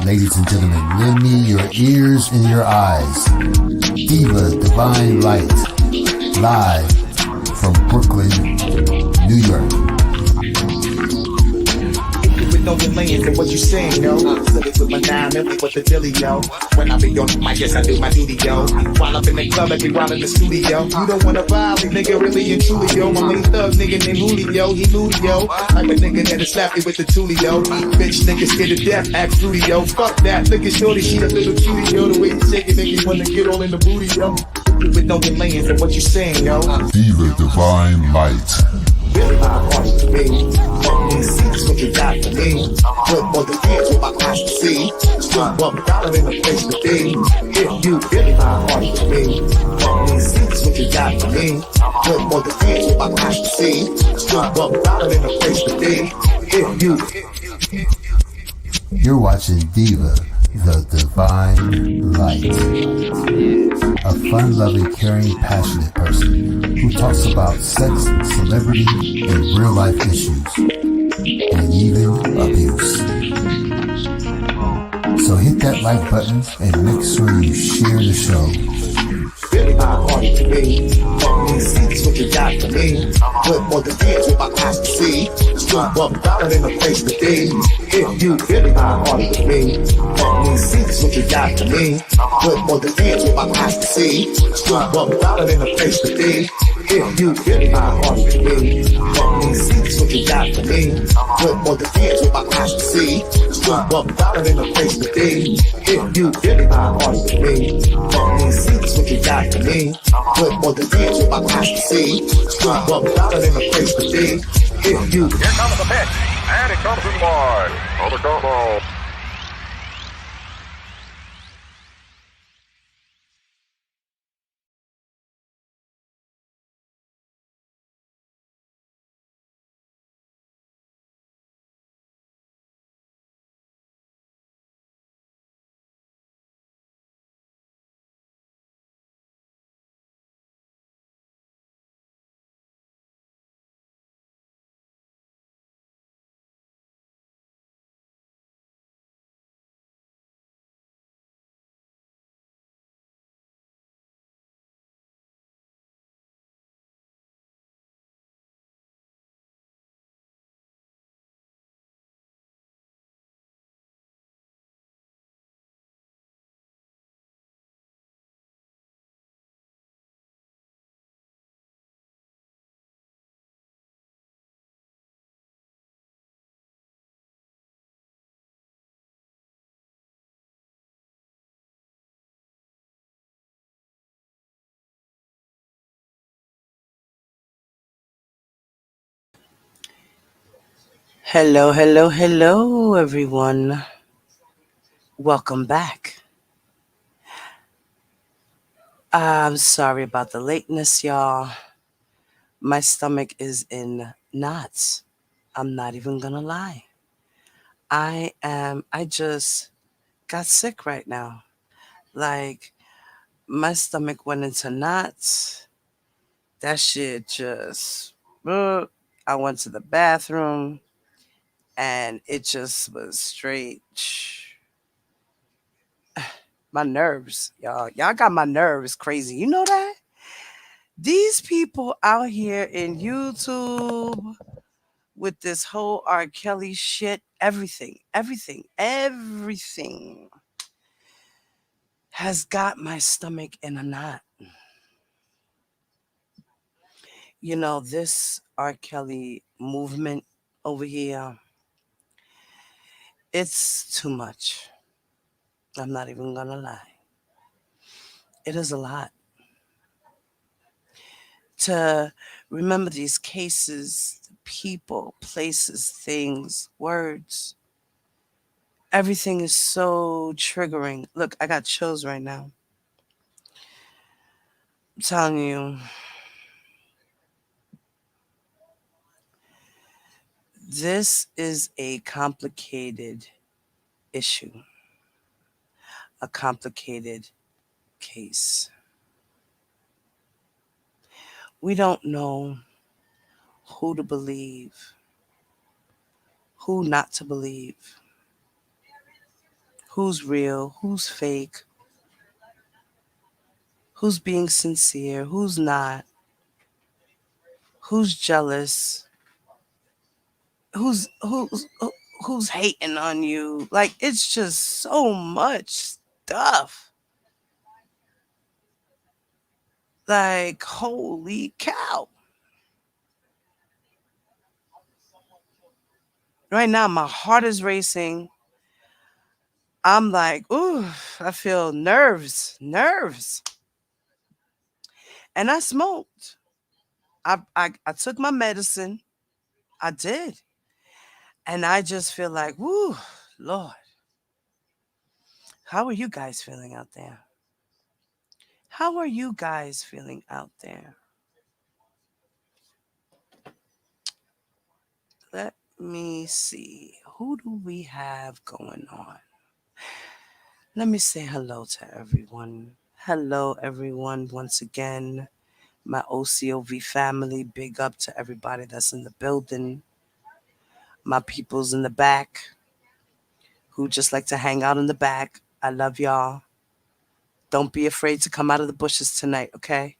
Ladies and gentlemen, lend me your ears and your eyes. Diva Divine Light, live from Brooklyn, New York. Know your lanes and what you saying, yo. Silly with my 9 million with the dilly, yo. When I be on the mic, yes, I do my duty, yo. While up in the club, I be wild in the studio. You don't wanna violate, nigga, really and truly, yo. My main thug, nigga named Julio, he moody, yo. Like a nigga that'll slap you with the tulio. Bitch, nigga scared to death, act fruity, yo. Fuck that, nigga, shorty, she a little cutie, yo. The way you shake it, nigga, wanna get all in the booty, yo. With know your lanes and what you saying, yo. Diva Divine Light. Really my heart to me. See this what you got for me. Put more than hands with my eyes to see. Still $1 in the place to be. If you really my heart to me. See this what you got for me. Put more than hands with my eyes to see. Still $1 in the place to be. If you. You're watching Diva, the Divine Light. A fun-loving, caring, passionate person who talks about sex, celebrity, and real-life issues, and even abuse. So hit that like button and make sure you share the show. Really my heart to me. See this what you got for me. Put more than hands with my eyes to see. Still $1 in the place to be. If you really my heart to me. See this what you got for me. Put more than hands with my eyes to see. Still $1 in the place to be. If you really my heart to me. See this what you got for me. Put more than hands with my eyes to see. Still $1 in the place to be. If you really my heart to me. See this what you got for me. Put more than hands with my eyes to see. Still $1 in the place to be. If you. Here comes the pitch, and it comes in wide. On the combo. Hello, hello, hello, everyone. Welcome back. I'm sorry about the lateness, y'all. My stomach is in knots. I'm not even gonna lie. I just got sick right now. Like, my stomach went into knots. That shit just, I went to the bathroom and it just was straight. My nerves, y'all. Y'all got my nerves crazy. You know that? These people out here in YouTube with this whole R. Kelly shit, everything has got my stomach in a knot. You know, this R. Kelly movement over here, it's too much. I'm not even gonna lie. It is a lot. To remember these cases, people, places, things, words. Everything is so triggering. Look, I got chills right now. I'm telling you, this is a complicated issue, a complicated case. We don't know who to believe, who not to believe, Who's real? Who's fake? Who's being sincere? Who's not? Who's jealous? Who's hating on you? Like it's just so much stuff. Like holy cow. Right now my heart is racing. I'm like, ooh, I feel nerves. And I smoked. I took my medicine. I did. And I just feel like, woo, Lord, how are you guys feeling out there? How are you guys feeling out there? Let me see. Who do we have going on? Let me say hello to everyone. Hello, everyone, once again. My OCOV family, big up to everybody that's in the building. My peoples in the back who just like to hang out in the back. I love y'all. Don't be afraid to come out of the bushes tonight, okay?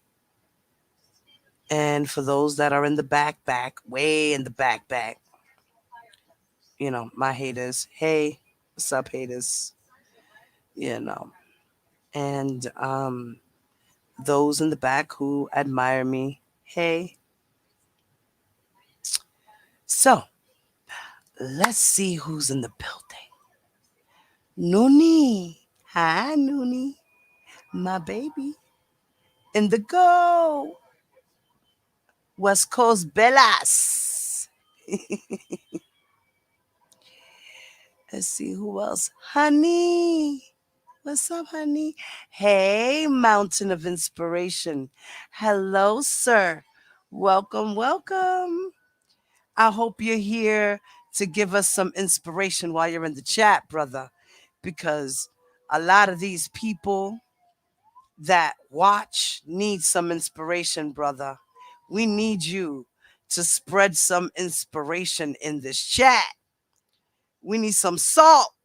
And for those that are in the back, way in the back, my haters. Hey, what's up, haters? You know. And those in the back who admire me. Hey. So, let's see who's in the building. Noonie. Hi, Noonie. My baby. In the go. West Coast Bellas. Let's see who else. Honey. What's up, honey? Hey, Mountain of Inspiration. Hello, sir. Welcome. I hope you're here to give us some inspiration while you're in the chat, brother, because a lot of these people that watch need some inspiration, brother. We need you to spread some inspiration in this chat. We need some salt.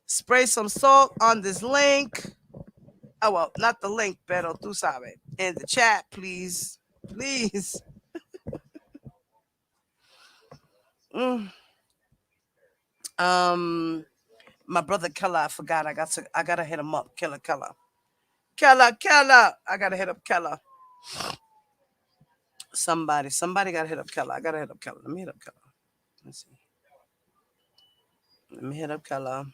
Spray some salt on this link. Oh, well, not the link, pero tú sabes. In the chat, please. Please. Mm. My brother Keller, I forgot. I gotta hit him up. Keller. I gotta hit up Keller. Somebody gotta hit up Keller. I gotta hit up Keller. Let me hit up Keller. Let's see. Let me hit up Keller.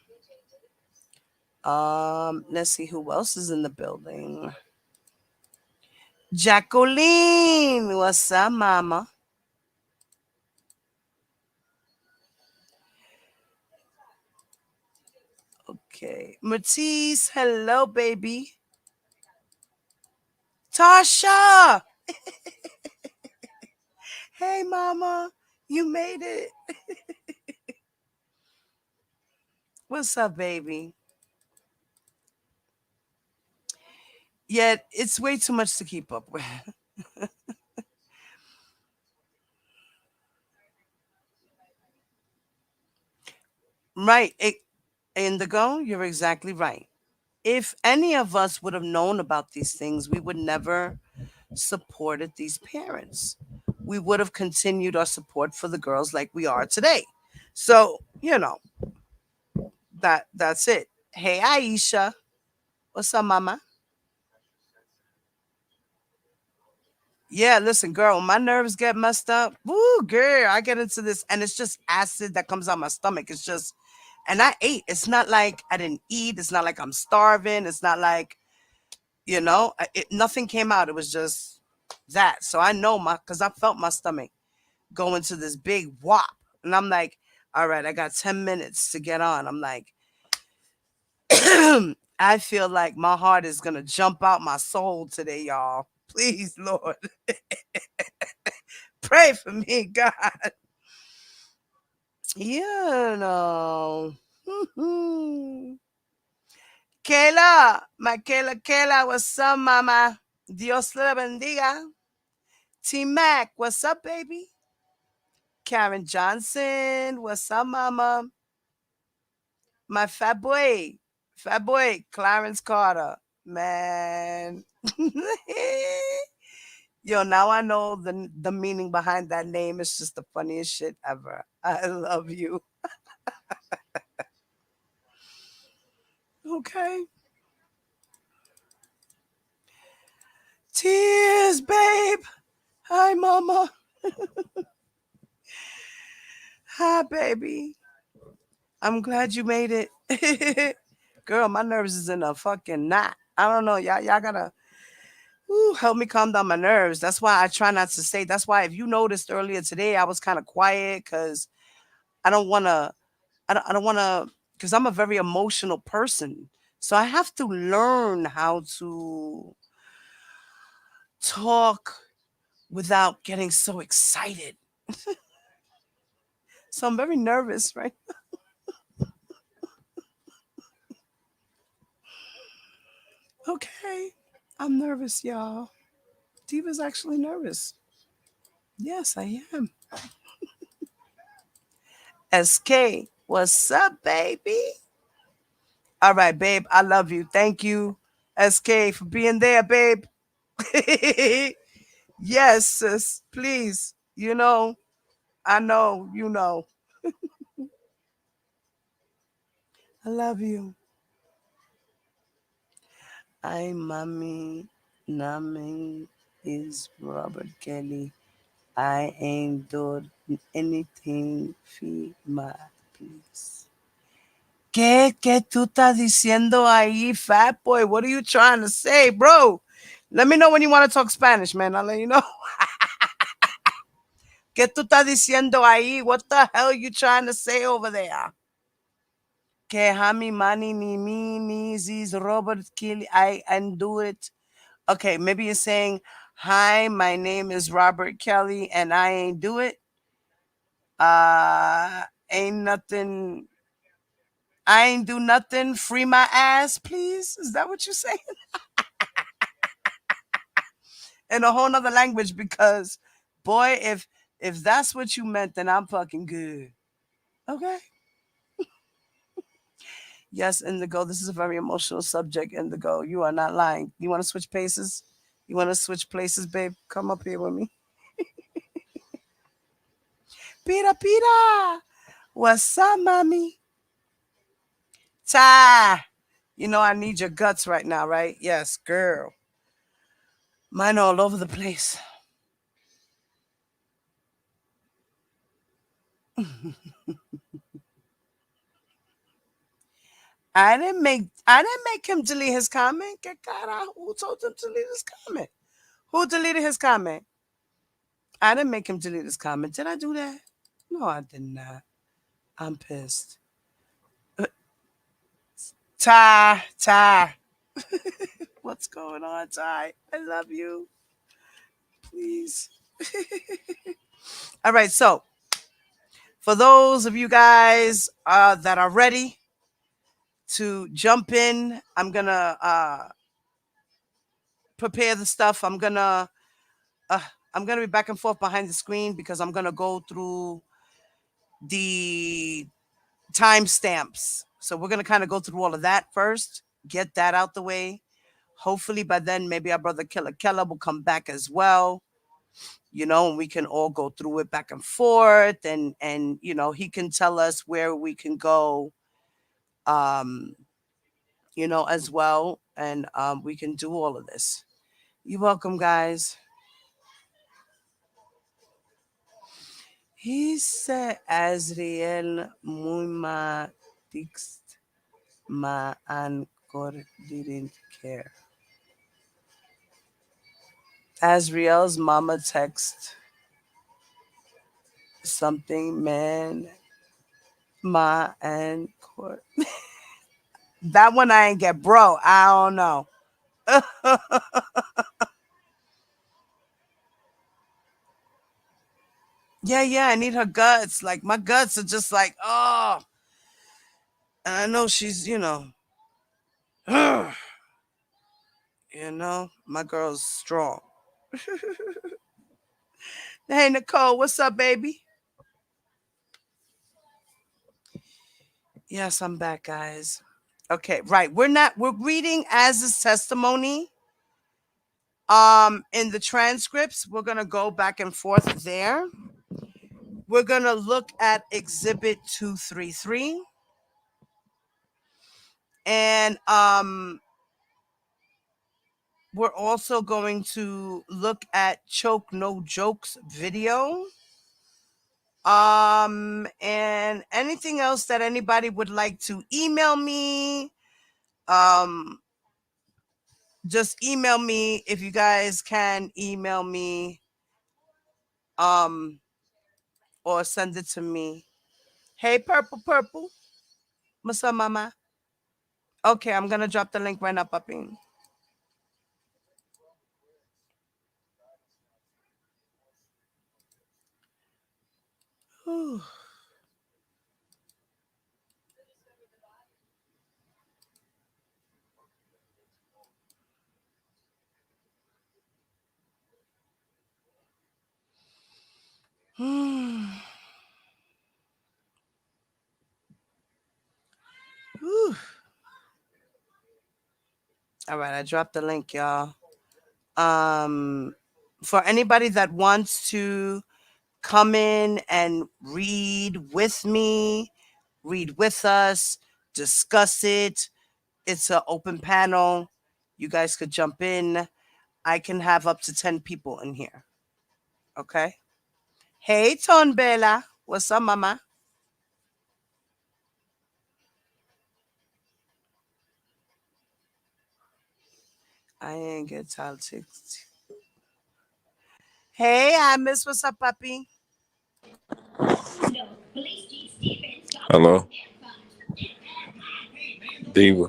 Let's see who else is in the building. Jacqueline, what's up, mama? Okay. Matisse, hello, baby. Tasha! Hey, mama. You made it. What's up, baby? Yet, it's way too much to keep up with. Right. Indigo, you're exactly right. If any of us would have known about these things, we would never supported these parents. We would have continued our support for the girls like we are today. So, that's it. Hey Aisha. What's up, mama? Yeah, listen, girl, when my nerves get messed up, woo, girl, I get into this and it's just acid that comes out my stomach. It's just, and I ate. It's not like I didn't eat. It's not like I'm starving. It's not like, nothing came out. It was just that. So I know because I felt my stomach go into this big whop. And I'm like, all right, I got 10 minutes to get on. I'm like, I feel like my heart is going to jump out my soul today, y'all. Please, Lord. Pray for me, God. You know. Kayla, my Kayla, what's up, mama? Dios le bendiga. T Mac, what's up, baby? Karen Johnson, what's up, mama? My fat boy, Clarence Carter, man. Yo, now I know the meaning behind that name. It's just the funniest shit ever. I love you. Okay. Tears, babe. Hi, mama. Hi, baby. I'm glad you made it. Girl, my nerves is in a fucking knot. I don't know. Y'all gotta help me calm down my nerves. That's why I try not to say. That's why if you noticed earlier today, I was kind of quiet because I don't want to. I don't want to because I'm a very emotional person. So I have to learn how to talk without getting so excited. So I'm very nervous, right? Okay. I'm nervous, y'all. Diva's actually nervous. Yes, I am. SK, what's up, baby? All right, babe. I love you. Thank you, SK, for being there, babe. Yes, sis. Please. I know, I love you. I, mommy, name is Robert Kelly. I ain't done anything for my please. ¿Qué tú estás diciendo ahí, fat boy? What are you trying to say, bro? Let me know when you want to talk Spanish, man. I'll let you know. ¿Qué tú estás diciendo ahí? What the hell you trying to say over there? Que hami mani ni me ni zis Robert Kelly. I and do it. Okay, maybe you're saying, "Hi, my name is Robert Kelly, and I ain't do it." Ain't nothing. I ain't do nothing. Free my ass, please. Is that what you're saying? In a whole nother language, because, boy, if that's what you meant, then I'm fucking good. Okay. Yes, Indigo. This is a very emotional subject, Indigo. You are not lying. You want to switch paces? You want to switch places, babe? Come up here with me. Pita, Pita. What's up, mommy? Ty. I need your guts right now, right? Yes, girl. Mine all over the place. I didn't make him delete his comment. Que cara, who told him to delete his comment? Who deleted his comment? I didn't make him delete his comment. Did I do that? No, I did not. I'm pissed. Ty. What's going on, Ty? I love you. Please. All right, so for those of you guys that are ready to jump in, I'm gonna prepare the stuff. Uh, I'm gonna be back and forth behind the screen because I'm gonna go through the timestamps. So we're gonna kind of go through all of that first, get that out the way. Hopefully by then, maybe our brother Killer Keller will come back as well. And we can all go through it back and forth, and he can tell us where we can go, um, as well, and we can do all of this. You're welcome, guys. He said, Azriel Muma Dix Ma Ankor didn't care. Azriel's mama text something, man, Ma Ankor. That one I ain't get, bro. I don't know. Yeah, I need her guts. Like, my guts are just like, oh. And I know she's, my girl's strong. Hey, Nicole, what's up, baby? Yes, I'm back, guys. Okay, right. We're reading as is testimony. In the transcripts, we're gonna go back and forth there. We're gonna look at exhibit 233. And we're also going to look at Choke No Jokes video. And anything else that anybody would like to email me, um just email me. If you guys can email me, um or send it to me. Hey, purple, what's up, mama? Okay, I'm gonna drop the link right now, puppy. Whew. Whew. All right, I dropped the link, y'all. For anybody that wants to come in and read with me, read with us, discuss it. It's an open panel. You guys could jump in. I can have up to 10 people in here. Okay. Hey, Ton Bella. What's up, mama? I ain't get politics. Hey, I miss. What's up, puppy? Hello, Diva.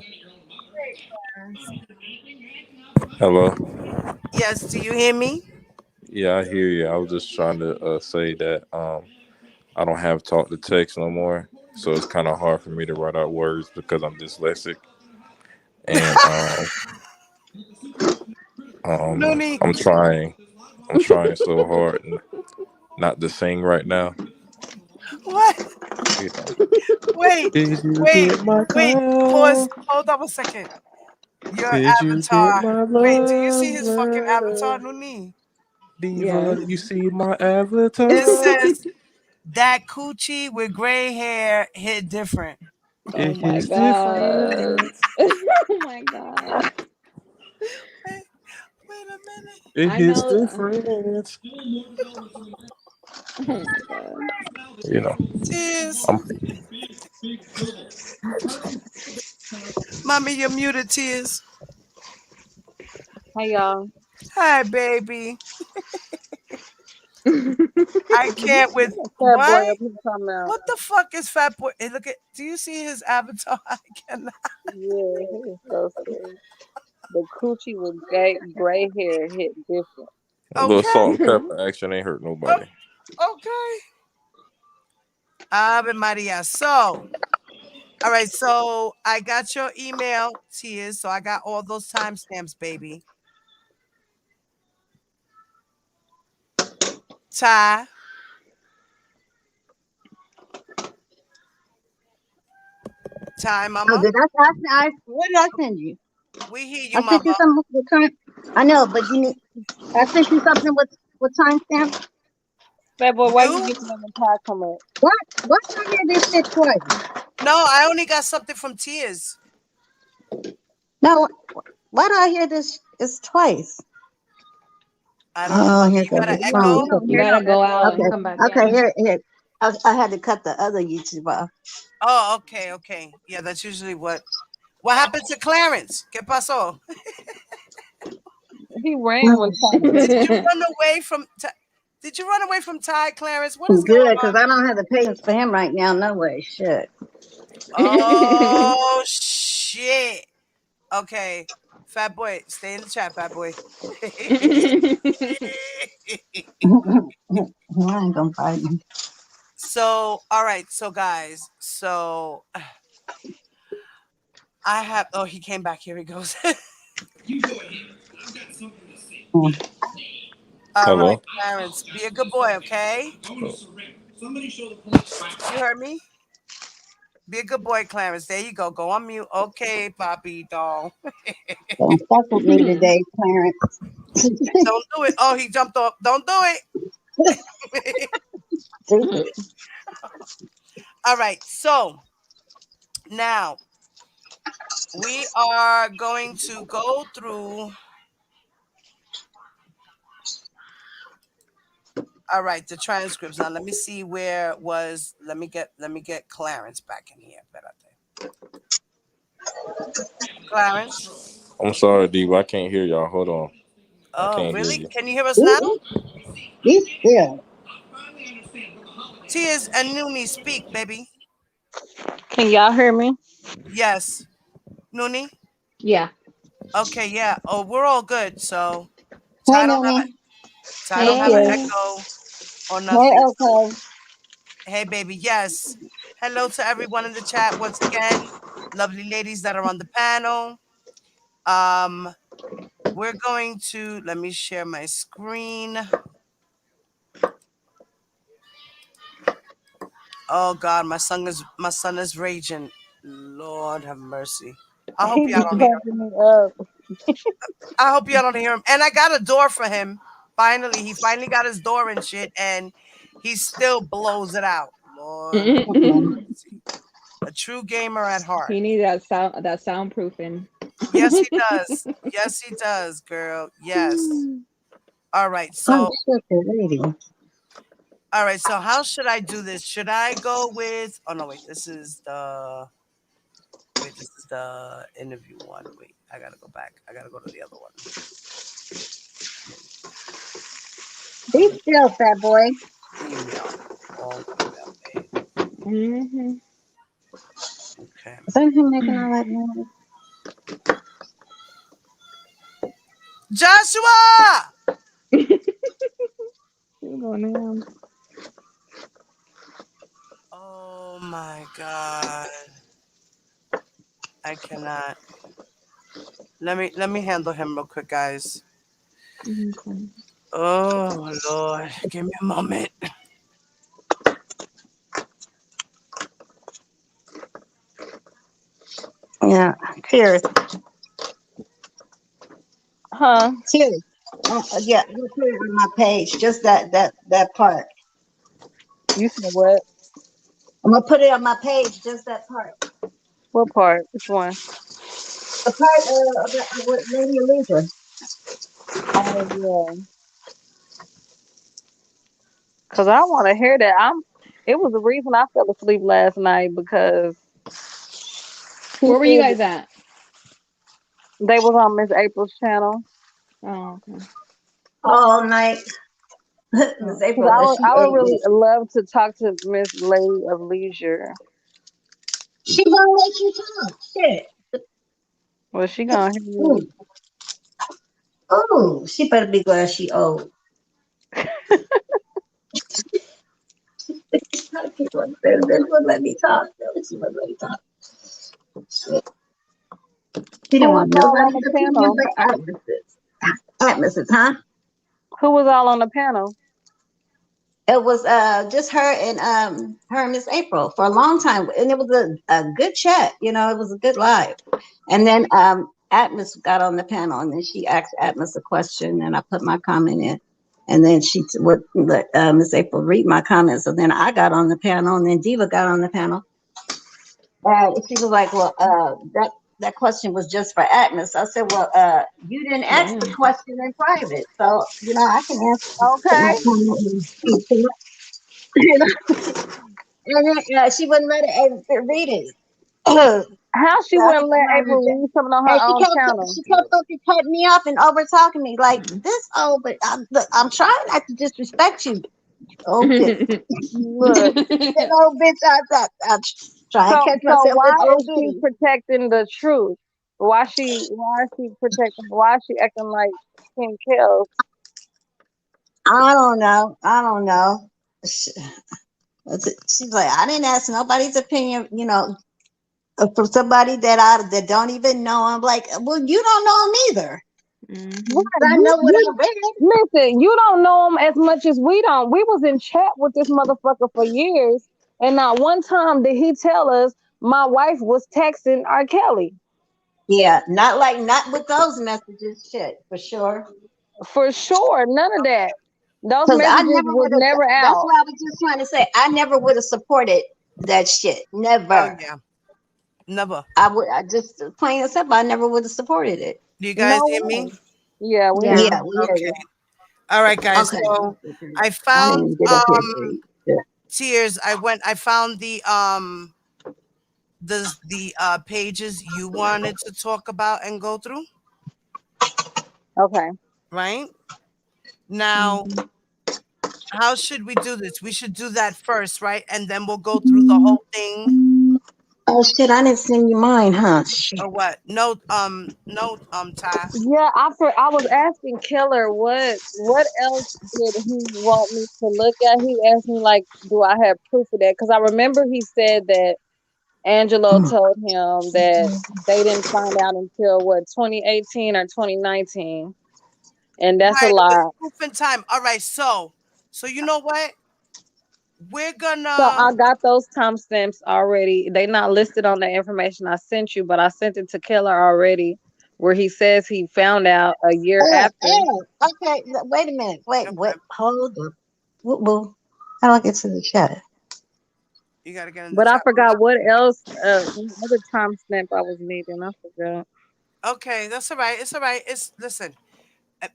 Hello. Yes, do you hear me? Yeah, I hear you. I was just trying to say that I don't have talk to text no more, so it's kind of hard for me to write out words because I'm dyslexic, and Looney. I'm trying. I'm trying so hard not to sing right now. What? You know. Wait, Did you wait, get my wait. Pause. call? Hold on a second. Your Did you get avatar. my Wait, do you see love his fucking avatar, letter? Nuni? Diva, Yes. you see my It avatar? says that coochie with gray hair hit different. Oh It my hits god. different. Oh my god. Wait, wait a minute. It I hits know. different. Oh my god. You know. Tears. I'm Mommy, you're muted, Tears. Hey y'all. Hi, baby. I can't with Fat boy what? up here talking about. What the fuck is Fat Boy? Hey, look at. Do you see his avatar? I cannot. Yeah, he was so scary. The coochie with gray hair hit different. a little Okay. salt and pepper action ain't hurt nobody. Okay. Ave Maria. So, all right. So I got your email, Tears. So I got all those timestamps, baby. Ty, Ty, Oh, mama. did what did I send you? We hear you, I sent you mama. something with time. I know, but you need. I sent you something with timestamp. Fat boy, why you You? getting them entitlement? What? What I hear this shit twice? No, I only got something from Tears. No. Why do I hear this? It's twice. I don't know. Oh, Maybe here you goes got an the You don't phone you echo. don't cooking. hear Gotta no go out echo. and Okay. come back Okay. in. Here. I had to cut the other YouTube off. Oh, okay, okay. Yeah, that's usually what. What happened to Clarence? ¿Qué pasó? He ran Oh with Ty. Did you run away from? Did you run away from Ty, Clarence? What is shit. going Good, on? because I don't have the patience for him right now. No way. Shit. Oh shit. Okay, Fat Boy, stay in the chat, Fat Boy. I ain't gonna fight him. So, all right, so guys, so I have. Oh, he came back. Here he goes. All right, Hello. Clarence, be a good boy, okay? You heard me? Be a good boy, Clarence. There you go. Go on mute. Okay, Poppy doll. Don't fuck with me today, Clarence. Don't do it. Oh, he jumped off. Don't do it. Stupid. All right. So now we are going to go through. All right, the transcripts. Now let me see where it was. Let me get Clarence back in here. Clarence. I'm sorry, D, but I can't hear y'all. Hold on. I Oh, can't hear really? you. Can you hear us now? Ooh, be still. Tears and Noonie, speak, baby. Can y'all hear me? Yes. Noonie? Yeah. Okay, yeah. Oh, we're all good. So Hey, Ty don't have Nene. Ty Hey, don't have an Hey. Q. echo or Hey, nothing. So okay. hey baby, yes. Hello to everyone in the chat once again. Lovely ladies that are on the panel. Um, we're going to let me share my screen. Oh God, my son is raging. Lord have mercy. I hope He y'all be don't hear him. cracking me up. I hope y'all don't hear him. And I got a door for him. Finally, he finally got his door and shit, and he still blows it out. Lord have Mm-mm. mercy. A true gamer at heart. He needs that soundproofing. Yes, he does. Yes, he does, girl. Yes. All right. Oh, So, shit, the lady. all right. So, how should I do this? Should I go with? Oh no, wait. This is the interview one. Wait, I gotta go back. I gotta go to the other one. Be still, fat boy. Email. All email made. Hmm. Okay. Is that him making all that noise? Joshua. What's going on? Oh my God. I cannot. Let me handle him real quick, guys. Okay. Oh Lord, give me a moment. Yeah. Here. Huh? Here. Yeah, I'm gonna put it on my page. Just that part. You said what? I'm gonna put it on my page. Just that part. What part? Which one? The part with Lady Alicia. Oh yeah. Cause I want to hear that. It was the reason I fell asleep last night because he Where were you said guys at? they was on Miss April's channel. Oh, okay. All night. Oh. Miss Cause April, she I would ate really it. love to talk to Miss Lady of Leisure. She gonna let you talk. Shit. Was she gonna hear me? Ooh, ooh, she better be glad she old. She wouldn't let me talk. She wouldn't let me talk. Shit. She Who didn't was want all on nobody's the opinion panel? but Agnes's. Agnes's, huh? Who was all on the panel? It was just her and Miss April for a long time, and it was a good chat. You know, it was a good live. And then Atmos got on the panel, and then she asked Atmos a question, and I put my comment in, and then she would let Miss April read my comments. So then I got on the panel, and then Diva got on the panel. She was like, "Well, that question was just for Atmos." I said, "Well, you didn't ask the Damn. question in private, so you know I can answer. Put my Okay. comment in." You know? And then she wouldn't let it read it. So How she I wouldn't didn't let know April that. read something on And her own channel? she kept fucking cutting me off and over talking me like this. Oh, but look, I'm trying not to disrespect you. Okay, Look. you know, bitch. I try and So catch so myself with why old is she bitty. protecting the truth? Why is she protecting, why is she acting like Kim Kells? I don't know. I don't know. She's like, I didn't ask nobody's opinion. You know, from somebody that don't even know. I'm like, well, you don't know him either. Hmm. But Right. I know what I read. Listen, you don't know him as much as we don't. We was in chat with this motherfucker for years, and not one time did he tell us my wife was texting R. Kelly. Yeah, not with those messages. Shit, for sure. For sure. None of that. Those Because I messages never was would have. never That's out. what I was just trying to say. I never would have supported that shit. Oh Never. yeah, never. I would. I just plain and simple. I never would have supported it. Do you guys No hear me? way. Yeah, we hear Yeah. Yeah, you. we hear Okay. you. All right, guys. Okay. So I I didn't found even get up here for you. Yeah. tears. I found the pages you wanted to talk about and go through, Okay. right? Now, Mhm. how should we do this? We should do that first, right? And then we'll go through the whole thing. Oh shit! I didn't send you mine, huh? Shit. Or what? No, Ty. Yeah, I was asking Killer what else did he want me to look at? He asked me like, do I have proof of that? Because I remember he said that Angelo told him that they didn't find out until what 2018 or 2019, and that's a Right, it was lie. proof in time. All right, so you know what? We're So gonna I got those timestamps already. They not listed on the information I sent you, but I sent it to Killer already, where he says he found out a year Oh, after. oh, okay. Wait a minute. Wait. okay. Hold up. Woo, boo. How do I get to the chat? You gotta get in the But I chat. forgot what else. What other timestamp I was needing. I forgot. Okay, that's all right. It's all right. It's listen. uh,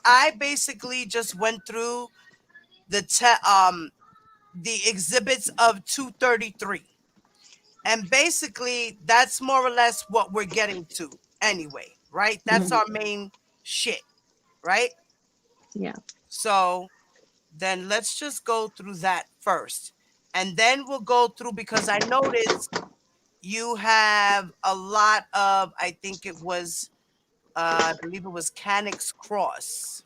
I basically just went through the exhibits of 233. And basically that's more or less what we're getting to anyway, right? That's our main shit, right? Yeah. So then let's just go through that first. And then we'll go through because I noticed you have a lot of I think it was I believe it was Canic's cross.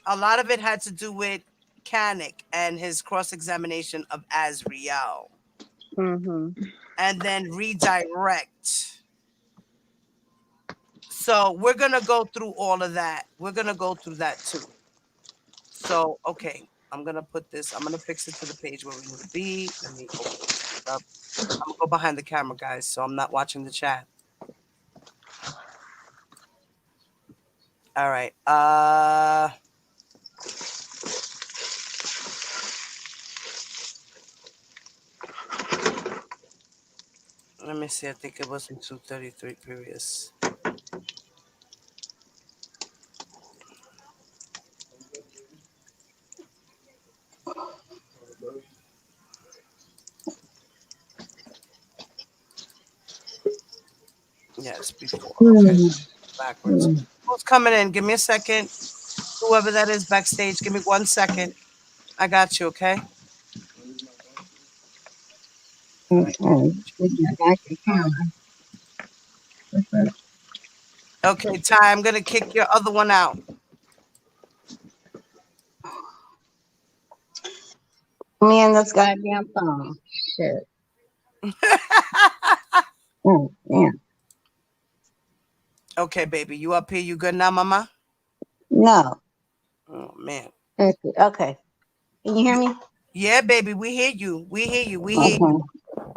A lot of it had to do with Canic and his cross examination of Azriel. Mm-hmm. And then redirect. So we're gonna go through all of that. We're gonna go through that too. So okay, I'm gonna put this. I'm gonna fix it to the page where we need to be. Let me open this up. I'm gonna go behind the camera, guys, so I'm not watching the chat. All right. Let me see. I think it was in 233 previous. Yes, before. Okay, backwards. Who's coming in? Give me a second. Whoever that is backstage, give me 1 second. I got you. Okay. All right. Okay, Ty, I'm gonna kick your other one out. Me and this goddamn phone. Shit. Yeah. Okay, baby, you up here? You good now, mama? No. Oh man. Okay. Can you hear me? Yeah, baby, we hear you. We hear you. We hear Okay. you.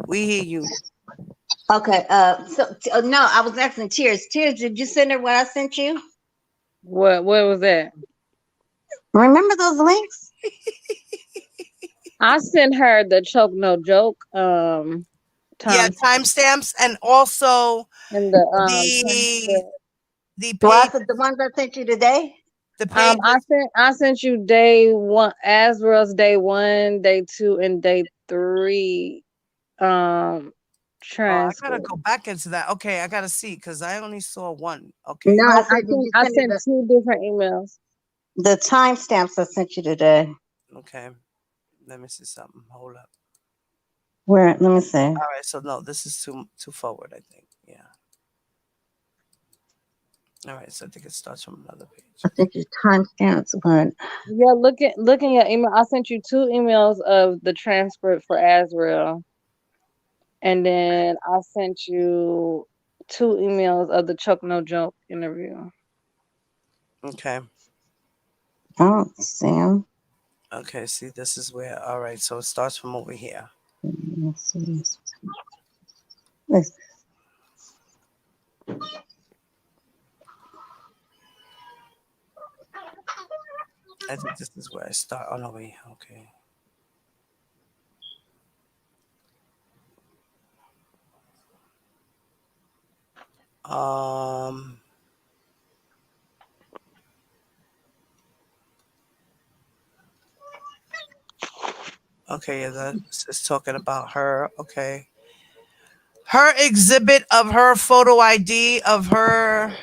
We hear you. Okay. No, I was asking Tears. Tears, did you send her what I sent you? What was that? Remember those links? I sent her the choke no joke Yeah, times timestamps and also and the the the Do I page the ones I sent you today? the pages. I sent you day one, Azrael's day 1, day 2, and day 3 Oh, I gotta transcript. go back into that. Okay, I gotta see because I only saw one. Okay. No, No, I said did you I send me sent 2 different emails. the timestamps I sent you today? Okay. Let me see something. Hold up. Where? Let me see. All right, so no, this is too forward, I think. Yeah. All right, so I think it starts from another page. I think your timestamps, but Yeah, look in your email. I sent you 2 emails of the transcript for Azrael, and then I sent you 2 emails of the Chuck No Joke interview. Okay. I don't see 'em. Okay, see, this is where, all right, so it starts from over here. Let's see. Let's, I think this is where I start. Oh no, wait. Okay. Um. Okay, yeah, that's talking about her. Okay. Her exhibit of her photo ID of her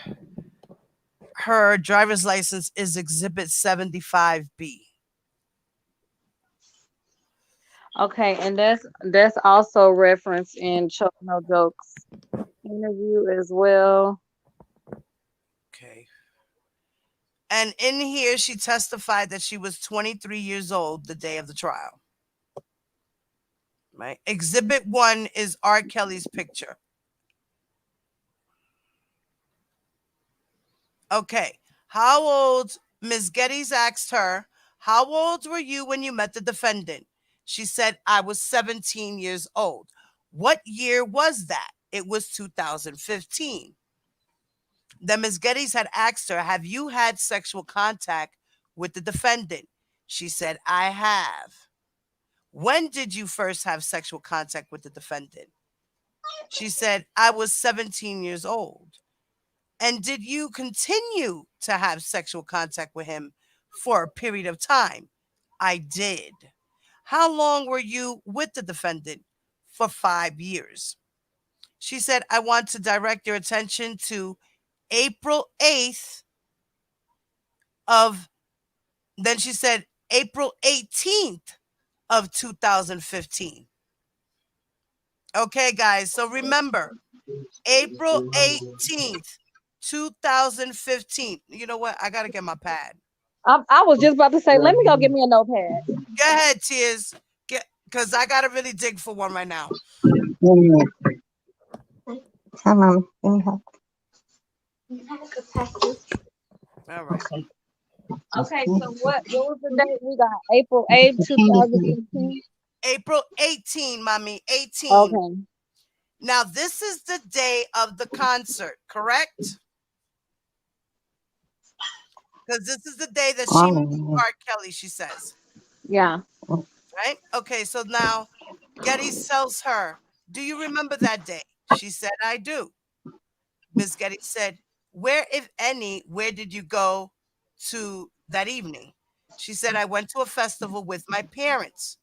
driver's license is exhibit 75B. Okay, and that's also referenced in Chuck No Jokes interview as well. Okay. And in here, she testified that she was 23 years old the day of the trial. Right. Exhibit 1 is R. Kelly's picture. Okay. How old? Ms. Geddes asked her, how old were you when you met the defendant? She said, I was 17 years old. What year was that? It was 2015. Then Ms. Geddes had asked her, have you had sexual contact with the defendant? She said, I have. When did you first have sexual contact with the defendant? She said, I was 17 years old. And did you continue to have sexual contact with him for a period of time? I did. How long were you with the defendant? For 5 years. She said, I want to direct your attention to April 8th of, then she said, April 18th of 2015. Okay, guys. So remember, April 18th, 2015. You know what? I got to get my pad. I was just about to say, let me go get me a notepad. Go ahead, Tears. Because I got to really dig for one right now. come on. Let me help. All right. Okay, so what was the date? We got April 8th, 2015. April 18, mommy. 18. Okay. Now, this is the day of the concert, correct? Because this is the day that she met R. Kelly, she says. Yeah. Right? Okay, so now Geddes tells her, do you remember that day? She said, I do. Miss Geddes said, where, if any, where did you go to that evening? She said, I went to a festival with my parents.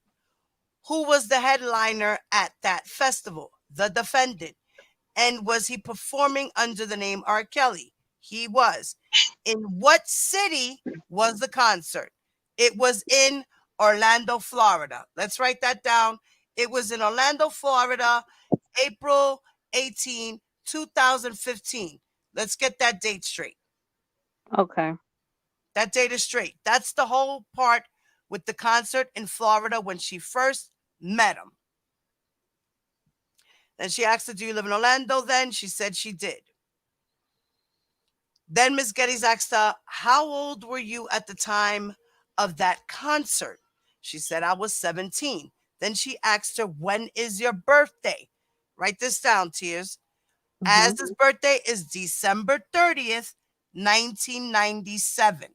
Who was the headliner at that festival? The defendant. And was he performing under the name R. Kelly? He was. In what city was the concert? It was in Orlando, Florida. Let's write that down. It was in Orlando, Florida, April 18, 2015. Let's get that date straight. Okay. That date is straight. That's the whole part with the concert in Florida when she first met him. Then she asked her, do you live in Orlando then? She said she did. Then Miss Geddes asked her, how old were you at the time of that concert? She said, I was 17. Then she asked her, when is your birthday? Write this down, Tears. As his birthday is December 30th, 1997.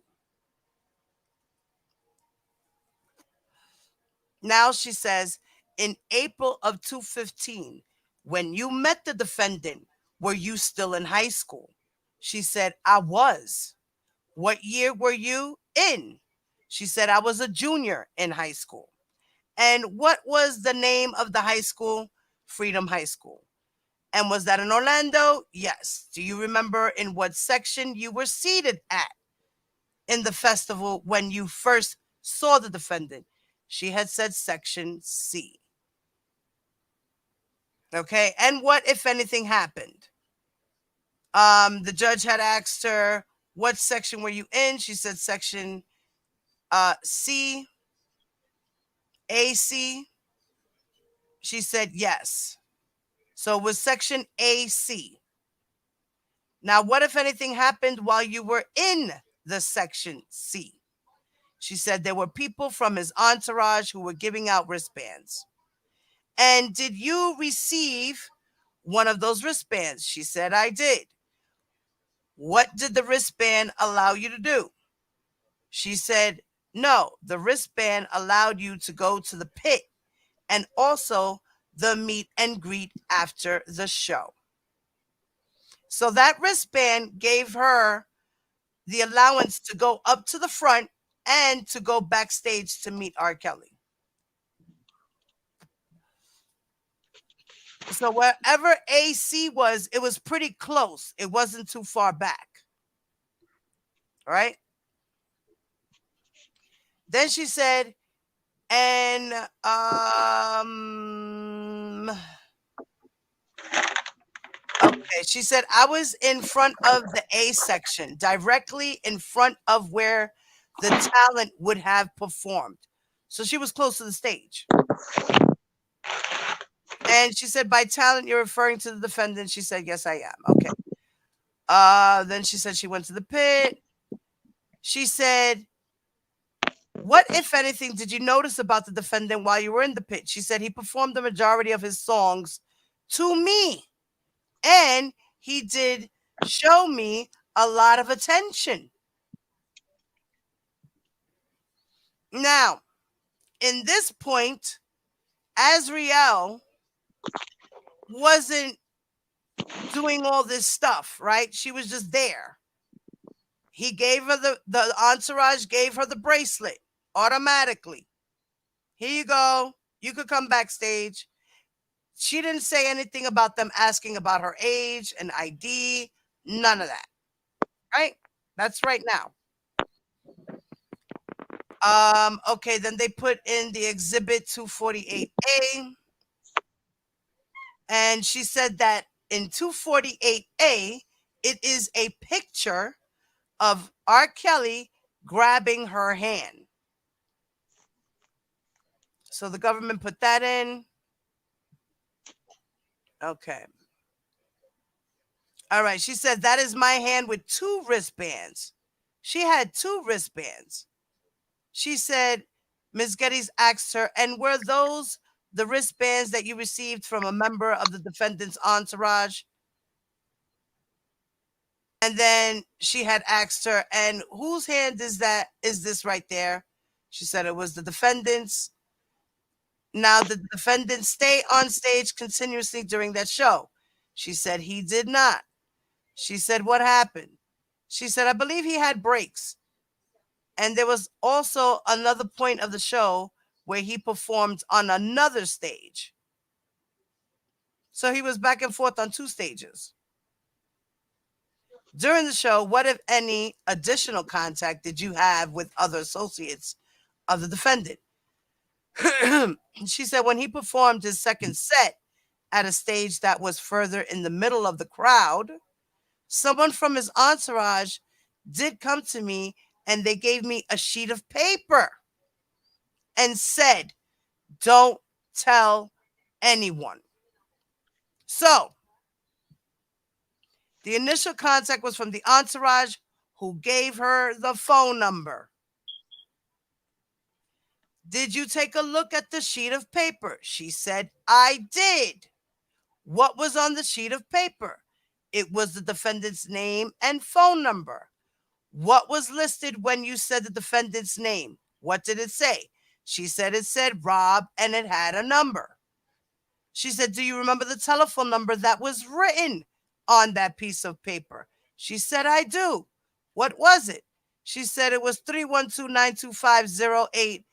Now she says, in April of 2015, when you met the defendant, were you still in high school? She said, I was. What year were you in? She said, I was a junior in high school. And what was the name of the high school? Freedom High School. And was that in Orlando? Yes. Do you remember in what section you were seated at in the festival when you first saw the defendant? She had said section C. Okay. And what, if anything, happened? The judge had asked her, what section were you in? She said section C, AC. She said yes. So it was section AC. Now, what, if anything, happened while you were in the section C? She said there were people from his entourage who were giving out wristbands. And did you receive one of those wristbands? She said, I did. What did the wristband allow you to do? She said, no, the wristband allowed you to go to the pit and also the meet and greet after the show. So that wristband gave her the allowance to go up to the front and to go backstage to meet R. Kelly. So wherever AC was, it was pretty close. It wasn't too far back. All right. Then she said, and okay, she said, I was in front of the A section, directly in front of where the talent would have performed. So she was close to the stage. And she said, by talent, you're referring to the defendant. She said, yes, I am. Okay. Then she said she went to the pit. She said, what, if anything, did you notice about the defendant while you were in the pit? She said he performed the majority of his songs to me. And he did show me a lot of attention. Now, in this point, Azriel wasn't doing all this stuff, right? She was just there. He gave her the entourage gave her the bracelet automatically. Here you go. You could come backstage. She didn't say anything about them asking about her age and ID. None of that. Right? That's right now. Okay, then they put in the exhibit 248A. And she said that in 248A, it is a picture of R. Kelly grabbing her hand. So the government put that in. Okay. All right. She said, that is my hand with 2 wristbands. She had 2 wristbands. She said, Ms. Geddes asked her, and were those the wristbands that you received from a member of the defendant's entourage? And then she had asked her, and whose hand is that? Is this right there? She said it was the defendant's. Now, the defendant stay on stage continuously during that show. She said he did not. She said, what happened? She said, I believe he had breaks. And there was also another point of the show where he performed on another stage. So he was back and forth on 2 stages. During the show, what, if any, additional contact did you have with other associates of the defendant? She said when he performed his second set at a stage that was further in the middle of the crowd, someone from his entourage did come to me and they gave me a sheet of paper and said, don't tell anyone. So the initial contact was from the entourage who gave her the phone number. Did you take a look at the sheet of paper? She said, I did. What was on the sheet of paper? It was the defendant's name and phone number. What was listed when you said the defendant's name? What did it say? She said it said Rob and it had a number. She said, do you remember the telephone number that was written on that piece of paper? She said, I do. What was it? She said it was 312-925-0880.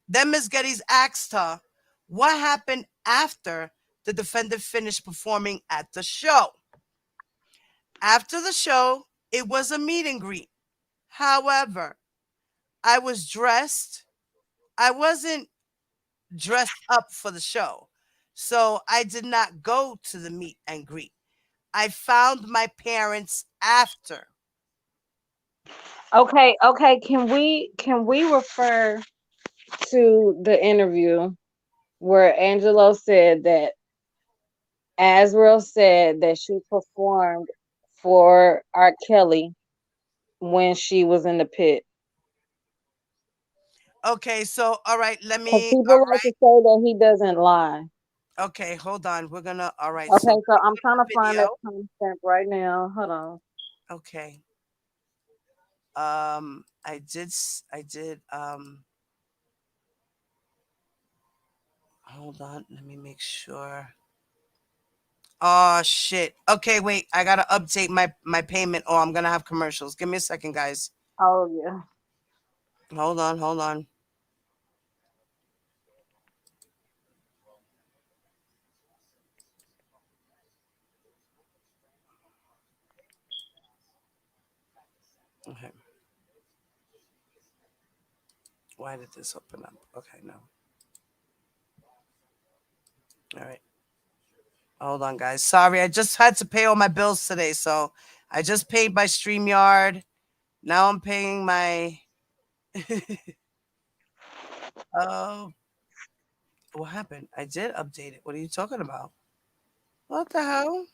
Then Ms. Geddes asked her what happened after the defendant finished performing at the show. After the show, it was a meet and greet. However, I was dressed. I wasn't dressed up for the show, so I did not go to the meet and greet. I found my parents after. Okay, can we refer to the interview where Angelo said that Azriel said that she performed for R. Kelly when she was in the pit? Okay, so all right, let Because me. All people like to right, say that he doesn't lie. okay, hold on. We're gonna. All right, so Okay, let so me I'm go to trying the to find that video. timestamp right now. Hold on. Okay. I did. Hold on. Let me make sure. Oh shit. Okay, wait. I gotta update my payment, or I'm gonna have commercials. Give me a second, guys. Oh yeah. Hold on. Hold on. Okay. Why did this open up? Okay, no. All right. Hold on, guys. Sorry, I just had to pay all my bills today, so I just paid my StreamYard. Now I'm paying my. Oh, what happened? I did update it. What are you talking about? What the hell?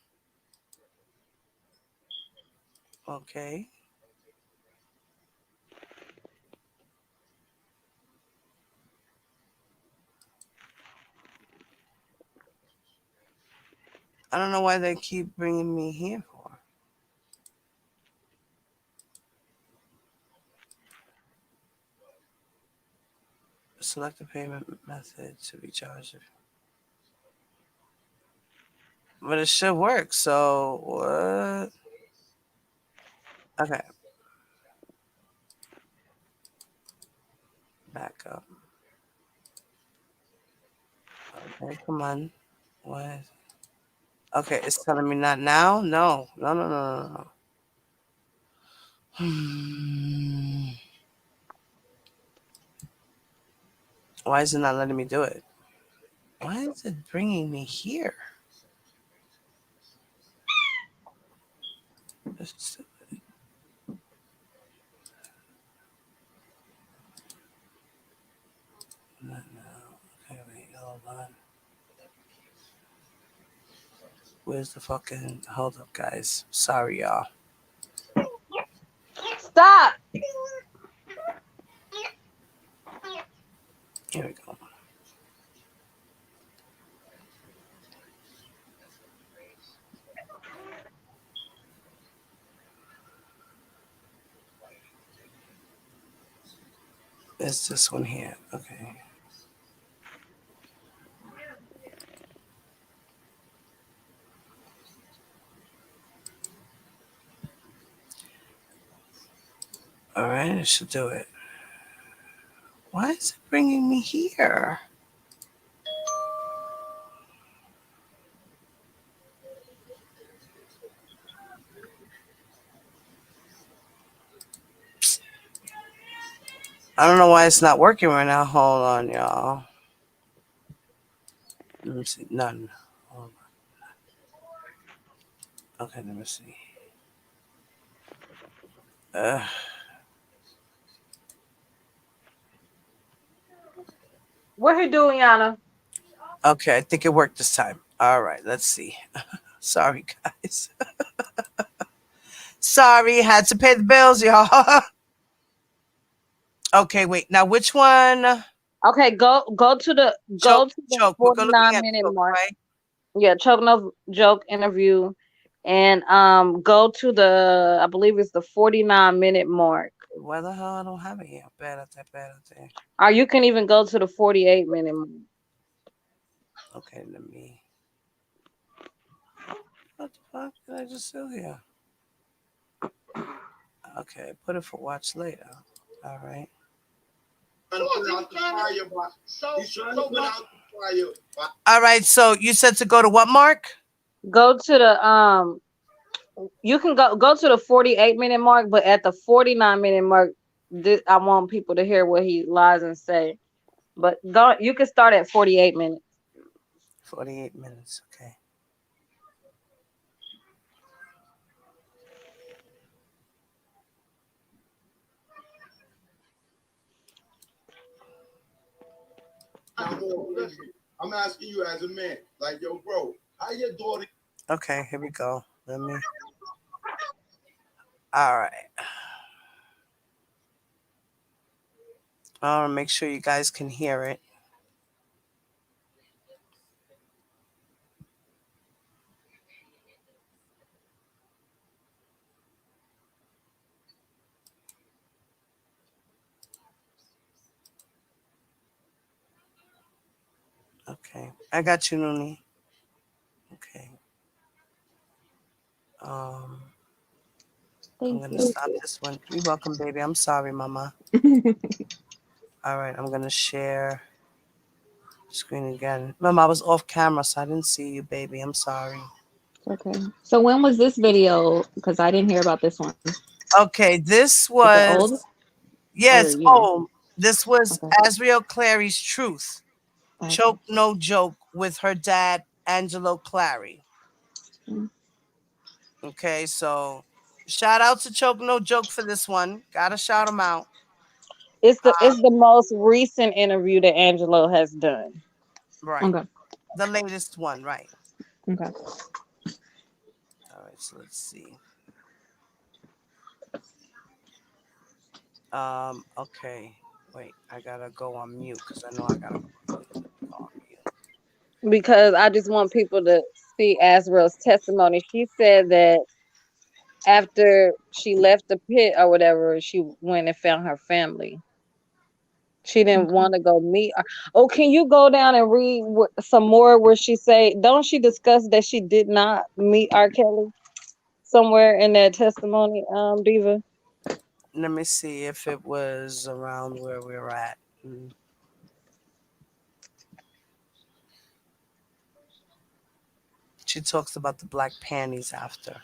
Okay. I don't know why they keep bringing me here for. Select a payment method to be charged. But it should work. So what? Okay, back up. Okay, come on. What? Okay, it's telling me not now. No, no, no, no, no, no. Why is it not letting me do it? Why is it bringing me here? It's- not now. Okay, wait, hold on. Where's the fucking? Hold up, guys. Sorry, y'all. Stop. Here we go. It's this one here. Okay. All right, it should do it. Why is it bringing me here? I don't know why it's not working right now. Hold on, y'all. Let me see. None. Hold on. Okay, let me see. Uh, What he doing, Yana? okay, I think it worked this time. All right, let's see. Sorry, guys. Sorry, had to pay the bills, y'all. Okay, wait. Now, which one? Okay, go Joke, to the joke. We're looking at 49-minute joke, mark. right? Yeah, choke no joke interview, and go to the, I believe it's the 49-minute mark, Why the hell I don't have it here? Bad at that, bad at that. or you can even go to the 48-minute mark. Okay, let me. What the fuck did I just do here? Okay, put it for watch later. All right. All right, so you said to go to what, Mark? Go to the you can go to the 48-minute mark, but at the 49-minute mark, I want people to hear what he lies and say. But go, you can start at 48 minutes. 48 minutes. Okay. I'm asking you as a man, like, yo, bro, how your daughter? Okay, here we go. Let me. All right. I want to make sure you guys can hear it. Okay, I got you, Nuni. Okay. Um, I'm gonna Stacy. stop this one. You're welcome, baby. I'm sorry, Mama. All right, I'm gonna share screen again. Mama, I was off camera, so I didn't see you, baby. I'm sorry. Okay. So when was this video? Because I didn't hear about this one. Okay, this Is it was old or yes. yeah? Oh, this was Okay. Asriel Clary's Truth. Okay. Choke No Joke with her dad, Angelo Clary. Mm. Okay, so shout out to Choke No Joke for this one. Gotta shout him out. It's the most recent interview that Angelo has done. Right. Okay. The latest one, right. Okay. All right, so let's see. Okay. Wait, I gotta go on mute because I know I gotta go on mute. Because I just want people to see Azrael's testimony. She said that after she left the pit or whatever, she went and found her family. She didn't Okay. want to go meet. Oh, can you go down and read some more where she say? Don't she discuss that she did not meet R. Kelly somewhere in that testimony, Diva? Let me see if it was around where we're at. Mm. She talks about the black panties after.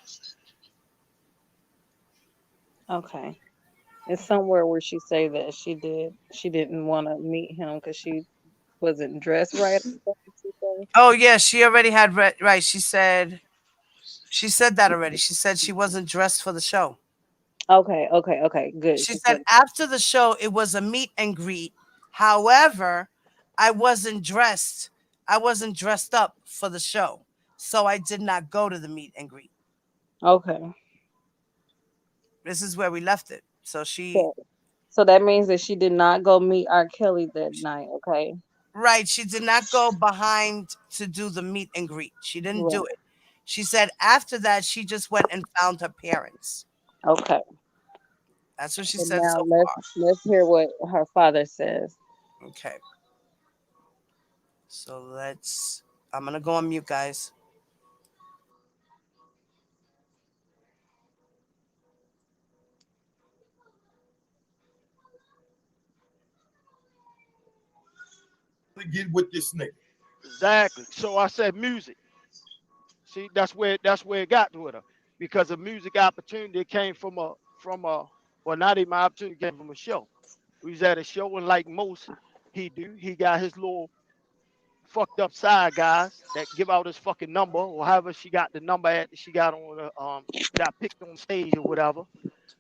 Okay, it's somewhere where she say that she didn't want to meet him because she wasn't dressed right. Or something she say. Oh yeah, she already had right. She said that already. She said she wasn't dressed for the show. Okay, okay, okay, good. She She said said after the show it was a meet and greet. However, I wasn't dressed. I wasn't dressed up for the show. So I did not go to the meet and greet. okay. This is where we left it. So she So, so that means that she did not go meet R. Kelly that night. Okay, right, she did not go behind to do the meet and greet. She didn't do right. it. She said after that she just went and found her parents. Okay. That's what she So said now so let's hear what her father says. far. Okay. So I'm gonna go on mute, guys. To get with this nigga. Exactly. So I said music. See, that's where it got to her because a music opportunity came from a well, not even my opportunity came from a show. We was at a show and like most he got his little fucked up side guys that give out his fucking number or however she got the number at that she got on the got picked on stage or whatever.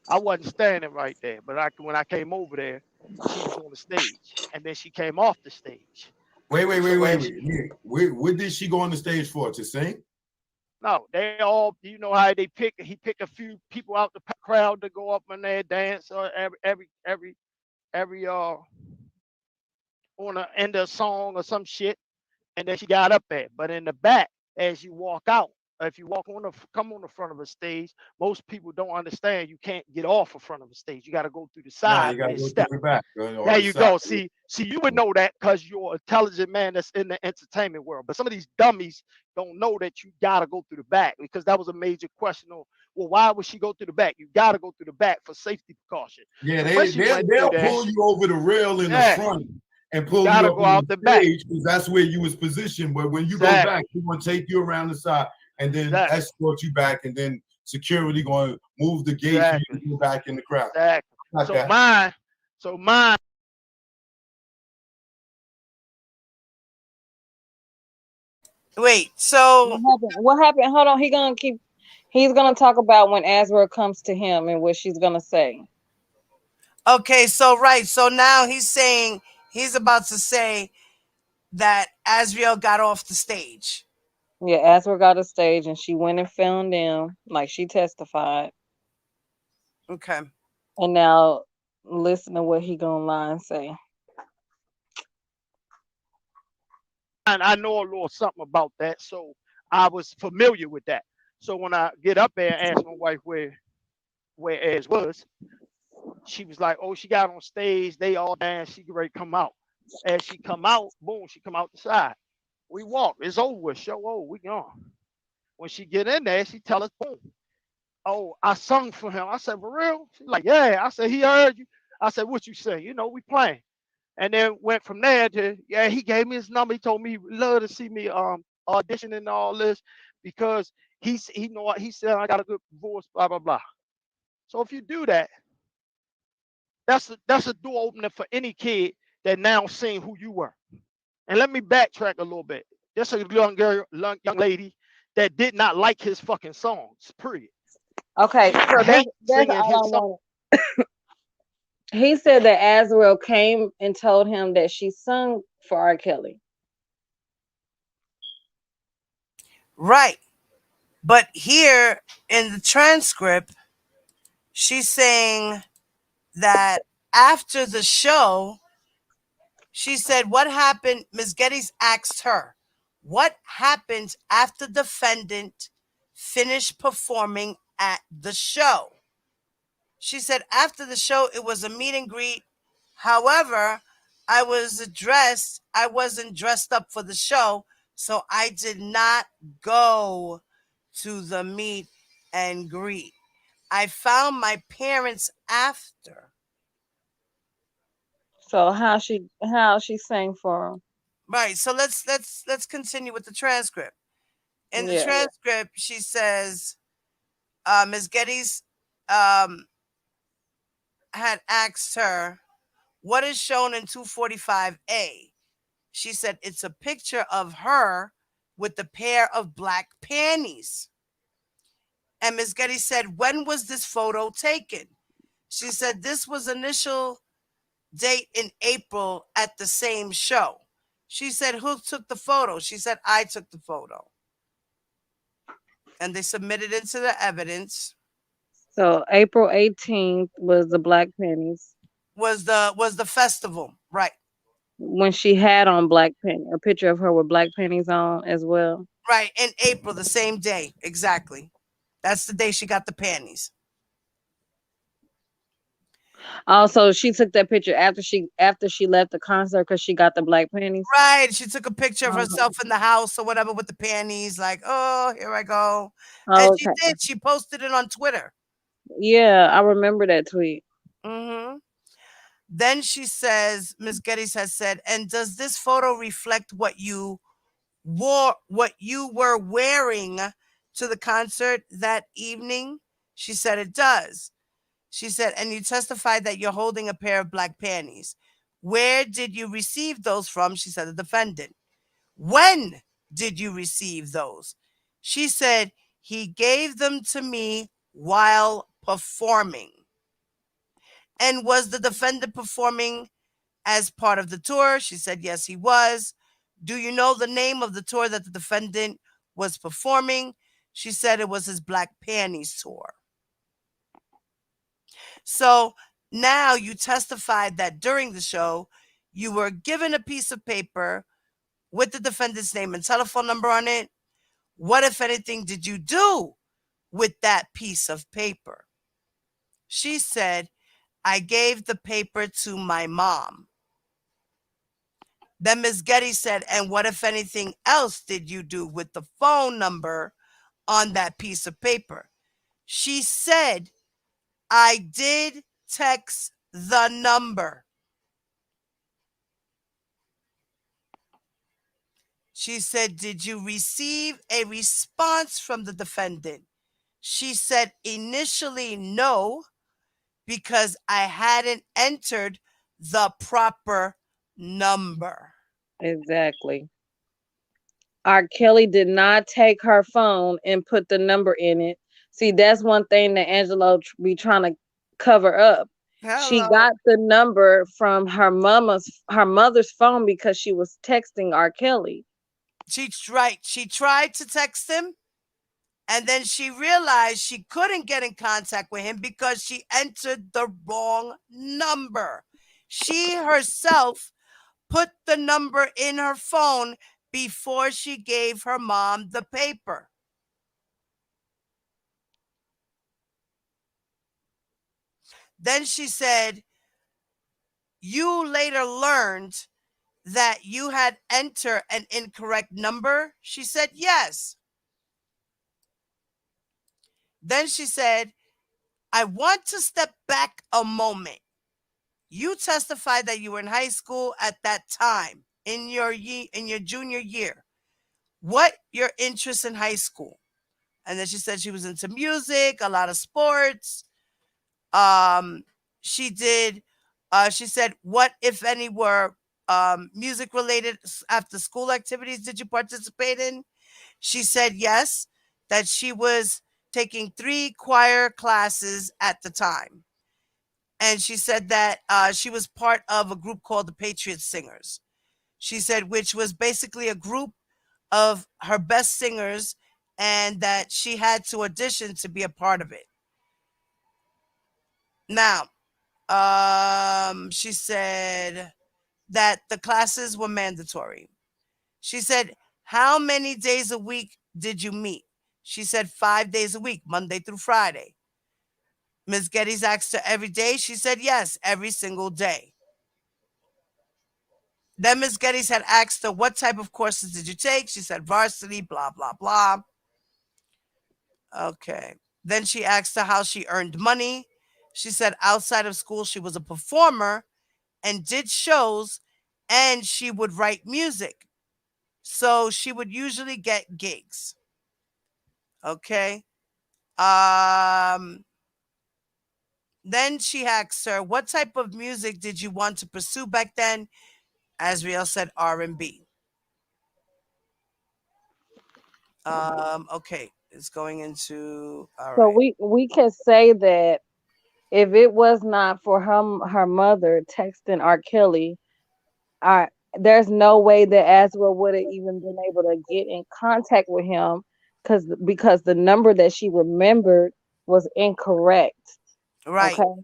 I wasn't standing right there, but when I came over there, she was on the stage and then she came off the stage. Wait, wait, wait, So wait, as wait. Yeah. What did she go on the stage for? To sing? No, they all, you know how they pick. He pick a few people out the crowd to go up in there dance or every on the end of a song or some shit, and then she got up there. But in the back, as you walk out, if you walk on the come on the front of a stage, most people don't understand you can't get off the front of a stage. You got to go through the Nah, side you where gotta it's go through step. the back or There the you side. go. See, you would know that because you're an intelligent man that's in the entertainment world. But some of these dummies don't know that you gotta go through the back because that was a major question. On well, why would she go through the back? You gotta go through the back for safety precaution. Yeah, So when she went through they'll there, pull you over the rail in the yeah, front and you pull you gotta up go on out the the back. stage because that's where you was positioned. But when you go back, Exactly, they're gonna take you around the side and then exactly, escort you back, and then security gonna move the gate for you exactly, to go back in the crowd. exactly. Like So that. mine. Wait, so What happened? What happened? Hold on. He's gonna talk about when Azra comes to him and what she's gonna say. okay, so right, so now he's saying he's about to say that Asriel got off the stage. Yeah, Azra got a stage and she went and found them, like she testified. Okay. And now listen to what he gonna lie and say. I know a little something about that, so I was familiar with that. So when I get up there and ask my wife where Ez was, she was like, "Oh, she got on stage. They all dance. She get ready to come out. As she come out, boom, she come out the side. We walk. It's over with. Show over. We gone. When she get in there, she tell us, boom. Oh, I sung for him. I said, for real? She's like, yeah. I said, he heard you. I said, what you say? You know, we playing. And then went from there to, yeah, he gave me his number. He told me he would love to see me audition and all this because he know what he said I got a good voice, blah blah blah. So if you do that, that's a door opener for any kid that now seeing who you were. And let me backtrack a little bit. There's a young girl, young lady that did not like his fucking songs. Period. Okay, She so hate that's singing all I his song. wanted. He said that Azrael came and told him that she sung for R. Kelly. Right. But here in the transcript, she's saying that after the show, she said, what happened? Ms. Geddes asked her, what happened after defendant finished performing at the show? She said, after the show, it was a meet and greet. However, I wasn't dressed up for the show, so I did not go to the meet and greet. I found my parents after. So how she sang for him? Right. So let's continue with the transcript. In the Yeah. transcript, she says, Ms. Geddes um, had asked her, what is shown in 245A? She said, it's a picture of her with a pair of black panties. And Ms. Geddes said, when was this photo taken? She said, this was initial date in April at the same show. She said, who took the photo? She said, I took the photo. And they submitted it to the evidence. So April 18th was the black panties. Was the festival, right? When she had on black panties, a picture of her with black panties on as well. Right, in April, the same day, exactly. That's the day she got the panties. Also, she took that picture after she left the concert because she got the black panties. Right, she took a picture of Oh, herself in the house or whatever with the panties, like, oh, here I go. And she okay. did. She posted it on Twitter. Yeah, I remember that tweet. Mm-hmm. Then she says, Ms. Geddes has said, and does this photo reflect what you were wearing to the concert that evening? She said it does. She said, and you testified that you're holding a pair of black panties. Where did you receive those from? She said, the defendant. When did you receive those? She said, he gave them to me while performing. And was the defendant performing as part of the tour? She said, yes, he was. Do you know the name of the tour that the defendant was performing? She said it was his Black Panties tour. So now you testified that during the show, you were given a piece of paper with the defendant's name and telephone number on it. What, if anything, did you do with that piece of paper? She said, I gave the paper to my mom. Then Ms. Geddes said, and what, if anything, else did you do with the phone number on that piece of paper? She said, I did text the number. She said, did you receive a response from the defendant? She said, initially, no, because I hadn't entered the proper number. Exactly. R. Kelly did not take her phone and put the number in it. See, that's one thing that Angelo be trying to cover up. She Hello. got the number from her mother's phone because she was texting R. Kelly. She's right. She tried to text him, and then she realized she couldn't get in contact with him because she entered the wrong number. She herself put the number in her phone before she gave her mom the paper. Then she said, you later learned that you had entered an incorrect number? She said, yes. Then she said, I want to step back a moment. You testified that you were in high school at that time in your junior year. What your interest in high school? And then she said she was into music, a lot of sports. Um, she did. She said, "What, if any, were music related after school activities did you participate in?" She said yes, that she was taking 3 choir classes at the time, and she said that she was part of a group called the Patriot Singers. She said, which was basically a group of her best singers, and that she had to audition to be a part of it. Now, she said that the classes were mandatory. She said, how many days a week did you meet? She said 5 days a week, Monday through Friday. Ms. Geddes asked her every day. She said yes, every single day. Then Ms. Geddes had asked her, what type of courses did you take? She said varsity, blah, blah, blah. Okay. Then she asked her how she earned money. She said outside of school, she was a performer and did shows, and she would write music. So she would usually get gigs. Okay. Then she asked her, what type of music did you want to pursue back then? Azriel said R&B. Okay. It's going into, all So right. we can say that if it was not for her mother texting R. Kelly, there's no way that Aswell would have even been able to get in contact with him because the number that she remembered was incorrect. Right. Okay.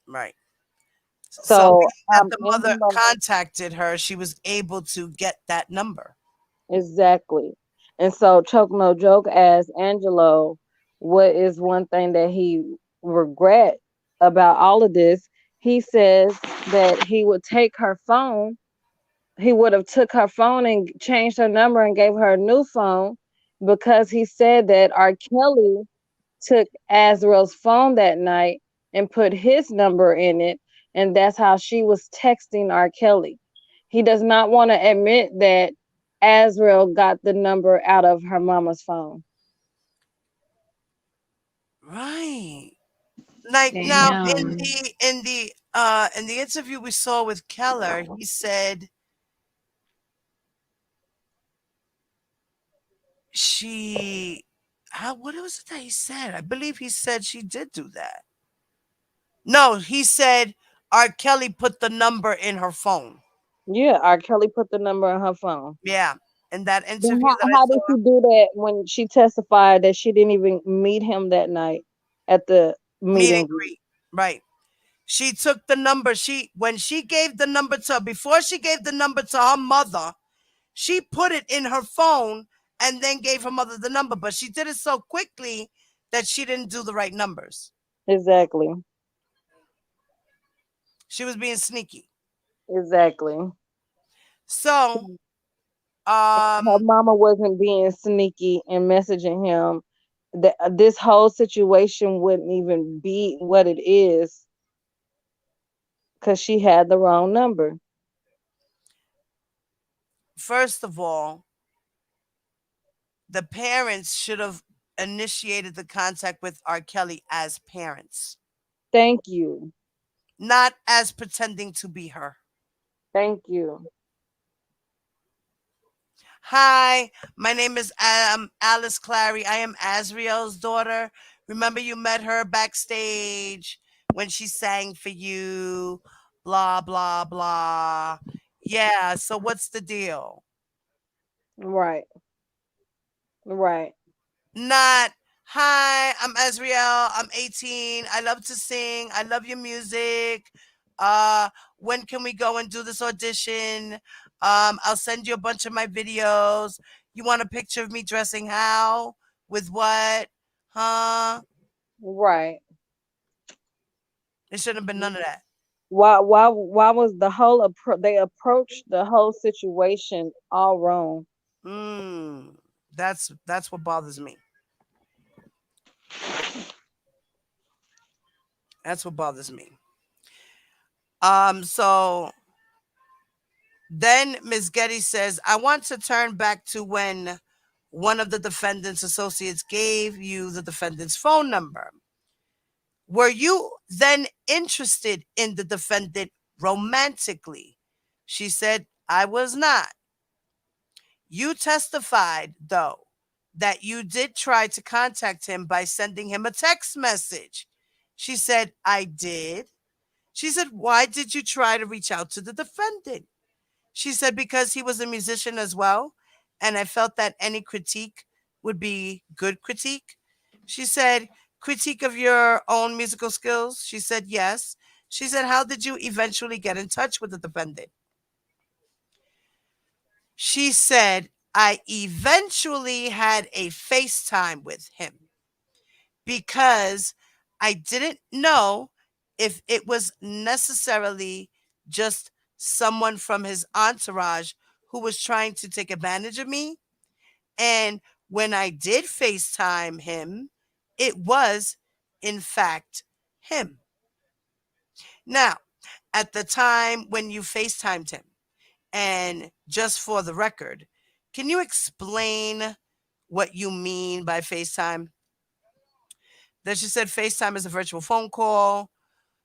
Right. So So being that the mother Angelo, contacted her, she was able to get that number. exactly. And so Choke No Joke asked Angelo what is one thing that he regret about all of this. He says that he would take her phone. He would have took her phone and changed her number and gave her a new phone because he said that R. Kelly took Azrael's phone that night and put his number in it, and that's how she was texting R. Kelly. He does not want to admit that Azrael got the number out of her mama's phone. Right. Like now Damn. in the interview we saw with Keller, he said she how what was it that he said? I believe he said she did do that. No, he said R. Kelly put the number in her phone. Yeah, R. Kelly put the number in her phone. Yeah. In that Then interview that I how saw, did she do that when she testified that she didn't even meet him that night at the meet meet and and greet? greet. Right. She took the number. When she gave the number to before she gave the number to her mother, she put it in her phone and then gave her mother the number. But she did it so quickly that she didn't do the right numbers. Exactly. She was being sneaky. Exactly. So, Her mama wasn't being sneaky and messaging him. That this whole situation wouldn't even be what it is because she had the wrong number. first of all, the parents should have initiated the contact with R. Kelly as parents, Thank you. not as pretending to be her. Thank you. Hi, my name is Alice Clary. I am Azriel's daughter. Remember, you met her backstage when she sang for you. Blah, blah, blah. Yeah, so what's the deal? Right. Right. Not, hi, I'm Azriel. I'm 18. I love to sing. I love your music. Uh, When can we go and do this audition? I'll send you a bunch of my videos. You want a picture of me dressing how? With what? Huh? Right. It shouldn't have been none of that. Why was the whole they approached the whole situation all wrong? Mm, that's what bothers me. That's what bothers me. So then Ms. Getty says, I want to turn back to when one of the defendant's associates gave you the defendant's phone number. Were you then interested in the defendant romantically? She said, I was not. You testified, though, that you did try to contact him by sending him a text message. She said, I did. She said, why did you try to reach out to the defendant? She said, because he was a musician as well, and I felt that any critique would be good critique. She said, critique of your own musical skills? She said, yes. She said, how did you eventually get in touch with the defendant? She said, I eventually had a FaceTime with him because I didn't know if it was necessarily just someone from his entourage who was trying to take advantage of me. And when I did FaceTime him, it was, in fact, him. Now, at the time when you FaceTimed him, and just for the record, can you explain what you mean by FaceTime? Then she said FaceTime is a virtual phone call.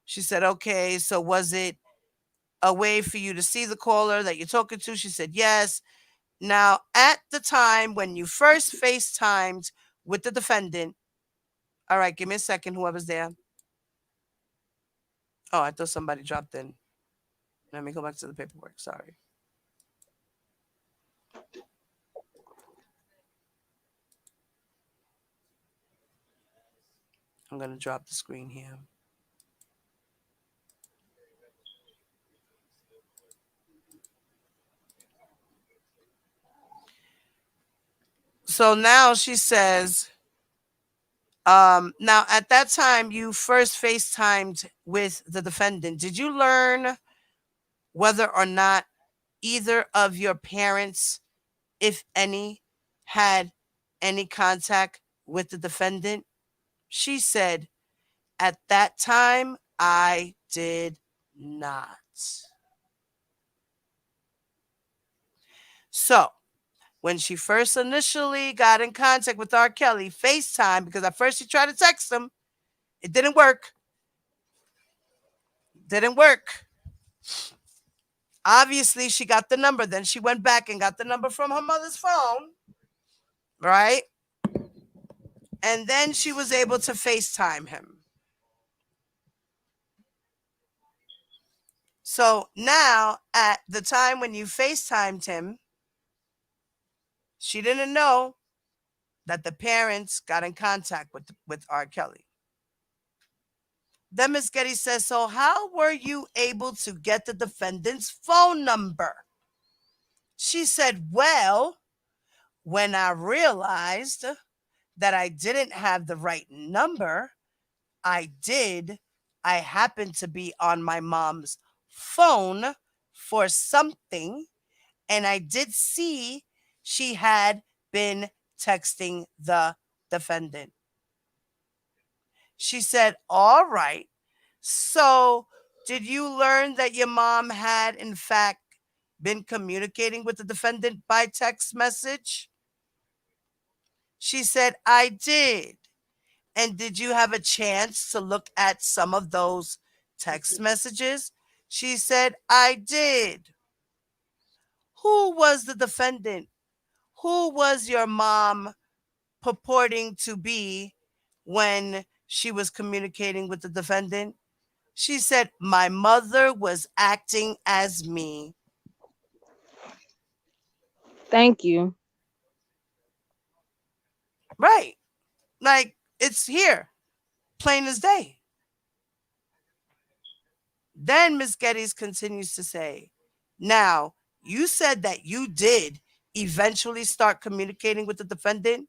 She said, okay, so was it a way for you to see the caller that you're talking to? She said, yes. Now, at the time when you first FaceTimed with the defendant, all right, give me a second, whoever's there. Oh, I thought somebody dropped in. Let me go back to the paperwork. Sorry. I'm going to drop the screen here. So now she says, now at that time you first FaceTimed with the defendant. Did you learn whether or not either of your parents, if any, had any contact with the defendant? She said, at that time, I did not. So, when she first initially got in contact with R. Kelly, FaceTime, because at first she tried to text him, it didn't work. Didn't work. Obviously, she got the number. Then she went back and got the number from her mother's phone, right? And then she was able to FaceTime him. So now, at the time when you FaceTimed him, she didn't know that the parents got in contact with R. Kelly. Then Ms. Getty says, so how were you able to get the defendant's phone number? She said, well, when I realized that I didn't have the right number, I happened to be on my mom's phone for something, and I did see she had been texting the defendant. She said, all right. So, did you learn that your mom had, in fact, been communicating with the defendant by text message? She said, I did. And did you have a chance to look at some of those text messages? She said, I did. Who was the defendant? Who was your mom purporting to be when she was communicating with the defendant? She said, my mother was acting as me. Thank you. Right. Like, it's here, plain as day. Then Miss Geddes continues to say, now, you said that you did eventually start communicating with the defendant.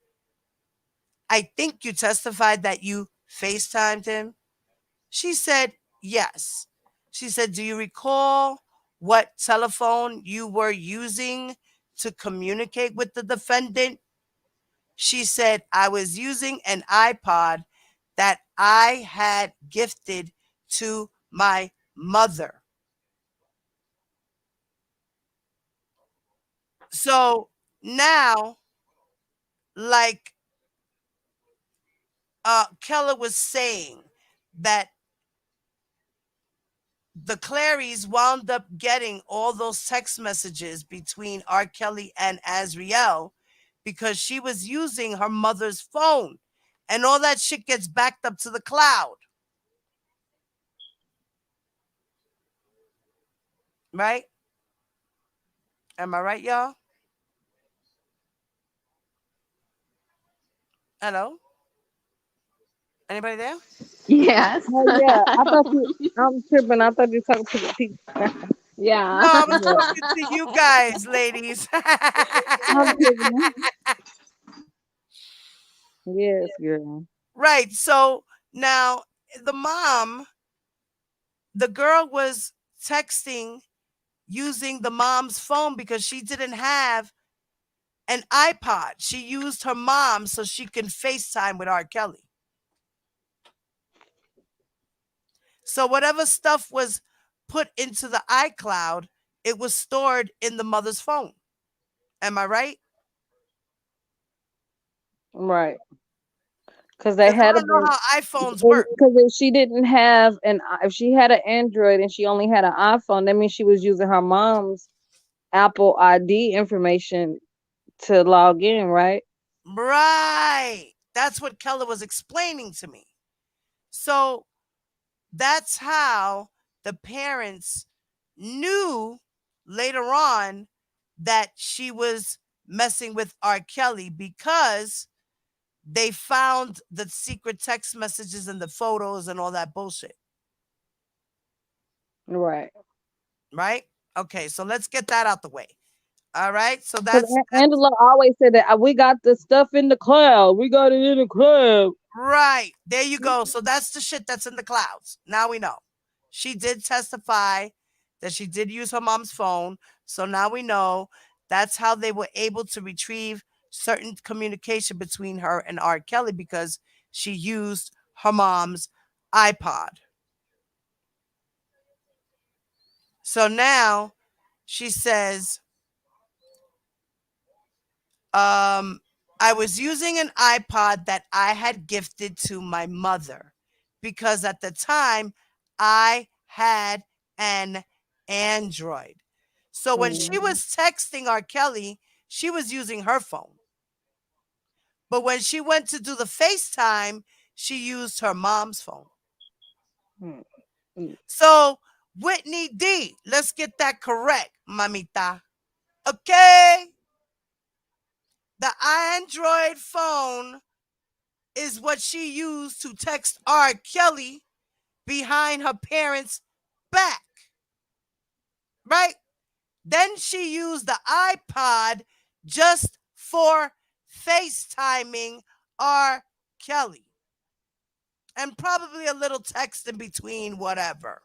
I think you testified that you FaceTimed him. She said, yes. She said, do you recall what telephone you were using to communicate with the defendant? She said, I was using an iPod that I had gifted to my mother. So now, like Keller was saying, that the Clarys wound up getting all those text messages between R. Kelly and Azriel because she was using her mother's phone. And all that shit gets backed up to the cloud. Right? Am I right, y'all? Hello? Anybody there? Yes. Oh yeah, I thought you. I'm tripping. I thought you were talking to the people. Yeah. No, I was Yeah, talking to you guys, ladies. I'm tripping. Yes, girl. Right. So now the mom, the girl was texting using the mom's phone because she didn't have an iPod. She used her mom so she can FaceTime with R. Kelly. So whatever stuff was put into the iCloud, it was stored in the mother's phone. Am I right? Right. Because they Because I had to don't know been. how iPhones work. Because if she didn't have if she had an Android and she only had an iPhone, that means she was using her mom's Apple ID information to log in, right? Right. That's what Keller was explaining to me. So that's how the parents knew later on that she was messing with R. Kelly because they found the secret text messages and the photos and all that bullshit. Right. Right? Okay, so let's get that out the way. All right. So Because that's Angela always said that we got the stuff in the cloud. We got it in the cloud. right. There you go. So that's the shit that's in the clouds. Now we know. She did testify that she did use her mom's phone. So now we know that's how they were able to retrieve certain communication between her and R. Kelly because she used her mom's iPod. So now she says, I was using an iPod that I had gifted to my mother because at the time I had an Android. So when she was texting R. Kelly, she was using her phone. But when she went to do the FaceTime, she used her mom's phone. Mm-hmm. So, Whitney D, let's get that correct, mamita. Okay? The Android phone is what she used to text R. Kelly behind her parents' back. Right? Then she used the iPod just for FaceTiming R. Kelly. And probably a little text in between, whatever.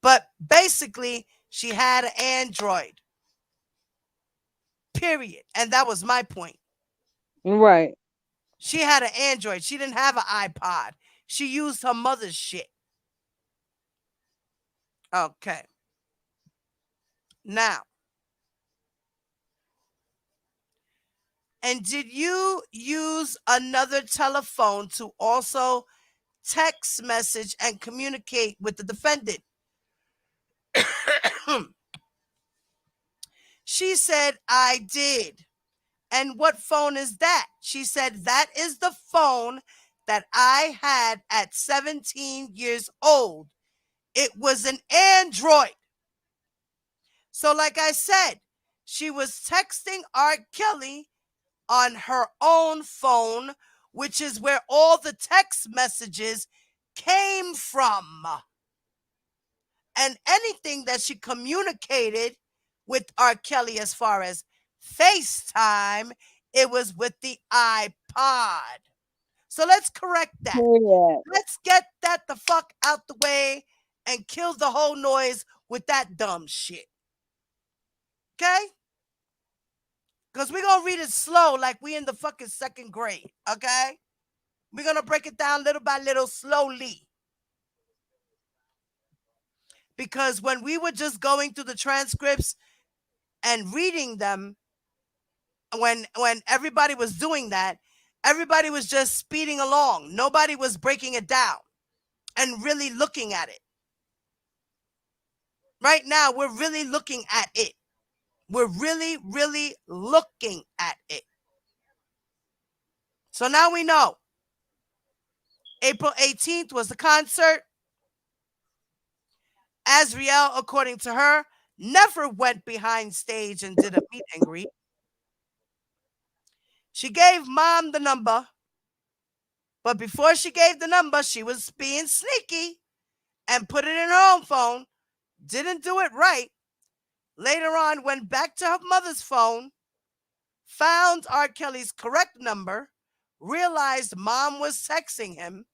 But basically, she had an Android. Period. And that was my point. Right. She had an Android. She didn't have an iPod. She used her mother's shit. Okay. Now, and did you use another telephone to also text message and communicate with the defendant? She said, I did. And what phone is that? She said, that is the phone that I had at 17 years old. It was an Android. So, like I said, she was texting R. Kelly on her own phone, which is where all the text messages came from. And anything that she communicated with R. Kelly as far as FaceTime, it was with the iPod. So let's correct that. Period. Let's get that the fuck out the way and kill the whole noise with that dumb shit. Okay? Because we're going to read it slow like we in the fucking second grade. Okay? We're going to break it down little by little slowly. Because when we were just going through the transcripts and reading them, when everybody was doing that, everybody was just speeding along. Nobody was breaking it down and really looking at it. Right now, we're really looking at it. We're really, really looking at it. So now we know. April 18th was the concert. Azriel, according to her, never went behind stage and did a meet and greet. She gave mom the number, but before she gave the number, she was being sneaky and put it in her own phone. Didn't do it right. Later on, went back to her mother's phone, found R. Kelly's correct number, realized mom was texting him,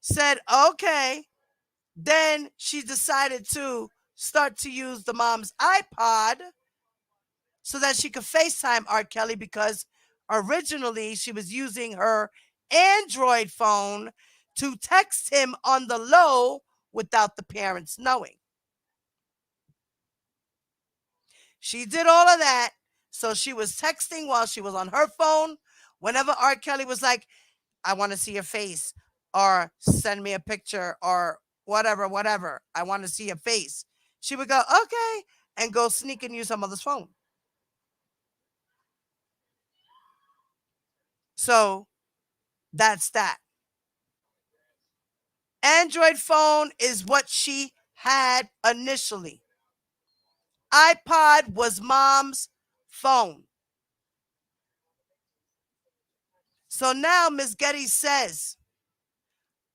said, okay. Then she decided to start to use the mom's iPod so that she could FaceTime R. Kelly because originally she was using her Android phone to text him on the low without the parents knowing. She did all of that. So she was texting while she was on her phone. Whenever R. Kelly was like, I want to see your face, or send me a picture, or whatever, whatever. I want to see your face. She would go, okay, and go sneak and use her mother's phone. So that's that. Android phone is what she had initially. iPod was mom's phone. So now Miss Getty says,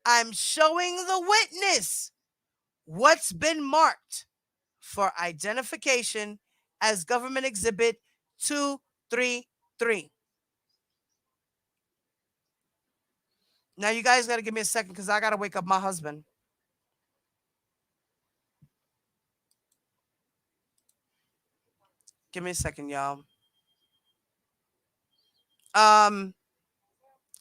I'm showing the witness what's been marked for identification as government exhibit 233. Now you guys got to give me a second because I got to wake up my husband. Give me a second, y'all. Um,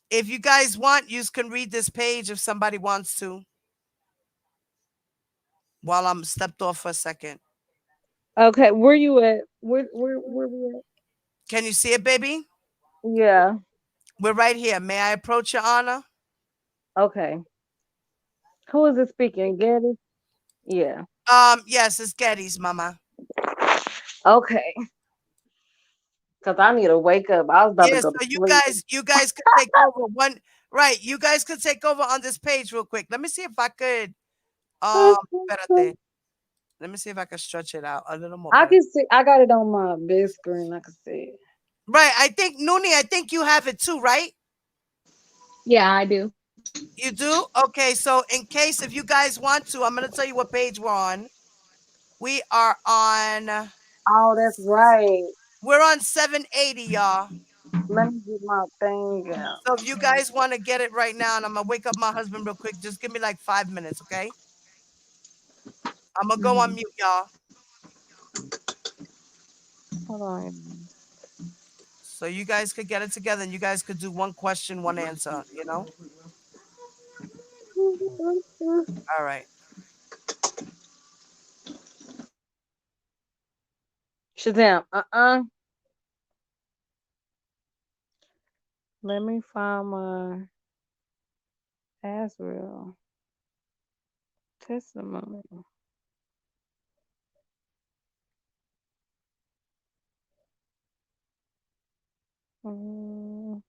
if you guys want, you can read this page if somebody wants to. While I'm stepped off for a second. Okay, where you at? Where we Can you see it, baby? at? Yeah. We're right here. May I approach your honor? Okay. Who is it speaking? Getty? Yeah. Yes, it's Getty's, mama. Okay. Cause I need to wake up. I was about to Yeah, go to so you sleep. guys, you guys could take over one. Right, you guys could take over on this page real quick. Let me see if I could. Espérate. Let me see if I can stretch it out a little more I better. can see. I got it on my big screen. I can see it. Right, I think Noonie, I think you have it too, right? Yeah, I do. You do? Okay, so in case if you guys want to, I'm gonna tell you what page we're on. We are on Oh, that's right. we're on 780, y'all. Let me get my thing out. So if you guys want to get it right now, and I'm gonna wake up my husband real quick, just give me like 5 minutes, okay? I'm gonna go on Mhm. mute, y'all. Hold on. So you guys could get it together and you guys could do one question, one answer, All right. Shazam. Let me find my Azrael testimony. Mm,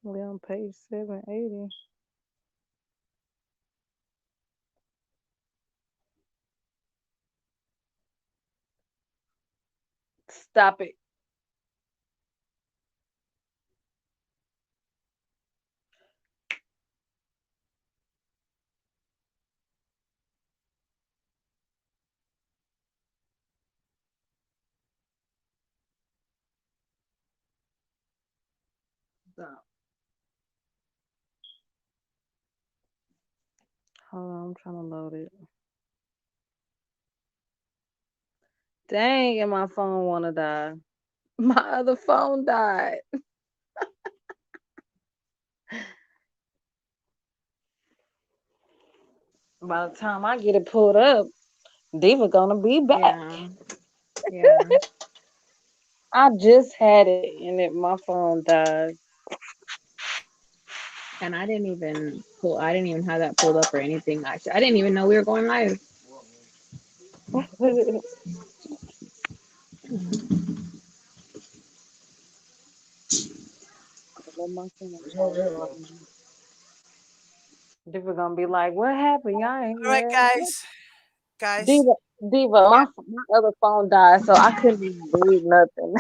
we on page 780. Stop it. Stop. Hold on, I'm trying to load it. Dang, and my phone wanna die. My other phone died. By the time I get it pulled up, Diva gonna be back. Yeah. Yeah. I just had it and my phone died. And I didn't even have that pulled up or anything. Actually, I didn't even know we were going live. Let my phone charge so I can. Diva gonna be like, "What happened? Y'all ain't All right, here." guys. Diva, my other phone died, so I couldn't even read nothing.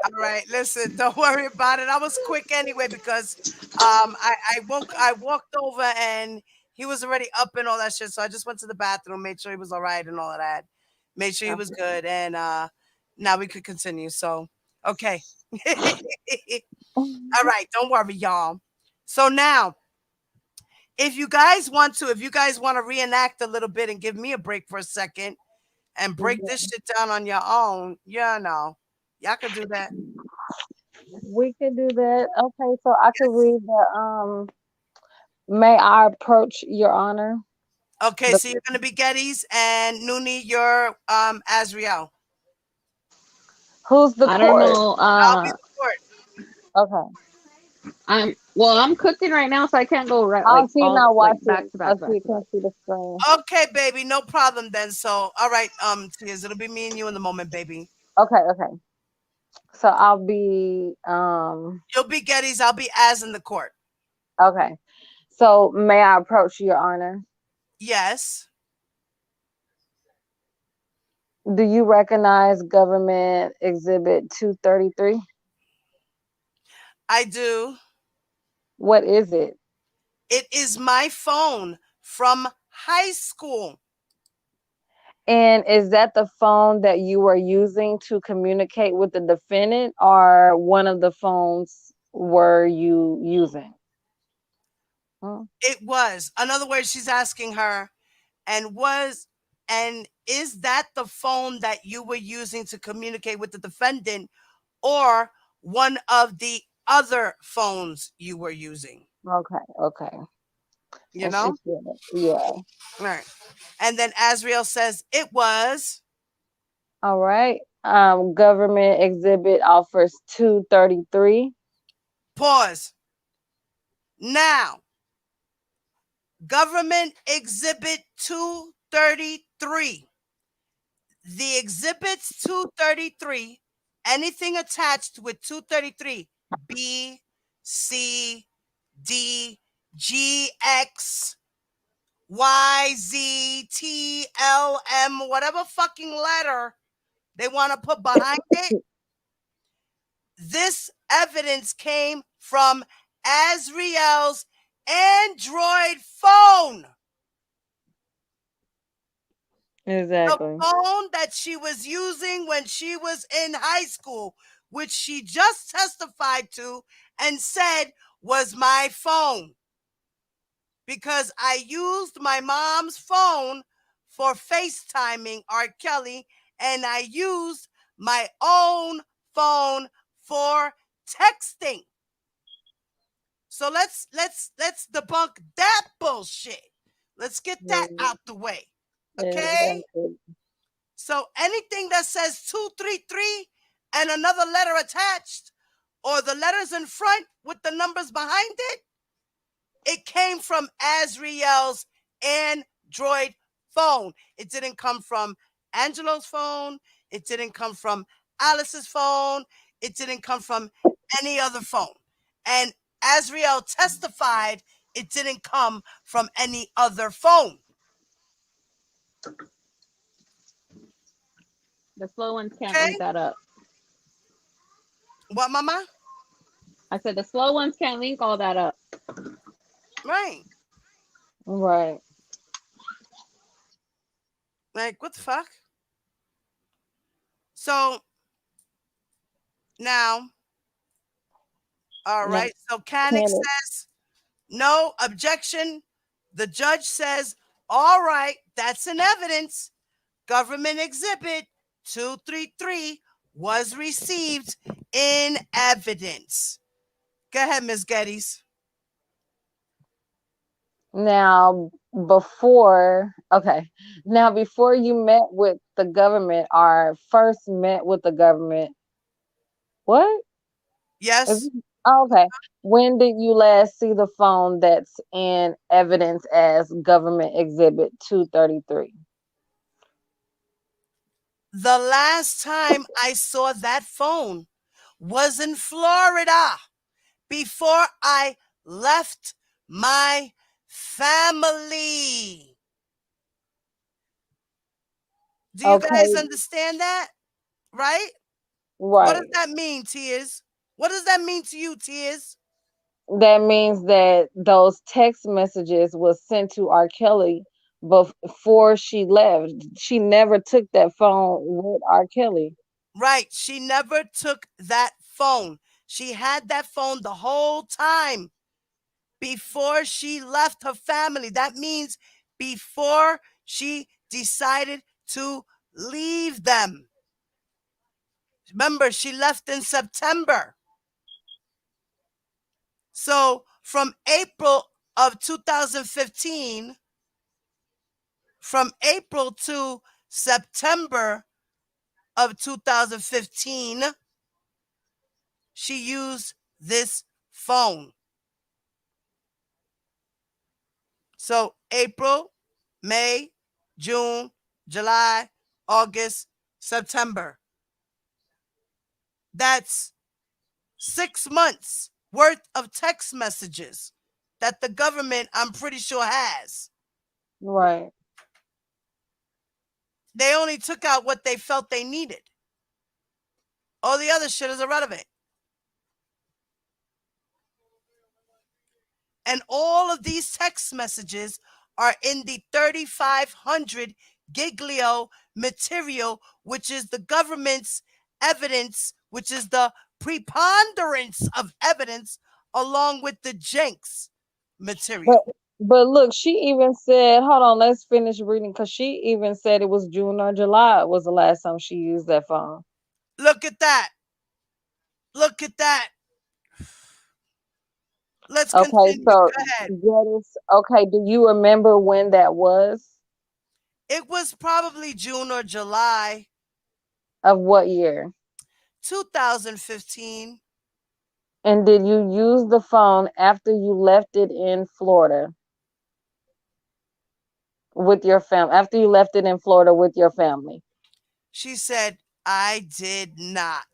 All right, listen, don't worry about it. I was quick anyway because I walked over and he was already up and all that shit. So I just went to the bathroom, made sure he was all right and all of that. Made sure he was good and now we could continue. So okay. All right, don't worry, y'all. So now if you guys want to reenact a little bit and give me a break for a second and break this shit down on your own, y'all can do that. We could do that. Okay, so I could read the may I approach your honor? Okay, The, so you're gonna be Geddes and Nooney, you're Azriel. who's the I don't court? know. I'll be the court. Okay. I'm cooking right now, so I can't go right Oh, like she all not like back watching. to Oh, back to she back to back. can't see the screen. Okay, baby, no problem then. So all right, Tears, it'll be me and you in the moment, baby. Okay, okay. So I'll be You'll be Geddes, I'll be Az in the court. okay. So may I approach your honor? Yes, Do you recognize government exhibit 233? I do. What is it? It is my phone from high school. And is that the phone that you were using to communicate with the defendant, or one of the phones were you using? Hmm? It was. In other words, she's asking her, and is that the phone that you were using to communicate with the defendant or one of the other phones you were using? Okay, okay. You And she know? said, yeah. Right. And then Azriel says it was. All right. Government exhibit offers 233. Pause. Now, government exhibit 233. The exhibits 233, anything attached with 233, B, C, D, G, X, Y, Z, T, L, M, whatever fucking letter they want to put behind it. This evidence came from Azriel's Android phone. The Exactly. phone that she was using when she was in high school, which she just testified to and said was my phone. Because I used my mom's phone for FaceTiming R. Kelly, and I used my own phone for texting. So let's debunk that bullshit. Let's get that out the way. Okay? Exactly. So anything that says 233 and another letter attached, or the letters in front with the numbers behind it, it came from Azriel's Android phone. It didn't come from Angelo's phone. It didn't come from Alice's phone. It didn't come from any other phone. And Azriel testified it didn't come from any other phone. The slow ones can't Okay? read that up. What, mama? I said the slow ones can't link all that up. Right. Right. Like, what the fuck? So now, all Now, right. So Canik can it? says no objection. The judge says, all right, that's an evidence. Government exhibit 233 was received in evidence. Go ahead, Ms. Geddes. Now, before you met with the government or first met with the government, what? Is Yes. okay. When did you last see the phone that's in evidence as government exhibit 233? The last time I saw that phone was in Florida before I left my family. Do you guys Okay, understand that? Right? What does right. that mean, Tears? What does that mean to you, Tears? That means that those text messages was sent to R. Kelly before she left. She never took that phone with R. Kelly. Right. She never took that phone. She had that phone the whole time before she left her family. That means before she decided to leave them. Remember, she left in September. So from April of 2015, from April to September of 2015, she used this phone. So April, May, June, July, August, September. That's 6 months worth of text messages that the government, I'm pretty sure, has. Right. They only took out what they felt they needed. All the other shit is irrelevant. And all of these text messages are in the 3500 giglio material, which is the government's evidence, which is the preponderance of evidence, along with the Jenks But material. but look, she even said, hold on, let's finish reading because she even said it was June or July was the last time she used that phone. Look at that. Look at that. Let's Okay, continue. so Go ahead. okay, do you remember when that was? It was probably June or July Of what year? 2015. And did you use the phone after you left it in Florida with your family? After you left it in Florida with your family? She said, I did not.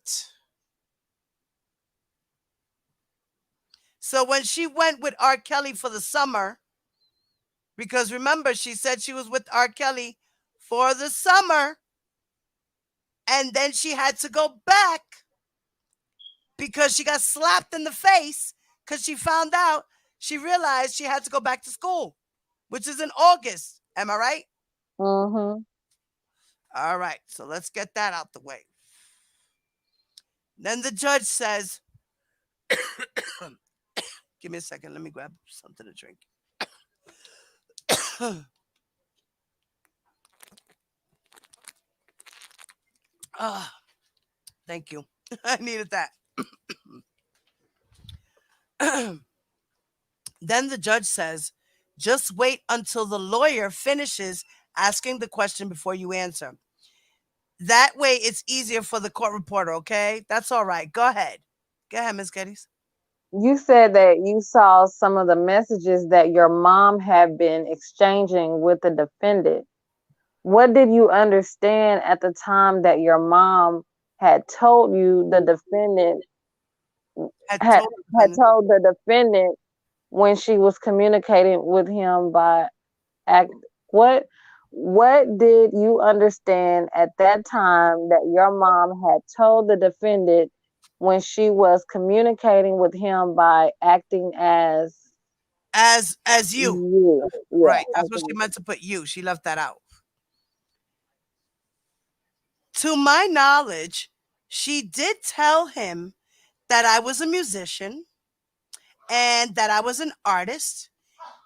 So when she went with R. Kelly for the summer, because remember, she said she was with R. Kelly for the summer, and then she had to go back because she got slapped in the face because she found out, she realized she had to go back to school, which is in August. Am I right? Mm-hmm. All right, so let's get that out the way. Then the judge says, give me a second, let me grab something to drink. Ah, thank you. I needed that. Then the judge says, just wait until the lawyer finishes asking the question before you answer. That way it's easier for the court reporter, okay? That's all right. Go ahead. Go ahead, Ms. Geddes. You said that you saw some of the messages that your mom had been exchanging with the defendant. What did you understand at the time that your mom had told you the defendant I had told had the told the defendant when she was communicating with him by act what did you understand at that time that your mom had told the defendant when she was communicating with him by acting As you. you. Yeah. Right. That's what she Okay. meant to put you. She left that out. To my knowledge, she did tell him that I was a musician and that I was an artist.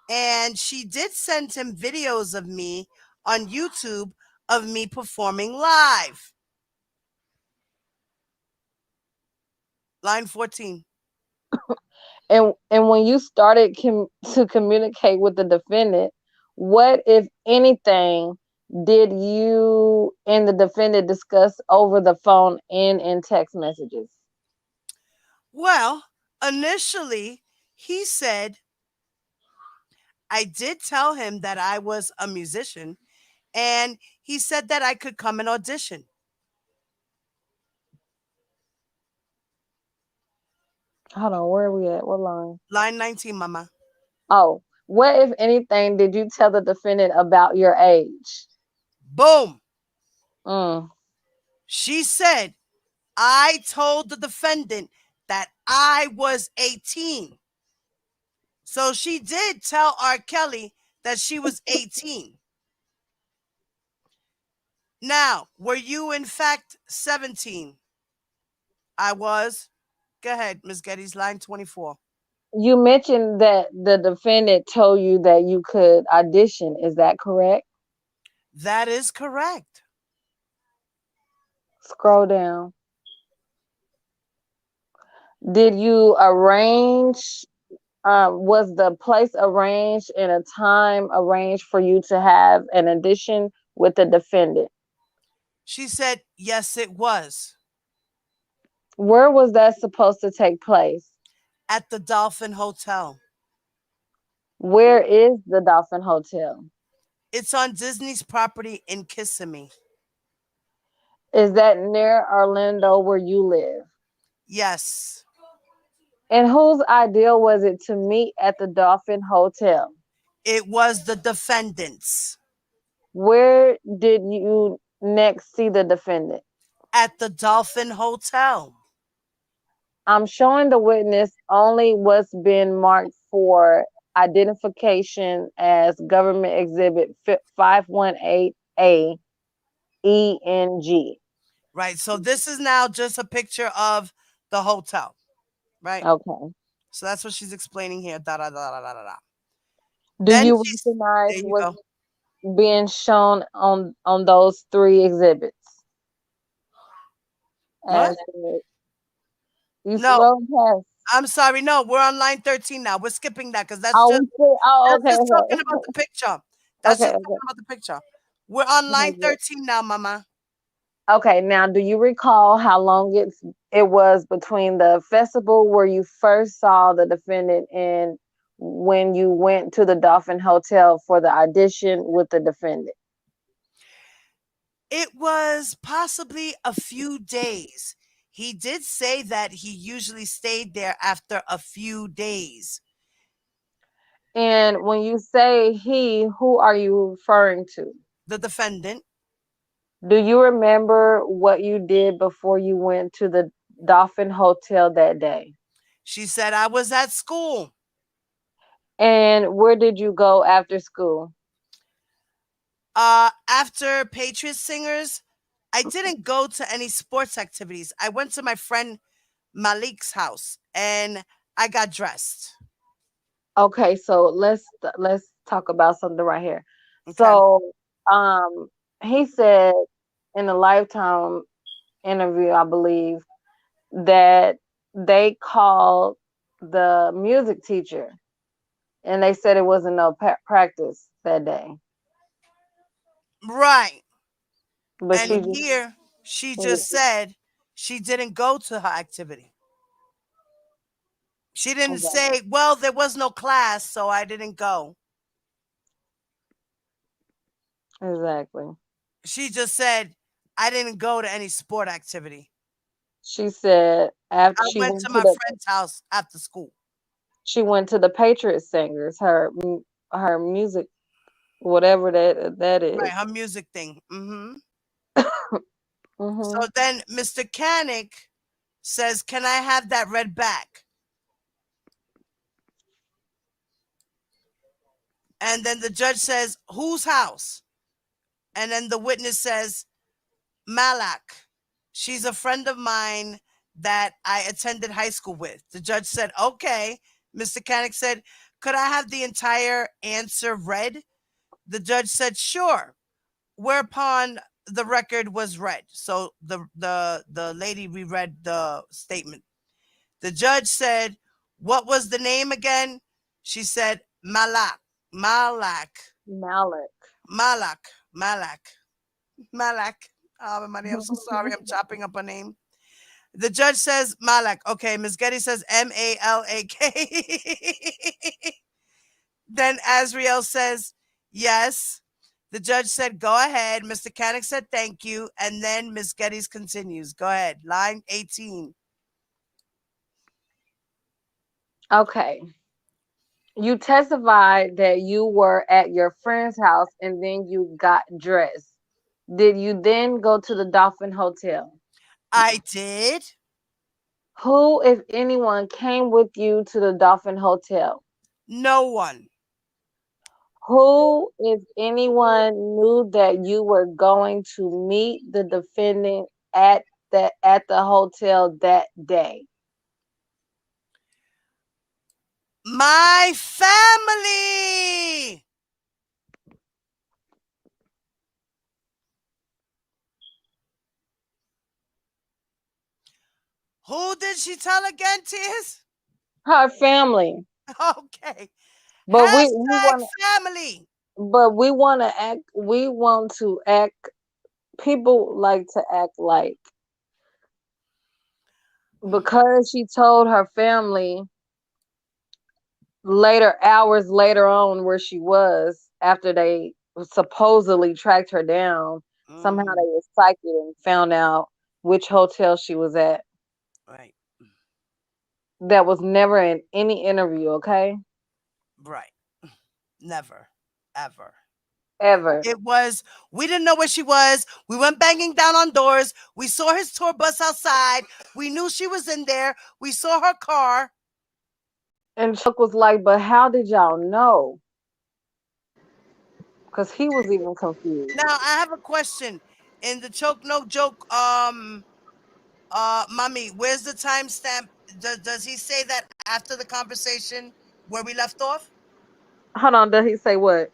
And she did send him videos of me on YouTube of me performing live. Line 14. And when you started to communicate with the defendant, what, if anything, did you and the defendant discuss over the phone and in text messages? Well, initially, he said I did tell him that I was a musician, and he said that I could come and audition. Hold on, where are we at? What line? Line 19, mama. Oh, what, if anything, did you tell the defendant about your age? Boom. Mm. She said, I told the defendant that I was 18. So she did tell R. Kelly that she was 18. Now, were you in fact 17? I was. Go ahead, Miss Getty's line 24. You mentioned that the defendant told you that you could audition. Is that correct? That is correct. Scroll down. Did you arrange? Was the place arranged and a time arranged for you to have an audition with the defendant? She said, yes, it was. Where was that supposed to take place? At the Dolphin Hotel. Where is the Dolphin Hotel? It's on Disney's property in Kissimmee. Is that near Orlando where you live? Yes. And whose idea was it to meet at the Dolphin Hotel? It was the defendant's. Where did you next see the defendant? At the Dolphin Hotel. I'm showing the witness only what's been marked for identification as government exhibit 518A ENG. Right. So this is now just a picture of the hotel. Right. Okay. So that's what she's explaining here. Da da da da da da. Do Then you she's recognize there. You what's go. being shown on those three exhibits? What? As you No, scroll past. I'm sorry. No, we're on line 13 now. We're skipping that because Oh, we see. Oh, that's okay, just talking okay, about the picture. That's okay, just okay. talking about the picture. We're on line Okay. 13 now, mama. Okay, now do you recall how long it was between the festival where you first saw the defendant and when you went to the Dolphin Hotel for the audition with the defendant? It was possibly a few days. He did say that he usually stayed there after a few days. And when you say he, who are you referring to? The defendant. Do you remember what you did before you went to the Dolphin Hotel that day? She said I was at school. And where did you go after school? After Patriot Singers, I didn't go to any sports activities. I went to my friend Malik's house and I got dressed. Okay, so let's talk about something right here. Okay. So, um, he said in a Lifetime interview, I believe, that they called the music teacher and they said it wasn't no practice that day. Right. But And she just here she just said she didn't go to her activity. She didn't okay, say, well, there was no class, so I didn't go. exactly. She just said, I didn't go to any sport activity. She said after I went to my friend's house after school. she went to the Patriot Singers, her music, whatever that Right, is. her music thing. So Hmm. then Mr. Canick says, "Can I have that read back?" And then the judge says, "Whose house?" And then the witness says, "Malak. She's a friend of mine that I attended high school with." The judge said, "Okay." Mr. Kanik said, "Could I have the entire answer read?" The judge said, "Sure." Whereupon the record was read. So the lady reread the statement. The judge said, "What was the name again?" She said, "Malak. Malak. Malik. Malak. Malak. Malak." Oh, Maria, I'm so sorry. I'm chopping up a name. The judge says Malak. Okay, Ms. Getty says Malak. Then Azriel says yes. The judge said, "Go ahead." Mr. Kanik said, "Thank you." And then Ms. Geddes continues. Go ahead. Line 18. Okay. You testified that you were at your friend's house and then you got dressed. Did you then go to the Dolphin Hotel? I did. Who, if anyone, came with you to the Dolphin Hotel? No one. Who, if anyone, knew that you were going to meet the defendant at the hotel that day? My family. Who did she tell again, Tears? Her family. Okay. But we Hashtag want family. we want to act people like to act like because she told her family hours later on where she was after they supposedly tracked her down. Somehow they Mhm. were psychic and found out which hotel she was at. Right. That was never in any interview, okay? Right. Never. Ever. Ever. It was, we didn't know where she was. We went banging down on doors. We saw his tour bus outside. We knew she was in there. We saw her car. And Chuck was like, but how did y'all know? Because he was even confused. Now I have a question. In the choke no joke, mommy, where's the timestamp? Does he say that after the conversation where we left off? Hold on, did he say what?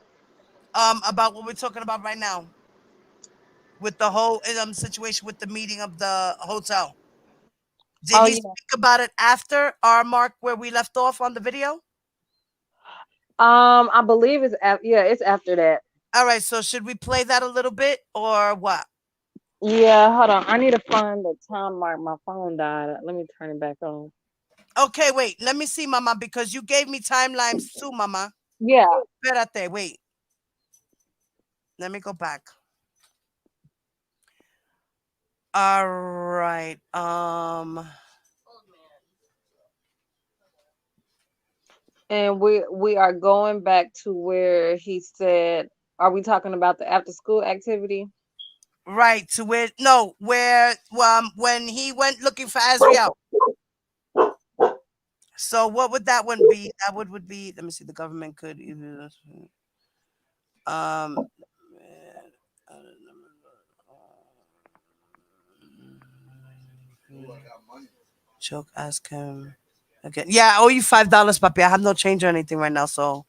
About what we're talking about right now with the whole situation with the meeting of the hotel. Did Oh he yeah. speak about it after our mark where we left off on the video? I believe it's after that. All right, so should we play that a little bit or what? Yeah, hold on. I need to find the time mark. My phone died. Let me turn it back on. Okay, wait. Let me see, Mama, because you gave me timelines too, Mama. Yeah. Espérate, wait. Let me go back. All right. And we are going back to where he said, are we talking about the after school activity? Right to where no, where when he went looking for Azriel. So what would that one be? That would be, let me see, the government could either um Choke, ask him again. Yeah, I owe you $5, papi. I have no change or anything right now, so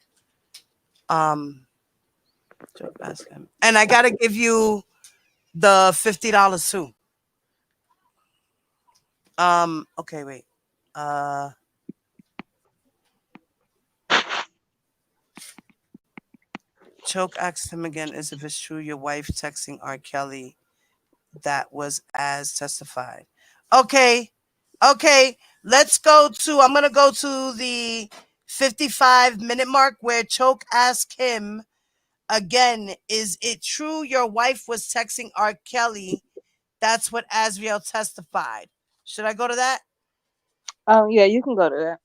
Choke, ask him. And I gotta give you the $50 too. Okay, wait. Uh Choke asked him again is if it's true your wife texting R. Kelly that was as testified. Okay. Okay. Let's go to, I'm gonna go to the 55-minute mark where Choke asked him again, is it true your wife was texting R. Kelly? That's what Azriel testified. Should I go to that? Yeah, you can go to that.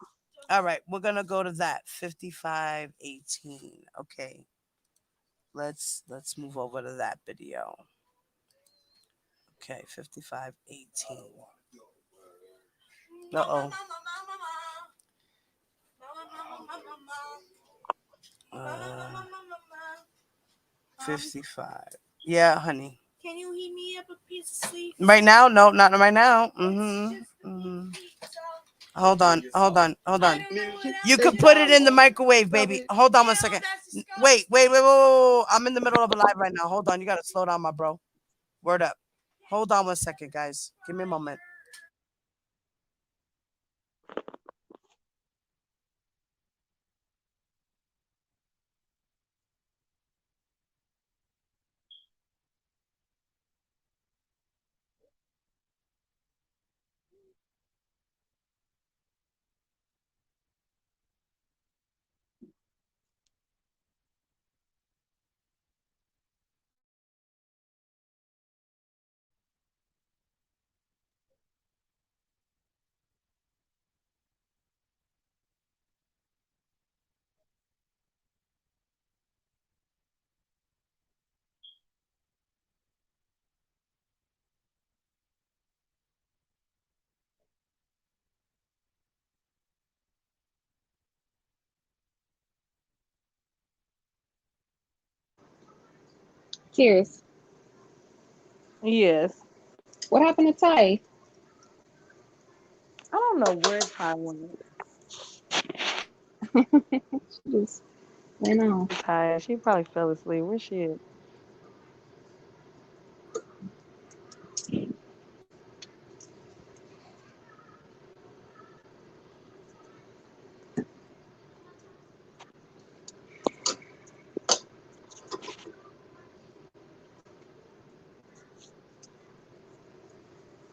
All right, we're gonna go to that. 55:18. Okay. Let's move over to that video. Okay, 55:18. Uh-oh. 55. Yeah, honey. Can you heat me up a piece of sweet? Right now? No, not right now. Hold on, hold on, hold on. You could put it in the microwave, baby. Hold on one second. Wait. I'm in the middle of a live right now. Hold on. You gotta slow down, my bro. Word up. Hold on one second, guys. Give me a moment. Cheers. Yes. What happened to Ty? I don't know where Ty went. She just went off. I'm tired. She probably fell asleep. Where she at?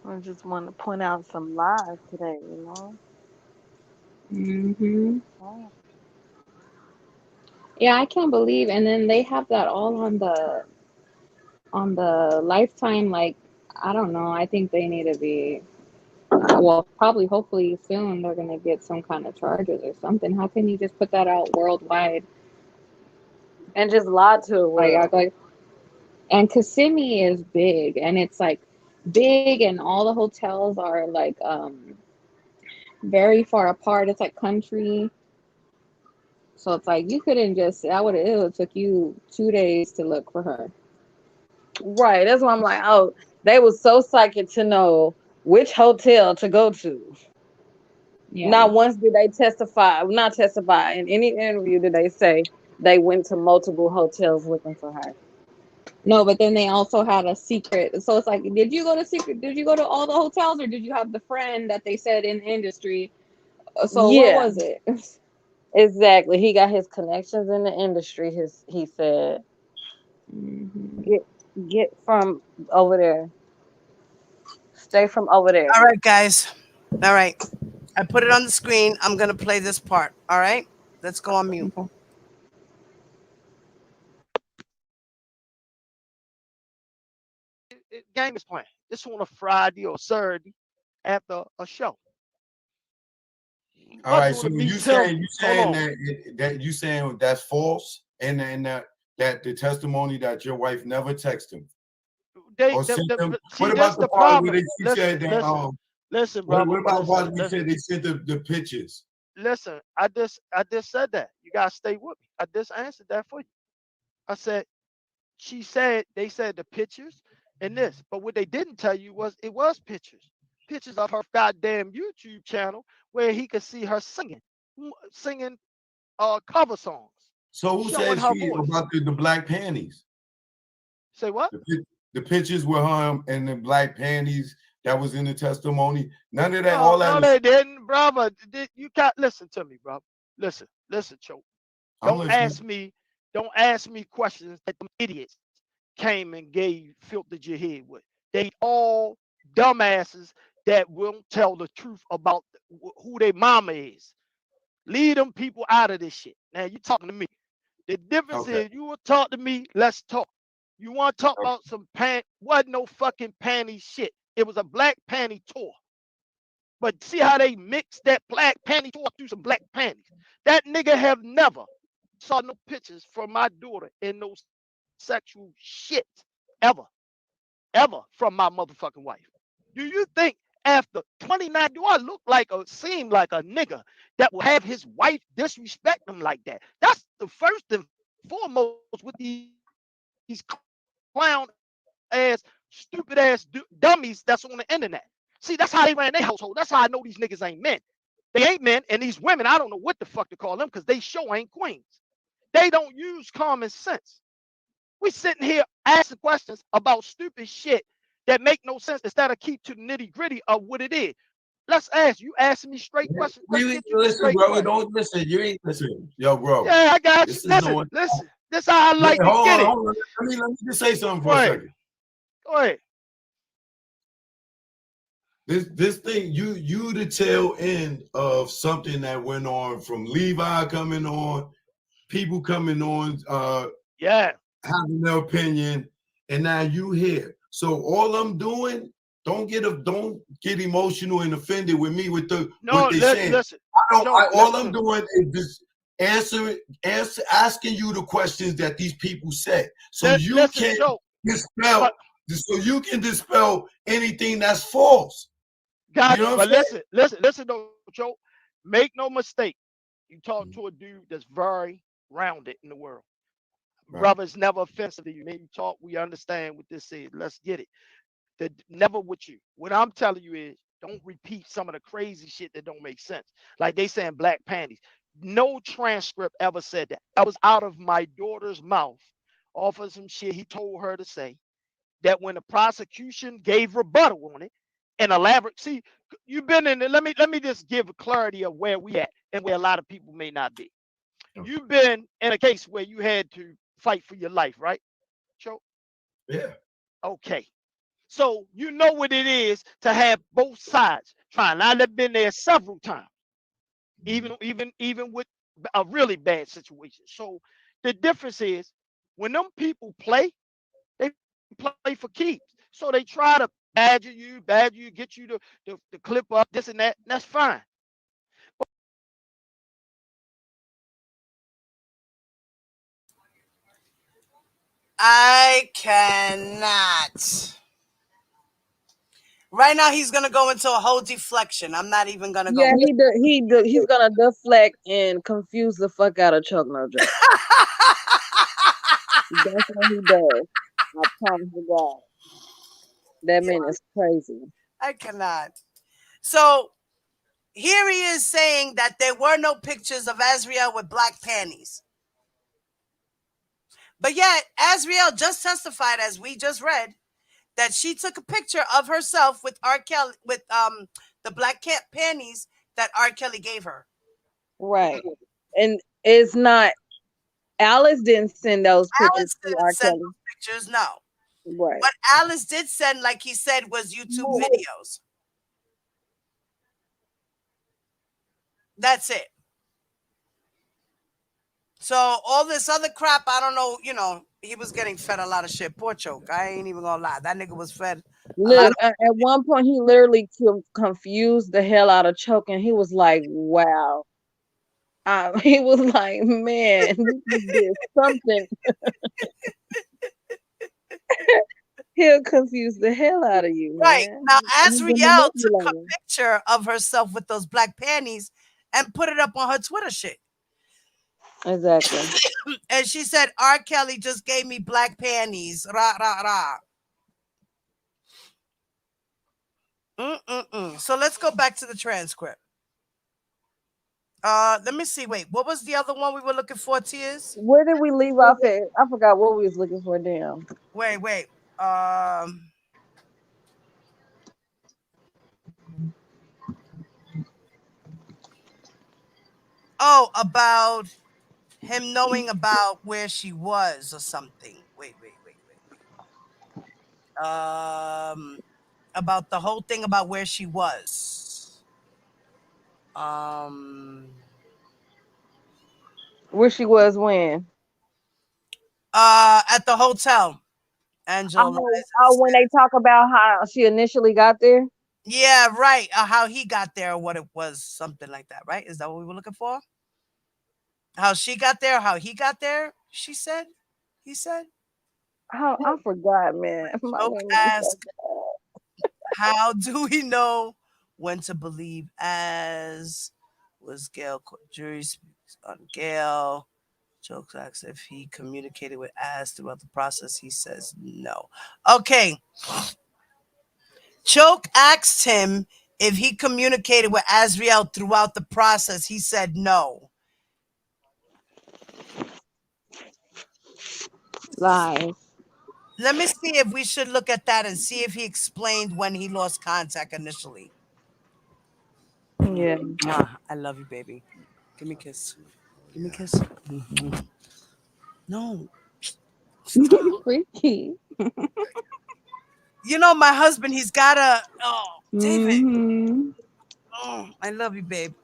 I just want to point out some lies today, you know? Hmm. Oh. Yeah, I can't believe. And then they have that all on the Lifetime. Like, I don't know. I think they need to be. Well, probably, hopefully, soon they're gonna get some kind of charges or something. How can you just put that out worldwide? And just lied to the Like, world. and Kissimmee is big, and it's like big, and all the hotels are like very far apart. It's like country. So it's like you couldn't just that would it would took you 2 days to look for her. Right. That's why I'm like, oh, they was so psyched to know which hotel to go to. Yeah. Not once did they testify, not testify in any interview did they say they went to multiple hotels looking for her. No, but then they also had a secret. So it's like, did you go to all the hotels or did you have the friend that they said in the industry? So what Yeah, was it? exactly. He got his connections in the industry. He said, Hmm. get get from over there. Stay from over All there. right, guys. All right. I put it on the screen. I'm gonna play this part. All right. Let's go on mute. Okay. Game is playing. This on a Friday or Saturday after a show. All right. Wasn't So gonna me you tell. saying Hold on. that you saying that's false, and that the testimony that your wife never texted him or sent them. See, What that's about the the part where problem. she said that Listen, brother. What about the part Listen, where they listen, said they sent the pictures? listen. I just said that. You gotta stay with me. I just answered that for you. I said she said they said the pictures and this, but what they didn't tell you was it was pictures of her goddamn YouTube channel where he could see her singing cover songs, So who showing said her she voice. about the black panties? Say what? The pictures with her and the black panties that was in the testimony. None of that. No, All that no, is. they didn't, brother. You can't listen to me, bro. Listen, Choke. I'm Don't listening. ask me, don't ask me questions that them idiots came and filtered your head with. They all dumbasses that won't tell the truth about who their mama is. Leave them people out of this shit. Now you talking to me. The difference Okay. is you will talk to me, let's talk. You want to talk about some wasn't no fucking panty shit. It was a black panty tour. But see how they mix that black panty tour through some black panties. That nigga have never saw no pictures from my daughter in no sexual shit ever, ever from my motherfucking wife. Do you think after 29, do I look like or seem like a nigga that will have his wife disrespect him like that? That's the first and foremost with these clown ass, stupid ass dummies that's on the internet. See, that's how they ran their household. That's how I know these niggas ain't men. They ain't men, and these women, I don't know what the fuck to call them because they sure ain't queens. They don't use common sense. We sitting here asking questions about stupid shit that make no sense instead of keep to the nitty gritty of what it is. Let's ask you asking me straight questions. Let's get you the Listen, straight bro. questions. Don't listen. You ain't listen. Yo, bro. Yeah, I got you. This is Listen, going. listen. This how I Yeah, like to hold get on, it. hold on. Let me just say something Go for a ahead. second. Go ahead. This thing, you the tail end of something that went on from Levi coming on, people coming on, Yeah. having their opinion, and now you here. So all I'm doing, don't get emotional and offended with me with what No, they saying. listen. Joe, All listen I'm to me. doing is just asking you the questions that these people said, so you Listen, can Joe. dispel, But so you can dispel anything that's false. You got know you. what I'm But saying? listen though, Joe. Make no mistake. You talk to a dude that's very rounded in the world. Right. Brother, it's never offensive to you. Man, you talk, we understand what this is. Let's get it. Never with you. What I'm telling you is don't repeat some of the crazy shit that don't make sense. Like they saying black panties. No transcript ever said that. That was out of my daughter's mouth off of some shit he told her to say. That when the prosecution gave rebuttal on it and elaborate, see, you've been in it. Let me just give clarity of where we at and where a lot of people may not be. You've been in a case where you had to fight for your life, right? Joe? Yeah. Okay. So you know what it is to have both sides trying. I've been there several times, even with a really bad situation. So the difference is when them people play, they play for keeps. So they try to badger you, get you to clip up this and that. And that's fine. I cannot. Right now, he's gonna go into a whole deflection. I'm not even gonna go. Yeah, he's gonna deflect and confuse the fuck out of Chuck No Joke. That's what he does. I promise you God. That man is crazy. I cannot. So here he is saying that there were no pictures of Azriel with black panties. But yet, Azriel just testified, as we just read, that she took a picture of herself with R. Kelly with the black cat panties that R. Kelly gave her. Right. And it's not Alice didn't send those pictures Alice to didn't R. send Kelly. those pictures, no. Right. What Alice did send, like he said, was YouTube videos. That's it. So all this other crap, I don't know, he was getting fed a lot of shit. Poor Choke. I ain't even gonna lie. That nigga was fed a lot Look, of at one point he literally confused the hell out of Choke, and he was like, "Wow." He was like, "Man, you did something." He'll confuse the hell out of you, right. man. Now He's a Azriel took a manipulator. picture of herself with those black panties and put it up on her Twitter shit. Exactly. And she said, R. Kelly just gave me black panties. Rah, rah, rah. So let's go back to the transcript. Let me see. Wait, what was the other one we were looking for, Tears? Where did we leave off at? I forgot what we was looking for. Damn. Wait. Um, about him knowing about where she was or something. Wait. About the whole thing about where she was. Where she was when? At the hotel. Angela Liza When they talk about how she initially got there. yeah, right. How he got there, or what it was, something like that, right? Is that what we were looking for? How she got there, how he got there, she said. He said. How I forgot, man. My Choke memory is so asked bad. How do we know when to believe as was Gail jury speaks on Gail? Choke asks if he communicated with as throughout the process. He says no. Okay. Choke asked him if he communicated with Azriel throughout the process. He said no. Lies. Let me see if we should look at that and see if he explained when he lost contact initially. Yeah. Mwah. I love you, baby. Give me a kiss. Give me a kiss. Mhm. No. Stop. Freaky. You know, my husband, he's got a. Oh, David. Mm-hmm. Oh, I love you, babe.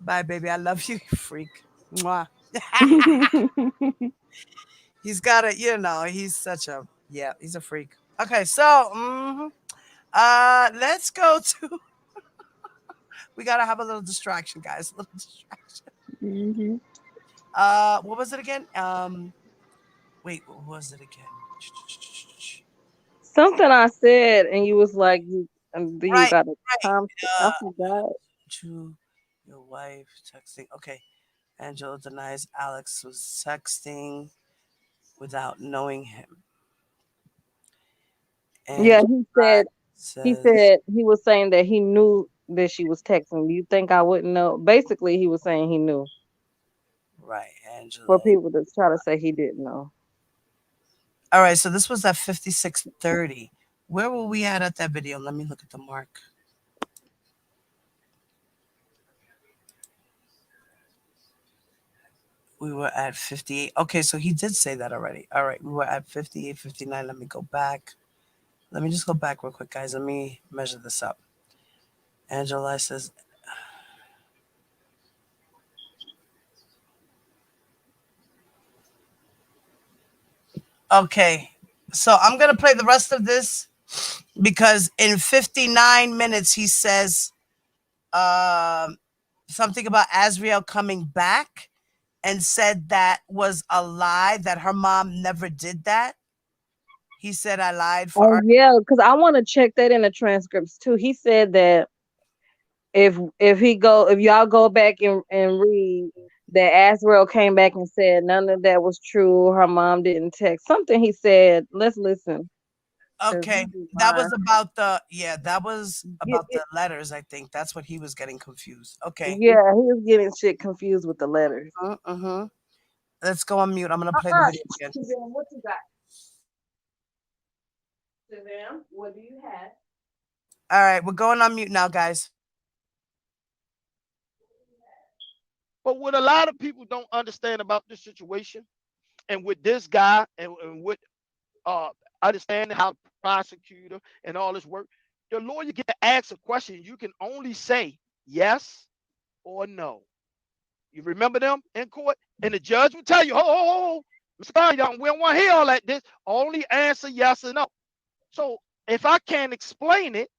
Bye, baby. I love you, you freak. Mwah. He's got a, he's such a, yeah, he's a freak. Okay, so, let's go to, we gotta have a little distraction, guys. A little distraction. Mm-hmm. What was it again? Wait, what was it again? Something I said, and you was like, do you Right, got a right. time? I forgot. To your wife texting. Okay. Angela denies Alex was texting without knowing him. Yeah, Angela he says, said he was saying that he knew that she was texting. You think I wouldn't know? Basically, he was saying he knew. right, For Angela. people to try to say he didn't know. All right, so this was at 56:30. Where were we at that video? Let me look at the mark. We were at 58. Okay, so he did say that already. All right, we were at 58, 59. Let me go back. Let me just go back real quick, guys. Let me measure this up. Angela says, okay, so I'm going to play the rest of this because in 59 minutes, he says something about Azriel coming back and said that was a lie, that her mom never did that. He said, I lied for Oh our. yeah, because I want to check that in the transcripts too. He said that if y'all go back and read that Asriel came back and said none of that was true. Her mom didn't text something. He said, let's listen. 'Cause he Okay, be that was lying. about that was Yeah, about the letters. I think that's what he was getting confused. Okay. yeah, he was getting shit confused with the letters. Mm-hmm. Let's go on mute. I'm gonna play the video again. Suzanne, what you got? Suzanne, what do you have? All right, we're going on mute now, guys. But what a lot of people don't understand about this situation, and with this guy, and with uh understanding how the prosecutor and all this work, the lawyer get to ask a question. You can only say yes or no. You remember them in court, and the judge will tell you, "Oh, Mr. Brown, we don't want to hear all that. This only answer yes or no." So if I can't explain it,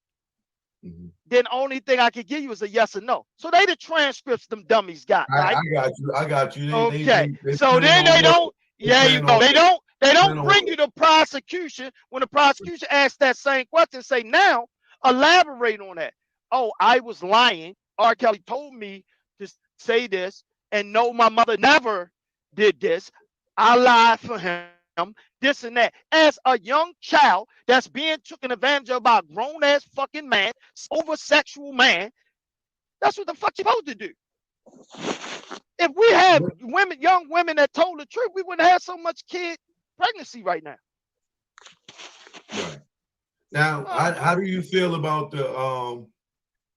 then only thing I can give you is a yes or no. So they the transcripts them dummies got, right? I got you. I got you. Okay. They So plan then on they what? don't, They there you plan go. on They plan don't on bring what? you the prosecution when the prosecution asks that same question, say, now elaborate on that. Oh, I was lying. R. Kelly told me to say this, and no, my mother never did this. I lied for him, this and that. As a young child that's being taken advantage of by a grown ass fucking man, over sexual man, that's what the fuck you supposed to do. If we had women, young women that told the truth, we wouldn't have so much kid pregnancy right now. Right. Now, how do you feel about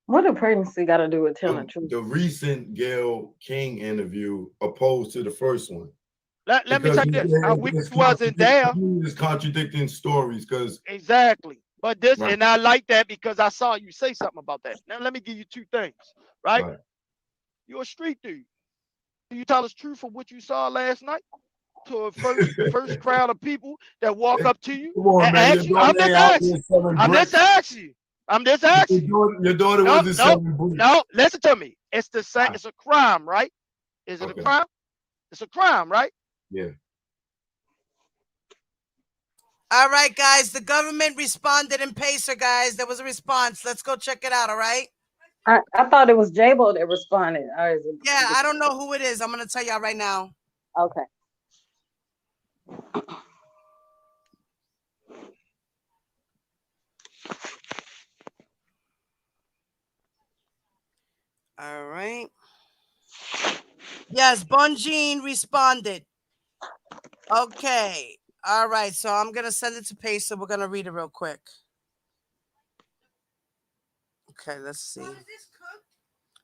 What did pregnancy got to do with telling the truth? the recent Gail King interview opposed to the first one? Let me Because tell you this. We it's wasn't there. contradicting stories. Because Exactly. But this, right, and I like that because I saw you say something about that. Now let me give you two things, right? right. You're a street dude. You tell us truth of what you saw last night to a first crowd of people that walk up to you Come on, and man. Your ask you. I'm daughter just ain't out there asking. selling I'm just bricks. asking you. I'm just asking you. Your daughter No, wasn't no, selling bricks. no. Listen to me. It's the same. Ah, It's a crime, right? Is it a okay. crime? It's a crime, right? Yeah. All right, guys. The government responded in Pacer, guys. There was a response. Let's go check it out. All right. I thought it was J-Bo that responded. Or is Yeah, it, I don't know who it is. I'm gonna tell y'all right now. okay. All right. Yes, Bonjean responded. Okay. All right. So I'm gonna send it to Pacer. We're gonna read it real quick. Okay. Let's see.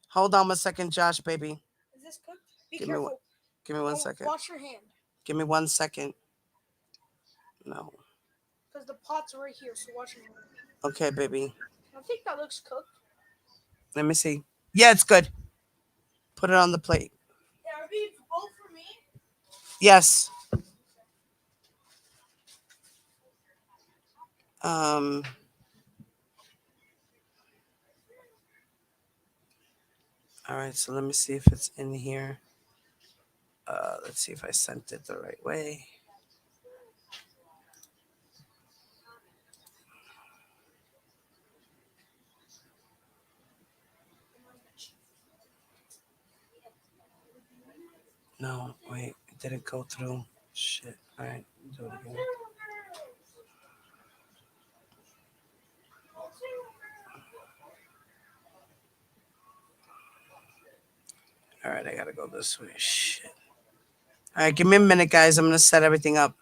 Hold on 1 second, Josh, baby. Is this cooked? Be Give careful. me one. Give me 1 second. Wash your hand. Give me 1 second. No. Because the pots are right here, so wash your hand. Okay, baby. I think that looks cooked. Let me see. Yeah, it's good. Put it on the plate. Are these both for me? Yes. Um. All right. So let me see if it's in here. Let's see if I sent it the right way. No, wait, it didn't go through. Shit. All right, do it again. All right, I gotta go this way. Shit. All right, give me a minute, guys. I'm gonna set everything up.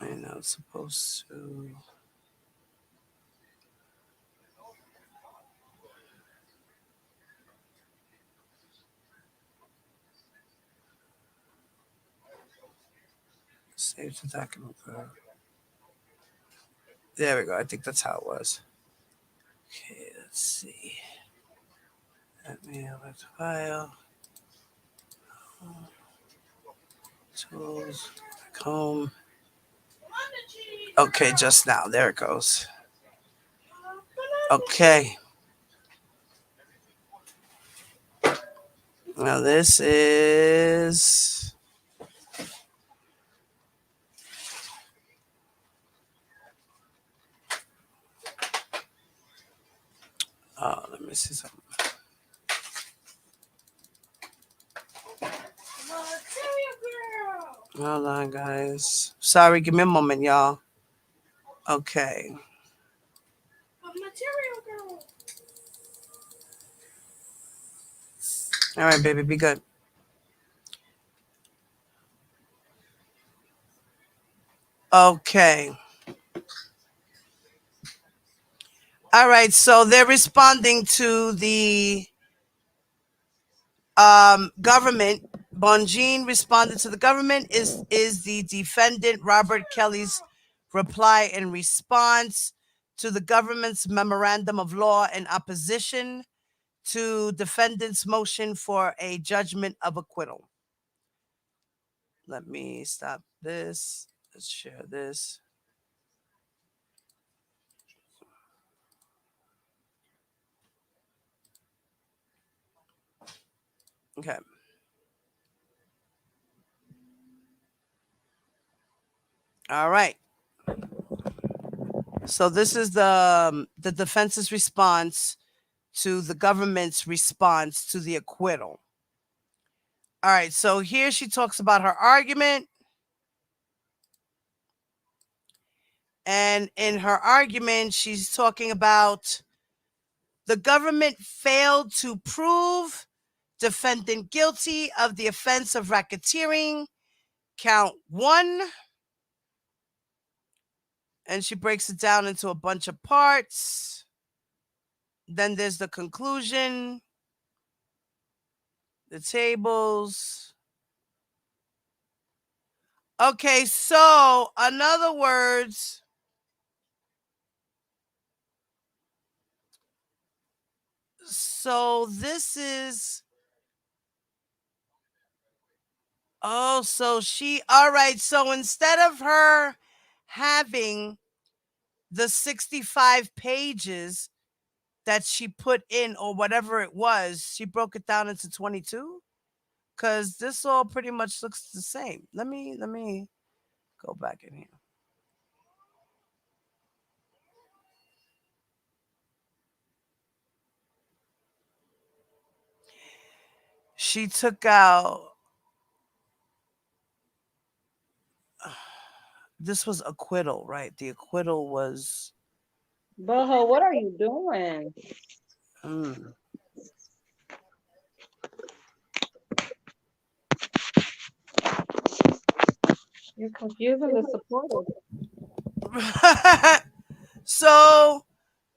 I know it's supposed to. Save the document. There we go. I think that's how it was. Okay, let's see. Let me have a file. Tools. Back home. Okay, just now. There it goes. Okay. Now this is. Oh, let me see something. Hold on, guys. Sorry, give me a moment, y'all. Okay. All right, baby, be good. Okay. All right, so they're responding to the government. Bonjean responded to the government is the defendant Robert Kelly's reply in response to the government's memorandum of law in opposition to defendant's motion for a judgment of acquittal. Let me stop this. Let's share this. Okay. All right. So this is the defense's response to the government's response to the acquittal. All right. So here she talks about her argument. And in her argument, she's talking about the government failed to prove defendant guilty of the offense of racketeering, count 1. And she breaks it down into a bunch of parts. Then there's the conclusion, the tables. Okay, so in other words, so this is Oh, so she, all right. So instead of her having the 65 pages that she put in or whatever it was, she broke it down into 22? Because this all pretty much looks the same. Let me go back in here. She took out, this was acquittal, right? The acquittal was, Boho, what are you doing? mm. You're confusing the supporters. So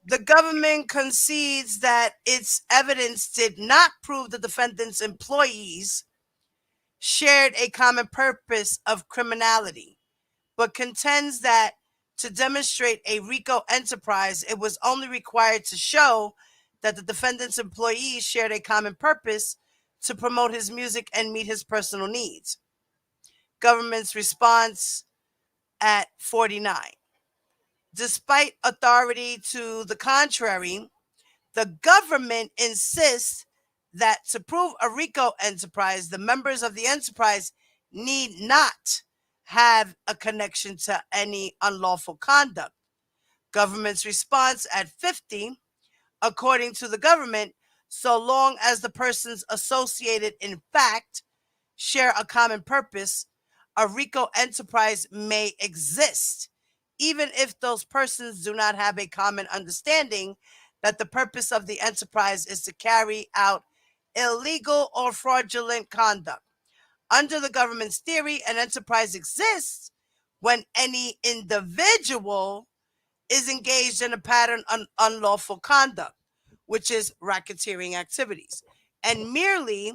the government concedes that its evidence did not prove the defendant's employees shared a common purpose of criminality, but contends that to demonstrate a RICO enterprise, it was only required to show that the defendant's employees shared a common purpose to promote his music and meet his personal needs. Government's response at 49. Despite authority to the contrary, the government insists that to prove a RICO enterprise, the members of the enterprise need not have a connection to any unlawful conduct. Government's response at 50, according to the government, so long as the persons associated in fact share a common purpose, a RICO enterprise may exist, even if those persons do not have a common understanding that the purpose of the enterprise is to carry out illegal or fraudulent conduct. Under the government's theory, an enterprise exists when any individual is engaged in a pattern of unlawful conduct, which is racketeering activities, and merely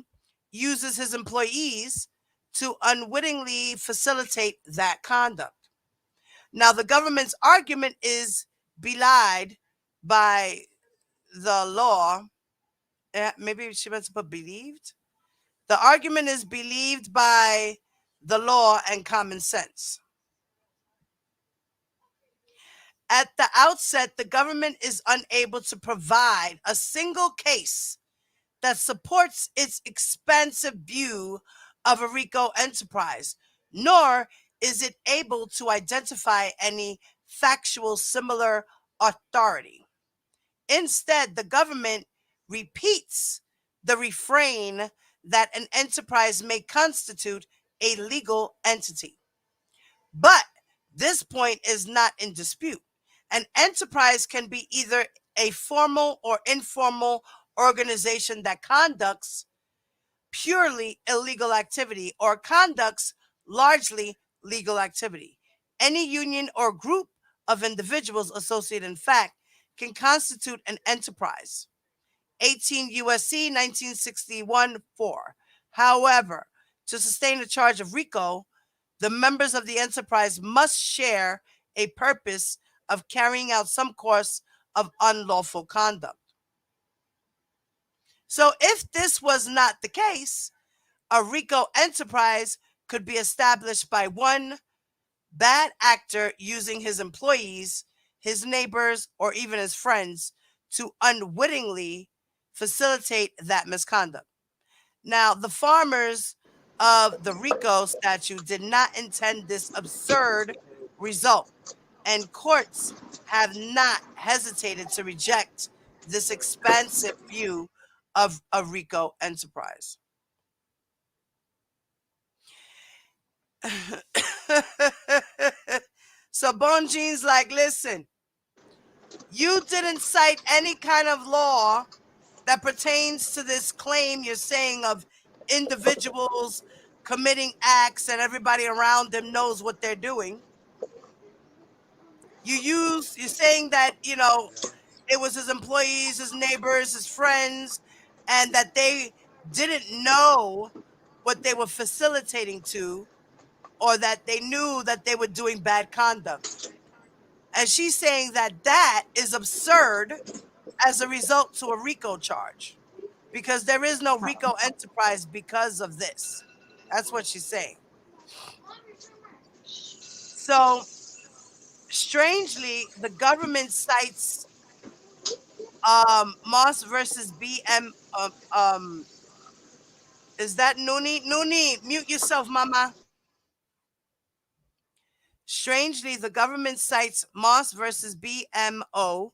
uses his employees to unwittingly facilitate that conduct. Now, the government's argument is belied by the law. Maybe she meant to put believed. The argument is believed by the law and common sense. At the outset, the government is unable to provide a single case that supports its expansive view of a RICO enterprise, nor is it able to identify any factual similar authority. Instead, the government repeats the refrain that an enterprise may constitute a legal entity. But this point is not in dispute. An enterprise can be either a formal or informal organization that conducts purely illegal activity or conducts largely legal activity. Any union or group of individuals associated in fact can constitute an enterprise. 18 USC 1961 4. However, to sustain a charge of RICO, the members of the enterprise must share a purpose of carrying out some course of unlawful conduct. So, if this was not the case, a RICO enterprise could be established by one bad actor using his employees, his neighbors, or even his friends to unwittingly facilitate that misconduct. Now, the farmers of the RICO statute did not intend this absurd result, and courts have not hesitated to reject this expansive view of a RICO enterprise. So Bon Jean's like, listen, you didn't cite any kind of law that pertains to this claim you're saying of individuals committing acts and everybody around them knows what they're doing. You're saying that, it was his employees, his neighbors, his friends, and that they didn't know what they were facilitating to, or that they knew that they were doing bad conduct. And she's saying that that is absurd as a result to a RICO charge, because there is no RICO enterprise because of this. That's what she's saying. So, strangely, the government cites Moss versus BM. Is that Noonie? Noonie, mute yourself, mama. Strangely, the government cites Moss versus BMO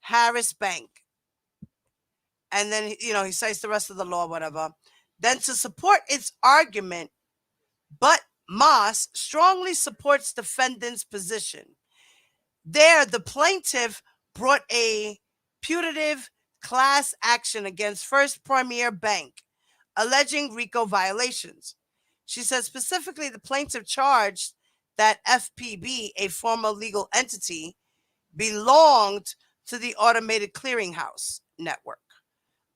Harris Bank. And then, he cites the rest of the law, whatever. Then to support its argument, but Moss strongly supports defendant's position. There, the plaintiff brought a putative class action against First Premier Bank, alleging RICO violations. She said specifically the plaintiff charged that FPB, a former legal entity, belonged to the automated clearinghouse network,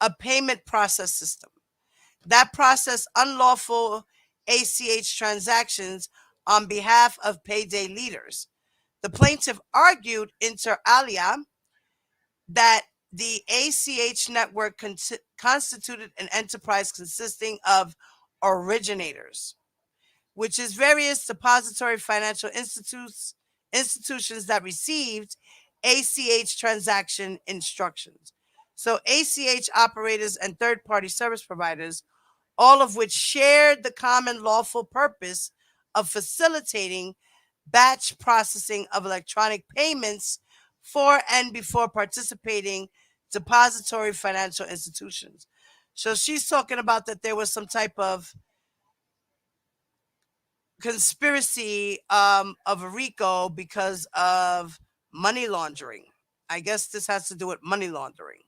a payment process system that processed unlawful ACH transactions on behalf of payday leaders. The plaintiff argued inter alia that the ACH network constituted an enterprise consisting of originators, which is various depository financial institutions that received ACH transaction instructions. So ACH operators and third-party service providers, all of which shared the common lawful purpose of facilitating batch processing of electronic payments for and before participating depository financial institutions. So she's talking about that there was some type of conspiracy of a RICO because of money laundering. I guess this has to do with money laundering.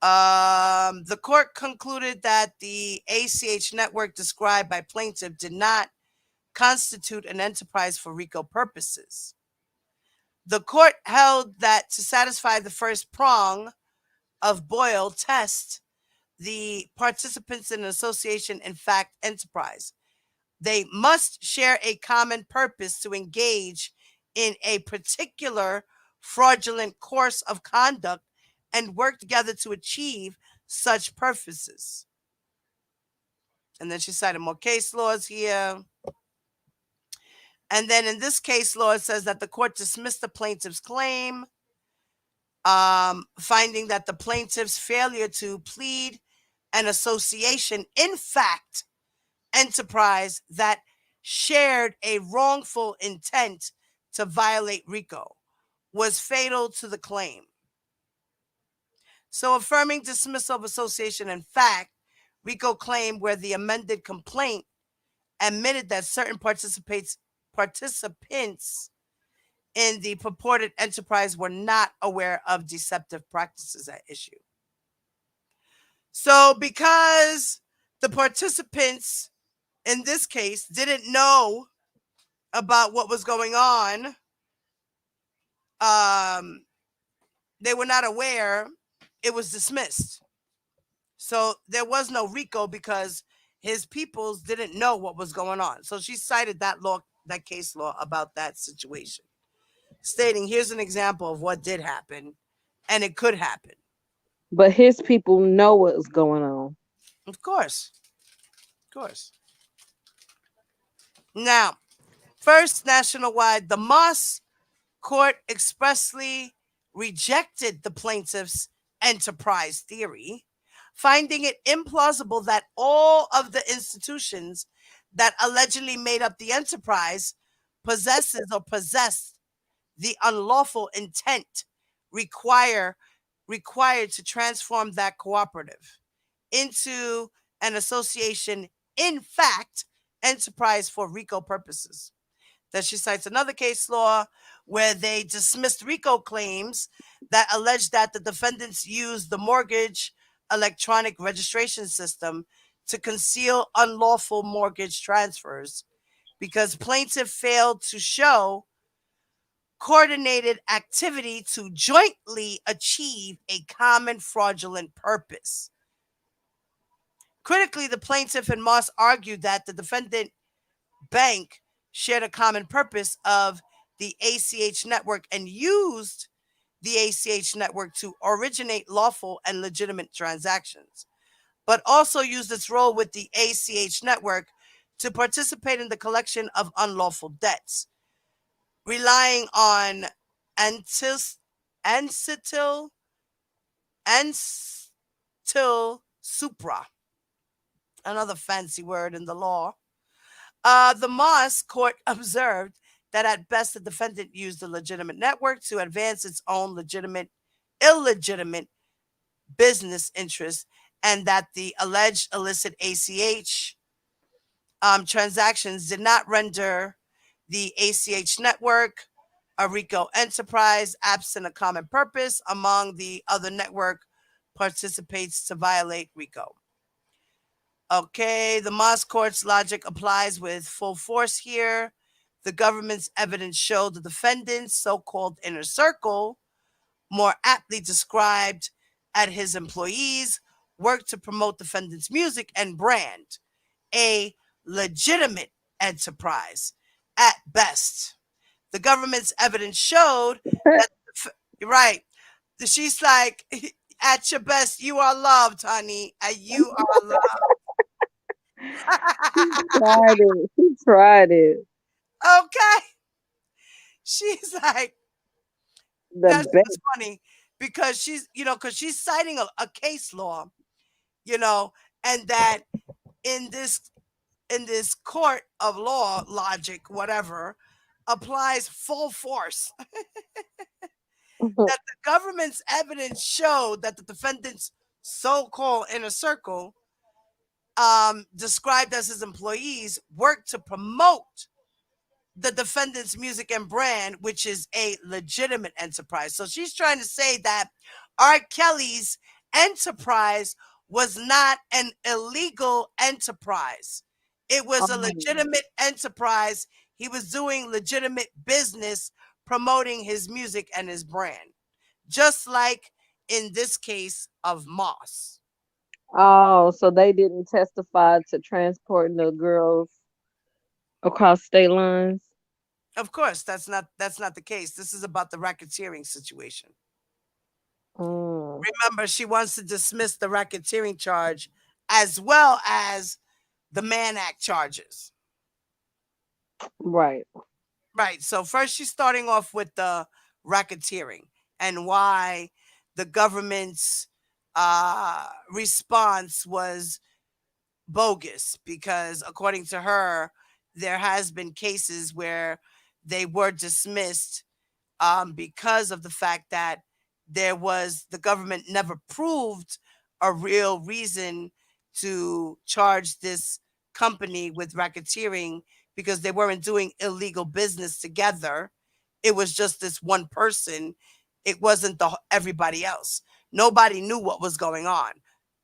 The court concluded that the ACH network described by plaintiff did not constitute an enterprise for RICO purposes. The court held that to satisfy the first prong of Boyle test, the participants in an association in fact enterprise. They must share a common purpose to engage in a particular fraudulent course of conduct and work together to achieve such purposes. And then she cited more case laws here. And then in this case law, it says that the court dismissed the plaintiff's claim, finding that the plaintiff's failure to plead an association, in fact, enterprise that shared a wrongful intent to violate RICO was fatal to the claim. So affirming dismissal of association in fact, RICO claim where the amended complaint admitted that certain participants in the purported enterprise were not aware of deceptive practices at issue. So because the participants in this case didn't know about what was going on, they were not aware, it was dismissed. So there was no RICO because his peoples didn't know what was going on. So she cited that law, that case law about that situation, stating here's an example of what did happen and it could happen. But his people know what's going on. Of course. Of course. Now, first, nationwide, the Moss court expressly rejected the plaintiff's enterprise theory, finding it implausible that all of the institutions that allegedly made up the enterprise possessed the unlawful intent required to transform that cooperative into an association, in fact, enterprise for RICO purposes. That she cites another case law where they dismissed RICO claims that alleged that the defendants used the mortgage electronic registration system to conceal unlawful mortgage transfers because plaintiff failed to show coordinated activity to jointly achieve a common fraudulent purpose. Critically, the plaintiff and Moss argued that the defendant bank shared a common purpose of the ACH network and used the ACH network to originate lawful and legitimate transactions. but also used its role with the ACH network to participate in the collection of unlawful debts, relying on antis, ancetyl, ancetyl supra, another fancy word in the law. The Moss court observed that at best the defendant used the legitimate network to advance its own illegitimate business interests, and that the alleged illicit ACH transactions did not render the ACH network a RICO enterprise, absent a common purpose among the other network participates to violate RICO. Okay, the Moss court's logic applies with full force here. The government's evidence showed the defendant's so-called inner circle, more aptly described at his employees, worked to promote defendant's music and brand, a legitimate enterprise at best. The government's evidence showed that, right, she's like, at your best, you are loved, honey, and you are loved. Tried it. He tried it. Okay. She's like, The that's best. just funny because because she's citing a case law, you know, and that in this court of law logic, whatever, applies full force. That the government's evidence showed that the defendant's so-called inner circle, described as his employees, worked to promote the defendant's music and brand, which is a legitimate enterprise. So she's trying to say that R. Kelly's enterprise was not an illegal enterprise. It was a legitimate enterprise. He was doing legitimate business promoting his music and his brand, just like in this case of Moss. Oh, so they didn't testify to transporting the girls across state lines? Of course, that's not the case. This is about the racketeering situation. Mm, Remember, she wants to dismiss the racketeering charge as well as the Mann Act charges. right. Right. So first she's starting off with the racketeering and why the government's response was bogus, because according to her, there has been cases where they were dismissed because of the fact that the government never proved a real reason to charge this company with racketeering, because they weren't doing illegal business together. It was just this one person. It wasn't everybody else. Nobody knew what was going on,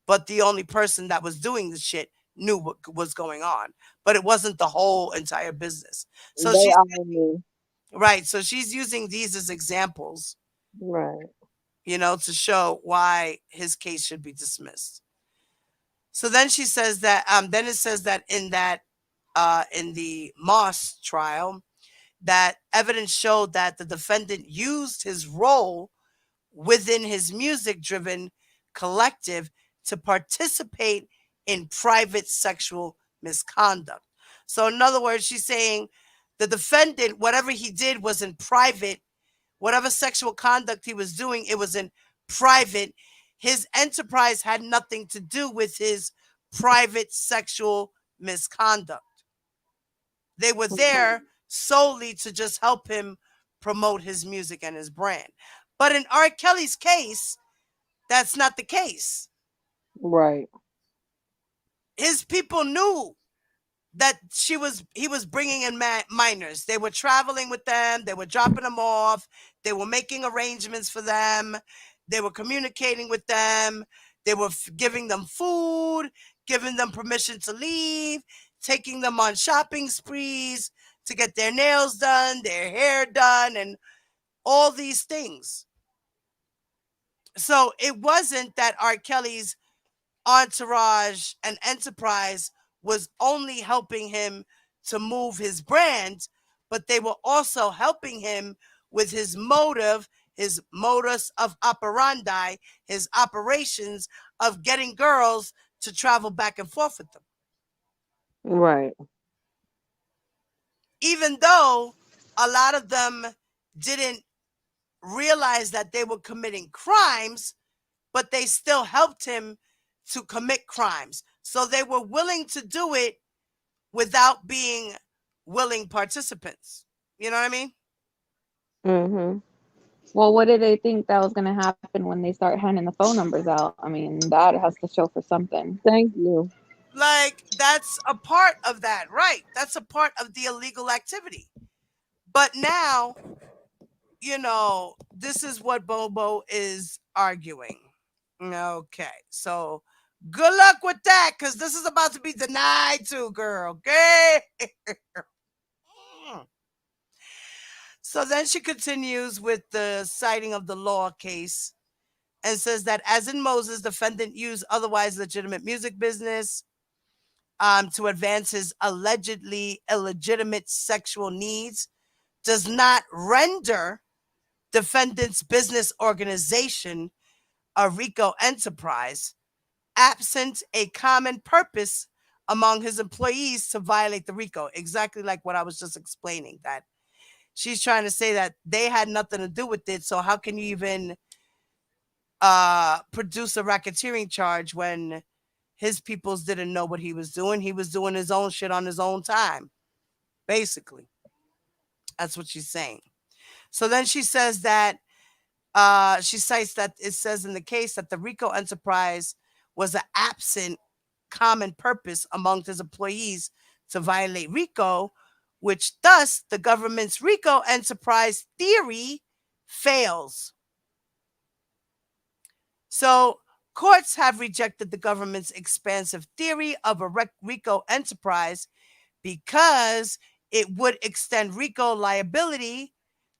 but the only person that was doing the shit knew what was going on. But it wasn't the whole entire business. So They she's all knew. right. So she's using these as examples, Right. to show why his case should be dismissed. So then she says that then it says that in the Moss trial, that evidence showed that the defendant used his role within his music driven collective to participate in private sexual misconduct. So in other words, she's saying the defendant, whatever he did was in private. Whatever sexual conduct he was doing, it was in private. His enterprise had nothing to do with his private sexual misconduct. They were there solely to just help him promote his music and his brand. But in R. Kelly's case, that's not the case. Right. His people knew that he was bringing in minors. They were traveling with them. They were dropping them off. They were making arrangements for them. They were communicating with them. They were giving them food, giving them permission to leave, taking them on shopping sprees to get their nails done, their hair done, and all these things. So it wasn't that R. Kelly's entourage and enterprise was only helping him to move his brand, but they were also helping him with his motive, his modus of operandi, his operations of getting girls to travel back and forth with them. Right. Even though a lot of them didn't realize that they were committing crimes, but they still helped him to commit crimes. So they were willing to do it without being willing participants. You know what I mean? Mm-hmm. Well, what did they think that was going to happen when they start handing the phone numbers out? I mean, that has to show for something. Thank you. Like, that's a part of that, right? That's a part of the illegal activity. But now, this is what Bobo is arguing. Okay, so good luck with that, because this is about to be denied too, girl. Okay? So then she continues with the citing of the law case and says that, as in Moses, defendant used otherwise legitimate music business to advance his allegedly illegitimate sexual needs, does not render defendant's business organization a RICO enterprise, absent a common purpose among his employees to violate the RICO. Exactly like what I was just explaining, that she's trying to say that they had nothing to do with it. So how can you even produce a racketeering charge when his peoples didn't know what he was doing? He was doing his own shit on his own time, basically. That's what she's saying. So then she says that she cites that it says in the case that the RICO enterprise was an absent common purpose among his employees to violate RICO, which thus the government's RICO enterprise theory fails. So courts have rejected the government's expansive theory of a RICO enterprise because it would extend RICO liability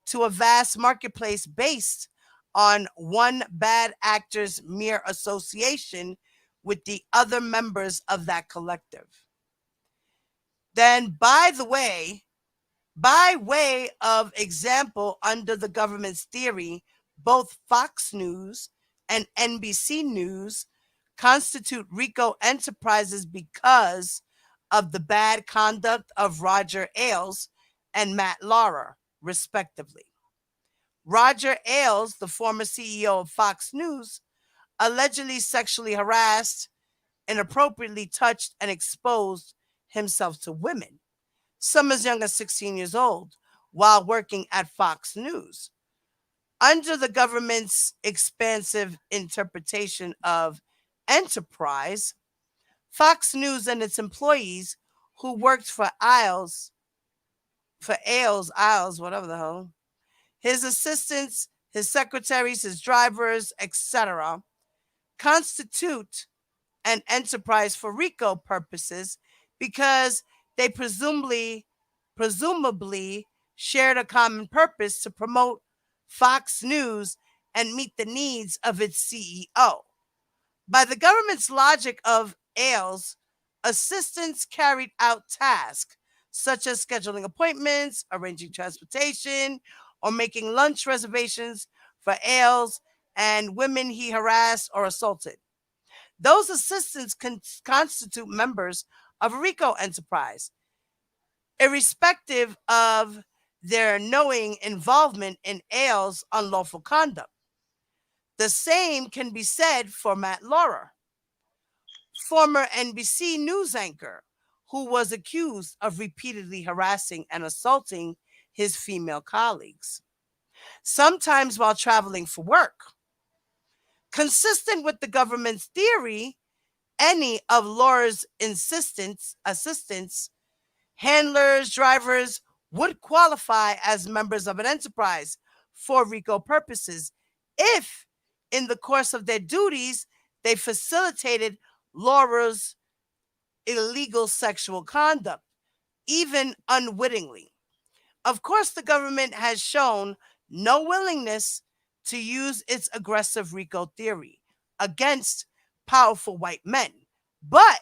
to a vast marketplace based on one bad actor's mere association with the other members of that collective. Then, by way of example, under the government's theory, both Fox News and NBC News constitute RICO enterprises because of the bad conduct of Roger Ailes and Matt Lauer, respectively. Roger Ailes, the former CEO of Fox News, allegedly sexually harassed, inappropriately touched, and exposed himself to women, some as young as 16 years old, while working at Fox News. Under the government's expansive interpretation of enterprise, Fox News and its employees who worked for Ailes, whatever the hell, his assistants, his secretaries, his drivers, etc., constitute an enterprise for RICO purposes because they presumably shared a common purpose to promote Fox News and meet the needs of its CEO. By the government's logic of Ailes, assistants carried out tasks such as scheduling appointments, arranging transportation, or making lunch reservations for Ailes and women he harassed or assaulted. Those assistants constitute members of a RICO enterprise, irrespective of their knowing involvement in Ailes' unlawful conduct. The same can be said for Matt Lauer, former NBC News anchor, who was accused of repeatedly harassing and assaulting his female colleagues, sometimes while traveling for work. Consistent with the government's theory, any of Laura's assistants, handlers, drivers, would qualify as members of an enterprise for RICO purposes if, in the course of their duties, they facilitated Laura's illegal sexual conduct, even unwittingly. Of course, the government has shown no willingness to use its aggressive RICO theory against powerful white men. But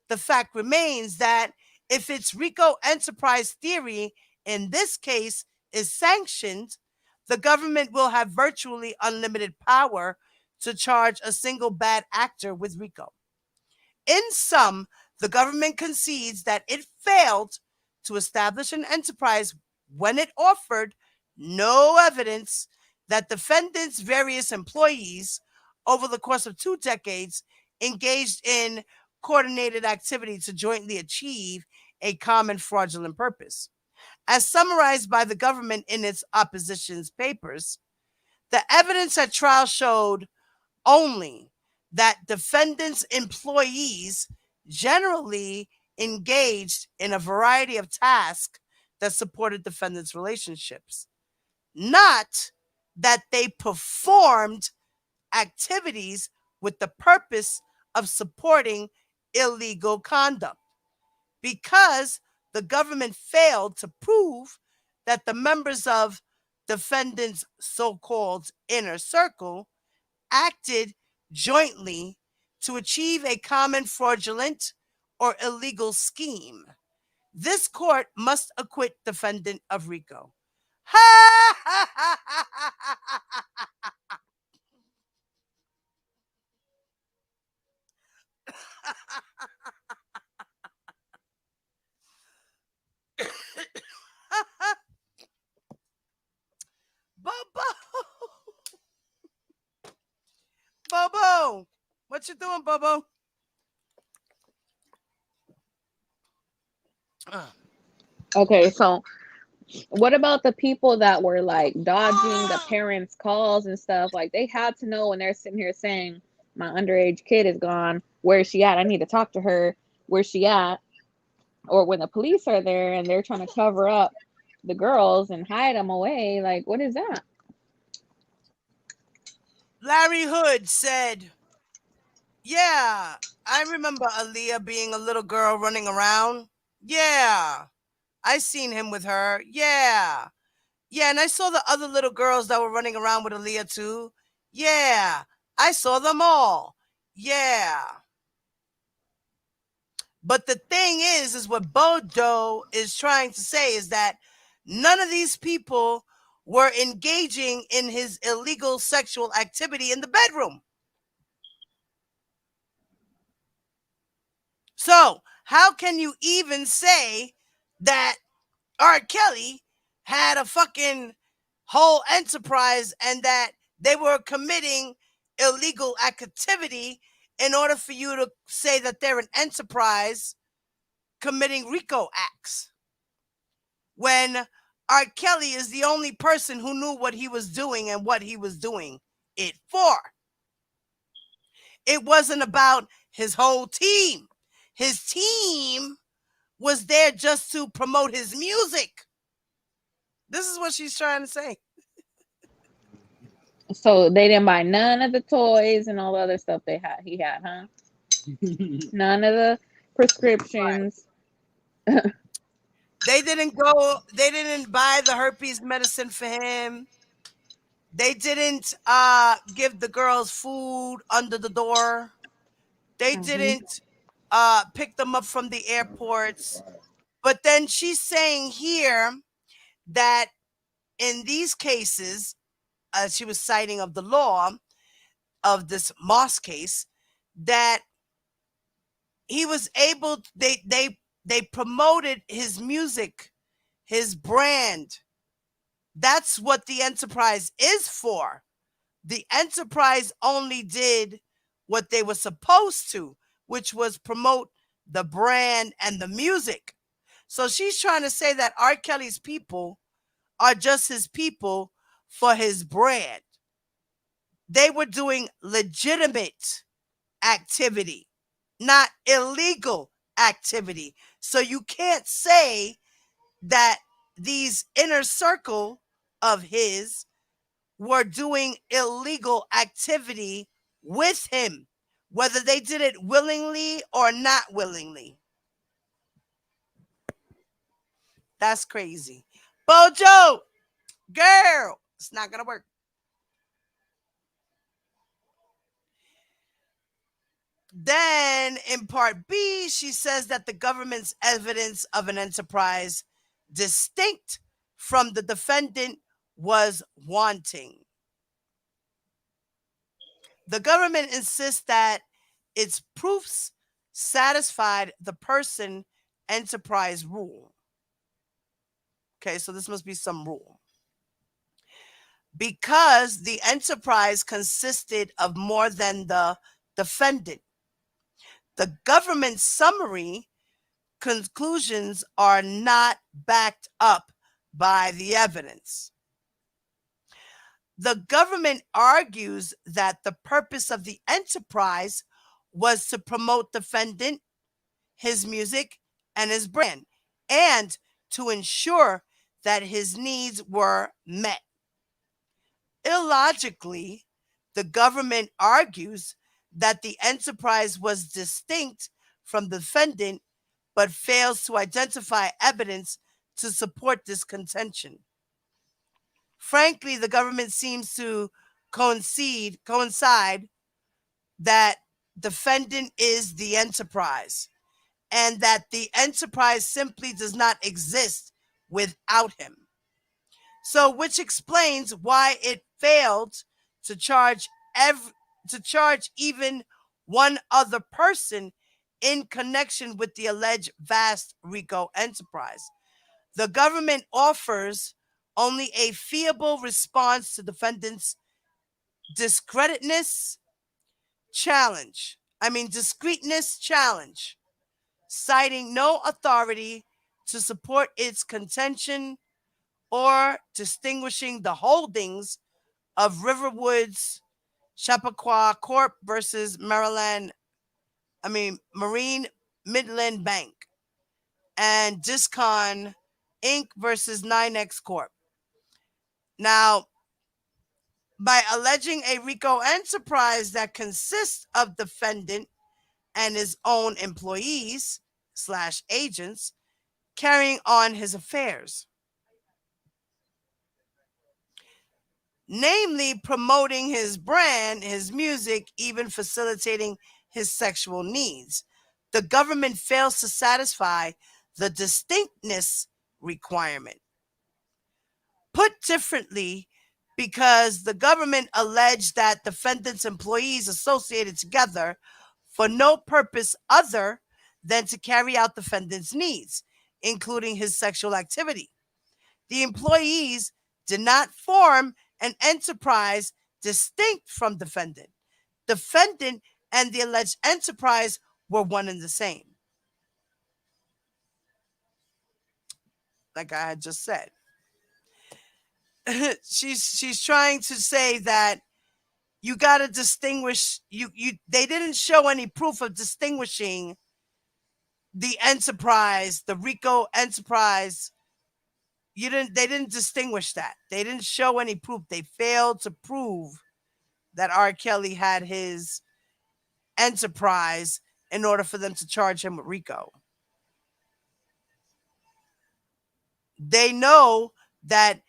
the fact remains that if its RICO enterprise theory in this case is sanctioned, the government will have virtually unlimited power to charge a single bad actor with RICO. In sum, the government concedes that it failed to establish an enterprise when it offered no evidence that defendants' various employees over the course of 2 decades engaged in coordinated activity to jointly achieve a common fraudulent purpose. As summarized by the government in its opposition's papers, the evidence at trial showed only that defendants' employees generally engaged in a variety of tasks that supported defendants' relationships, not that they performed activities with the purpose of supporting illegal conduct. Because the government failed to prove that the members of defendants' so-called inner circle acted jointly to achieve a common fraudulent or illegal scheme. This court must acquit defendant of RICO. Bobo, Bobo, what you doing, Bobo? Okay, so what about the people that were like dodging the parents' calls and stuff? Like they had to know when they're sitting here saying, "My underage kid is gone. Where is she at? I need to talk to her. Where's she at?" Or when the police are there and they're trying to cover up the girls and hide them away. Like, what is that? Larry Hood said, "Yeah, I remember Aaliyah being a little girl running around. Yeah, I seen him with her. Yeah. Yeah, and I saw the other little girls that were running around with Aaliyah too. Yeah, I saw them all. Yeah." But the thing is what Bodo is trying to say is that none of these people were engaging in his illegal sexual activity in the bedroom. So, how can you even say that R. Kelly had a fucking whole enterprise and that they were committing illegal activity in order for you to say that they're an enterprise committing RICO acts? When R. Kelly is the only person who knew what he was doing and what he was doing it for. It wasn't about his whole team. His team was there just to promote his music. This is what she's trying to say. So they didn't buy none of the toys and all the other stuff they had. He had, huh? None of the prescriptions. Right. They didn't buy the herpes medicine for him. They didn't give the girls food under the door. They didn't pick them up from the airports. But then she's saying here that in these cases, she was citing of the law of this Moss case, that he was able, they promoted his music, his brand. That's what the enterprise is for. The enterprise only did what they were supposed to, which was promote the brand and the music. So she's trying to say that R. Kelly's people are just his people for his brand. They were doing legitimate activity, not illegal activity. So you can't say that these inner circle of his were doing illegal activity with him, whether they did it willingly or not willingly. That's crazy. Bojo, girl, it's not going to work. Then in part B, she says that the government's evidence of an enterprise distinct from the defendant was wanting. The government insists that its proofs satisfied the person enterprise rule. Okay, so this must be some rule. Because the enterprise consisted of more than the defendant, the government summary conclusions are not backed up by the evidence. The government argues that the purpose of the enterprise was to promote defendant, his music, and his brand, and to ensure that his needs were met. Illogically, the government argues that the enterprise was distinct from the defendant, but fails to identify evidence to support this contention. Frankly, the government seems to coincide that defendant is the enterprise and that the enterprise simply does not exist without him. So, which explains why it failed to charge even one other person in connection with the alleged vast RICO enterprise. The government offers only a feeble response to defendant's discreteness challenge, citing no authority to support its contention or distinguishing the holdings of Riverwoods Chappaqua Corp versus Marine Midland Bank and Discon Inc. versus 9X Corp. Now, by alleging a RICO enterprise that consists of defendant and his own employees / agents carrying on his affairs, namely promoting his brand, his music, even facilitating his sexual needs, the government fails to satisfy the distinctness requirement. Put differently, because the government alleged that defendant's employees associated together for no purpose other than to carry out defendant's needs, including his sexual activity. The employees did not form an enterprise distinct from defendant. Defendant and the alleged enterprise were one and the same. Like I had just said. she's trying to say that you got to distinguish they didn't show any proof of distinguishing the enterprise, the RICO enterprise. They didn't distinguish that. They didn't show any proof. They failed to prove that R. Kelly had his enterprise in order for them to charge him with RICO. They know that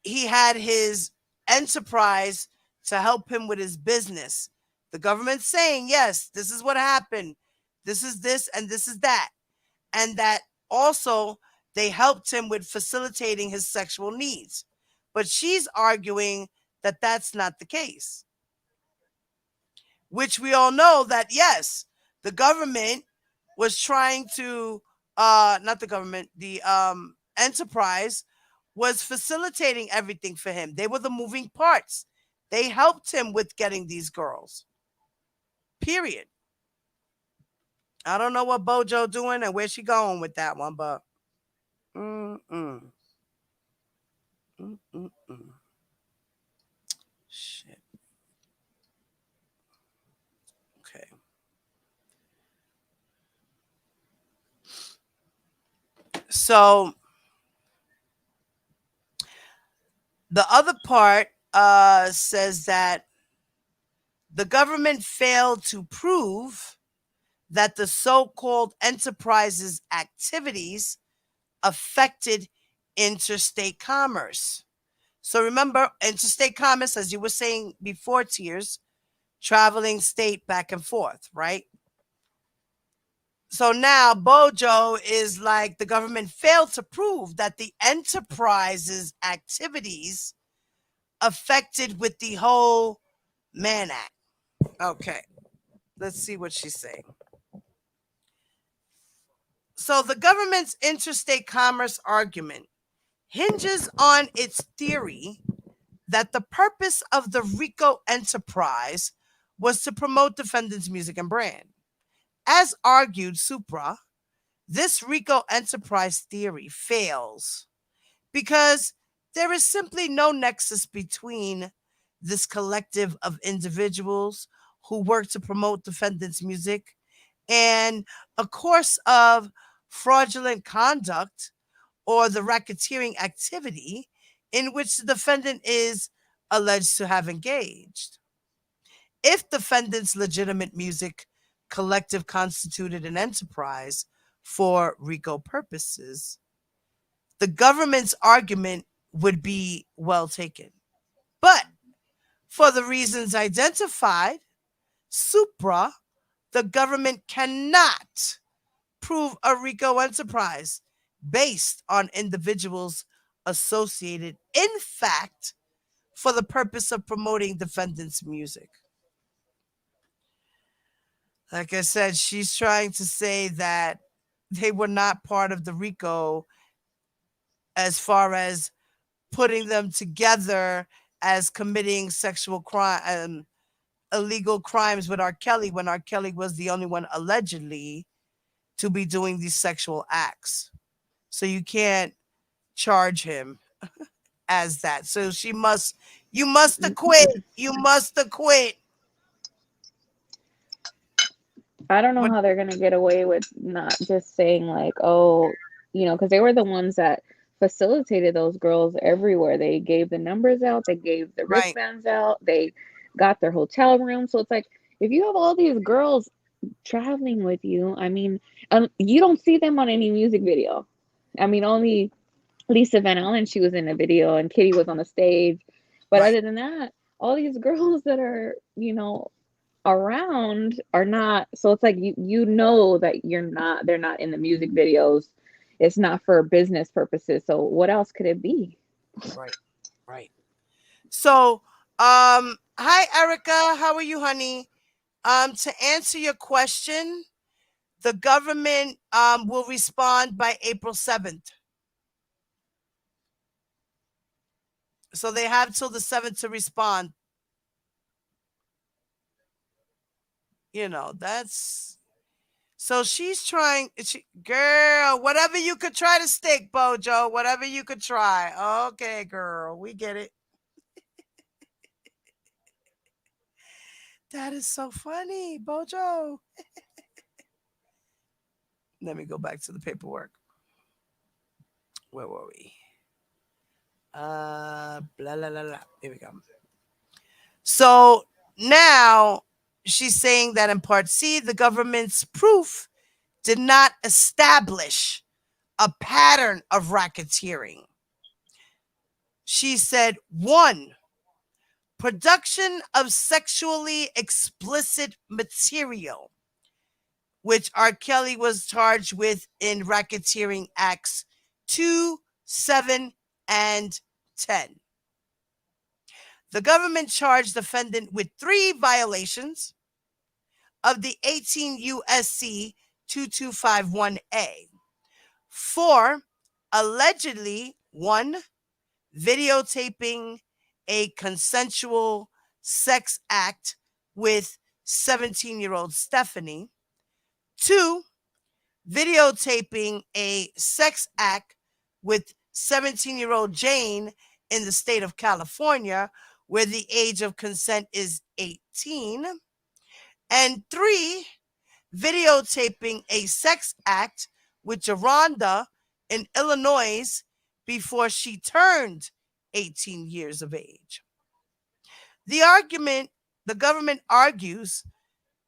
he had his enterprise to help him with his business. The government's saying, yes, this is what happened. This is this and this is that. And that also they helped him with facilitating his sexual needs. But she's arguing that that's not the case. Which we all know that, yes, the government was trying to, not the government, the enterprise was facilitating everything for him. They were the moving parts. They helped him with getting these girls. Period. I don't know what Bojo doing and where she going with that one, but shit. Okay. So the other part says that the government failed to prove that the so-called enterprise's activities affected interstate commerce. So remember, interstate commerce, as you were saying before, Tears, traveling state back and forth, right? So now Bojo is like, the government failed to prove that the enterprise's activities affected with the whole Mann Act. Okay. Let's see what she's saying. So the government's interstate commerce argument hinges on its theory that the purpose of the RICO enterprise was to promote defendants' music and brand. As argued supra, this RICO enterprise theory fails because there is simply no nexus between this collective of individuals who work to promote defendants' music and a course of fraudulent conduct or the racketeering activity in which the defendant is alleged to have engaged. If defendants' legitimate music collective constituted an enterprise for RICO purposes, the government's argument would be well taken. But for the reasons identified, supra, the government cannot prove a RICO enterprise based on individuals associated, in fact, for the purpose of promoting defendants' music. Like I said, she's trying to say that they were not part of the RICO as far as putting them together as committing sexual crime, illegal crimes with R. Kelly, when R. Kelly was the only one allegedly to be doing these sexual acts. So you can't charge him as that. So you must acquit. You must acquit. I don't know But how they're gonna get away with not just saying like, oh, because they were the ones that facilitated those girls everywhere. They gave the numbers out, they gave the right, wristbands out, they got their hotel room. So it's like if you have all these girls traveling with you, I mean, you don't see them on any music video. I mean, only Lisa Van Allen, she was in a video, and Kitty was on the stage. But right. other than that, all these girls that are, around are not. So it's like that they're not in the music videos. It's not for business purposes. So what else could it be? Right, right. So, hi Erica, how are you, honey? To answer your question, the government will respond by April 7th. So they have till the 7th to respond. That's so she's trying. Girl, whatever you could try to stick, Bojo, whatever you could try. Okay, girl, we get it. That is so funny, Bojo. Let me go back to the paperwork. Where were we? Blah, blah, blah, blah. Here we go. So now she's saying that in Part C, the government's proof did not establish a pattern of racketeering. She said, 1, production of sexually explicit material, which R. Kelly was charged with in racketeering acts 2, 7, and 10. The government charged the defendant with 3 violations of the 18 USC 2251A. 4, allegedly, 1, videotaping a consensual sex act with 17-year-old Stephanie. 2, videotaping a sex act with 17-year-old Jane in the state of California, where the age of consent is 18. And 3, videotaping a sex act with Geronda in Illinois before she turned 18 years of age. The government argues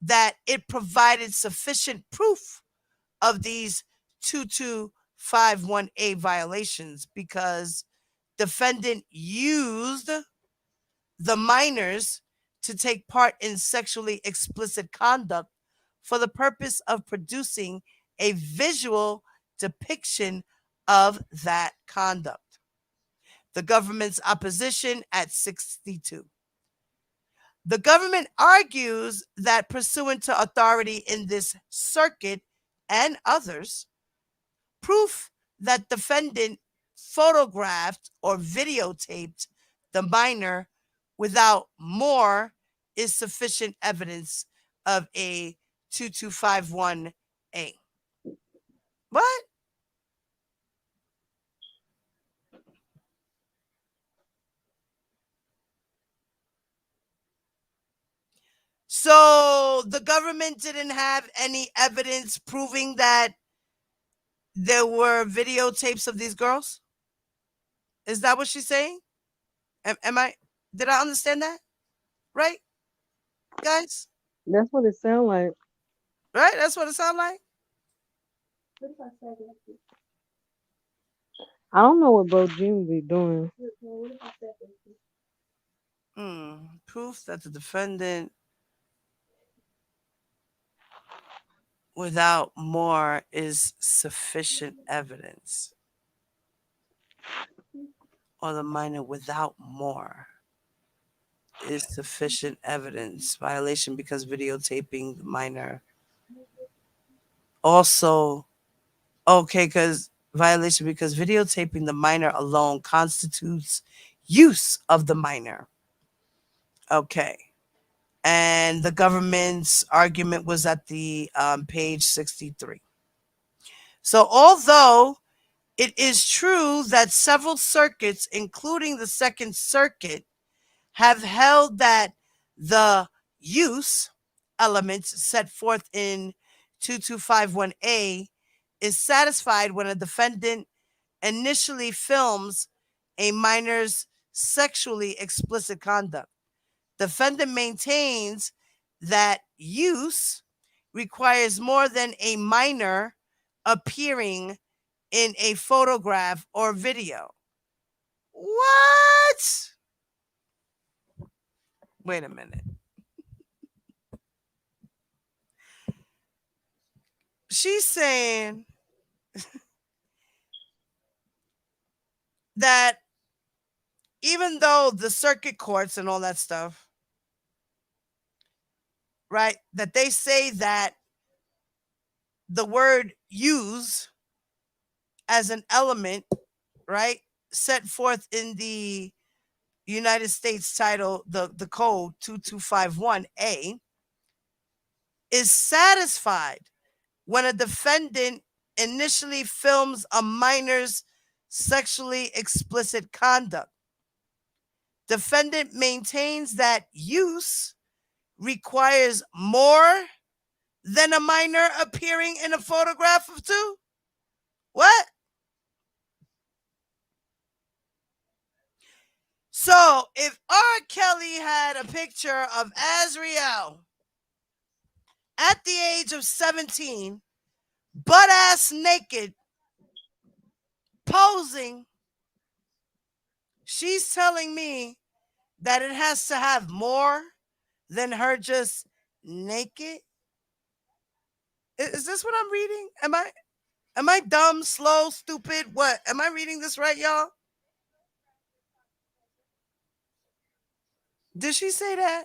that it provided sufficient proof of these 2251A violations because defendant used the minors to take part in sexually explicit conduct for the purpose of producing a visual depiction of that conduct. The government's opposition at 62. The government argues that pursuant to authority in this circuit and others, proof that defendant photographed or videotaped the minor without more is sufficient evidence of a 2251A. What? So the government didn't have any evidence proving that there were videotapes of these girls? Is that what she's saying? Did I understand that? Right, guys? That's what it sounds like. Right? That's what it sounds like? I don't know what Bro Jim be doing. Proof that the defendant without more is sufficient evidence. Or the minor without more is sufficient evidence. Violation because videotaping the minor. Also, okay, because violation because videotaping the minor alone constitutes use of the minor. Okay. And the government's argument was at the page 63. So although it is true that several circuits, including the Second Circuit, have held that the use elements set forth in 2251A is satisfied when a defendant initially films a minor's sexually explicit conduct. Defendant maintains that use requires more than a minor appearing in a photograph or video. What? Wait a minute. She's saying that even though the circuit courts and all that stuff, right, that they say that the word use as an element, right, set forth in the United States title, the code 2251A, is satisfied when a defendant initially films a minor's sexually explicit conduct. Defendant maintains that use requires more than a minor appearing in a photograph of two. What? So if R. Kelly had a picture of Azriel at the age of 17, butt ass naked, posing, she's telling me that it has to have more than her just naked? Is this what I'm reading? Am I dumb, slow, stupid? What? Am I reading this right, y'all? Did she say that?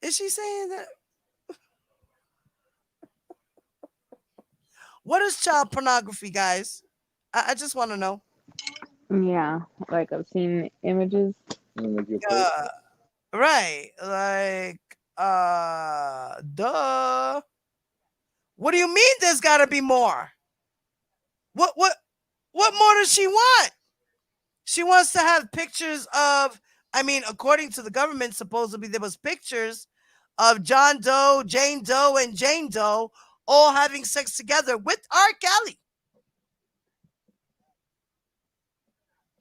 Is she saying that? What is child pornography, guys? I just want to know. Yeah, like I've seen images. Right. Like, duh. What do you mean there's gotta be more? What more does she want? She wants to have pictures of, I mean, according to the government, supposedly there was pictures of John Doe, Jane Doe, and Jane Doe all having sex together with R. Kelly.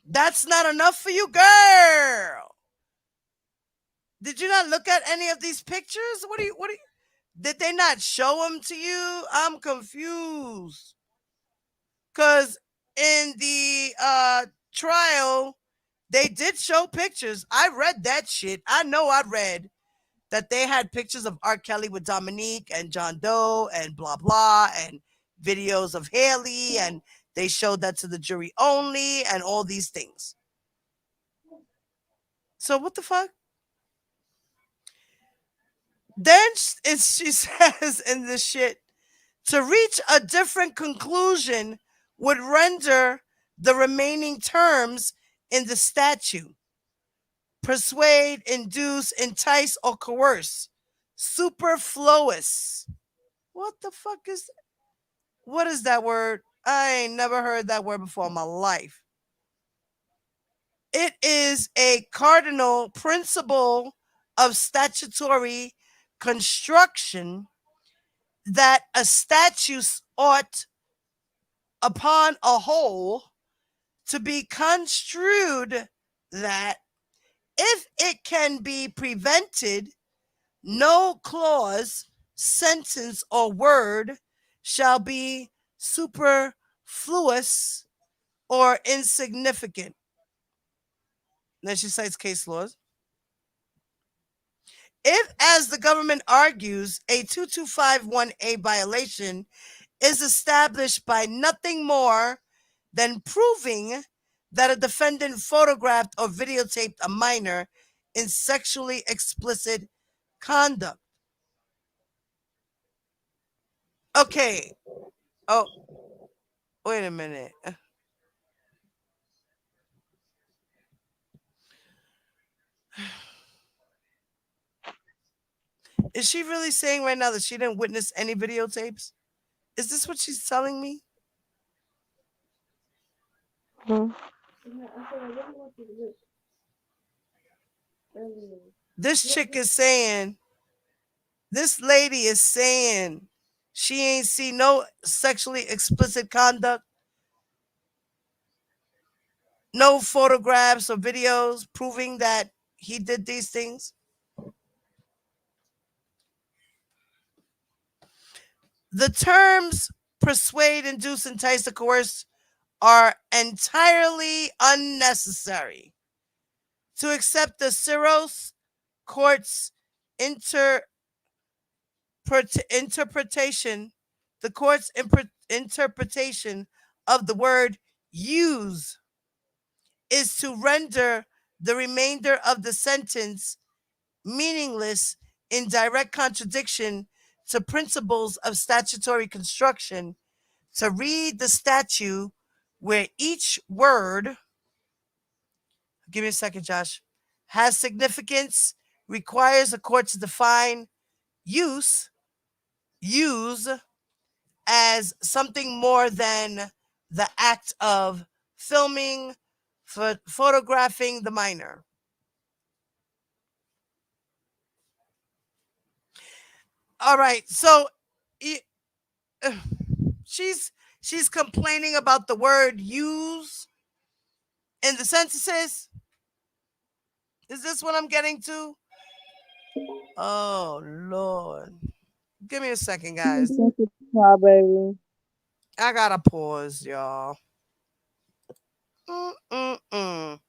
That's not enough for you, girl. Did you not look at any of these pictures? What do you did they not show them to you? I'm confused. Cause in the trial, they did show pictures. I read that shit. I know I read that they had pictures of R. Kelly with Dominique and John Doe and blah blah and videos of Haley, and they showed that to the jury only and all these things. So what the fuck? Then she says in this shit, to reach a different conclusion would render the remaining terms in the statute persuade, induce, entice, or coerce superfluous. What the fuck is that? What is that word? I ain't never heard that word before in my life. It is a cardinal principle of statutory construction that a statute ought, upon a whole, to be construed that if it can be prevented, no clause, sentence, or word shall be superfluous or insignificant. Then she cites case laws. If, as the government argues, a 2251A violation is established by nothing more than proving that a defendant photographed or videotaped a minor in sexually explicit conduct. Okay. Oh, wait a minute. Is she really saying right now that she didn't witness any videotapes? Is this what she's telling me? Hmm. This chick is saying, this lady is saying she ain't see no sexually explicit conduct, no photographs or videos proving that he did these things. The terms persuade, induce, entice, or coerce are entirely unnecessary. To accept the Syros court's interpretation, the court's interpretation of the word use is to render the remainder of the sentence meaningless in direct contradiction to principles of statutory construction. To read the statute where each word, give me a second, Josh, has significance, requires a court to define use as something more than the act of filming, photographing the minor. All right, so she's complaining about the word use in the sentences. Is this what I'm getting to? Oh Lord. Give me a second, guys. Baby. I gotta pause, y'all. Mm-mm-mm.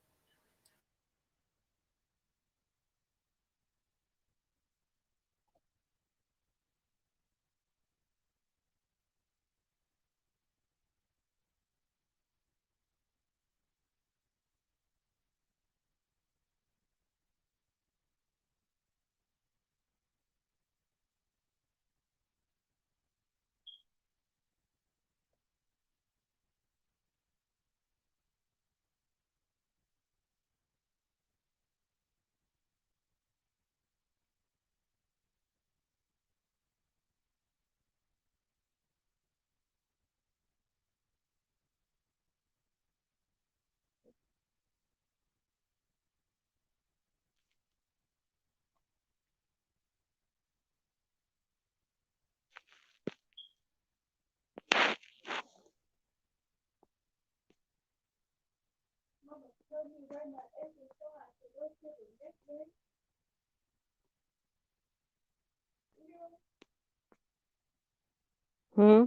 Hmm.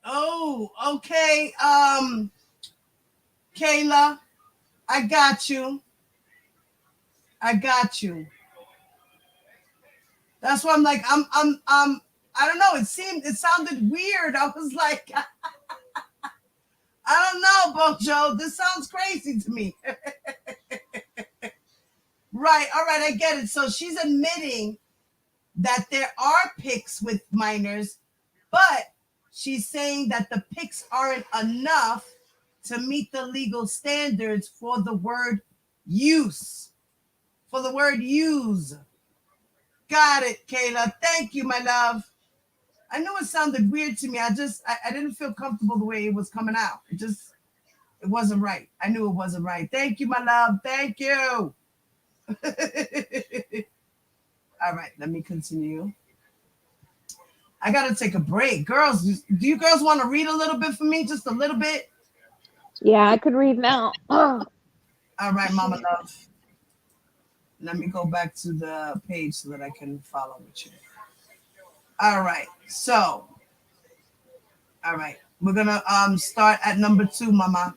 Oh, okay. Kayla, I got you. I got you. That's why I'm like, I don't know. It sounded weird. I was like, I don't know, Bojo. This sounds crazy to me. Right. All right. I get it. So she's admitting that there are pics with minors, but she's saying that the pics aren't enough to meet the legal standards for the word use. For the word use. Got it, Kayla. Thank you, my love. I knew it sounded weird to me. I didn't feel comfortable the way it was coming out. It wasn't right. I knew it wasn't right. Thank you, my love. Thank you. All right, let me continue. I gotta take a break. Girls, do you girls want to read a little bit for me? Just a little bit? Yeah, I could read now. Oh, All right, mama love. Let me go back to the page so that I can follow with you. All right. So, all right. We're gonna start at number 2, mama.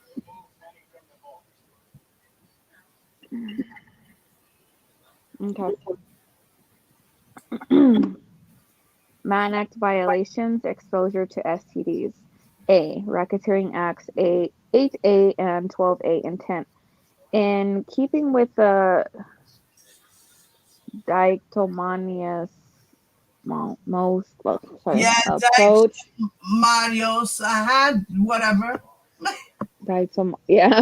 okay. Mann Act violations, exposure to STDs. A. Racketeering Acts 8A and 12A intent. In keeping with the dichotomous Yeah, approach, Marios. I had whatever.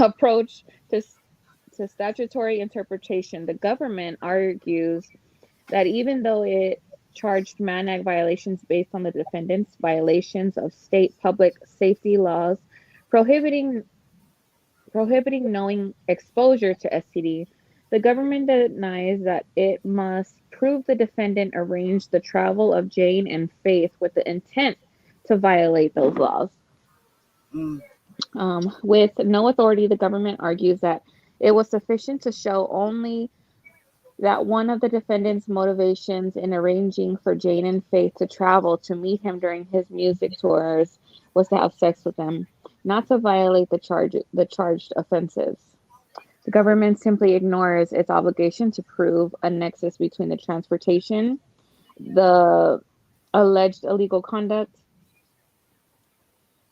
approach to statutory interpretation, the government argues that even though it charged Mann Act violations based on the defendant's violations of state public safety laws prohibiting knowing exposure to STD, the government denies that it must prove the defendant arranged the travel of Jane and Faith with the intent to violate those laws. Mm. With no authority, the government argues that it was sufficient to show only that one of the defendant's motivations in arranging for Jane and Faith to travel to meet him during his music tours was to have sex with them, not to violate the charged offenses. The government simply ignores its obligation to prove a nexus between the transportation, the alleged illegal conduct.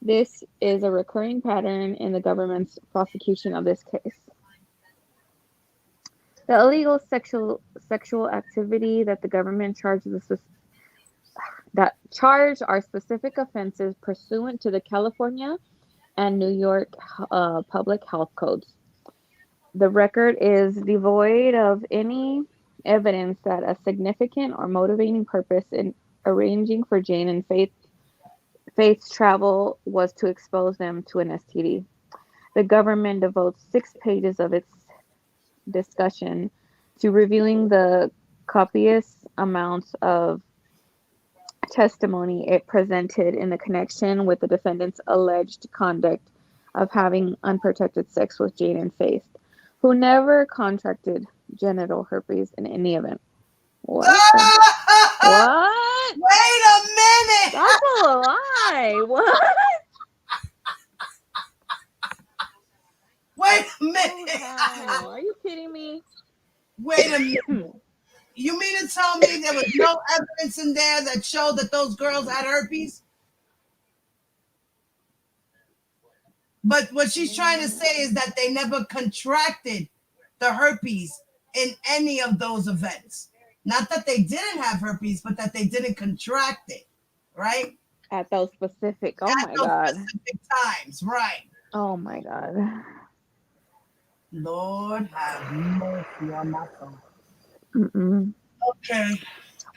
This is a recurring pattern in the government's prosecution of this case. The illegal sexual activity that the government are specific offenses pursuant to the California and New York public health codes. The record is devoid of any evidence that a significant or motivating purpose in arranging for Jane and Faith's travel was to expose them to an STD. The government devotes 6 pages of its discussion to reviewing the copious amounts of testimony it presented in the connection with the defendant's alleged conduct of having unprotected sex with Jane and Faith, who never contracted genital herpes in any event. What? What? Wait a minute! That's a lie. What? Wait a minute! Oh, are you kidding me? Wait a minute. You mean to tell me there was no evidence in there that showed that those girls had herpes? But what she's trying to say is that they never contracted the herpes in any of those events. Not that they didn't have herpes, but that they didn't contract it, right? At those specific, specific times, right? Oh my God. Lord have mercy on my soul. Mm-mm. Okay.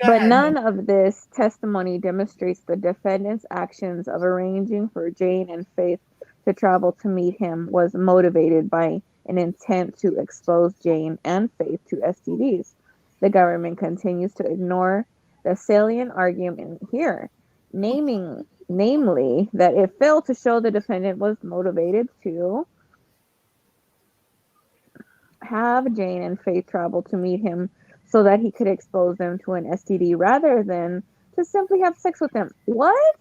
But none of this testimony demonstrates the defendant's actions of arranging for Jane and Faith to travel to meet him was motivated by an intent to expose Jane and Faith to STDs. The government continues to ignore the salient argument here, namely that it failed to show the defendant was motivated to have Jane and Faith travel to meet him so that he could expose them to an STD rather than to simply have sex with them. What?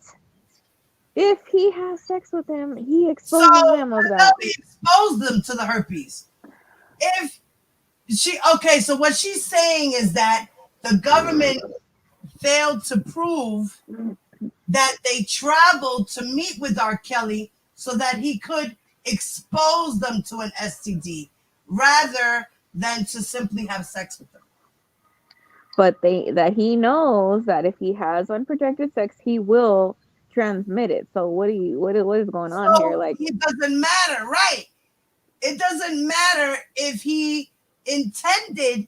If he has sex with them, he So exposes them of no, that. he exposed them to the herpes. If she okay, so what she's saying is that the government failed to prove that they traveled to meet with R. Kelly so that he could expose them to an STD rather than to simply have sex with them. But that he knows that if he has unprotected sex, he will transmit it. So what is going on here? So Like, it doesn't matter, right? It doesn't matter if he intended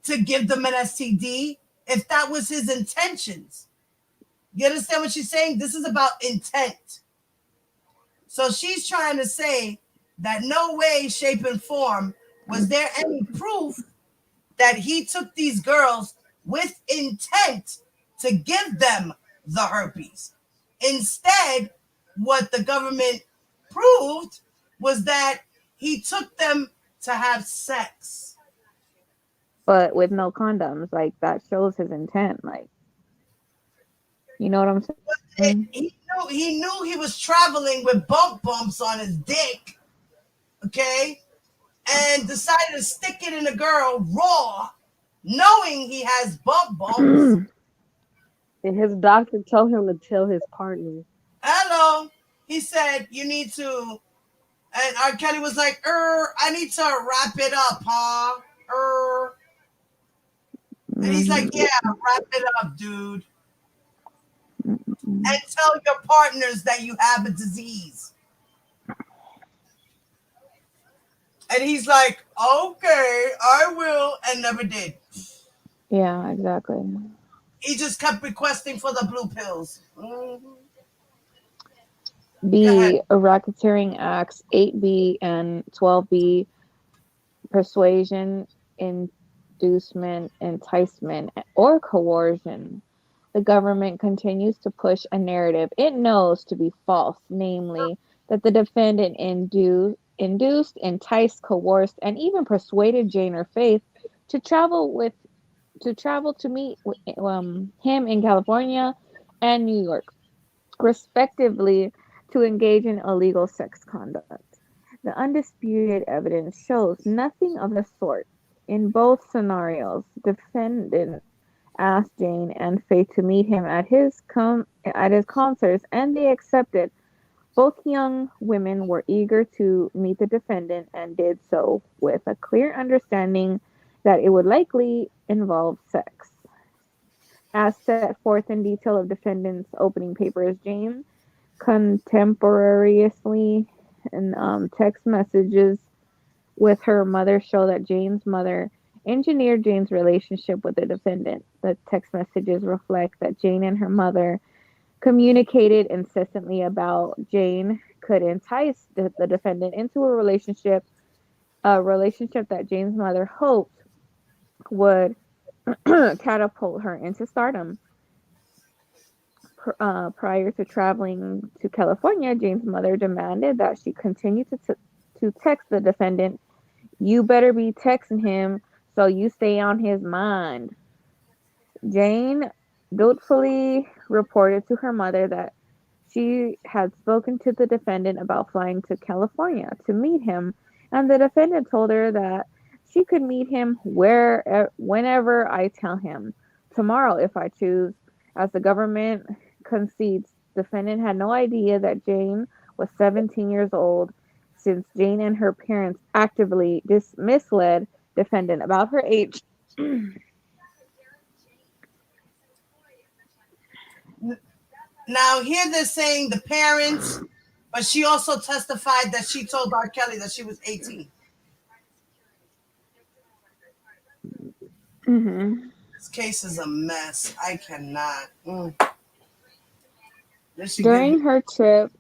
to give them an STD if that was his intentions. You understand what she's saying? This is about intent. So she's trying to say that no way, shape, and form was there any proof that he took these girls with intent to give them the herpes. Instead, what the government proved was that he took them to have sex. but with no condoms, like that shows his intent. Like, you know what I'm saying? He knew he was traveling with bumps on his dick, okay, and decided to stick it in a girl raw, knowing he has bumps. And his doctor told him to tell his partner. Hello. He said, you need to. And R. Kelly was like, I need to wrap it up, huh? And he's like, yeah, wrap it up, dude. And tell your partners that you have a disease. And he's like, okay, I will, and never did. Yeah, exactly. He just kept requesting for the blue pills. Mm-hmm. The racketeering acts 8B and 12B, persuasion, inducement, enticement, or coercion. The government continues to push a narrative it knows to be false, namely that the defendant induced, enticed, coerced, and even persuaded Jane or Faith to travel to meet him in California and New York, respectively, to engage in illegal sex conduct. The undisputed evidence shows nothing of the sort. In both scenarios, defendant asked Jane and Faith to meet him at his concerts, and they accepted. Both young women were eager to meet the defendant and did so with a clear understanding that it would likely involve sex. As set forth in detail of defendant's opening papers, Jane contemporaneously and text messages with her mother show that Jane's mother engineered Jane's relationship with the defendant. The text messages reflect that Jane and her mother communicated incessantly about Jane could entice the defendant into a relationship that Jane's mother hoped would catapult her into stardom. Prior to traveling to California, Jane's mother demanded that she continue to text the defendant. You better be texting him so you stay on his mind. Jane dutifully reported to her mother that she had spoken to the defendant about flying to California to meet him, and the defendant told her that she could meet him whenever I tell him, tomorrow if I choose. As the government concedes, defendant had no idea that Jane was 17 years old, since Jane and her parents actively misled defendant about her age. Now, here they're saying the parents, but she also testified that she told R. Kelly that she was 18. Mm-hmm. This case is a mess. I cannot. During her trip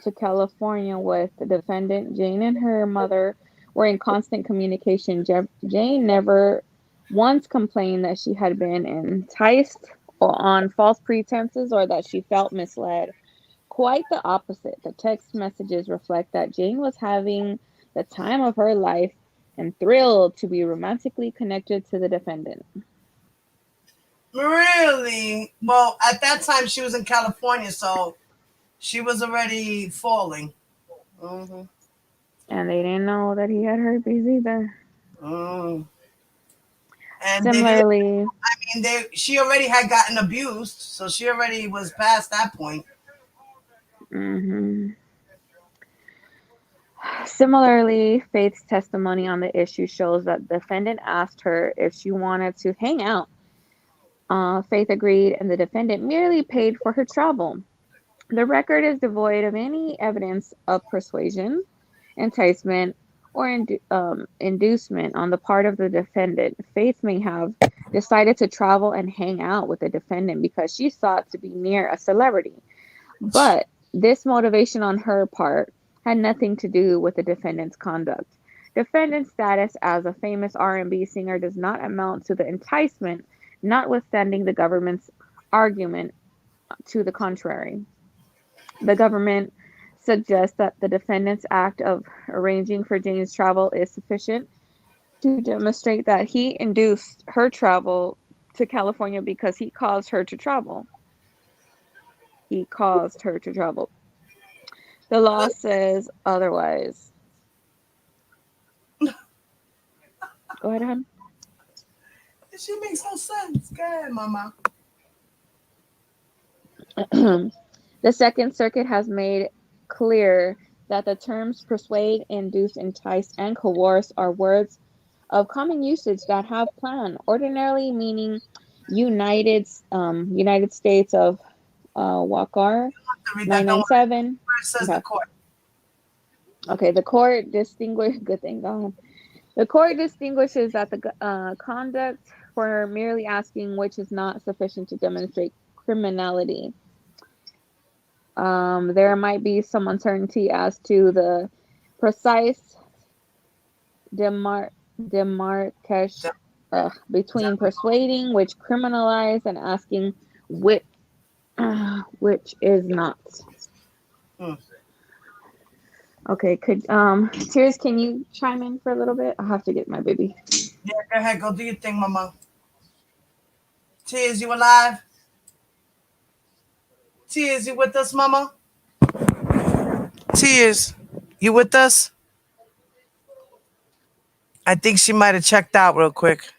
to California with the defendant, Jane and her mother were in constant communication. Jane never once complained that she had been enticed or on false pretenses or that she felt misled. Quite the opposite. The text messages reflect that Jane was having the time of her life and thrilled to be romantically connected to the defendant. Really? Well, at that time she was in California, so She was already falling. Mm-hmm. And they didn't know that he had herpes either. Mm. And they didn't. Similarly, I mean, she already had gotten abused, so she already was past that point. hmm Similarly, Faith's testimony on the issue shows that the defendant asked her if she wanted to hang out. Faith agreed, and the defendant merely paid for her travel. The record is devoid of any evidence of persuasion, enticement, or inducement on the part of the defendant. Faith may have decided to travel and hang out with the defendant because she sought to be near a celebrity. But this motivation on her part had nothing to do with the defendant's conduct. Defendant's status as a famous R&B singer does not amount to the enticement, notwithstanding the government's argument to the contrary. The government suggests that the defendant's act of arranging for Jane's travel is sufficient to demonstrate that he induced her travel to California because he caused her to travel. He caused her to travel. The law says otherwise. Go ahead, hon. She makes no sense. Go ahead, Mama. The Second Circuit has made clear that the terms persuade, induce, entice, and coerce are words of common usage that have plan, ordinarily meaning United States of Wakar Read that. Don't worry. 997. Where it says Okay. the court. Okay, the court distinguished. Good thing, go. The court distinguishes that the conduct for merely asking which is not sufficient to demonstrate criminality. There might be some uncertainty as to the precise demarcation between persuading, which criminalize, and asking which is not. Hmm. Okay, Tears, can you chime in for a little bit? I'll have to get my baby. Yeah, go ahead. Go do your thing, Mama. Tears, you alive? Tears, you with us, Mama? Tears, you with us? I think she might have checked out real quick.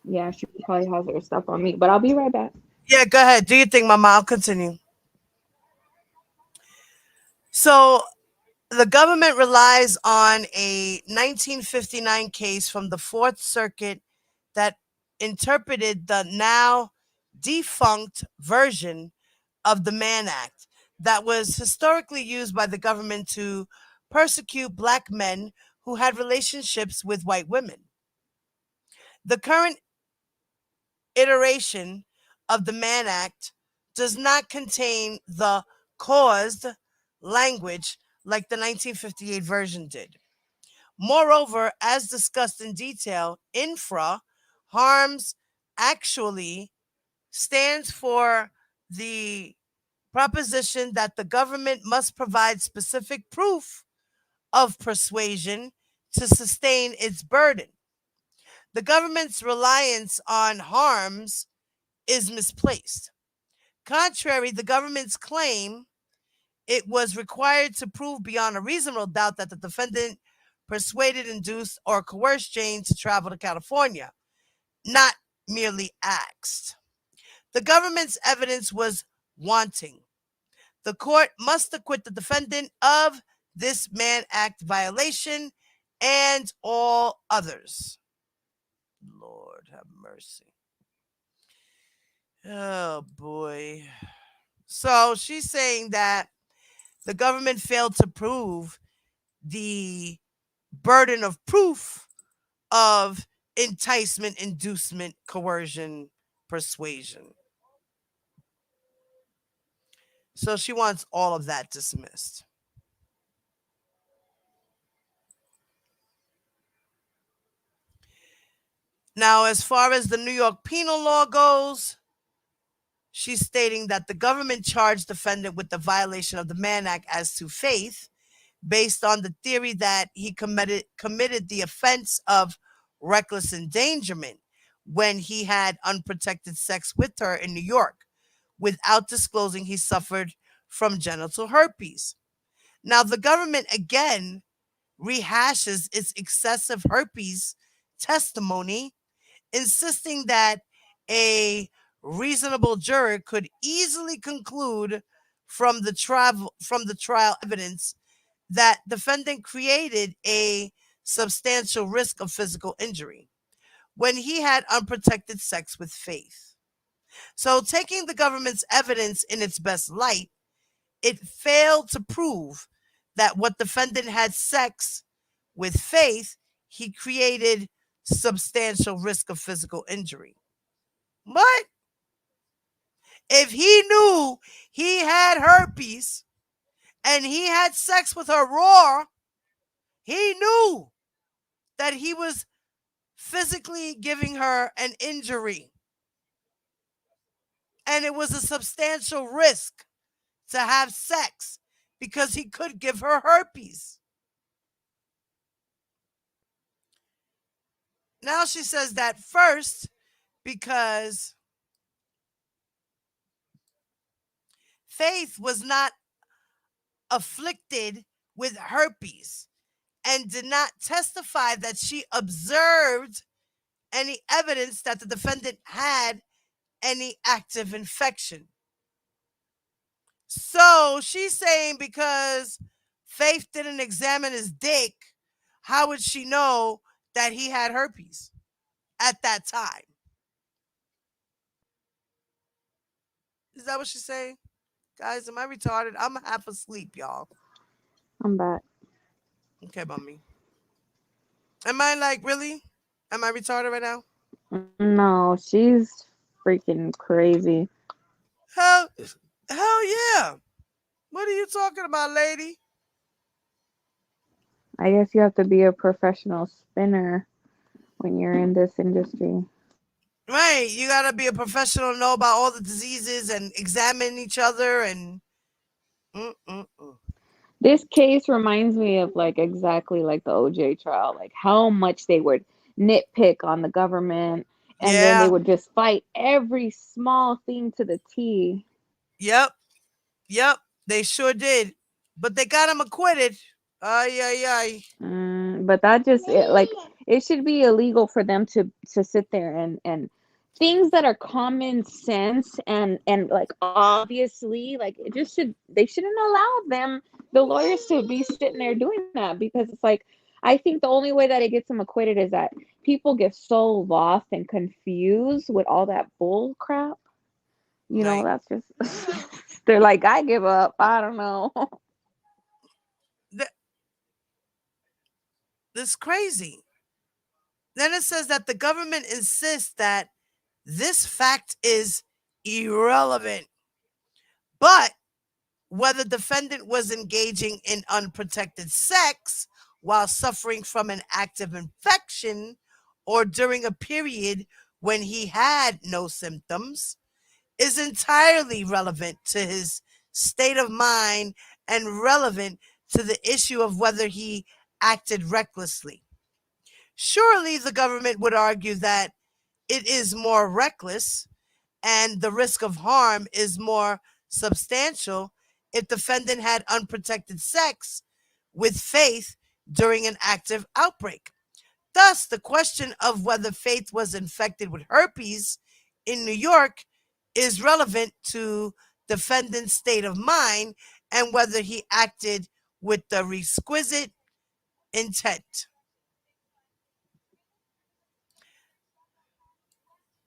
Yeah, she probably has her stuff on me, but I'll be right back. Yeah, go ahead. Do your thing, Mama. I'll continue. So the government relies on a 1959 case from the Fourth Circuit that interpreted the now defunct version of the Mann Act that was historically used by the government to persecute black men who had relationships with white women. The current iteration of the Mann Act does not contain the caused language like the 1958 version did. Moreover, as discussed in detail, infra, harms, actually stands for the proposition that the government must provide specific proof of persuasion to sustain its burden. The government's reliance on harms is misplaced. Contrary, the government's claim it was required to prove beyond a reasonable doubt that the defendant persuaded, induced, or coerced Jane to travel to California, not merely asked. The government's evidence was wanting. The court must acquit the defendant of this Mann Act violation and all others. Lord have mercy. Oh boy. So she's saying that the government failed to prove the burden of proof of enticement, inducement, coercion, persuasion. So she wants all of that dismissed. Now, as far as the New York penal law goes, she's stating that the government charged defendant with the violation of the Mann Act as to Faith, based on the theory that he committed the offense of reckless endangerment when he had unprotected sex with her in New York, without disclosing he suffered from genital herpes. Now, the government again rehashes its excessive herpes testimony, insisting that a reasonable juror could easily conclude from the trial evidence that defendant created a substantial risk of physical injury when he had unprotected sex with Faith. So, taking the government's evidence in its best light, it failed to prove that what defendant had sex with Faith, he created substantial risk of physical injury. What? If he knew he had herpes and he had sex with her raw, he knew that he was physically giving her an injury. And it was a substantial risk to have sex because he could give her herpes. Now she says that first because Faith was not afflicted with herpes and did not testify that she observed any evidence that the defendant had any active infection. So she's saying because Faith didn't examine his dick, how would she know that he had herpes at that time? Is that what she's saying? Guys, am I retarded? I'm half asleep, y'all. I'm back. Okay, mommy. Am I like really? Am I retarded right now? No, she's freaking crazy. Hell yeah. What are you talking about, lady? I guess you have to be a professional spinner when you're in this industry. Right. You gotta be a professional, know about all the diseases and examine each other and This case reminds me of like exactly like the OJ trial, like how much they would nitpick on the government and then they Yeah. would just fight every small thing to the T. Yep. They sure did. But they got him acquitted. Ay ay ay. But that just like it should be illegal for them to sit there and things that are common sense and like obviously like it just should they shouldn't allow them the lawyers to be sitting there doing that because it's like I think the only way that it gets them acquitted is that people get so lost and confused with all that bull crap. You know, Right. that's just they're like, I give up. I don't know. This crazy. Then it says that the government insists that this fact is irrelevant. But whether defendant was engaging in unprotected sex while suffering from an active infection or during a period when he had no symptoms is entirely relevant to his state of mind and relevant to the issue of whether he acted recklessly. Surely the government would argue that it is more reckless and the risk of harm is more substantial if defendant had unprotected sex with Faith during an active outbreak. Thus, the question of whether Faith was infected with herpes in New York is relevant to defendant's state of mind and whether he acted with the requisite intent.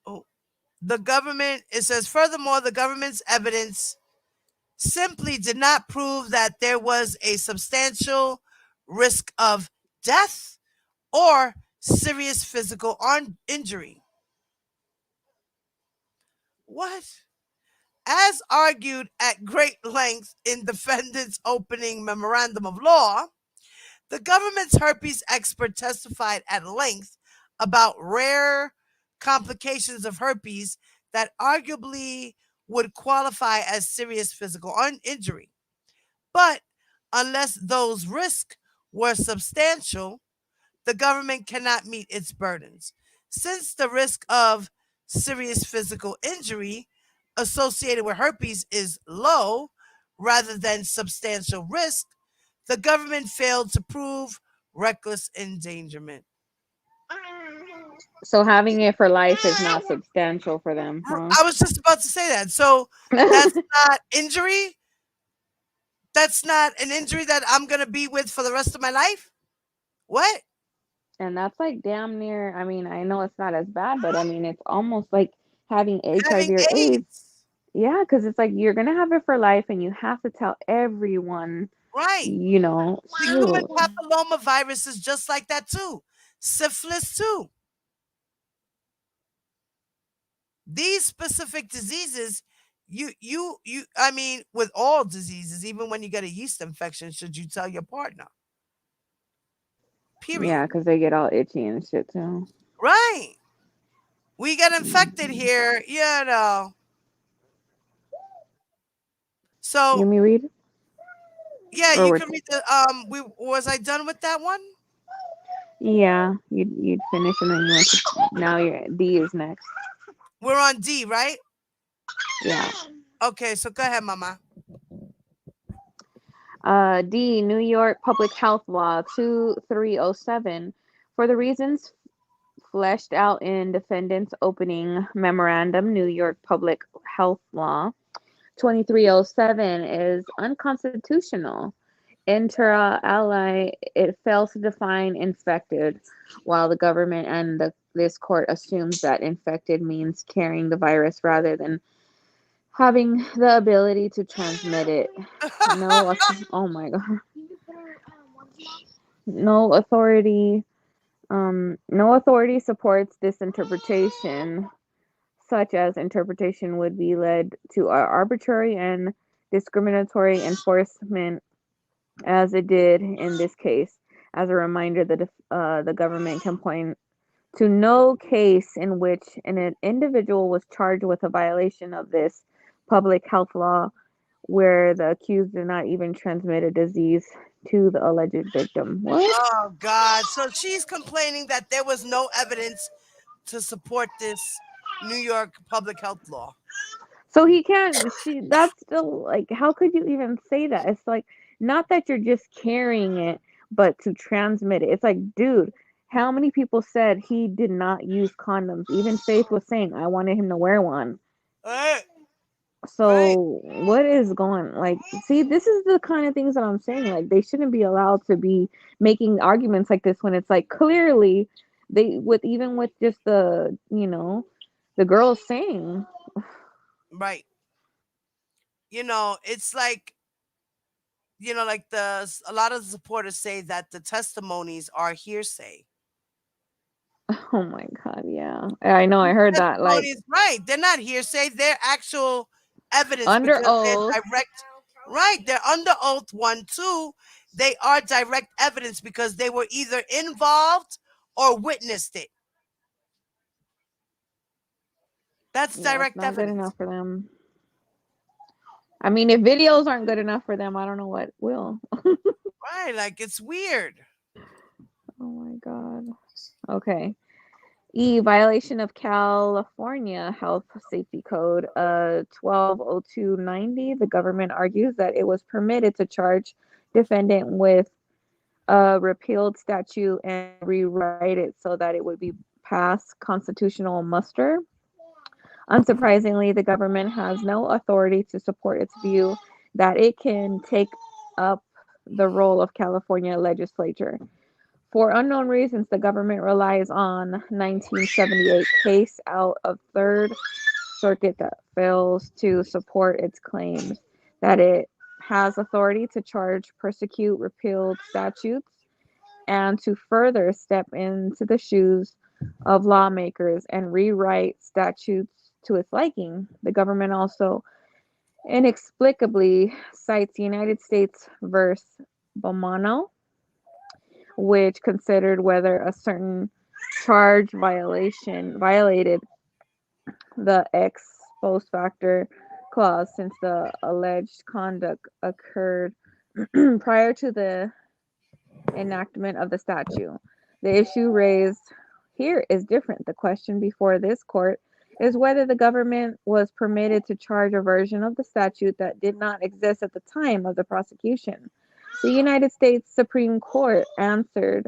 Oh, it says, furthermore, the government's evidence simply did not prove that there was a substantial risk of death or serious physical injury. What? As argued at great length in defendant's opening memorandum of law, the government's herpes expert testified at length about rare complications of herpes that arguably would qualify as serious physical injury. But unless those risks were substantial, the government cannot meet its burdens. Since the risk of serious physical injury associated with herpes is low rather than substantial risk, the government failed to prove reckless endangerment. So having it for life is not substantial for them, huh? I was just about to say that. So that's not injury. That's not an injury that I'm going to be with for the rest of my life. What? And that's like damn near, I mean, I know it's not as bad, but I mean, it's almost like having HIV Having or AIDS. AIDS. Yeah, because it's like you're gonna have it for life and you have to tell everyone, Right. you know, The human shoot. papilloma virus is just like that too. Syphilis too. These specific diseases, I mean, with all diseases, even when you get a yeast infection, should you tell your partner? Yeah, Period. because they get all itchy and shit too. Right. We get infected Mhm. here, you know. You So want me read? yeah, Or you we're can read the we was I done with that one? yeah, you'd finish and then you want to, now your D is next. We're on D, right? Yeah. Okay, so go ahead, mama. D, New York Public Health Law 2307. For the reasons fleshed out in defendant's opening memorandum, New York Public Health Law 2307 is unconstitutional. Inter alia, it fails to define infected, while the government and this court assumes that infected means carrying the virus rather than having the ability to transmit it. No, oh my god, no authority. No authority supports this interpretation. Such as interpretation would be led to arbitrary and discriminatory enforcement, as it did in this case. As a reminder, the government can point to no case in which an individual was charged with a violation of this public health law where the accused did not even transmit a disease to the alleged victim. What? Oh God. So she's complaining that there was no evidence to support this New York public health law. So he can't. That's still like, how could you even say that? It's like not that you're just carrying it, but to transmit it. It's like, dude, how many people said he did not use condoms? Even Faith was saying, I wanted him to wear one. Right. Right. So what is going like? See, this is the kind of things that I'm saying. Like they shouldn't be allowed to be making arguments like this when it's like clearly they with even with just the girls saying. Right. It's like, like a lot of the supporters say that the testimonies are hearsay. Oh my god, yeah. I know, I heard that. Like Testimonies, right? They're not hearsay. They're actual evidence under because they're oath. direct. Right? They're under oath. One, two. They are direct evidence because they were either involved or witnessed it. That's Yeah, it's direct not good evidence. enough for them. I mean, if videos aren't good enough for them, I don't know what will. Right? Like it's weird. Oh my god. Okay. E, violation of California Health Safety Code 120290. The government argues that it was permitted to charge defendant with a repealed statute and rewrite it so that it would be past constitutional muster. Unsurprisingly, the government has no authority to support its view that it can take up the role of California legislature. For unknown reasons, the government relies on 1978 case out of Third Circuit that fails to support its claims that it has authority to charge, persecute repealed statutes, and to further step into the shoes of lawmakers and rewrite statutes to its liking. The government also inexplicably cites United States versus Bomano, which considered whether a certain charge violation violated the ex post facto clause since the alleged conduct occurred prior to the enactment of the statute. The issue raised here is different. The question before this court is whether the government was permitted to charge a version of the statute that did not exist at the time of the prosecution. The United States Supreme Court answers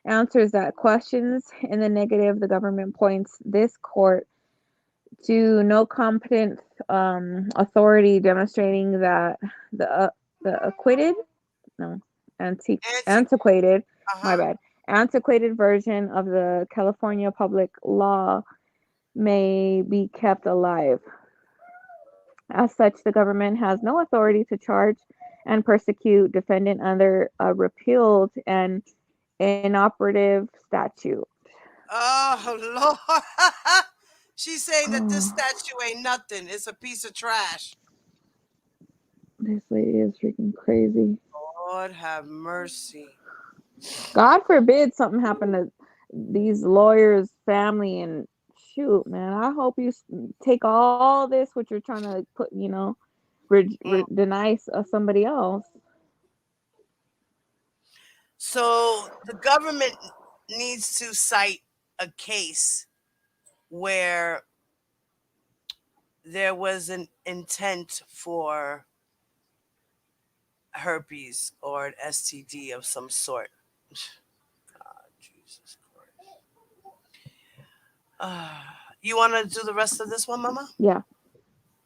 that questions in the negative. The government points this court to no competent authority demonstrating that the acquitted, no, Anti. antiquated, Uh my huh. bad, antiquated version of the California public law may be kept alive. As such, the government has no authority to charge and persecute defendant under a repealed and inoperative statute. Oh Lord. She's saying that this Oh, statue ain't nothing. It's a piece of trash. this lady is freaking crazy. Lord have mercy. God forbid something happened to these lawyers' family and shoot, man. I hope you take all this what you're trying to put, Mm. deny somebody else. So the government needs to cite a case where there was an intent for herpes or an STD of some sort. God, Jesus Christ. You want to do the rest of this one, Mama? Yeah.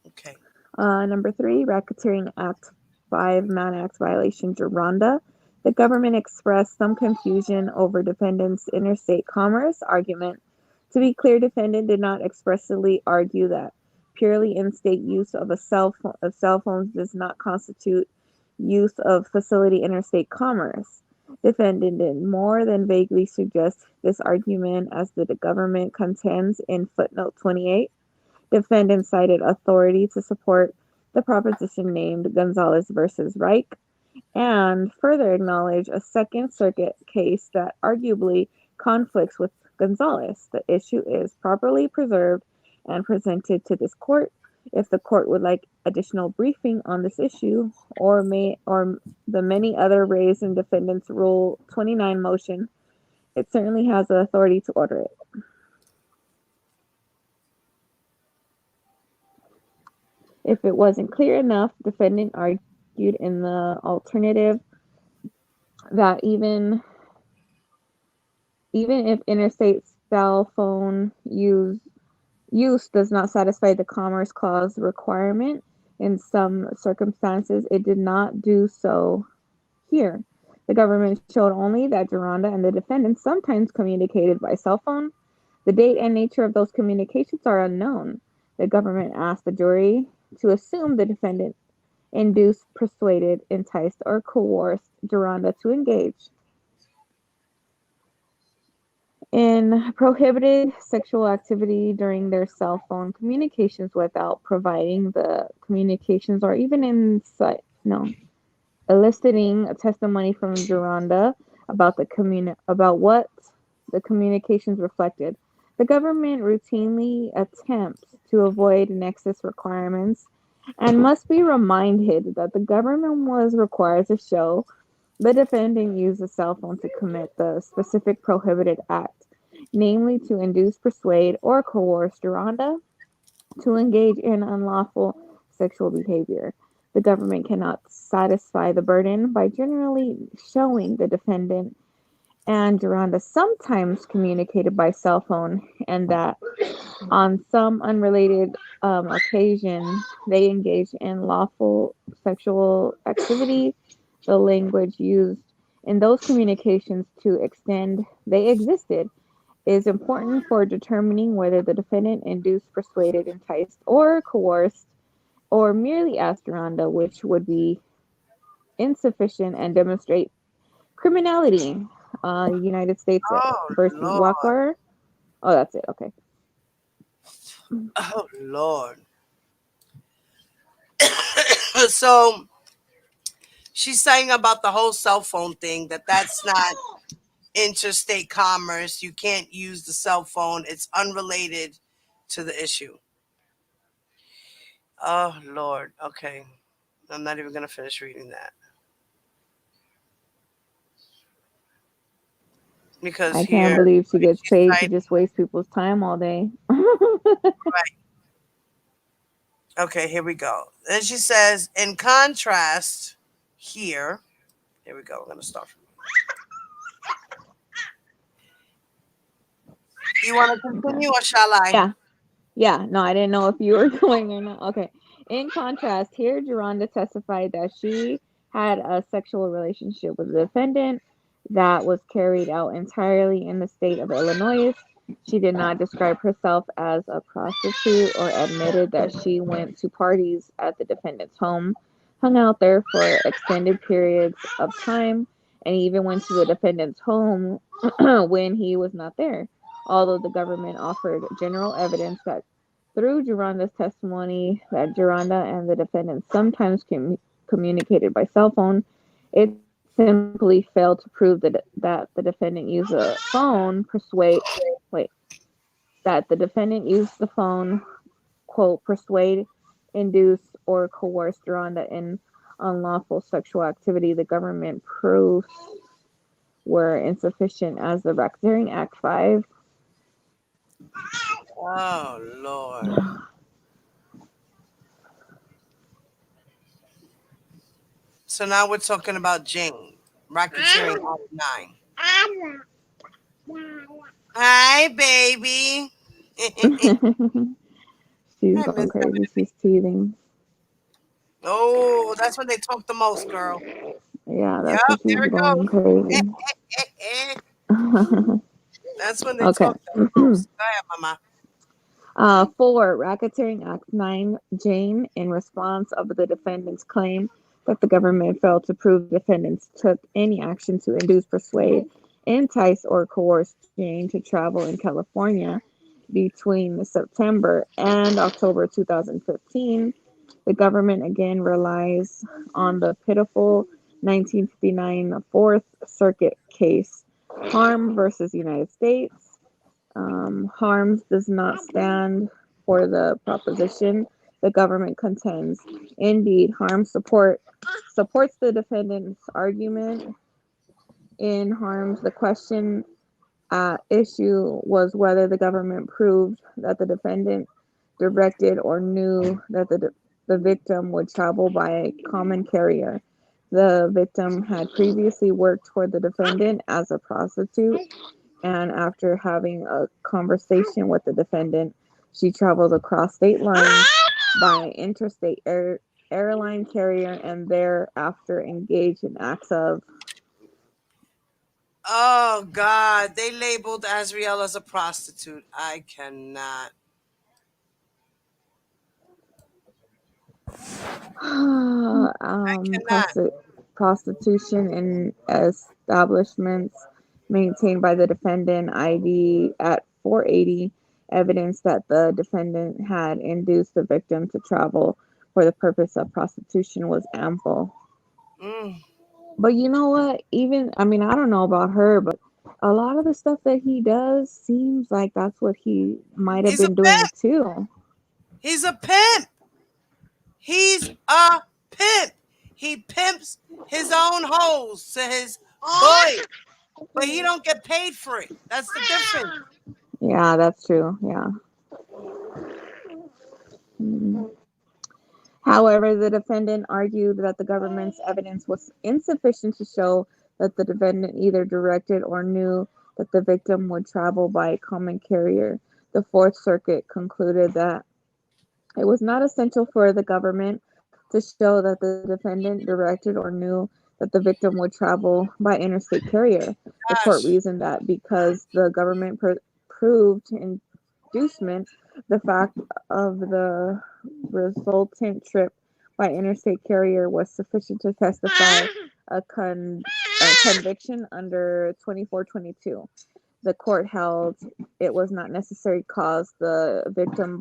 Okay. Number 3, Racketeering Act 5 Mann Act violation, Geronda. The government expressed some confusion over defendant's interstate commerce argument. To be clear, defendant did not expressly argue that purely in-state use of cell phones does not constitute use of facility interstate commerce. Defendant did more than vaguely suggest this argument, as the government contends in footnote 28. Defendant cited authority to support the proposition named Gonzalez versus Reich, and further acknowledge a Second Circuit case that arguably conflicts with Gonzalez. The issue is properly preserved and presented to this court. If the court would like additional briefing on this issue or the many other raised in defendant's Rule 29 motion, it certainly has the authority to order it. If it wasn't clear enough, defendant argued in the alternative that even if interstate cell phone use does not satisfy the Commerce Clause requirement in some circumstances, it did not do so here. The government showed only that Geronda and the defendant sometimes communicated by cell phone. The date and nature of those communications are unknown. The government asked the jury to assume the defendant induced, persuaded, enticed, or coerced Geronda to engage in prohibited sexual activity during their cell phone communications without providing the communications or even eliciting a testimony from Geronda about about what the communications reflected. The government routinely attempts to avoid nexus requirements and must be reminded that the government was required to show the defendant used a cell phone to commit the specific prohibited act, namely to induce, persuade, or coerce Geronda to engage in unlawful sexual behavior. The government cannot satisfy the burden by generally showing the defendant and Geronda sometimes communicated by cell phone, and that on some unrelated occasion they engaged in lawful sexual activity. The language used in those communications to extend they existed is important for determining whether the defendant induced, persuaded, enticed, or coerced, or merely asked Geronda, which would be insufficient and demonstrate criminality. United States Oh versus Lord. Walker. Oh, that's it. Okay. Oh Lord. So she's saying about the whole cell phone thing that that's not interstate commerce. You can't use the cell phone. It's unrelated to the issue. Oh Lord. Okay. I'm not even gonna finish reading that because I can't here believe she gets she's paid to citing. just waste people's time all day. Right. Okay, here we go. Then she says, in contrast, here we go. We're going to start from. You want to Okay. continue or shall I? Yeah. Yeah, no, I didn't know if you were going or not. Okay. In contrast, here Geronda testified that she had a sexual relationship with the defendant that was carried out entirely in the state of Illinois. She did not describe herself as a prostitute or admitted that she went to parties at the defendant's home, hung out there for extended periods of time, and even went to the defendant's home when he was not there. Although the government offered general evidence that through Geronda's testimony that Geronda and the defendant sometimes communicated by cell phone, it simply failed to prove that the defendant used a phone wait that the defendant used the phone, quote, persuade, induce, or coerce Geronda in unlawful sexual activity. The government proofs were insufficient as the Racketeering Act 5. Oh, Lord. So now we're talking about Jane, racketeering Act 9. Hi, baby. She's I going miss having crazy. a baby. She's teething. Oh, that's when they talk the most, girl. Yeah, Yep, that's what she's there it going goes. crazy. That's when they Okay. talk the most. Go ahead, mama. 4. Racketeering Act 9. Jane, in response of the defendant's claim that the government failed to prove defendants took any action to induce, persuade, entice, or coerce Jane to travel in California between September and October 2015, the government again relies on the pitiful 1959 Fourth Circuit case, Harm versus United States. Harms does not stand for the proposition the government contends. Indeed, supports the defendant's argument. In Harms, the question at issue was whether the government proved that the defendant directed or knew that the victim would travel by a common carrier. The victim had previously worked for the defendant as a prostitute, and after having a conversation with the defendant, she traveled across state lines by interstate airline carrier and thereafter engaged in acts of. Oh, God. They labeled Azriel as a prostitute. I cannot. I cannot. Prostitution in establishments maintained by the defendant, ID at 480, evidence that the defendant had induced the victim to travel for the purpose of prostitution was ample. Mm. But you know what? Even, I mean, I don't know about her, but a lot of the stuff that he does seems like that's what he might have He's a been doing pimp. too. He's a pimp. He's a pimp. He pimps his own hoes to his boy, but he don't get paid for it. That's the difference. Yeah, that's true. Yeah. Mm. However, the defendant argued that the government's evidence was insufficient to show that the defendant either directed or knew that the victim would travel by a common carrier. The Fourth Circuit concluded that it was not essential for the government to show that the defendant directed or knew that the victim would travel by interstate carrier. The court Gosh. reasoned that because the government proved inducement, the fact of the resultant trip by interstate carrier was sufficient to testify a conviction under 2422. The court held it was not necessary to cause the victim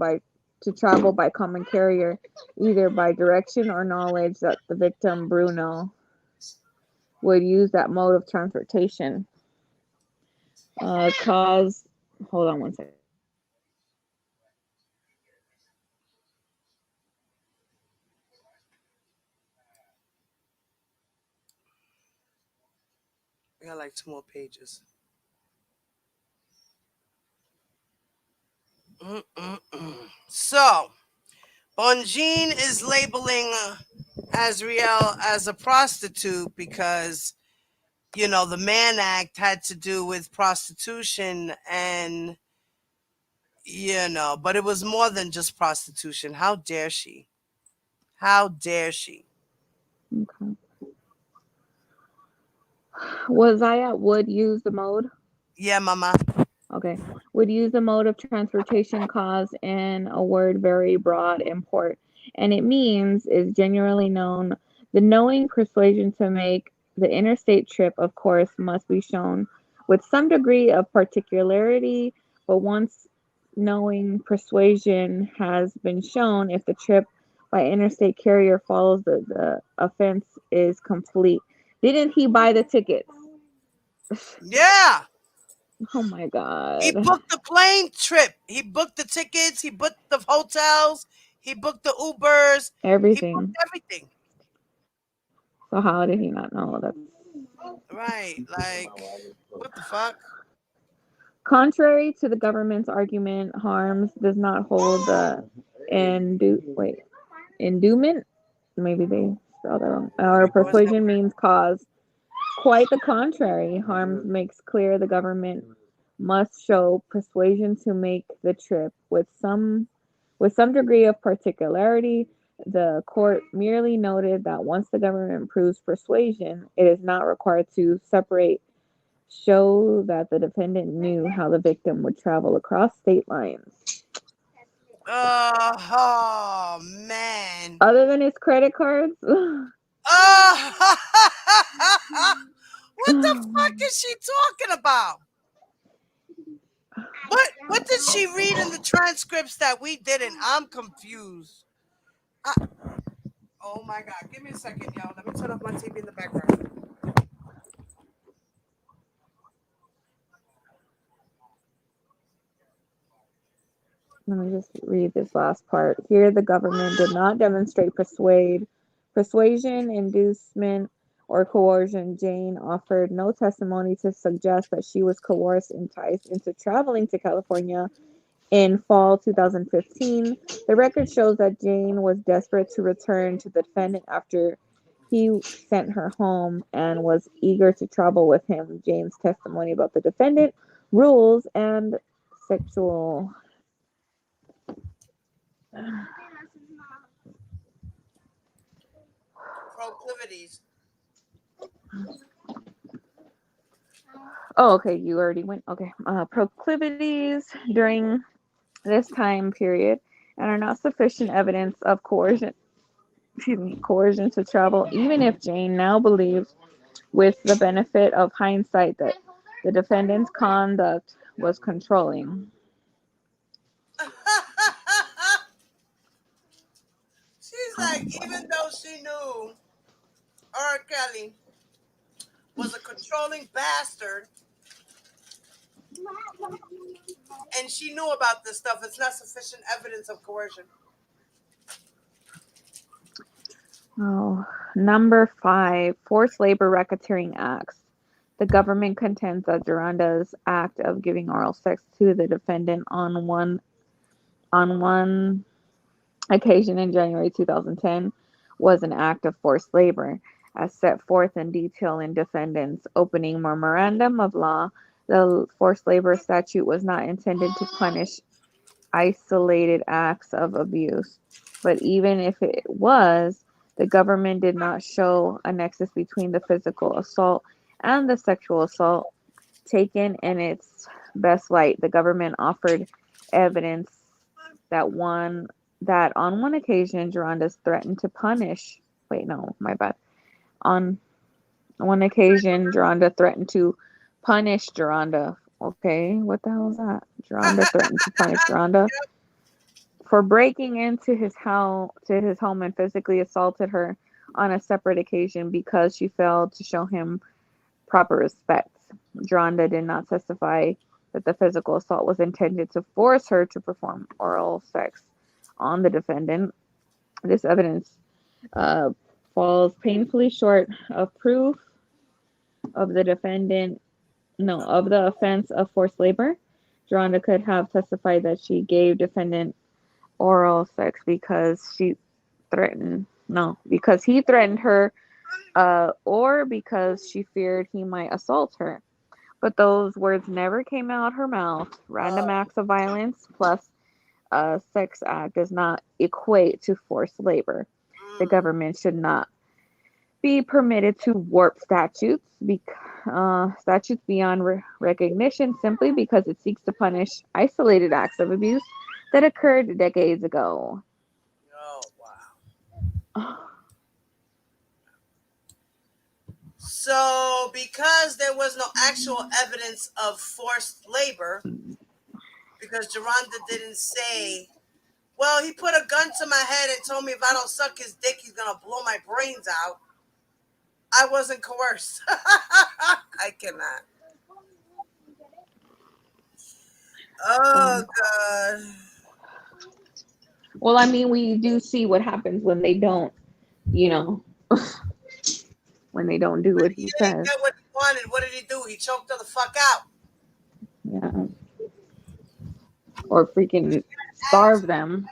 to travel by common carrier, either by direction or knowledge that the victim, Bruno, would use that mode of transportation. Cause, hold on one second. We got like 2 more pages. So, Bonjean is labeling Azriel as a prostitute because, the Mann Act had to do with prostitution and, but it was more than just prostitution. How dare she? How dare she? Okay. Was I at would use the mode? Yeah, mama. Okay. Would use a mode of transportation cause in a word very broad import. And it means is generally known. The knowing persuasion to make the interstate trip, of course, must be shown with some degree of particularity, but once knowing persuasion has been shown, if the trip by interstate carrier follows the offense is complete. Didn't he buy the tickets? Yeah. Oh my He God. booked the plane trip. He booked the tickets. He booked the hotels. He booked the Ubers. He booked Everything. everything. So how did he not know that? Right. Like, what the fuck? Contrary to the government's argument, harms does not hold the endowment. Maybe they spelled that wrong. Or Wait, what's that persuasion word? means cause. Quite the contrary. Harms makes clear the government must show persuasion to make the trip with some degree of particularity. The court merely noted that once the government proves persuasion, it is not required to show that the defendant knew how the victim would travel across state lines. Oh, man. Other than his credit cards, Oh, what the fuck is she talking about? What did she read in the transcripts that we didn't? I'm confused. I, oh my god, give me a second, y'all. Let me turn off my TV in the background. let me just read this last part. Here, the government did not demonstrate persuasion, inducement, or coercion. Jane offered no testimony to suggest that she was coerced, enticed into traveling to California in fall 2015. The record shows that Jane was desperate to return to the defendant after he sent her home and was eager to travel with him. Jane's testimony about the defendant, rules, and sexual. Proclivities. Oh, okay, you already went. Okay. Proclivities during this time period and are not sufficient evidence of coercion to travel, even if Jane now believes, with the benefit of hindsight, that the defendant's conduct was controlling. She's like, even though she knew R. Kelly was a controlling bastard and she knew about this stuff, it's not sufficient evidence of coercion. Oh, number 5, forced labor racketeering acts. The government contends that Duranda's act of giving oral sex to the defendant on one occasion in January 2010 was an act of forced labor. As set forth in detail in defendant's opening memorandum of law, the forced labor statute was not intended to punish isolated acts of abuse. But even if it was, the government did not show a nexus between the physical assault and the sexual assault. Taken in its best light, the government offered evidence that on one occasion Geronda's threatened to punish. Wait, no, my bad. On one occasion, Geronda threatened to punish Geronda. Okay, what the hell is that? Geronda threatened to punish Geronda for breaking into his home and physically assaulted her on a separate occasion because she failed to show him proper respect. Geronda did not testify that the physical assault was intended to force her to perform oral sex on the defendant. This evidence uh, falls painfully short of proof of the offense of forced labor. Geronda could have testified that she gave defendant oral sex because because he threatened her, or because she feared he might assault her. But those words never came out her mouth. Random acts of violence plus a sex act does not equate to forced labor. The government should not be permitted to warp statutes beyond recognition simply because it seeks to punish isolated acts of abuse that occurred decades ago. Oh, wow. So, because there was no actual evidence of forced labor, because Geronda didn't say, well, he put a gun to my head and told me if I don't suck his dick, he's going to blow my brains out. I wasn't coerced. I cannot. Oh, God. Well, I mean, we do see what happens when they don't, when they don't do what he He didn't says. get what he wanted. What did he do? He choked her the fuck out. Yeah. Or freaking starve them.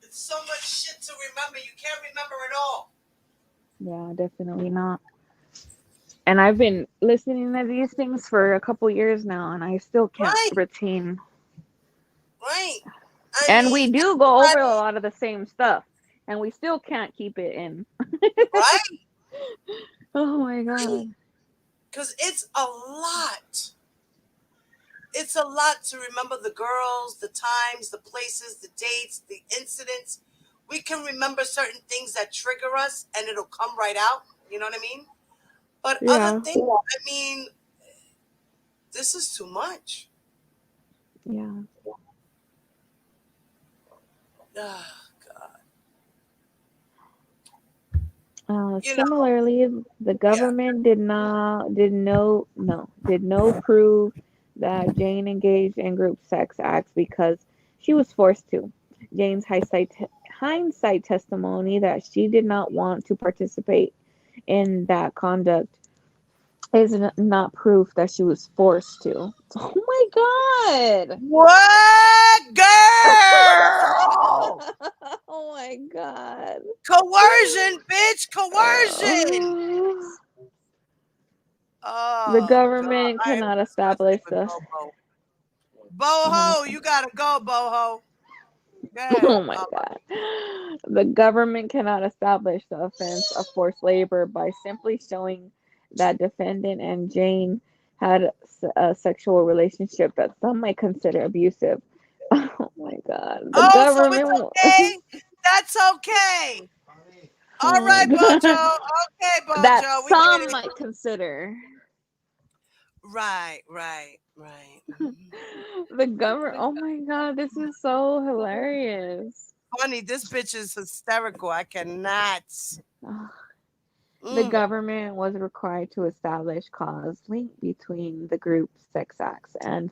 It's so much shit to remember. You can't remember it all. Yeah, definitely not. And I've been listening to these things for a couple years now, and I still can't retain. Right. And we do go over a lot of the same stuff, and we still can't keep it in. Right? Oh my God. Because it's a lot. It's a lot to remember the girls, the times, the places, the dates, the incidents. We can remember certain things that trigger us, and it'll come right out. You know what I mean? But other things, I mean, this is too much. Yeah. Oh, God. Similarly, the government did no proof that Jane engaged in group sex acts because she was forced to. Jane's hindsight testimony that she did not want to participate in that conduct is not proof that she was forced to. Oh my God! What, girl? Oh my God! Coercion, bitch! Coercion! The government cannot establish the. Boho, you gotta go, Boho. Oh my God. The government cannot establish the offense of forced labor by simply showing that defendant and Jane had a sexual relationship that some might consider abusive. Oh my God. The government. So it's okay? That's okay. All right, Bojo. Okay, Bojo. That some might consider. Right. The government. Oh my God, this is so hilarious. Funny, this bitch is hysterical. I cannot. The government was required to establish cause link between the group's sex acts and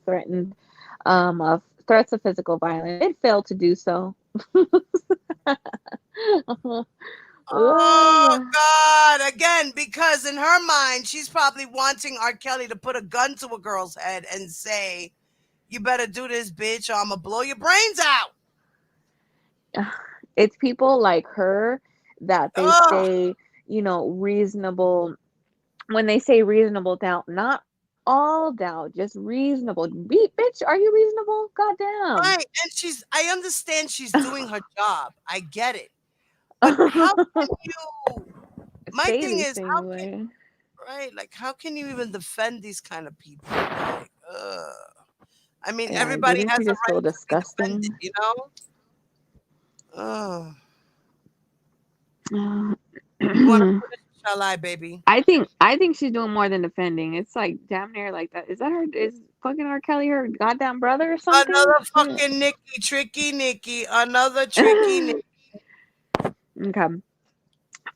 of threats of physical violence. It failed to do so. Oh God! Again, because in her mind, she's probably wanting R. Kelly to put a gun to a girl's head and say, "You better do this, bitch, or I'm gonna blow your brains out." It's people like her that they say, reasonable. When they say reasonable doubt, not all doubt, just reasonable. Bitch, are you reasonable? Goddamn. Right, and I understand she's doing her job. I get it. But how can you? My thing is, how can you even defend these kind of people? Like, I mean, everybody has a right to be defended, you know? You want to finish? Shall I, baby? I think she's doing more than defending. It's like damn near like that. Is that her? Is fucking R. Kelly her goddamn brother or something? Another fucking tricky Nikki. Another tricky Nikki. Okay.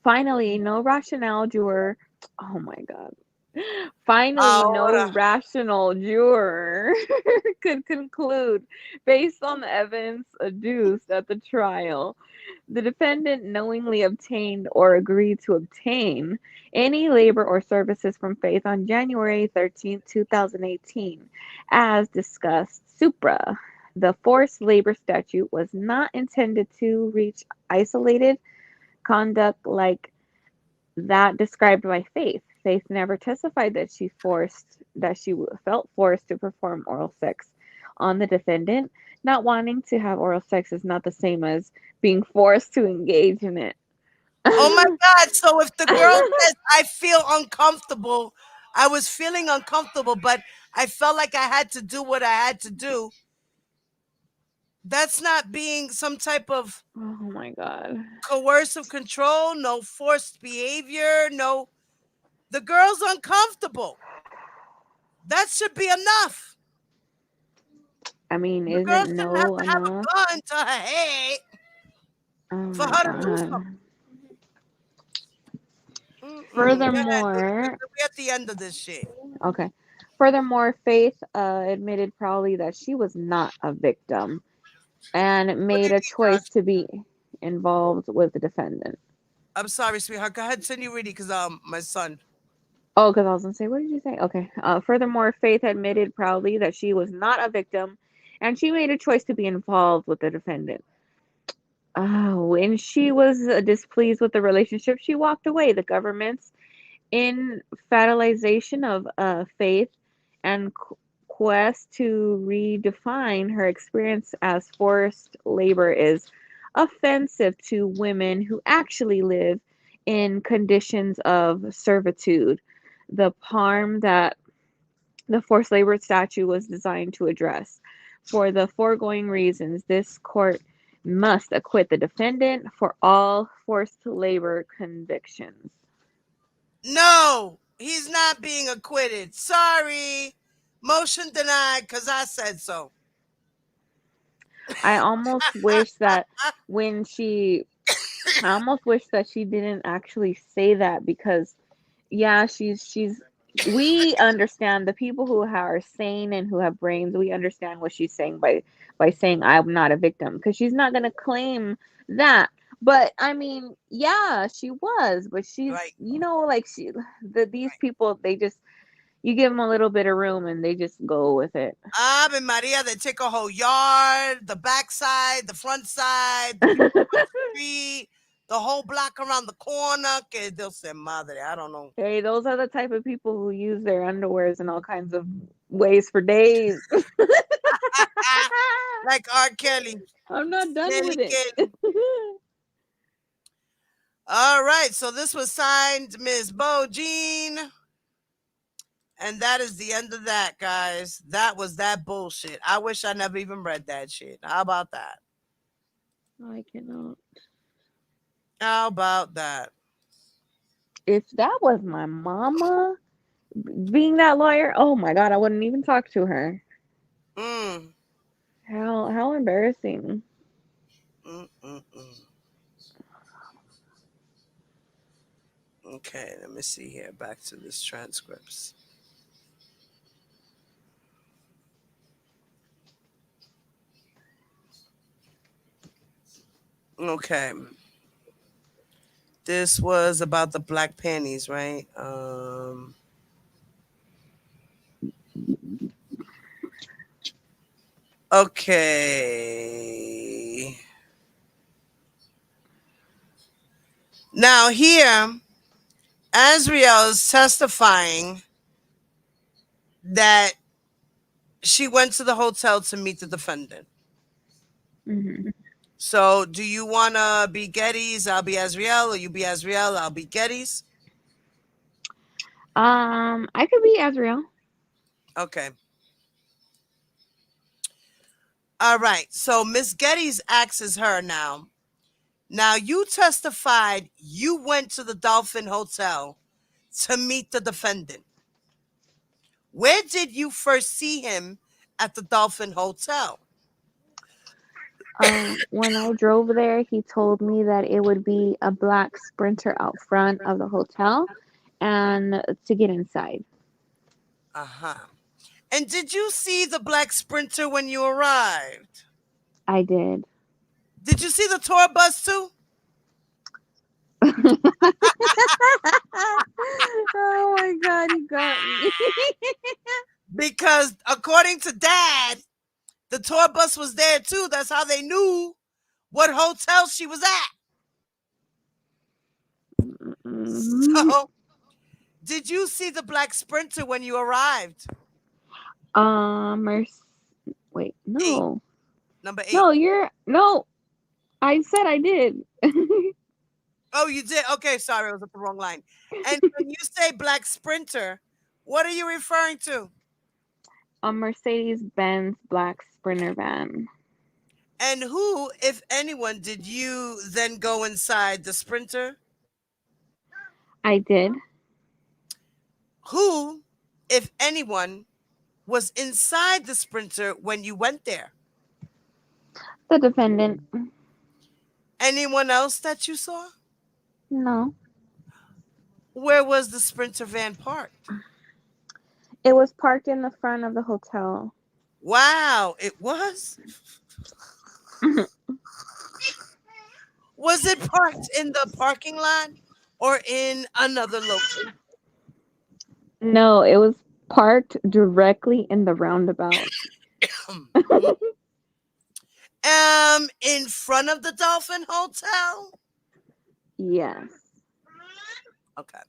Finally, no rationale juror. Oh my God. Finally, no Ahora. rational juror could conclude, based on the evidence adduced at the trial, the defendant knowingly obtained or agreed to obtain any labor or services from Faith on January 13th, 2018, as discussed supra. The forced labor statute was not intended to reach isolated conduct like that described by Faith. Faith never testified that she felt forced to perform oral sex on the defendant. Not wanting to have oral sex is not the same as being forced to engage in it. Oh my God. So if the girl says, I feel uncomfortable, I was feeling uncomfortable, but I felt like I had to do what I had to do. That's not being some type of Oh my god. coercive control, no forced behavior, no. The girl's uncomfortable. That should be enough. I mean, The girl isn't shouldn't have no to have a enough? gun to her head Oh for my her to do god. something. Go ahead. Furthermore, We're at the end of this shit. okay. Furthermore, Faith admitted proudly that she was not a victim and What do made you a mean, Josh? choice to be involved with the defendant. I'm sorry, sweetheart. Go ahead, send you ready because my son. Oh, because I was gonna say, what did you say? Okay. Furthermore, Faith admitted proudly that she was not a victim, and she made a choice to be involved with the defendant. When she was displeased with the relationship, she walked away. The government's infantilization of Faith and quest to redefine her experience as forced labor is offensive to women who actually live in conditions of servitude. The harm that the forced labor statute was designed to address. For the foregoing reasons, this court must acquit the defendant for all forced labor convictions. No, he's not being acquitted. Sorry. Motion denied because I said so. I almost wish that when she I almost wish that she didn't actually say that because yeah, she's we understand the people who are sane and who have brains, we understand what she's saying by saying I'm not a victim because she's not going to claim that. But I mean, yeah, she was, but she's Right. like these people they just you give them a little bit of room and they just go with it. Ave Maria, they take a whole yard, the back side, the front side, the people across the street, the whole block around the corner. Que Dios se madre. I don't know. Hey, those are the type of people who use their underwears in all kinds of ways for days. Like R. Kelly. I'm not done with Kelly, it. Kelly. All right. So this was signed Miss Bo Jean. And that is the end of that, guys. That was that bullshit. I wish I never even read that shit. How about that? I cannot. How about that? If that was my mama being that lawyer, oh my god, I wouldn't even talk to her. Mm. How embarrassing. Mm-mm-mm. Okay, let me see here. Back to this transcripts. Okay. This was about the black panties, right? Okay. Now here, Azriel is testifying that she went to the hotel to meet the defendant. Hmm. So, do you want to be Geddes? I'll be Azriel, or you be Azriel? I'll be Geddes. I could be Azrael. Okay. All right. So Miss Geddes asks her now. Now you testified you went to the Dolphin Hotel to meet the defendant. Where did you first see him at the Dolphin Hotel? When I drove there, he told me that it would be a black Sprinter out front of the hotel, and to get inside. Uh-huh. And did you see the black Sprinter when you arrived? I did. Did you see the tour bus too? Oh my god, you got me. Because according to Dad, the tour bus was there too. That's how they knew what hotel she was at. Mhm. So, did you see the black Sprinter when you arrived? Merc- Wait, 8. no. Number 8. No. I said I did. Oh, you did? Okay, sorry, I was at the wrong line. And when you say black Sprinter, what are you referring to? A Mercedes-Benz black Sprinter van. And who, if anyone, did you then go inside the Sprinter? I did. Who, if anyone, was inside the Sprinter when you went there? The defendant. Anyone else that you saw? No. Where was the Sprinter van parked? It was parked in the front of the hotel. Wow, it was? Was it parked in the parking lot or in another location? No, it was parked directly in the roundabout. In front of the Dolphin Hotel? Yes. Okay.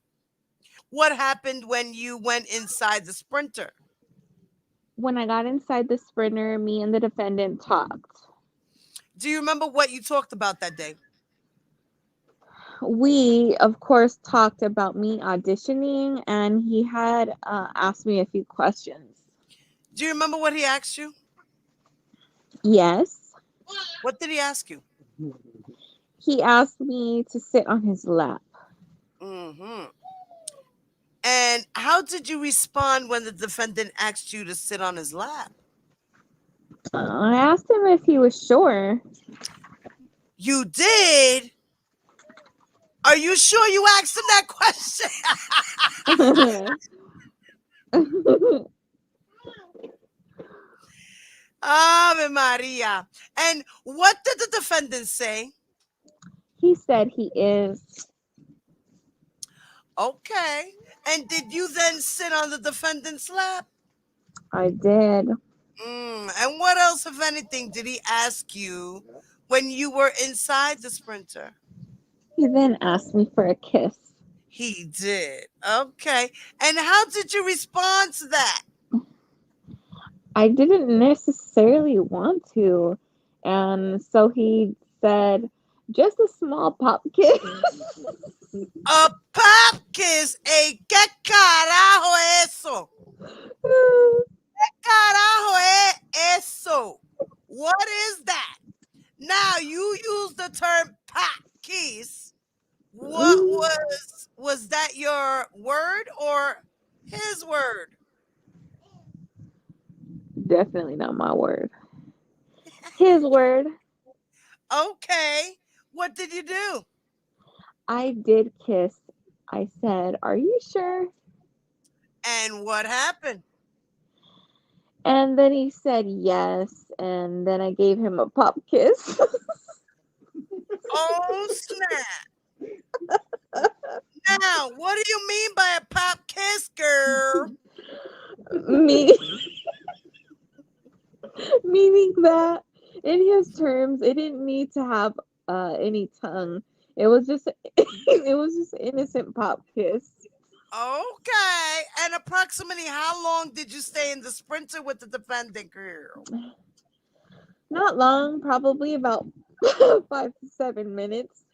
What happened when you went inside the Sprinter? When I got inside the Sprinter, me and the defendant talked. Do you remember what you talked about that day? We, of course, talked about me auditioning, and he had asked me a few questions. Do you remember what he asked you? Yes. What did he ask you? He asked me to sit on his lap. Mm-hmm. And how did you respond when the defendant asked you to sit on his lap? I asked him if he was sure. You did? Are you sure you asked him that question? Ave Maria. And what did the defendant say? He said he is. Okay. And did you then sit on the defendant's lap? I did. And what else, if anything, did he ask you when you were inside the Sprinter? He then asked me for a kiss. He did. Okay. And how did you respond to that? I didn't necessarily want to. And so he said, just a small pop kiss. A pop kiss. ¿Qué carajo eso? ¿Qué carajo es eso? What is that? Now you use the term pop kiss. What was that your word or his word? Definitely not my word. His word. Okay. What did you do? I did kiss. I said, are you sure? And what happened? And then he said yes. And then I gave him a pop kiss. Oh, snap. Now, what do you mean by a pop kiss, girl? Meaning that in his terms, it didn't need to have any tongue. It was just innocent pop kiss. Okay. And approximately how long did you stay in the Sprinter with the defendant, girl? Not long, probably about 5 to 7 minutes.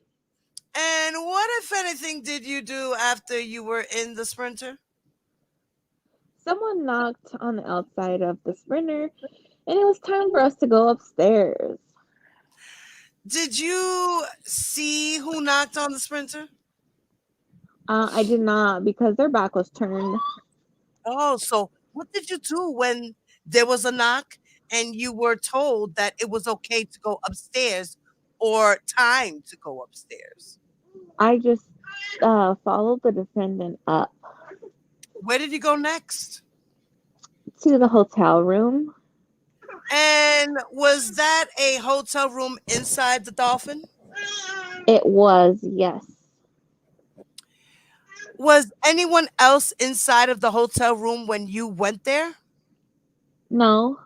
And what, if anything, did you do after you were in the Sprinter? Someone knocked on the outside of the Sprinter, and it was time for us to go upstairs. Did you see who knocked on the Sprinter? I did not, because their back was turned. Oh, so what did you do when there was a knock and you were told that it was okay to go upstairs or time to go upstairs? I just Followed the defendant up Where did you go next? to the hotel room. And was that a hotel room inside the Dolphin? It was, yes. Was anyone else inside of the hotel room when you went there? No.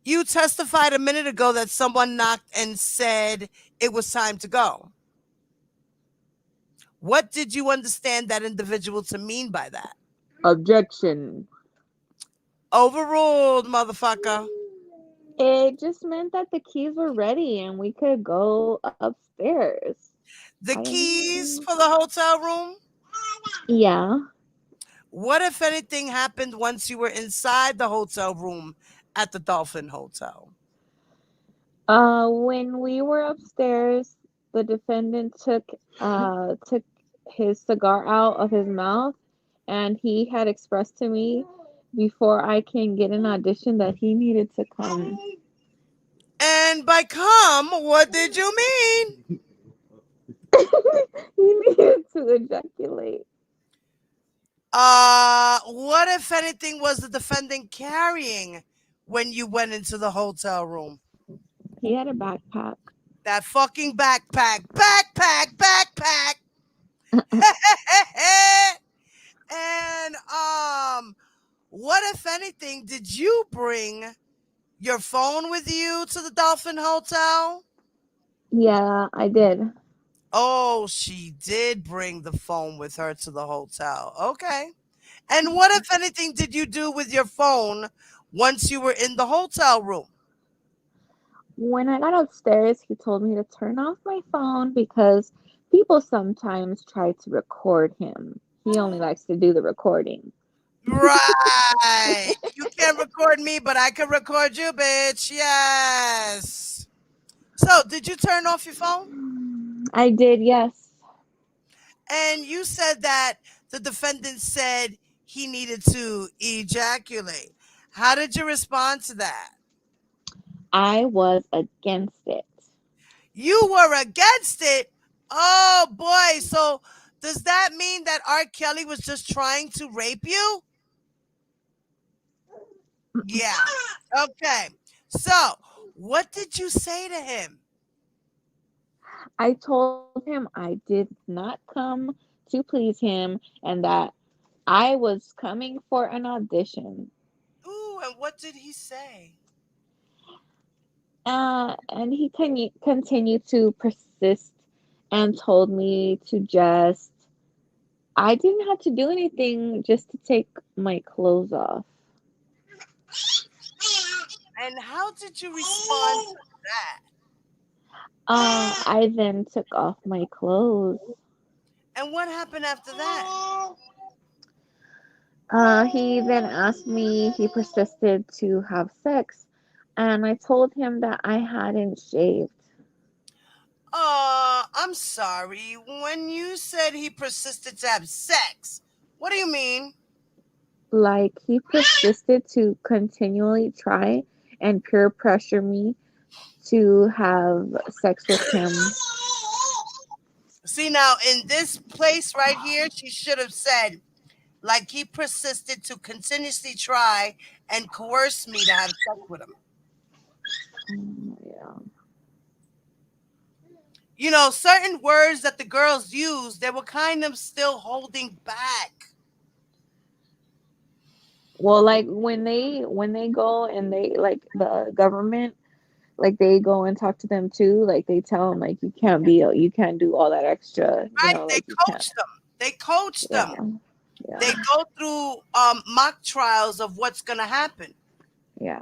You testified a minute ago that someone knocked and said it was time to go. What did you understand that individual to mean by that? Objection. Overruled, motherfucker. It just meant that the keys were ready and we could go upstairs. The I keys didn't. for the hotel room? Yeah. What, if anything, happened once you were inside the hotel room at the Dolphin Hotel? When we were upstairs, the defendant took his cigar out of his mouth, and he had expressed to me before I can get an audition that he needed to come. And by come, what did you mean? He needed to ejaculate. What, if anything, was the defendant carrying when you went into the hotel room? He had a backpack. That fucking backpack. Backpack. And what, if anything, did you bring your phone with you to the Dolphin Hotel? Yeah, I did. Oh, she did bring the phone with her to the hotel. Okay. And what, if anything, did you do with your phone once you were in the hotel room? When I got upstairs, he told me to turn off my phone because people sometimes try to record him. He only likes to do the recording. Right. You can't record me, but I can record you, bitch. Yes. So, did you turn off your phone? I did, yes. And you said that the defendant said he needed to ejaculate. How did you respond to that? I was against it. You were against it? Oh, boy. So, does that mean that R. Kelly was just trying to rape you? Yeah. Okay. So, what did you say to him? I told him I did not come to please him and that I was coming for an audition. Ooh, and what did he say? And he continued to persist and told me to just, I didn't have to do anything just to take my clothes off. And how did you respond to that? I then took off my clothes. And what happened after that? He then asked me, he persisted to have sex, and I told him that I hadn't shaved. I'm sorry. When you said he persisted to have sex, what do you mean? Like, he persisted to continually try and peer pressure me to have sex with him. See, now in this place right here, she should have said, like, he persisted to continuously try and coerce me to have sex with him. Yeah. You know, certain words that the girls use, they were kind of still holding back. Well, like when they go and they, like, the government, like, they go and talk to them too, like they tell them, like, you can't do all that extra, Right? They like you can't. coach them. They coach Yeah. them. Yeah. They go through mock trials of what's going to happen. Yeah.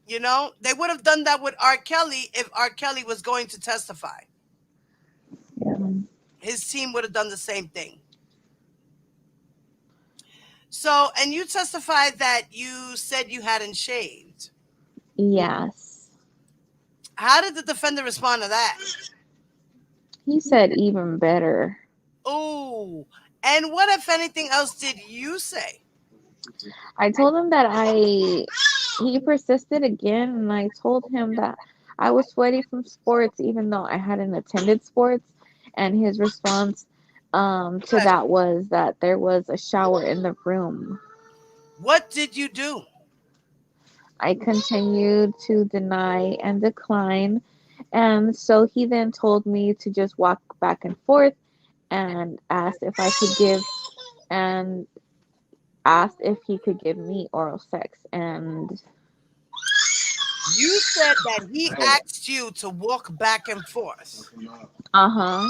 You know, they would have done that with R. Kelly if R. Kelly was going to testify. Yeah. His team would have done the same thing. So, and you testified that you said you hadn't shaved. Yes. How did the defendant respond to that? He said even better. Ooh. And what, if anything else, did you say? I told him that he persisted again, and I told him that I was sweaty from sports, even though I hadn't attended sports. And his response to Yes. that was that there was a shower in the room. What did you do? I continued to deny and decline. And so he then told me to just walk back and forth and and asked if he could give me oral sex. And You said that he asked you to walk back and forth. uh-huh.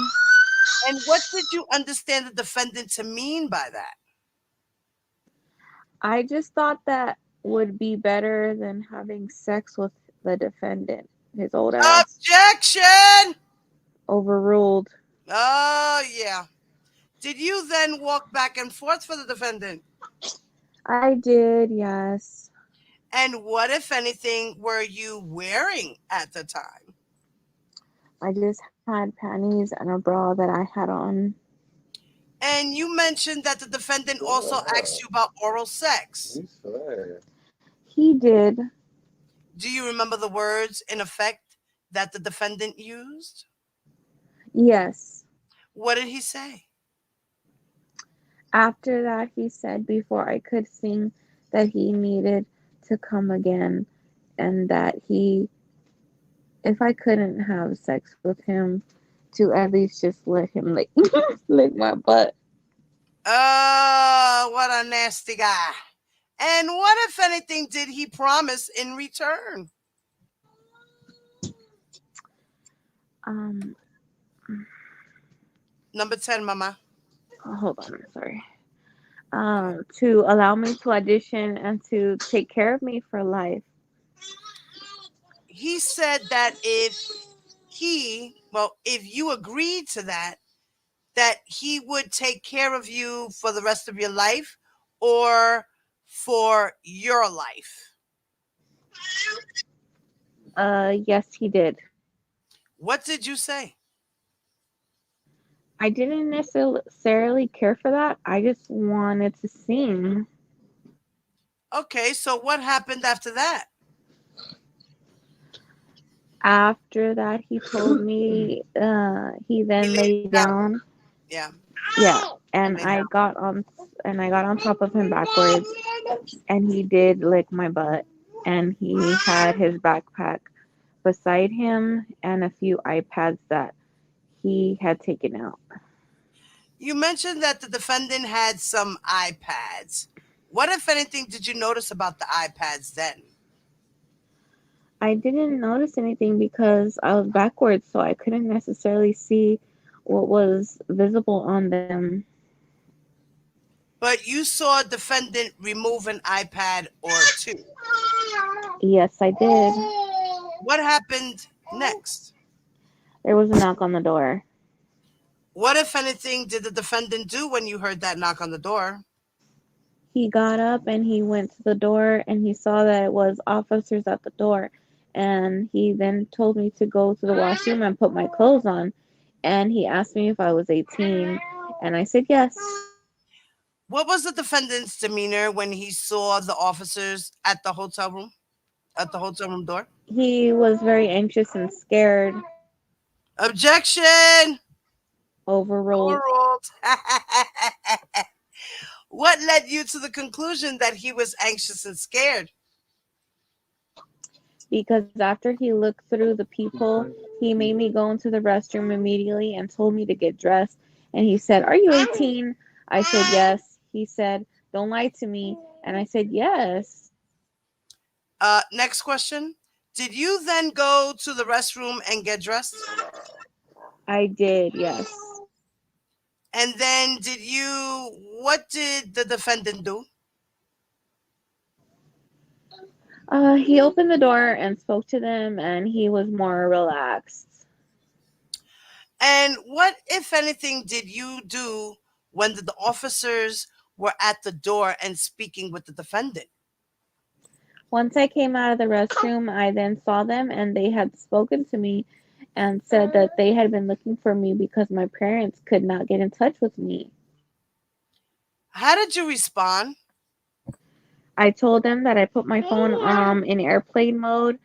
And what did you understand the defendant to mean by that? I just thought that would be better than having sex with the defendant. His old ass. Objection! Overruled. Oh, yeah. Did you then walk back and forth for the defendant? I did, yes. And what, if anything, were you wearing at the time? I just had panties and a bra that I had on. And you mentioned that the defendant also asked you about oral sex. He did. Do you remember the words in effect that the defendant used? Yes. What did he say? After that, he said before I could sing that he needed to come again and that if I couldn't have sex with him, to at least just let him lick my butt. Oh, what a nasty guy. And what, if anything, did he promise in return? Um, Number 10, mama. hold on, sorry. To allow me to audition and to take care of me for life. He said that if you agreed to that he would take care of you for the rest of your life or for your life. Yes, he did. What did you say? I didn't necessarily care for that. I just wanted to sing. Okay, so what happened after that? After that, he told me he He then laid laid down. down. Yeah. Yeah, and Laid down. I got on top of him backwards, and he did lick my butt, and he had his backpack beside him and a few iPads that he had taken out. You mentioned that the defendant had some iPads. What, if anything, did you notice about the iPads then? I didn't notice anything because I was backwards, so I couldn't necessarily see what was visible on them. But you saw a defendant remove an iPad or two. Yes, I did. What happened next? There was a knock on the door. What, if anything, did the defendant do when you heard that knock on the door? He got up and he went to the door and he saw that it was officers at the door. And he then told me to go to the washroom and put my clothes on. And he asked me if I was 18. And I said yes. What was the defendant's demeanor when he saw the officers at the hotel room door? He was very anxious and scared. Objection! Overruled. Overruled. What led you to the conclusion that he was anxious and scared? Because after he looked through the people, he made me go into the restroom immediately and told me to get dressed. And he said, "Are you 18?" I said, "Yes." He said, "Don't lie to me." And I said, "Yes." Next question. Did you then go to the restroom and get dressed? I did, yes. And then what did the defendant do? He opened the door and spoke to them, and he was more relaxed. And what, if anything, did you do when the officers were at the door and speaking with the defendant? Once I came out of the restroom, I then saw them, and they had spoken to me and said that they had been looking for me because my parents could not get in touch with me. How did you respond? I told them that I put my phone in airplane mode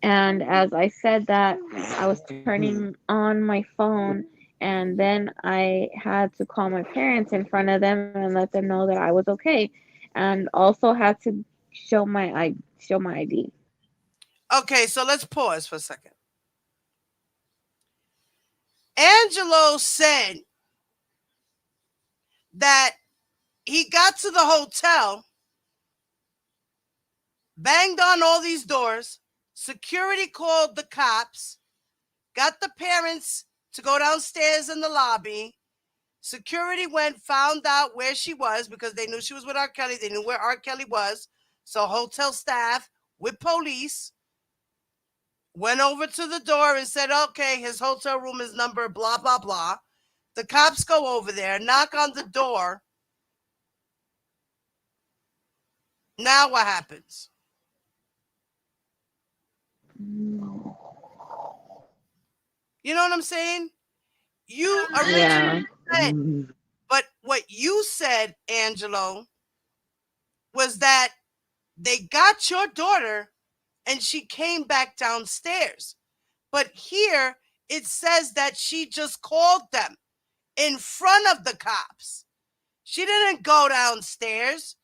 And as I said that, I was turning on my phone, and then I had to call my parents in front of them and let them know that I was okay, and also had to show my ID. Okay, so let's pause for a second. Angelo said that he got to the hotel, banged on all these doors, security called the cops, got the parents to go downstairs in the lobby. Security went, found out where she was because they knew she was with R. Kelly. They knew where R. Kelly was. So hotel staff with police went over to the door and said, okay, his hotel room is number blah, blah, blah. The cops go over there, knock on the door. Now what happens? You know what I'm saying? You Yeah. originally said, but what you said, Angelo, was that they got your daughter and she came back downstairs. But here it says that she just called them in front of the cops. She didn't go downstairs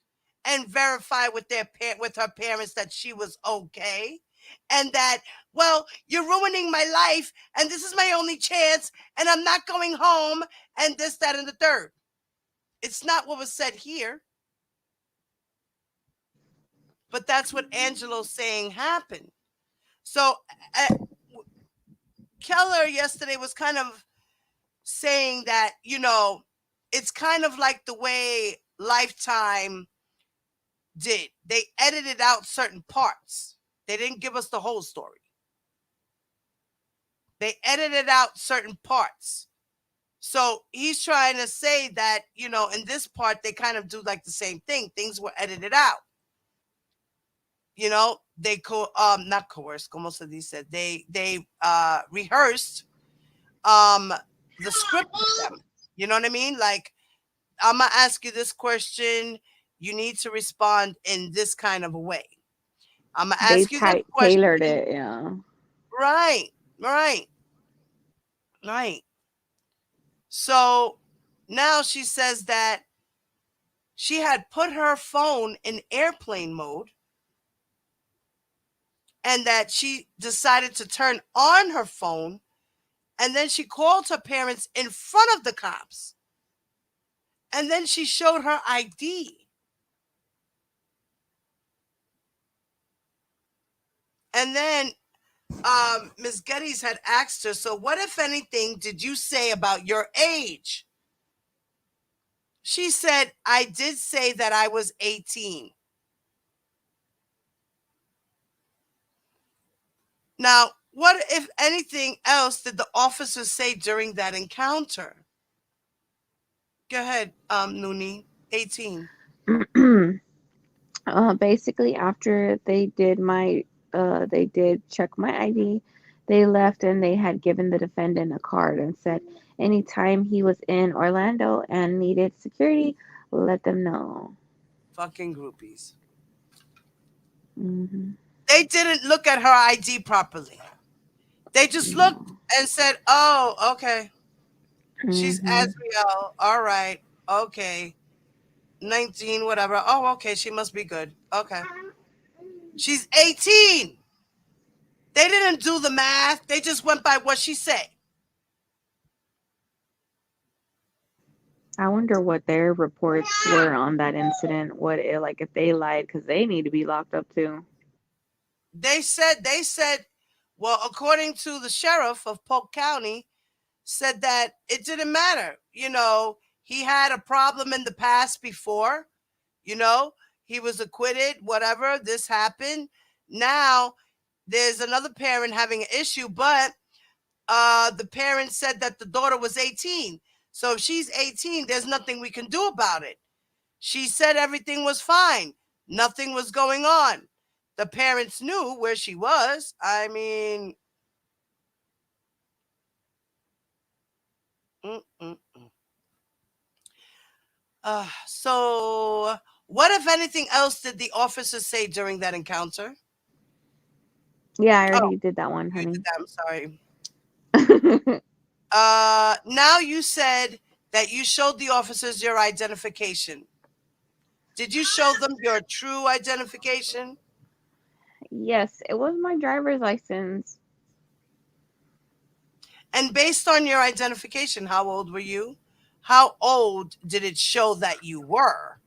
and verify with her parents that she was okay, and that, well, you're ruining my life and this is my only chance and I'm not going home and this, that, and the third. It's not what was said here. But that's what Angelo's saying happened. So Keller yesterday was kind of saying that, it's kind of like the way Lifetime did. They edited out certain parts. They didn't give us the whole story. They edited out certain parts. So he's trying to say that, in this part, they kind of do like the same thing. Things were edited out. They not coerced, como se dice. They rehearsed the script with them. You know what I mean? Like, I'm gonna ask you this question. You need to respond in this kind of a way. I'm gonna They ask you this tailored question. it, yeah. Right, right, right. So now she says that she had put her phone in airplane mode and that she decided to turn on her phone, and then she called her parents in front of the cops. And then she showed her ID. And then Miss Geddes had asked her, so what, if anything, did you say about your age? She said, I did say that I was 18. Now, what, if anything else, did the officer say during that encounter? Go ahead, Noonie, 18. Basically, after they did check my ID, they left and they had given the defendant a card and said anytime he was in Orlando and needed security, let them know. Fucking groupies. Mm-hmm. They didn't look at her ID properly. They just looked and said, oh, okay. She's Mm-hmm. Azriel. All right. Okay. 19, whatever. Oh, okay. She must be good. Okay. She's 18. They didn't do the math. They just went by what she said. I wonder what their reports were on that incident. Like if they lied, because they need to be locked up too. They said, well, according to the sheriff of Polk County, said that it didn't matter. He had a problem in the past before. He was acquitted, whatever. This happened. Now there's another parent having an issue, but the parent said that the daughter was 18. So if she's 18, there's nothing we can do about it. She said everything was fine. Nothing was going on. The parents knew where she was. I mean, so what, if anything else, did the officer say during that encounter? Yeah, I Oh, already did that one, you did honey. that. I'm sorry. Now you said that you showed the officers your identification. Did you show them your true identification? Yes, it was my driver's license. And based on your identification, how old were you? How old did it show that you were?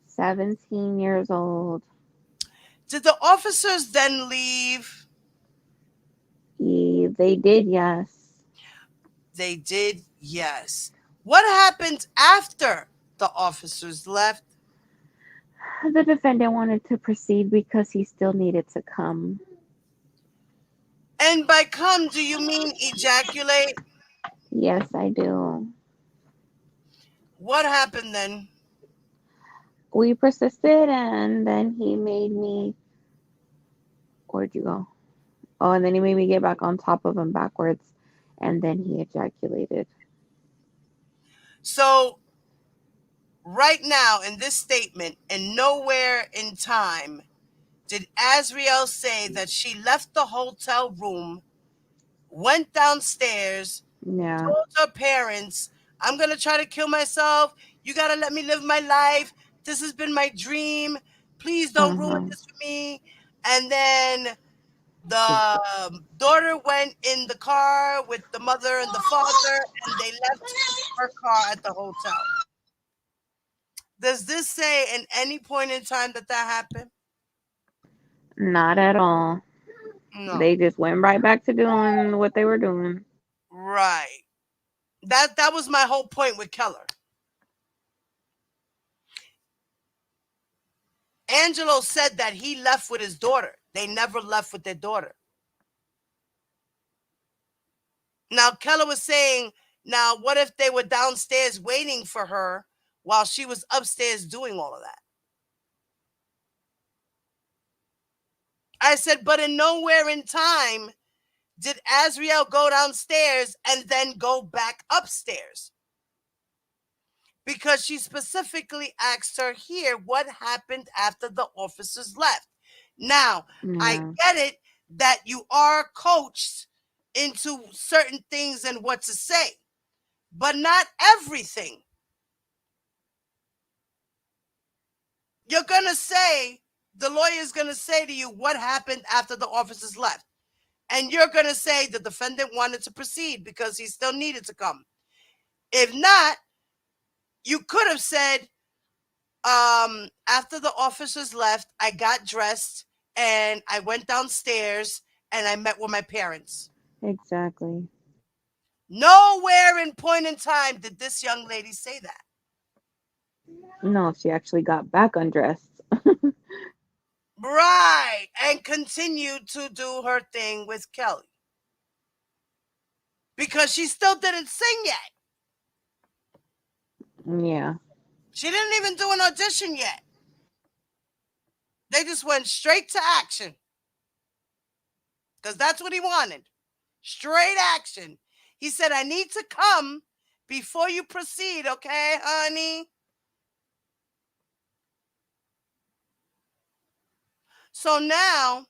17 years old. Did the officers then leave? They did, yes. They did, yes. What happened after the officers left? The defendant wanted to proceed because he still needed to come. And by come, do you mean ejaculate? Yes, I do. What happened then? We persisted, and then he made me. Where'd you go? Oh, and then he made me get back on top of him backwards, and then he ejaculated. So, right now in this statement, and nowhere in time, did Azriel say that she left the hotel room, went downstairs, Yeah. told her parents, I'm going to try to kill myself. You got to let me live my life. This has been my dream. Please don't ruin Uh-huh. this for me. And then the daughter went in the car with the mother and the father, and they left her car at the hotel. Does this say in any point in time that that happened? Not at all. No. They just went right back to doing what they were doing. Right. That was my whole point with Keller. Angelo said that he left with his daughter. They never left with their daughter. Now Keller was saying, now what if they were downstairs waiting for her while she was upstairs doing all of that? I said, but in nowhere in time did Azriel go downstairs and then go back upstairs. Because she specifically asked her here what happened after the officers left. Now, I Yeah. get it that you are coached into certain things and what to say, but not everything. You're going to say, the lawyer is going to say to you what happened after the officers left. And you're going to say the defendant wanted to proceed because he still needed to come. If not, you could have said, after the officers left, I got dressed and I went downstairs and I met with my parents. Exactly. Nowhere in point in time did this young lady say that. No, she actually got back undressed. Right. And continued to do her thing with Kelly. Because she still didn't sing yet. Yeah. She didn't even do an audition yet. They just went straight to action. Because that's what he wanted. Straight action. He said, I need to come before you proceed, okay, honey? So now,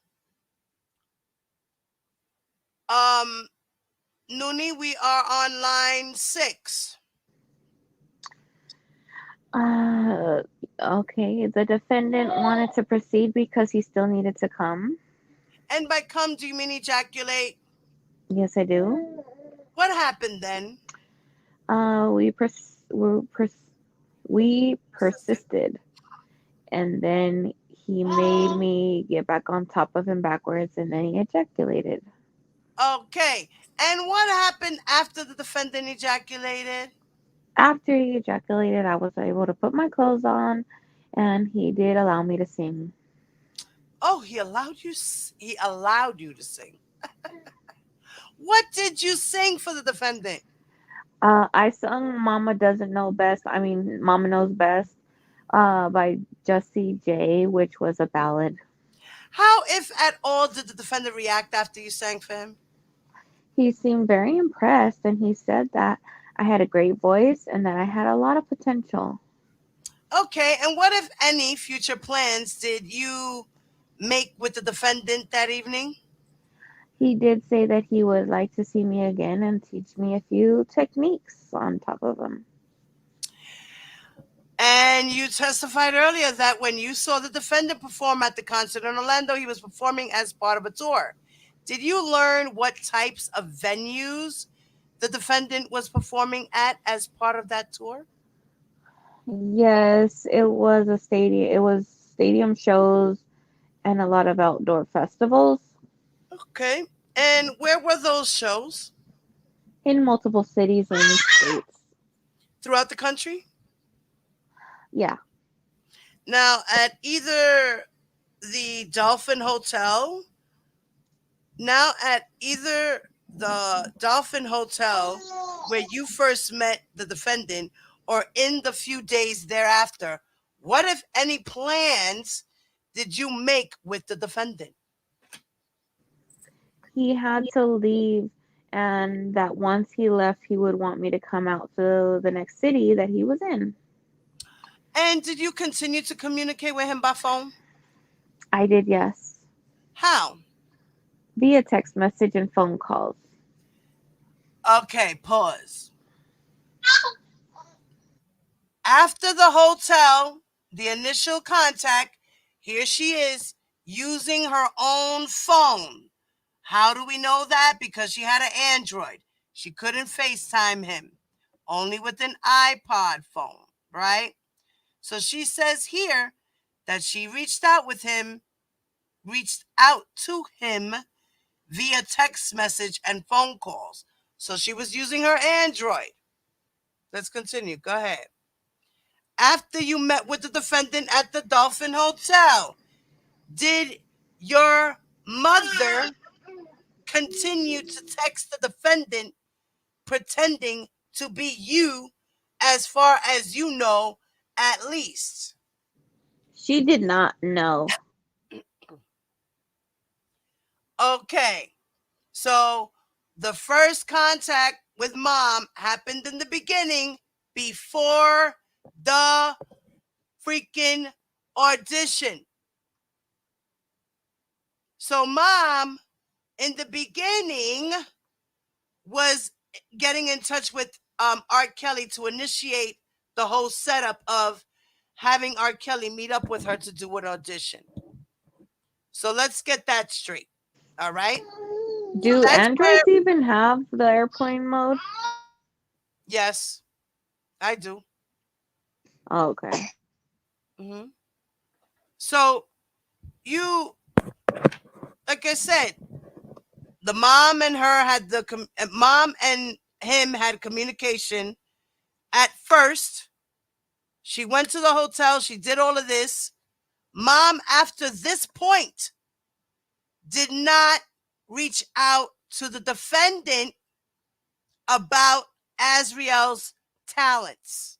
Noonie, we are on line 6. Uh, okay. The defendant wanted to proceed because he still needed to come. And by come, do you mean ejaculate? Yes, I do. What happened then? We we Persisted. persisted, and then he made me get back on top of him backwards, and then he ejaculated. Okay. And what happened after the defendant ejaculated? After he ejaculated, I was able to put my clothes on, and he did allow me to sing. Oh, he allowed you to sing. What did you sing for the defendant? I sung "Mama Doesn't Know Best." I mean, "Mama Knows Best," by Jussie J, which was a ballad. How, if at all, did the defendant react after you sang for him? He seemed very impressed, and he said that I had a great voice and that I had a lot of potential. Okay, and what, if any, future plans did you make with the defendant that evening? He did say that he would like to see me again and teach me a few techniques on top of them. And you testified earlier that when you saw the defendant perform at the concert in Orlando, he was performing as part of a tour. Did you learn what types of venues the defendant was performing at as part of that tour? Yes, it was a stadium. It was stadium shows and a lot of outdoor festivals Okay. And where were those shows? in multiple cities and states. Throughout the country? Yeah, Now, at either the Dolphin Hotel, now at either the Dolphin Hotel where you first met the defendant or in the few days thereafter, what, if any, plans did you make with the defendant? he had to leave, and that once he left, he would want me to come out to the next city that he was in. And did you continue to communicate with him by phone? I did, yes, How? via text message and phone calls. Okay, pause. After the hotel, the initial contact, here she is using her own phone. How do we know that? Because she had an Android. She couldn't FaceTime him, only with an iPod phone, right? So she says here that she reached out to him via text message and phone calls. So she was using her Android. Let's continue. Go ahead. After you met with the defendant at the Dolphin Hotel, did your mother continue to text the defendant pretending to be you, as far as you know, at least? She did not know. Okay, so the first contact with mom happened in the beginning before the freaking audition. So mom, in the beginning, was getting in touch with Art Kelly to initiate the whole setup of having Art Kelly meet up with her to do an audition. So let's get that straight. All right. So Do that's where, androids even have the airplane mode? yes, I do. Oh, okay. Hmm. So you, like I said, the mom and her had mom and him had communication at first. She went to the hotel. She did all of this. Mom, after this point, did not reach out to the defendant about Azriel's talents.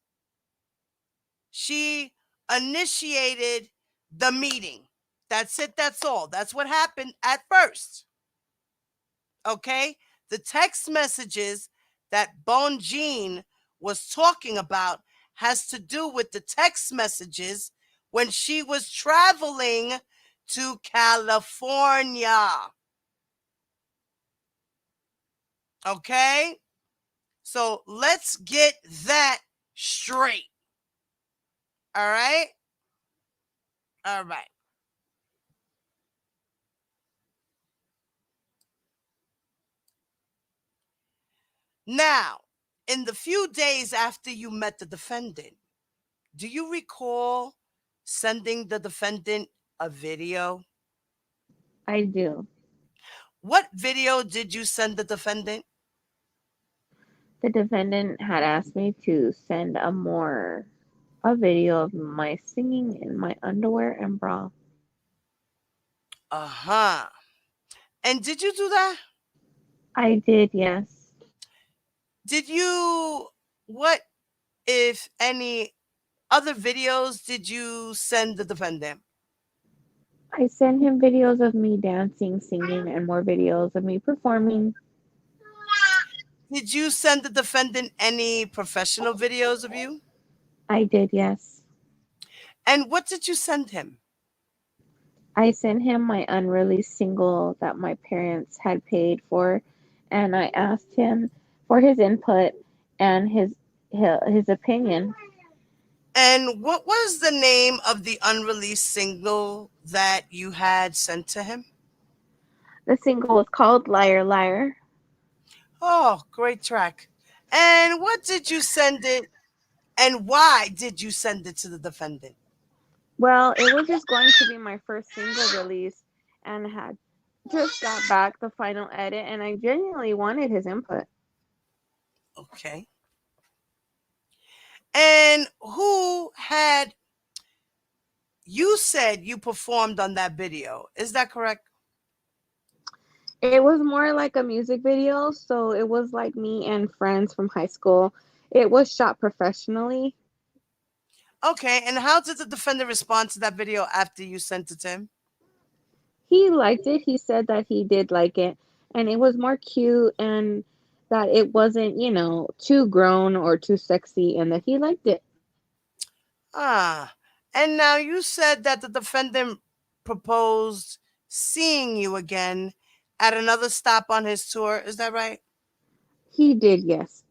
She initiated the meeting. That's it. That's all. That's what happened at first. Okay? The text messages that Bon Jean was talking about has to do with the text messages when she was traveling to California. Okay? So let's get that straight. All right? All right. Now, in the few days after you met the defendant, do you recall sending the defendant a video? I do. What video did you send the defendant? The defendant had asked me to send a video of my singing in my underwear and bra. Uh-huh. And did you do that? I did, yes. Did you, what, if any, other videos did you send the defendant? I sent him videos of me dancing, singing, and more videos of me performing. Did you send the defendant any professional videos of you? I did, yes. And what did you send him? I sent him my unreleased single that my parents had paid for, and I asked him for his input and his opinion. And what was the name of the unreleased single that you had sent to him? The single was called Liar Liar. Oh, great track. And what did you send it, and why did you send it to the defendant? Well, it was just going to be my first single release and had just got back the final edit, and I genuinely wanted his input. Okay. And who had, you said you performed on that video. Is that correct? It was more like a music video, so it was like me and friends from high school. It was shot professionally. Okay. And how did the defendant respond to that video after you sent it to him? He liked it. He said that he did like it, and it was more cute and that it wasn't, too grown or too sexy, and that he liked it. Ah. And now you said that the defendant proposed seeing you again at another stop on his tour. Is that right? He did, yes.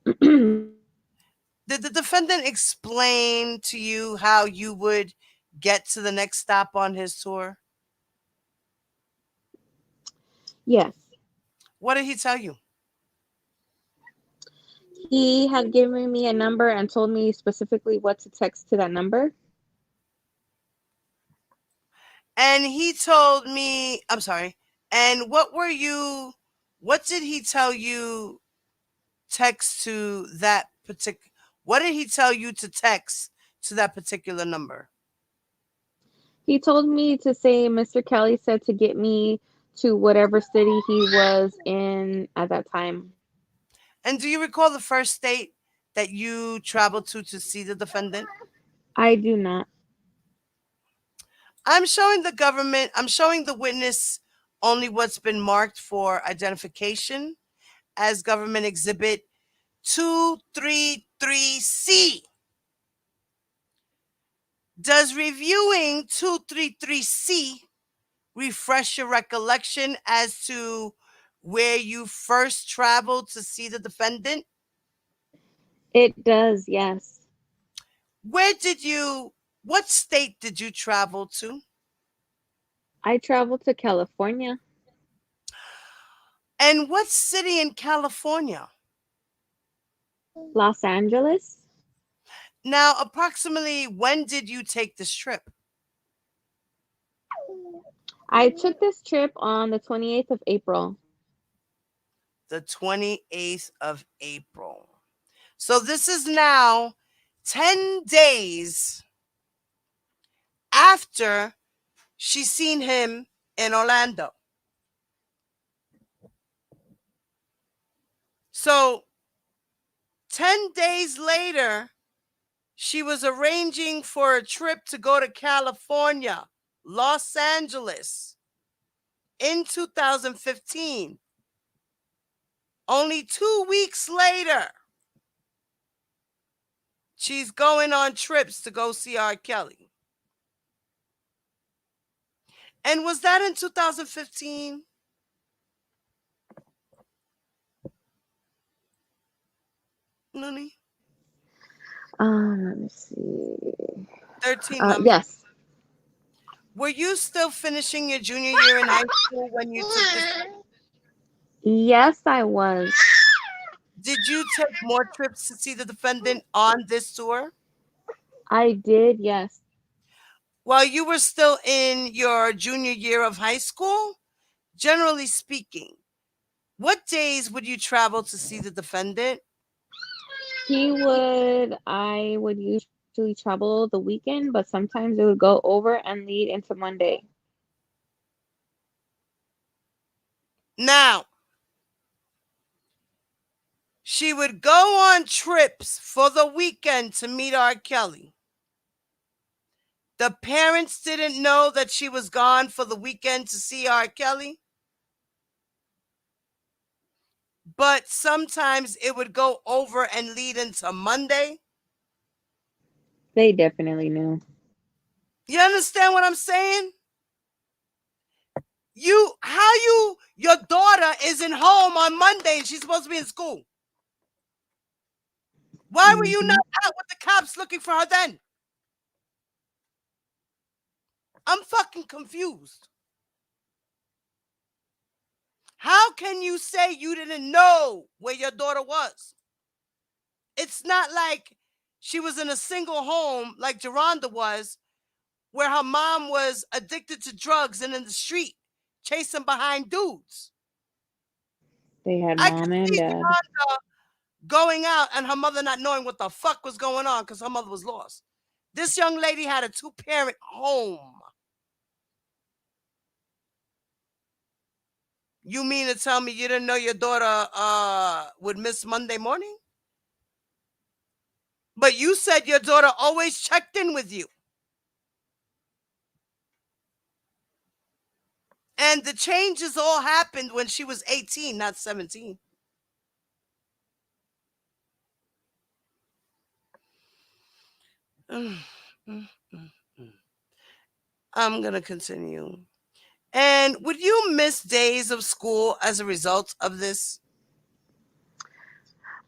Did the defendant explain to you how you would get to the next stop on his tour? Yes. What did he tell you? He had given me a number and told me specifically what to text to that number. And he told me, I'm sorry. And what did he tell you text to that particular, what did he tell you to text to that particular number? He told me to say Mr. Kelly said to get me to whatever city he was in at that time. And do you recall the first state that you traveled to see the defendant? I do not. I'm showing the witness only what's been marked for identification as government exhibit 233C. Does reviewing 233C refresh your recollection as to where you first traveled to see the defendant? It does, yes. What state did you travel to? I traveled to California. And what city in California? Los Angeles. Now, approximately when did you take this trip? I took this trip on the 28th of April. The 28th of April. So this is now 10 days after she's seen him in Orlando. So 10 days later, she was arranging for a trip to go to California, Los Angeles in 2015. Only 2 weeks later, she's going on trips to go see R. Kelly. And was that in 2015? Looney? Let me see. 13 months. Yes. Were you still finishing your junior year in high school when you took this? Yes, I was. Did you take more trips to see the defendant on this tour? I did, yes. While you were still in your junior year of high school? Generally speaking, what days would you travel to see the defendant? I would usually travel the weekend, but sometimes it would go over and lead into Monday. Now, she would go on trips for the weekend to meet R. Kelly. The parents didn't know that she was gone for the weekend to see R. Kelly. But sometimes it would go over and lead into Monday. They definitely knew. You understand what I'm saying? Your daughter isn't home on Monday and she's supposed to be in school. Why were you not out with the cops looking for her then? I'm fucking confused. How can you say you didn't know where your daughter was? It's not like she was in a single home like Geronda was, where her mom was addicted to drugs and in the street chasing behind dudes. They had I could mom and see dad. Geronda going out and her mother not knowing what the fuck was going on because her mother was lost. This young lady had a 2-parent home. You mean to tell me you didn't know your daughter would miss Monday morning? But you said your daughter always checked in with you. And the changes all happened when she was 18, not 17. I'm going to continue. And would you miss days of school as a result of this?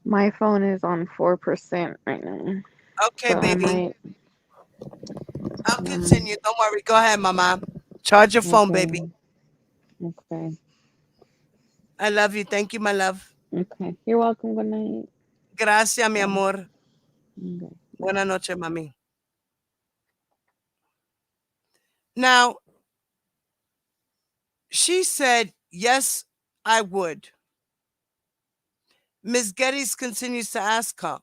My phone is on 4% right now. Okay, So baby. I'll continue. Don't worry. Go ahead, mama. Charge your phone, baby. Okay. I love you. Thank you, my love. Okay. You're welcome. Good night. Gracias, mi amor. Okay. Buenas noches, mami. Now, she said, yes, I would. Ms. Geddes continues to ask her,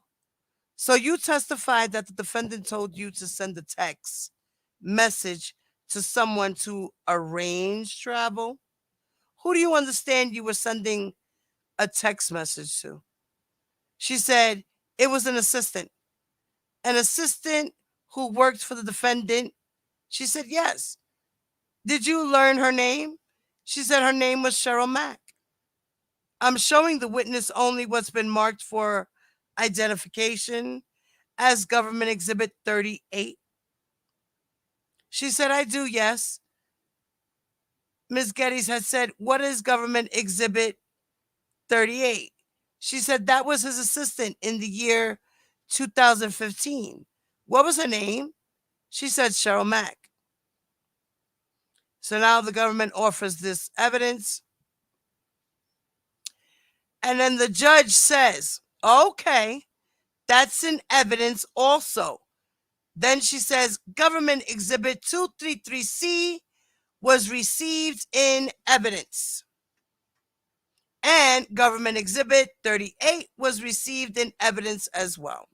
so you testified that the defendant told you to send a text message to someone to arrange travel? Who do you understand you were sending a text message to? She said it was an assistant. An assistant who worked for the defendant? She said yes. Did you learn her name? She said her name was Cheryl Mack. I'm showing the witness only what's been marked for identification as Government Exhibit 38. She said, I do, yes. Ms. Geddes had said, what is Government Exhibit 38? She said that was his assistant in the year 2015. What was her name? She said Cheryl Mack. So now the government offers this evidence. And then the judge says, okay, that's in evidence also. Then she says, Government Exhibit 233C was received in evidence. And Government Exhibit 38 was received in evidence as well.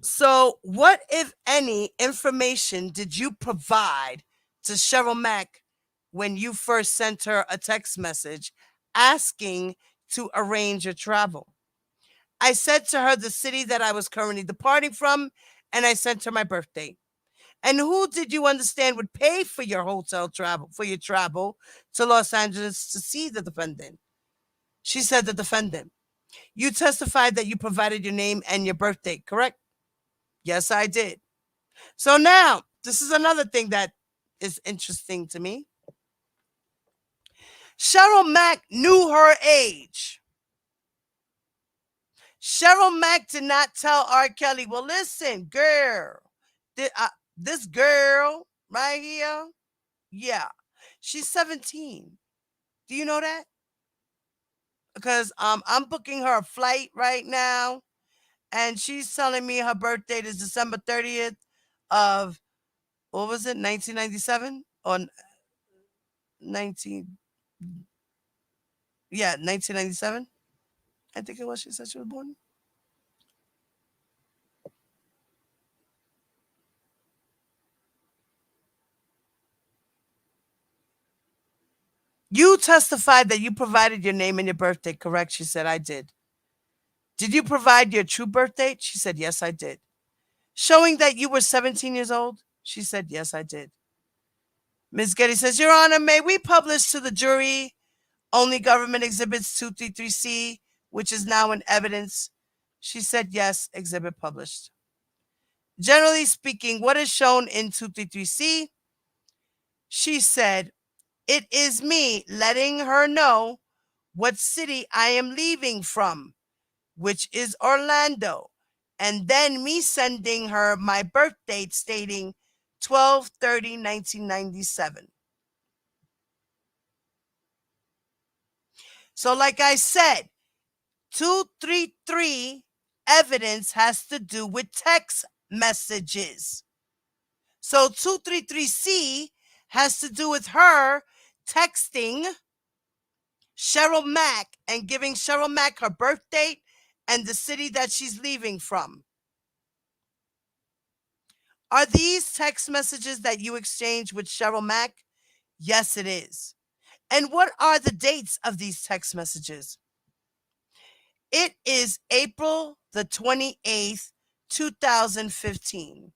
So, what, if any, information did you provide to Cheryl Mack when you first sent her a text message asking to arrange your travel? I said to her the city that I was currently departing from, and I sent her my birthday. And who did you understand would pay for your hotel travel, for your travel to Los Angeles to see the defendant? She said the defendant. You testified that you provided your name and your birthday, correct? Yes, I did. So now, this is another thing that is interesting to me. Cheryl Mack knew her age. Cheryl Mack did not tell R. Kelly, well, listen, girl, this girl right here, yeah, she's 17. Do you know that? Because I'm booking her a flight right now, and she's telling me her birthday is December 30th of, what was it, 1997? Or 19, yeah, 1997. I think it was, she said she was born. You testified that you provided your name and your birthday, correct? She said, I did. Did you provide your true birth date? She said, yes, I did. Showing that you were 17 years old? She said, yes, I did. Ms. Getty says, Your Honor, may we publish to the jury only Government Exhibits 233C, which is now in evidence? She said, yes, exhibit published. Generally speaking, what is shown in 233C? She said, it is me letting her know what city I am leaving from, which is Orlando, and then me sending her my birth date stating 12/30/1997. So like I said, 233 evidence has to do with text messages. So 233C has to do with her texting Cheryl Mack and giving Cheryl Mack her birth date and the city that she's leaving from. Are these text messages that you exchange with Cheryl Mack? Yes, it is. And what are the dates of these text messages? It is April the 28th, 2015.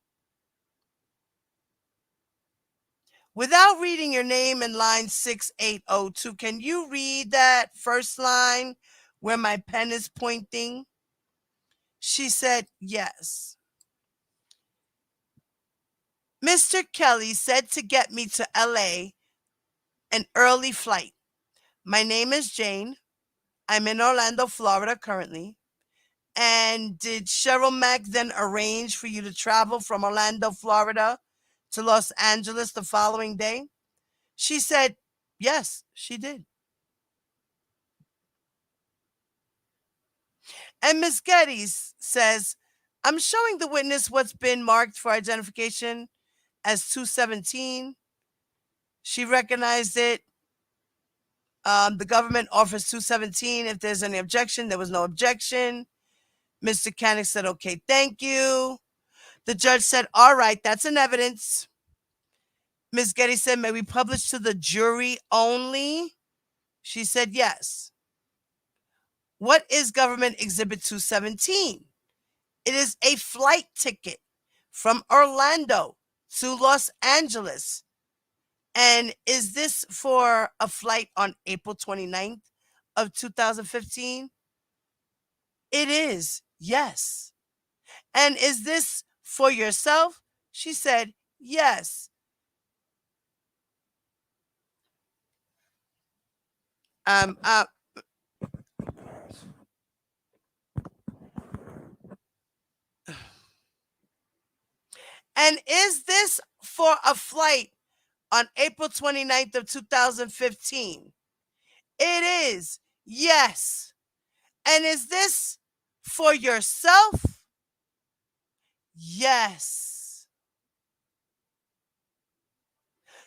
Without reading your name in line 6802, can you read that first line where my pen is pointing? She said, yes. Mr. Kelly said to get me to LA an early flight. My name is Jane. I'm in Orlando, Florida currently. And did Cheryl Mack then arrange for you to travel from Orlando, Florida to Los Angeles the following day? She said, yes, she did. And Ms. Geddes says, I'm showing the witness what's been marked for identification as 217. She recognized it. The government offers 217. If there's any objection, there was no objection. Mr. Canick said, okay, thank you. The judge said, all right, that's an evidence. Ms. Getty said, may we publish to the jury only? She said, yes. What is Government Exhibit 217? It is a flight ticket from Orlando to Los Angeles. And is this for a flight on April 29th of 2015? It is, yes. And is this for yourself? She said, yes. Um, uh, and is this for a flight on April 29th of 2015? It is, yes. And is this for yourself? Yes.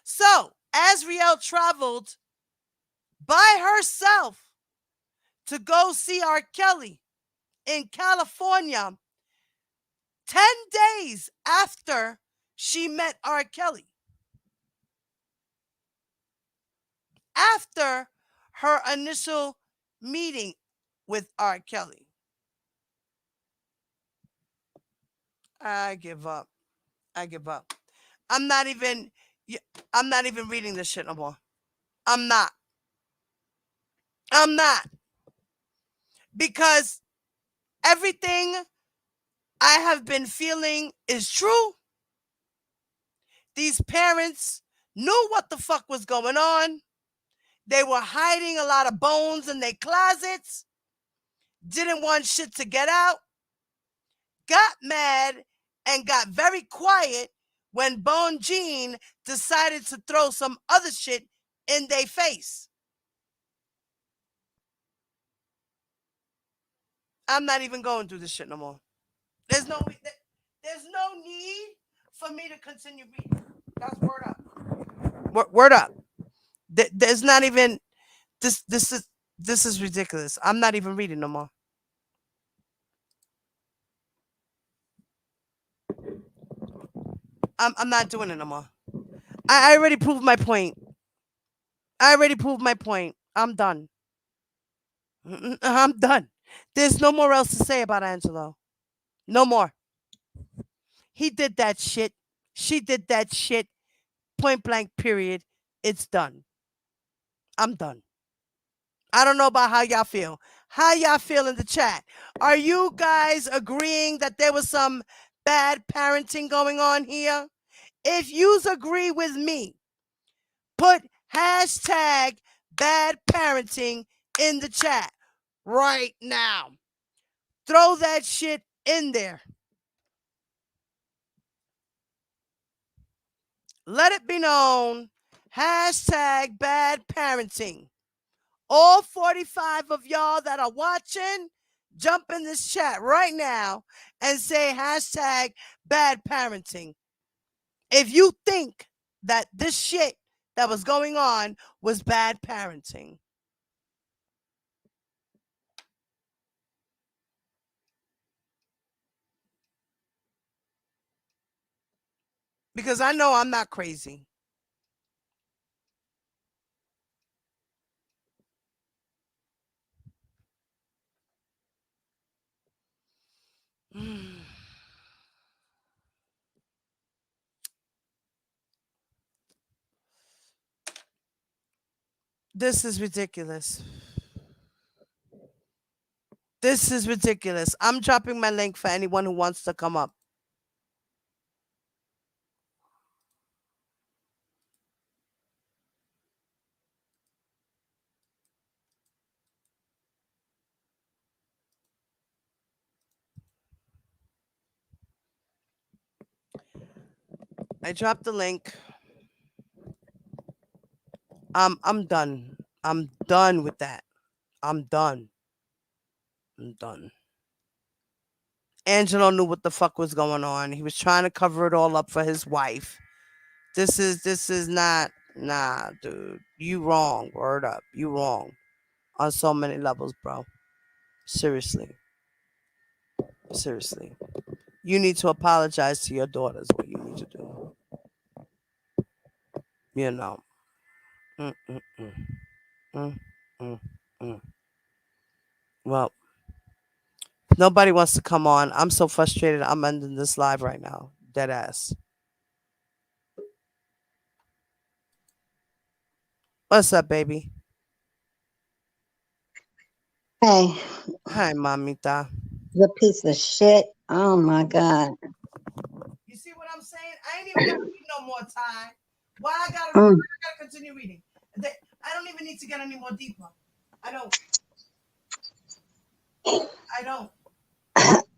So, Azriel traveled by herself to go see R. Kelly in California 10 days after she met R. Kelly. After her initial meeting with R. Kelly. I give up. I give up. I'm not even reading this shit no more. I'm not. Because everything I have been feeling is true. These parents knew what the fuck was going on. They were hiding a lot of bones in their closets. Didn't want shit to get out. Got mad and got very quiet when Bone Jean decided to throw some other shit in their face. I'm not even going through this shit no more. There's no need for me to continue reading. That's word up. Word up. There's not even this is ridiculous. I'm not even reading no more. I'm not doing it no more. I already proved my point. I'm done. I'm done. There's no more else to say about Angelo. No more. He did that shit. She did that shit. Point blank, period. It's done. I'm done. I don't know about how y'all feel. How y'all feel in the chat? Are you guys agreeing that there was some bad parenting going on here? If you agree with me, put hashtag bad parenting in the chat right now. Throw that shit in there. Let it be known, hashtag bad parenting. All 45 of y'all that are watching, jump in this chat right now and say hashtag bad parenting. If you think that this shit that was going on was bad parenting. Because I know I'm not crazy. This is ridiculous. This is ridiculous. I'm dropping my link for anyone who wants to come up. I dropped the link. I'm done. I'm done with that. I'm done. I'm done. Angelo knew what the fuck was going on. He was trying to cover it all up for his wife. This is not, nah, dude. You wrong. Word up. You wrong. On so many levels, bro. Seriously. Seriously. You need to apologize to your daughters. What you need to do. You know. Well, nobody wants to come on. I'm so frustrated. I'm ending this live right now. Dead ass. What's up, baby? Hey. Hi, mamita. You piece of shit. Oh my God. You see what I'm saying? I ain't even got to read no more time. Why I gotta continue reading? I don't even need to get any more deeper. I don't.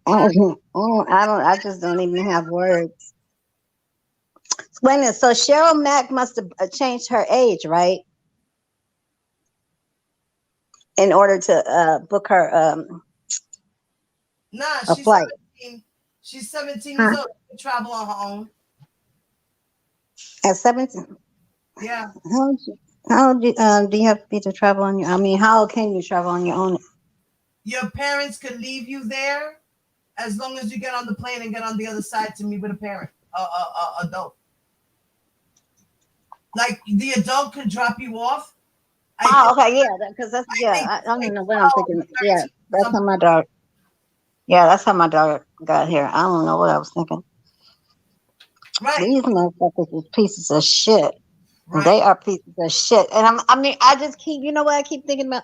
I just don't even have words. Wait a minute. So Cheryl Mack must have changed her age, right? In order to book her Nah, a she's flight. 17. She's 17 years old. She can travel on her own. At 17? Yeah. How old do you have to be to travel on your? I mean, how can you travel on your own? Your parents could leave you there as long as you get on the plane and get on the other side to meet with a parent, adult. Like the adult could drop you off. Okay, yeah, because that's I don't know what I'm thinking. Yeah, that's how my daughter. Yeah, that's how my daughter got here. I don't know what I was thinking. Right. These motherfuckers are pieces of shit. Right. They are pieces of shit. And I just keep, you know what I keep thinking about?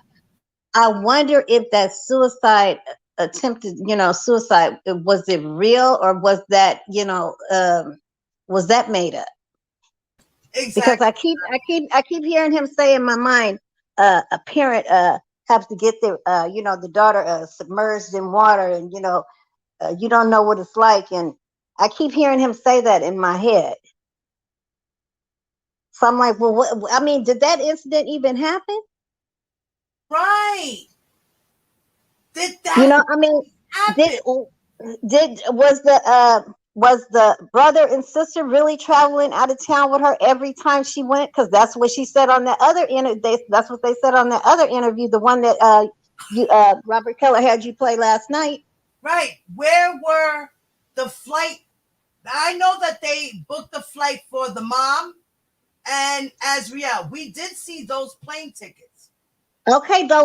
I wonder if that suicide attempted, suicide, was it real or was that, was that made up? Exactly. Because I keep hearing him say in my mind, a parent has to get their, the daughter submerged in water, and you don't know what it's like, and I keep hearing him say that in my head. So I'm like, well, what? I mean, did that incident even happen? Right. Did that? I mean, happen? Was the brother and sister really traveling out of town with her every time she went? Because that's what she said on that other interview. That's what they said on that other interview, the one that Robert Keller had you play last night. Right. Where were the flight? I know that they booked the flight for the mom and Azriel. We did see those plane tickets. Okay, that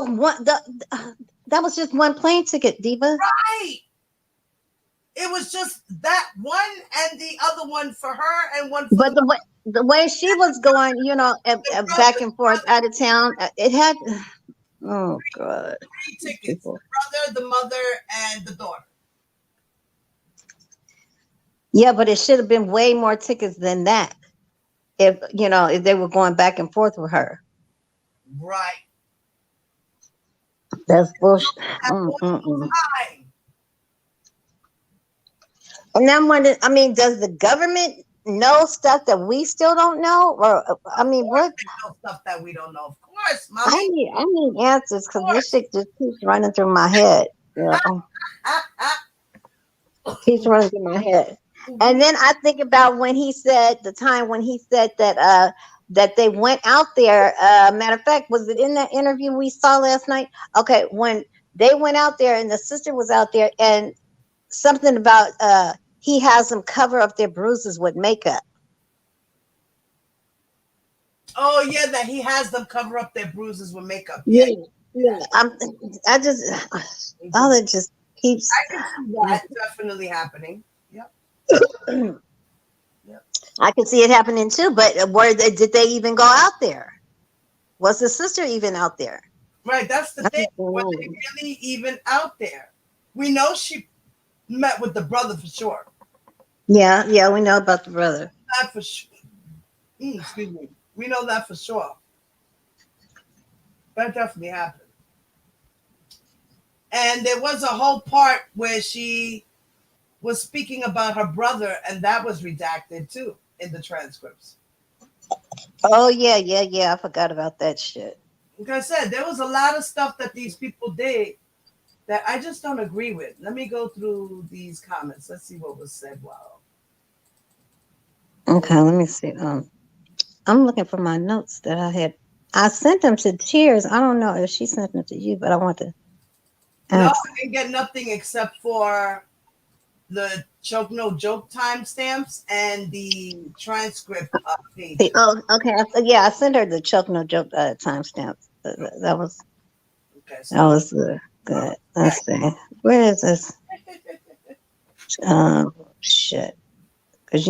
was just one plane ticket, Diva. Right. It was just that one and the other one for her and one for but the way she was going, back and forth out of town, it had. Oh God. 3 tickets: the brother, the mother, and the daughter. Yeah, but it should have been way more tickets than that. If they were going back and forth with her. Right. That's bullshit. That Mm-mm-mm. time. And I'm wondering, I mean, does the government know stuff that we still don't know? Or I mean, what? Know stuff that we don't know. Of course, I mommy. need I need answers Of because this course. shit just keeps running through my head. Keeps running through my head. And then I think about when he said the time when he said that they went out there. Matter of fact, was it in that interview we saw last night? Okay, when they went out there and the sister was out there and something about he has them cover up their bruises with makeup. Oh yeah, that he has them cover up their bruises with makeup. Yeah, Yeah, yeah. I just all it just keeps. I can see that definitely happening. Yep. Yep. I can see it happening too, but did they even go out there? Was the sister even out there? Right, that's the thing. Were they really even out there? We know she met with the brother for sure. Yeah, we know about the brother. That for sure. Excuse me. We know that for sure. That definitely happened. And there was a whole part where she was speaking about her brother, and that was redacted too in the transcripts. Oh yeah. I forgot about that shit. Like I said, there was a lot of stuff that these people did that I just don't agree with. Let me go through these comments. Let's see what was said. Wow. Okay, let me see. I'm looking for my notes that I had. I sent them to Cheers. I don't know if she sent them to you, but I want to. No, I didn't get nothing except for the Choke No Joke timestamps and the transcript page. Oh, okay. Yeah, I sent her the Choke No Joke timestamps. That was Okay, that was good. Let's see. Where is this? Shit. Because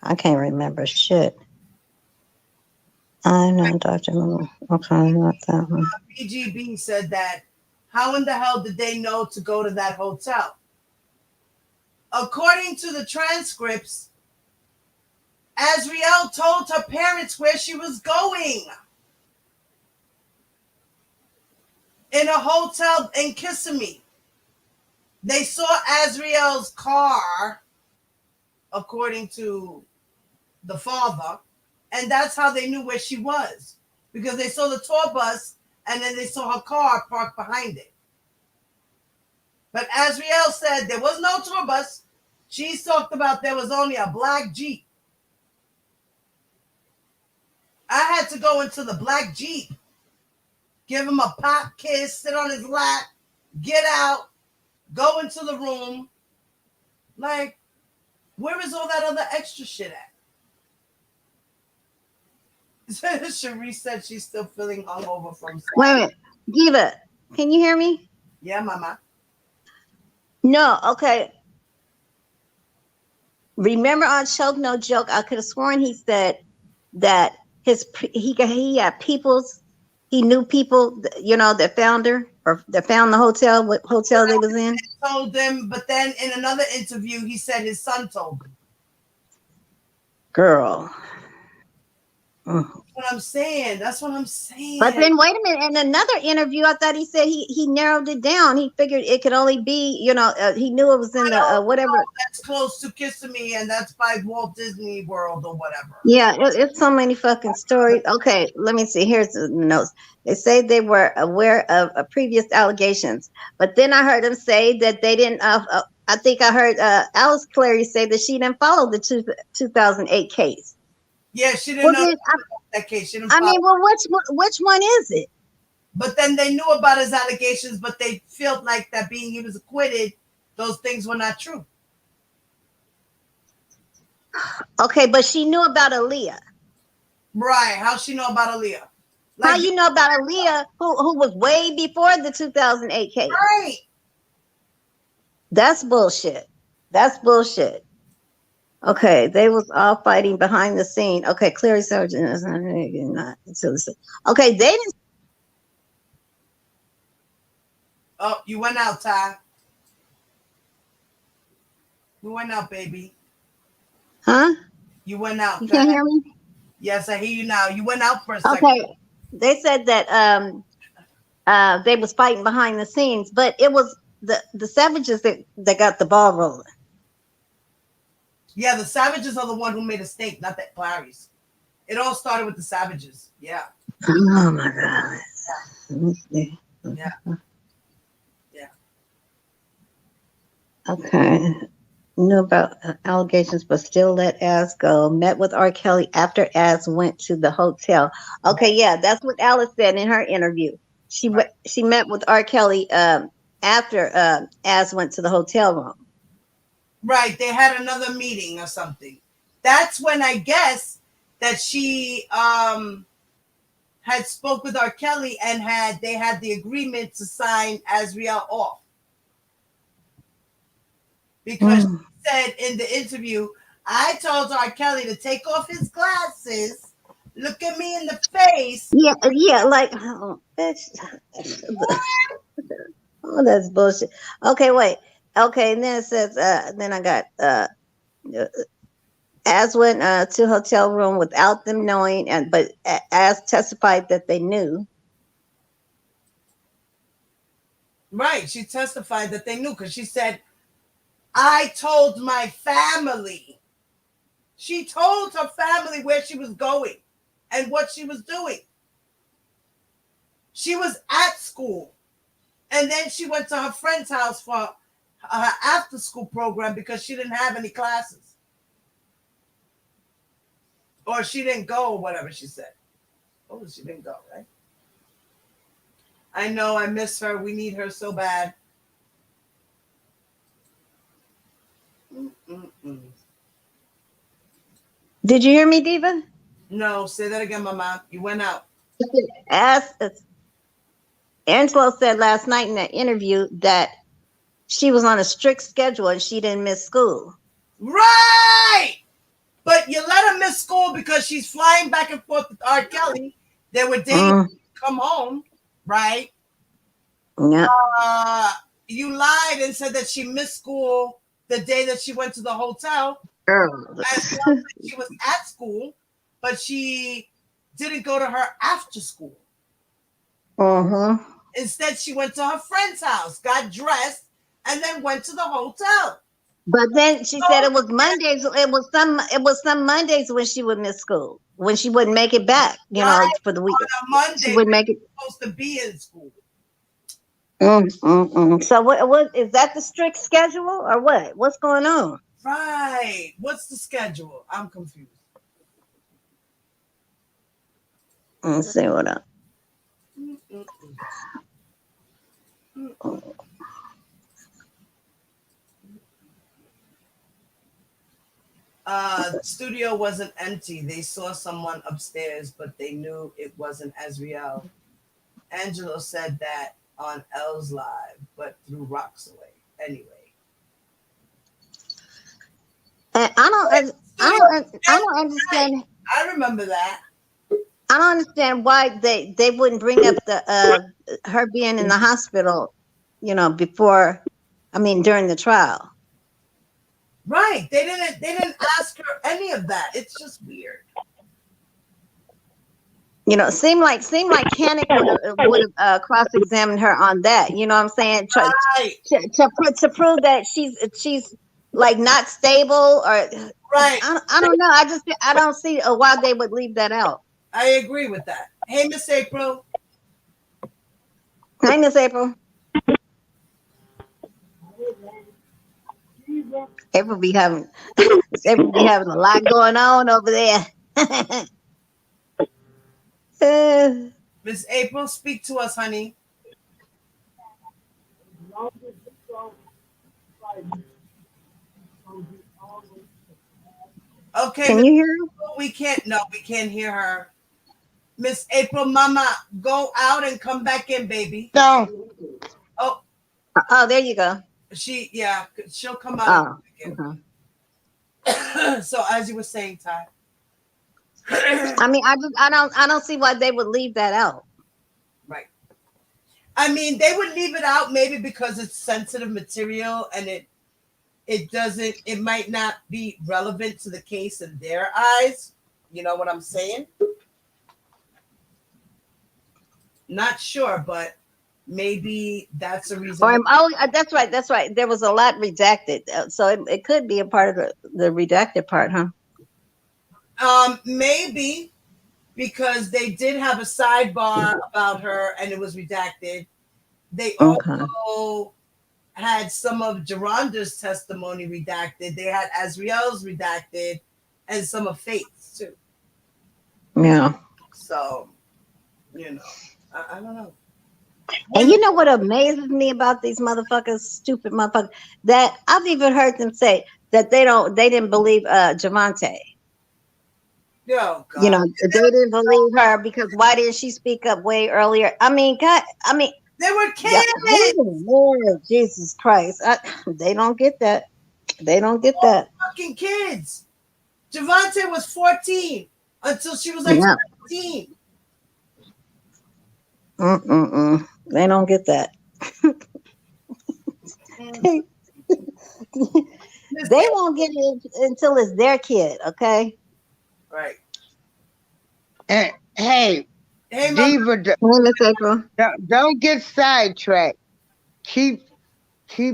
I can't remember shit. I know, Dr. Moon. Okay, not that one. BGB said that, how in the hell did they know to go to that hotel? According to the transcripts, Azriel told her parents where she was going. In a hotel in Kissimmee. They saw Azriel's car, according to the father, and that's how they knew where she was. Because they saw the tour bus and then they saw her car parked behind it. But Azriel said there was no tour bus. She talked about there was only a black Jeep. I had to go into the black Jeep, give him a pop kiss, sit on his lap, get out, go into the room. Like, where is all that other extra shit at? Cherie said she's still feeling hungover from Saturday. Wait a minute. Diva, can you hear me? Yeah, mama. No, okay. Remember on Choke No Joke, I could have sworn he said that he had he knew people, that found her or that found the hotel, what hotel they was in. Told them, but then in another interview, he said his son told him. Girl. That's what I'm saying. But then wait a minute. In another interview, I thought he said he narrowed it down. He figured it could only be, he knew it was in the whatever. That's close to Kissimmee, and that's by Walt Disney World or whatever. Yeah, it's so many fucking stories. Okay, let me see. Here's the notes. They say they were aware of previous allegations, but then I heard them say that they didn't. I think I heard Alice Clary say that she didn't follow the 2008 case. Yeah, she didn't know that case. She didn't follow. I mean, well, which one is it? But then they knew about his allegations, but they felt like that being he was acquitted, those things were not true. Okay, but she knew about Aaliyah. Right. How she know about Aaliyah? Like, how you know about Aaliyah, who was way before the 2008 case? Right. That's bullshit. That's bullshit. Okay, they was all fighting behind the scene. Okay, Clary Sargent is not until the. Okay, they didn't. Oh, you went out, Ty. You went out, baby. Huh? You went out. You Go can't ahead. hear me? Yes, I hear you now. You went out for a second. Okay. They said that they was fighting behind the scenes, but it was the savages that got the ball rolling. Yeah, the Savages are the one who made a stake, not the Clarice. It all started with the Savages. Yeah, Oh my god. Let me see. yeah, yeah. Okay. Knew about allegations, but still let Az go. Met with R. Kelly after Az went to the hotel. Okay, yeah, that's what Alice said in her interview. Right. She met with R. Kelly after Az went to the hotel room. Right. They had another meeting or something. That's when I guess that she had spoke with R. Kelly and they had the agreement to sign Azriel off. Because she said in the interview, I told R. Kelly to take off his glasses, look at me in the face. Yeah, like bitch. Oh, that's bullshit. Okay, wait. Okay, and then it says then I got Az went to hotel room without them knowing, and but Az testified that they knew. Right. She testified that they knew because she said, I told my family. She told her family where she was going and what she was doing. She was at school. And then she went to her friend's house for her after school program because she didn't have any classes. Or she didn't go or whatever she said. Oh, she didn't go, right? I know, I miss her. We need her so bad. Mm-mm-mm. Did you hear me, Diva? No, say that again, Mama. You went out. As Angelo said last night in that interview that she was on a strict schedule and she didn't miss school. Right! But you let her miss school because she's flying back and forth with R. Kelly. They were dating come home, right? Yeah. You lied and said that she missed school the day that she went to the hotel. As well as she was at school, but she didn't go to her after school. Instead, she went to her friend's house, got dressed, and then went to the hotel. But then she said it was Mondays. It was some Mondays when she would miss school, when she wouldn't make it back. You know, for the week. On a Monday, she wouldn't make it. Supposed to be in school. So what is that the strict schedule or what? What's going on? Right. What's the schedule? I'm confused. Let's see what up. The studio wasn't empty. They saw someone upstairs, but they knew it wasn't Azriel. Angelo said that on L's Live, but threw rocks away. Anyway. I don't understand. I remember that. I don't understand why they wouldn't bring up the her being in the hospital, you know, during the trial. Right. They didn't ask her any of that. It's just weird. You know, seemed like Hannick would have cross-examined her on that. You know what I'm saying? To prove that she's like not stable or right. I don't know. I don't see why they would leave that out. I agree with that. Hey, Miss April. Hey, Miss April. April be having a lot going on over there. Miss April, speak to us, honey. Okay. Can you hear her? We can't hear her. Miss April, Mama, go out and come back in, baby. No. Oh, there you go. She'll come out. So as you were saying, Ty. I mean, I don't see why they would leave that out. Right. I mean, they would leave it out maybe because it's sensitive material and it doesn't, it might not be relevant to the case in their eyes. You know what I'm saying? Not sure, but maybe that's a reason. That's right. That's right. There was a lot redacted, so it could be a part of the redacted part, huh? Maybe because they did have a sidebar about her and it was redacted. They also had some of Geronda's testimony redacted. They had Azriel's redacted and some of Faith's too. Yeah. So, you know, I don't know. And you know what amazes me about these motherfuckers, stupid motherfuckers, that I've even heard them say that they didn't believe Javante. Oh, God. You know, they didn't believe her because why didn't she speak up way earlier? I mean, God, they were kids. Lord Jesus Christ, they don't get that. They don't get that. Fucking kids. Javante was 14 until she was like 17. They don't get that. They won't get it until it's their kid, okay? Right. And hey, Diva, don't get sidetracked. Keep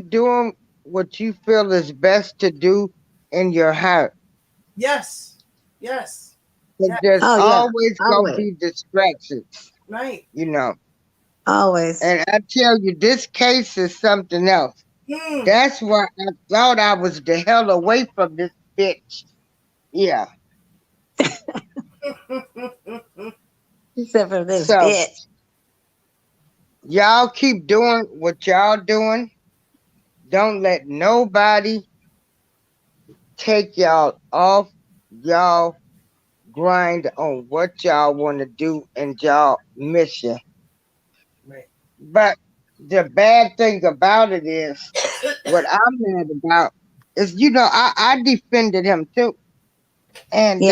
doing what you feel is best to do in your heart. Yes. There's always gonna be distractions. Right. You know. Always. And I tell you, this case is something else. That's why I thought I was the hell away from this bitch. Yeah. Except for this bitch. Y'all keep doing what y'all doing. Don't let nobody take y'all off y'all grind on what y'all want to do and y'all mission. Right. But the bad thing about it is, what I'm mad about is, you know, I defended him too. And,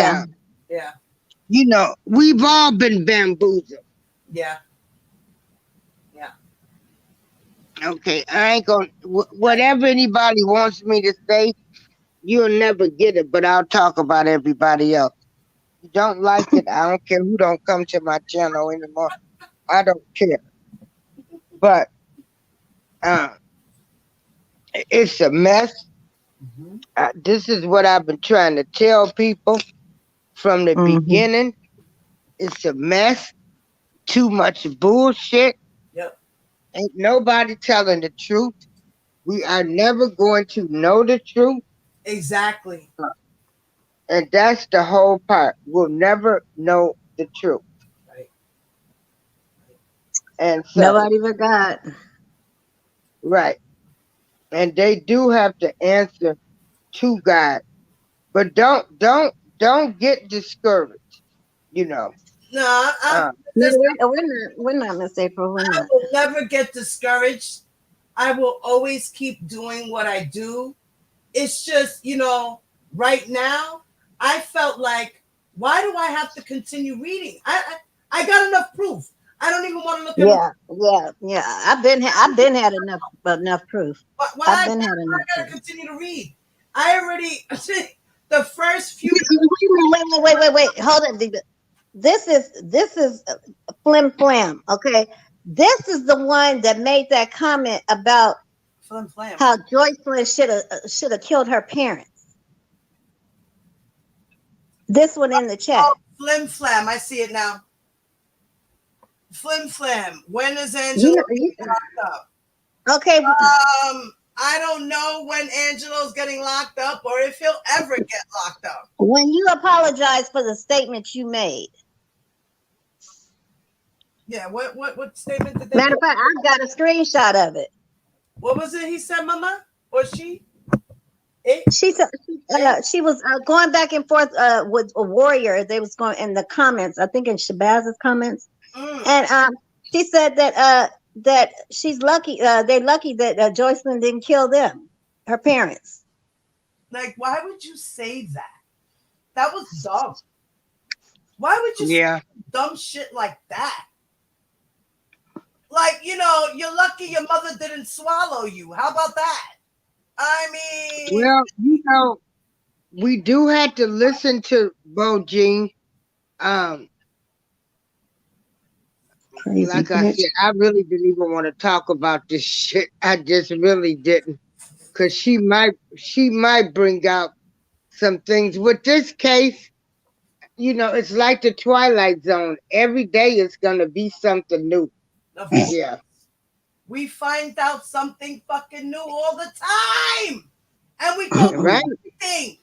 you know, we've all been bamboozled. Yeah. Okay, I ain't gonna, whatever anybody wants me to say, you'll never get it, but I'll talk about everybody else. You don't like it, I don't care who don't come to my channel anymore. I don't care. But it's a mess. This is what I've been trying to tell people from the beginning. It's a mess. Too much bullshit. Yep. Ain't nobody telling the truth. We are never going to know the truth. Exactly. And that's the whole part. We'll never know the truth. Right. And so, nobody but God. Right. And they do have to answer to God. But don't get discouraged, you know. No, we're not, Miss April. We're not. I will never get discouraged. I will always keep doing what I do. It's just, you know, right now, I felt like, why do I have to continue reading? I got enough proof. I don't even want to look at Yeah. I've been had enough proof. Why I gotta continue to read? I already the first few. Wait. Hold on, Diva. This is Flim Flam. Okay, this is the one that made that comment about Flim Flam. How Joycelyn should have killed her parents. This one in the chat. Oh, Flim Flam. I see it now. Flim Flam. When is Angelo locked up? Okay. I don't know when Angelo's getting locked up or if he'll ever get locked up. When you apologize for the statement you made. Yeah, what statement did they Matter of fact, I've got a screenshot of it. What was it he said, Mama? Or she? She said she was going back and forth with a warrior. They was going in the comments, I think in Shabaz's comments. And she said that she's lucky. They're lucky that Joycelyn didn't kill them, her parents. Like, why would you say that? That was dumb. Why would you say dumb shit like that? Like, you know, you're lucky your mother didn't swallow you. How about that? I mean, Well, you know, we do have to listen to Bo Jean. Um, Crazy like I bitch. said, I really didn't even want to talk about this shit. I just really didn't, cause she might bring out some things with this case. You know, it's like the Twilight Zone. Every day it's gonna be something new. of course, Yeah, we find out something fucking new all the time, and we don't know right. everything,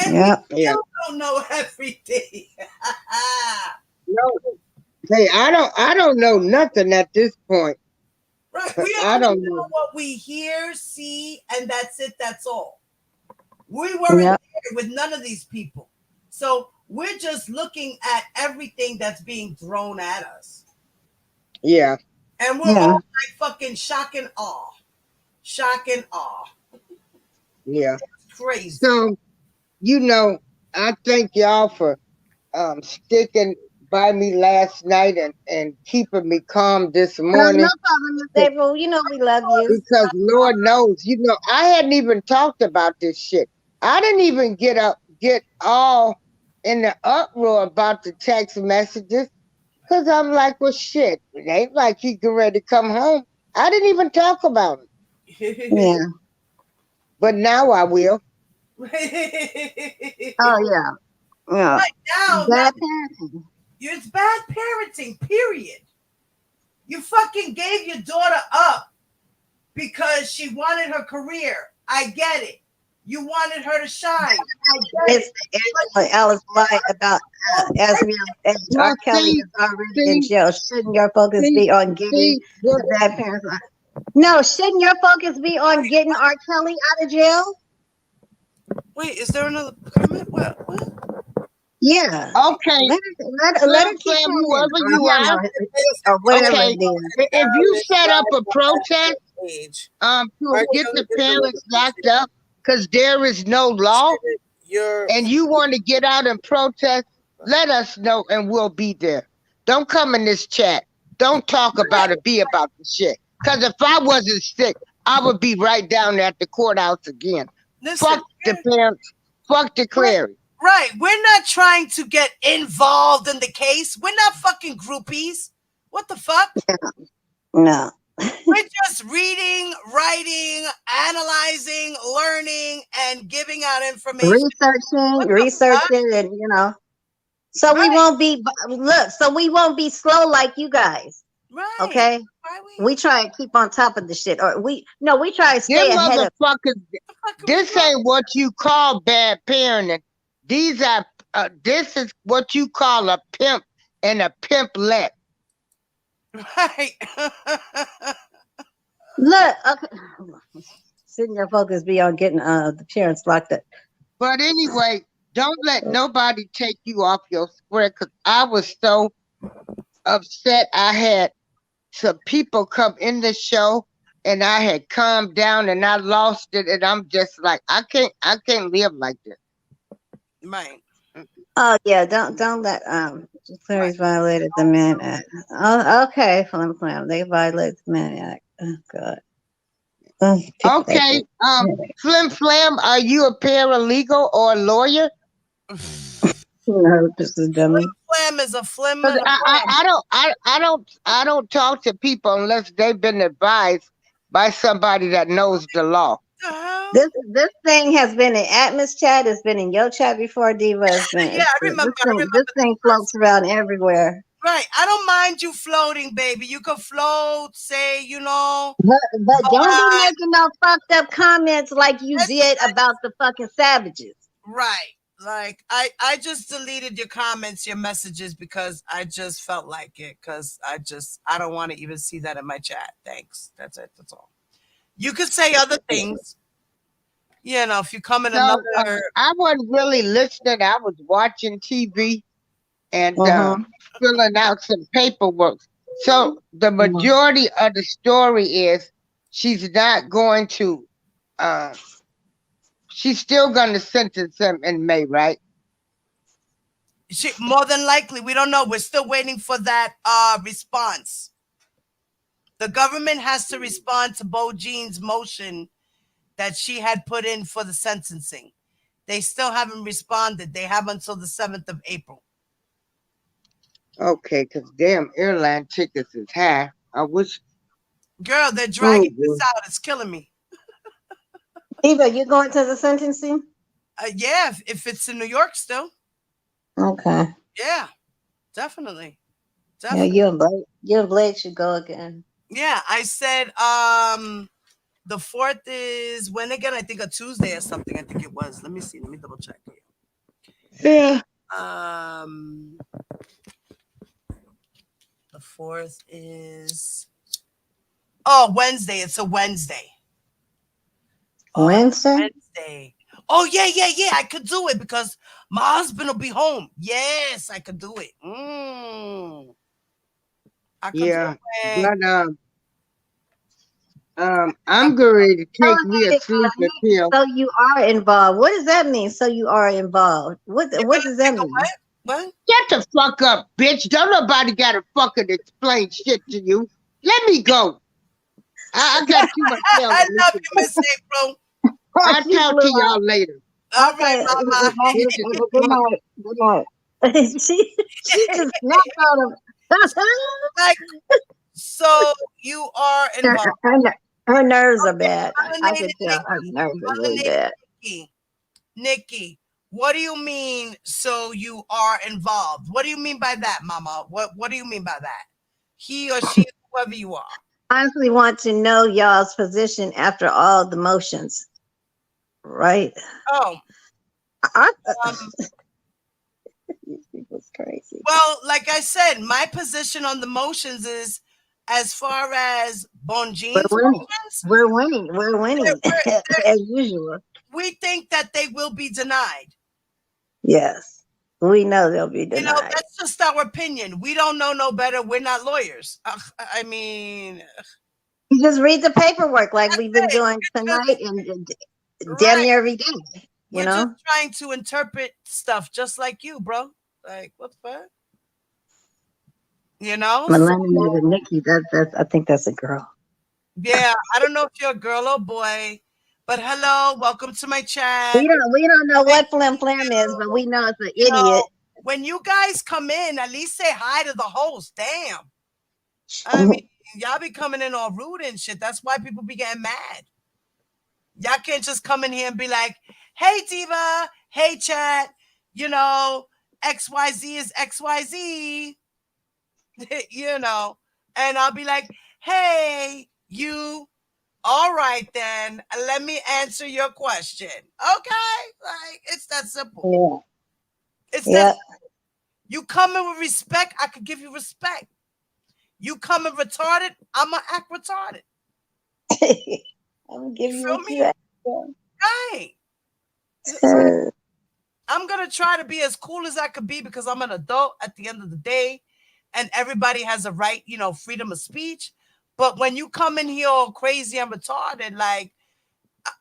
and we Yep. Yeah. still don't know everything. No. Hey, I don't know nothing at this point. Right? We I only don't know know. what we hear, see, and that's it. That's all. We weren't Yep. there with none of these people, so we're just looking at everything that's being thrown at us, Yeah. and we're Yeah. all like fucking shock and awe, shock and awe. Yeah. Crazy. So, you know, I thank y'all for sticking by me last night and keeping me calm this No, no morning. problem, Miss April. You know we love you. Because Lord knows, you know, I hadn't even talked about this shit. I didn't even get all in the uproar about the text messages. Cause I'm like, well shit, it ain't like he get ready to come home. I didn't even talk about it. Yeah. But now I will. Oh yeah. Yeah. Right now, Bad parenting. it's bad parenting, period. You fucking gave your daughter up because she wanted her career. I get it. You wanted her to shine. I get It's Angela Alice lied about as we age. Well, R. Kelly see, is already in see, jail. Shouldn't your focus see, be on getting see, what, the bad parents? No, shouldn't your focus be on getting R. Kelly out of jail? Wait, is there another comment? What? Yeah. okay, Let her Flim keep Flam, coming. whoever Or you him are, or whatever okay, it is. if you set up a protest, Age. to Are get you the gonna parents locked up, because there is no law, You're and you want to get out and protest, let us know and we'll be there. Don't come in this chat. Don't talk about it. Be about the shit. Because if I wasn't sick, I would be right down at the courthouse again. listen. Fuck the parents. Fuck the Clary. Right. We're not trying to get involved in the case. We're not fucking groupies. What the fuck? No. We're just reading, writing, analyzing, learning, and giving out information. Researching, and so we Right. won't be so we won't be slow like you guys. Right. Okay. Why We try to keep on top of the shit, or we try to stay Them ahead of. motherfuckers, this ain't what you call bad parenting. These are, this is what you call a pimp and a pimplet. Right. Look, okay. Shouldn't your focus be on getting the parents locked up? But anyway, don't let nobody take you off your square, because I was so upset. I had some people come in the show and I had calmed down and I lost it, and I'm just like, I can't live like this. Right. Oh yeah, don't let Clary's violated the Mann Act. Oh, okay, Flim Flam, they violated the Mann Act. Oh God. Okay, Flim Flam, are you a paralegal or a lawyer? No, just a dummy. Flam is a flim. Because I don't talk to people unless they've been advised by somebody that knows the law. This thing has been in Atmos chat. It's been in your chat before, Diva. It's been, Yeah, I remember. This thing floats around everywhere. Right. I don't mind you floating, baby. You can float, say, But don't be making no fucked up comments like you did about the fucking savages. Right. Like I just deleted your comments, your messages, because I just felt like it. Because I don't want to even see that in my chat. Thanks. That's it. That's all. You could say other things. If you come in another. I wasn't really listening. I was watching TV and filling out some paperwork. So the majority of the story is she's not going to. She's still going to sentence him in May, right? More than likely, we don't know. We're still waiting for that response. The government has to respond to Bo Jean's motion that she had put in for the sentencing. They still haven't responded. They have until the 7th of April. Okay, because damn airline tickets is high. I wish. Girl, they're dragging this out. It's killing me. Eva, you going to the sentencing? Yeah, if it's in New York still. Okay. Yeah, definitely. Yeah, you and Blake should go again. Yeah, I said the 4th is when again? I think a Tuesday or something. I think it was. Let me see. Let me double check Yeah. The 4th is Wednesday. It's a Wednesday. Wednesday. Oh yeah. I could do it because my husband will be home. Yes, I could do it. I could Yeah, do it. but I'm going to take me a sleeper pill. So you are involved. What does that mean? So you are involved. What does that mean? What? Get the fuck up, bitch. Don't nobody gotta fucking explain shit to you. Let me go. I got too much hell. I love you, Miss April. I'll talk to y'all later. All right, Mama. Good night. Good night. she just snapped out of like, so you are involved. Her nerves are bad. I can tell her nerves are really bad. Nikki, what do you mean? So you are involved? What do you mean by that, Mama? What do you mean by that? He or she, whoever you are. I actually want to know y'all's position after all the motions, right? Oh, people's crazy. Well, like I said, my position on the motions is, as far as Bonjean's motions, we're winning. We're winning as usual. We think that they will be denied. Yes, we know they'll be denied. You know, that's just our opinion. We don't know no better. We're not lawyers. I mean, you just read the paperwork like we've been doing tonight and damn near every day. We're just trying to interpret stuff just like you, bro. Like, what the fuck? You know? Melania and Nikki, that's I think that's a girl. Yeah, I don't know if you're a girl or boy, but hello, welcome to my chat. We don't know what Flim Flam is, but we know it's an idiot. When you guys come in, at least say hi to the host. Damn. I mean, y'all be coming in all rude and shit. That's why people be getting mad. Y'all can't just come in here and be like, hey, Diva, hey, chat, you know, XYZ is XYZ, you know, and I'll be like, hey, you, all right, then, let me answer your question. Okay? Like, it's that simple. Yeah. It's that simple. You come in with respect, I could give you respect. You come in retarded, I'm going to act retarded. I'm gonna give you me? Right. I'm gonna try to be as cool as I could be because I'm an adult at the end of the day, and everybody has a right, you know, freedom of speech. But when you come in here all crazy and retarded, like,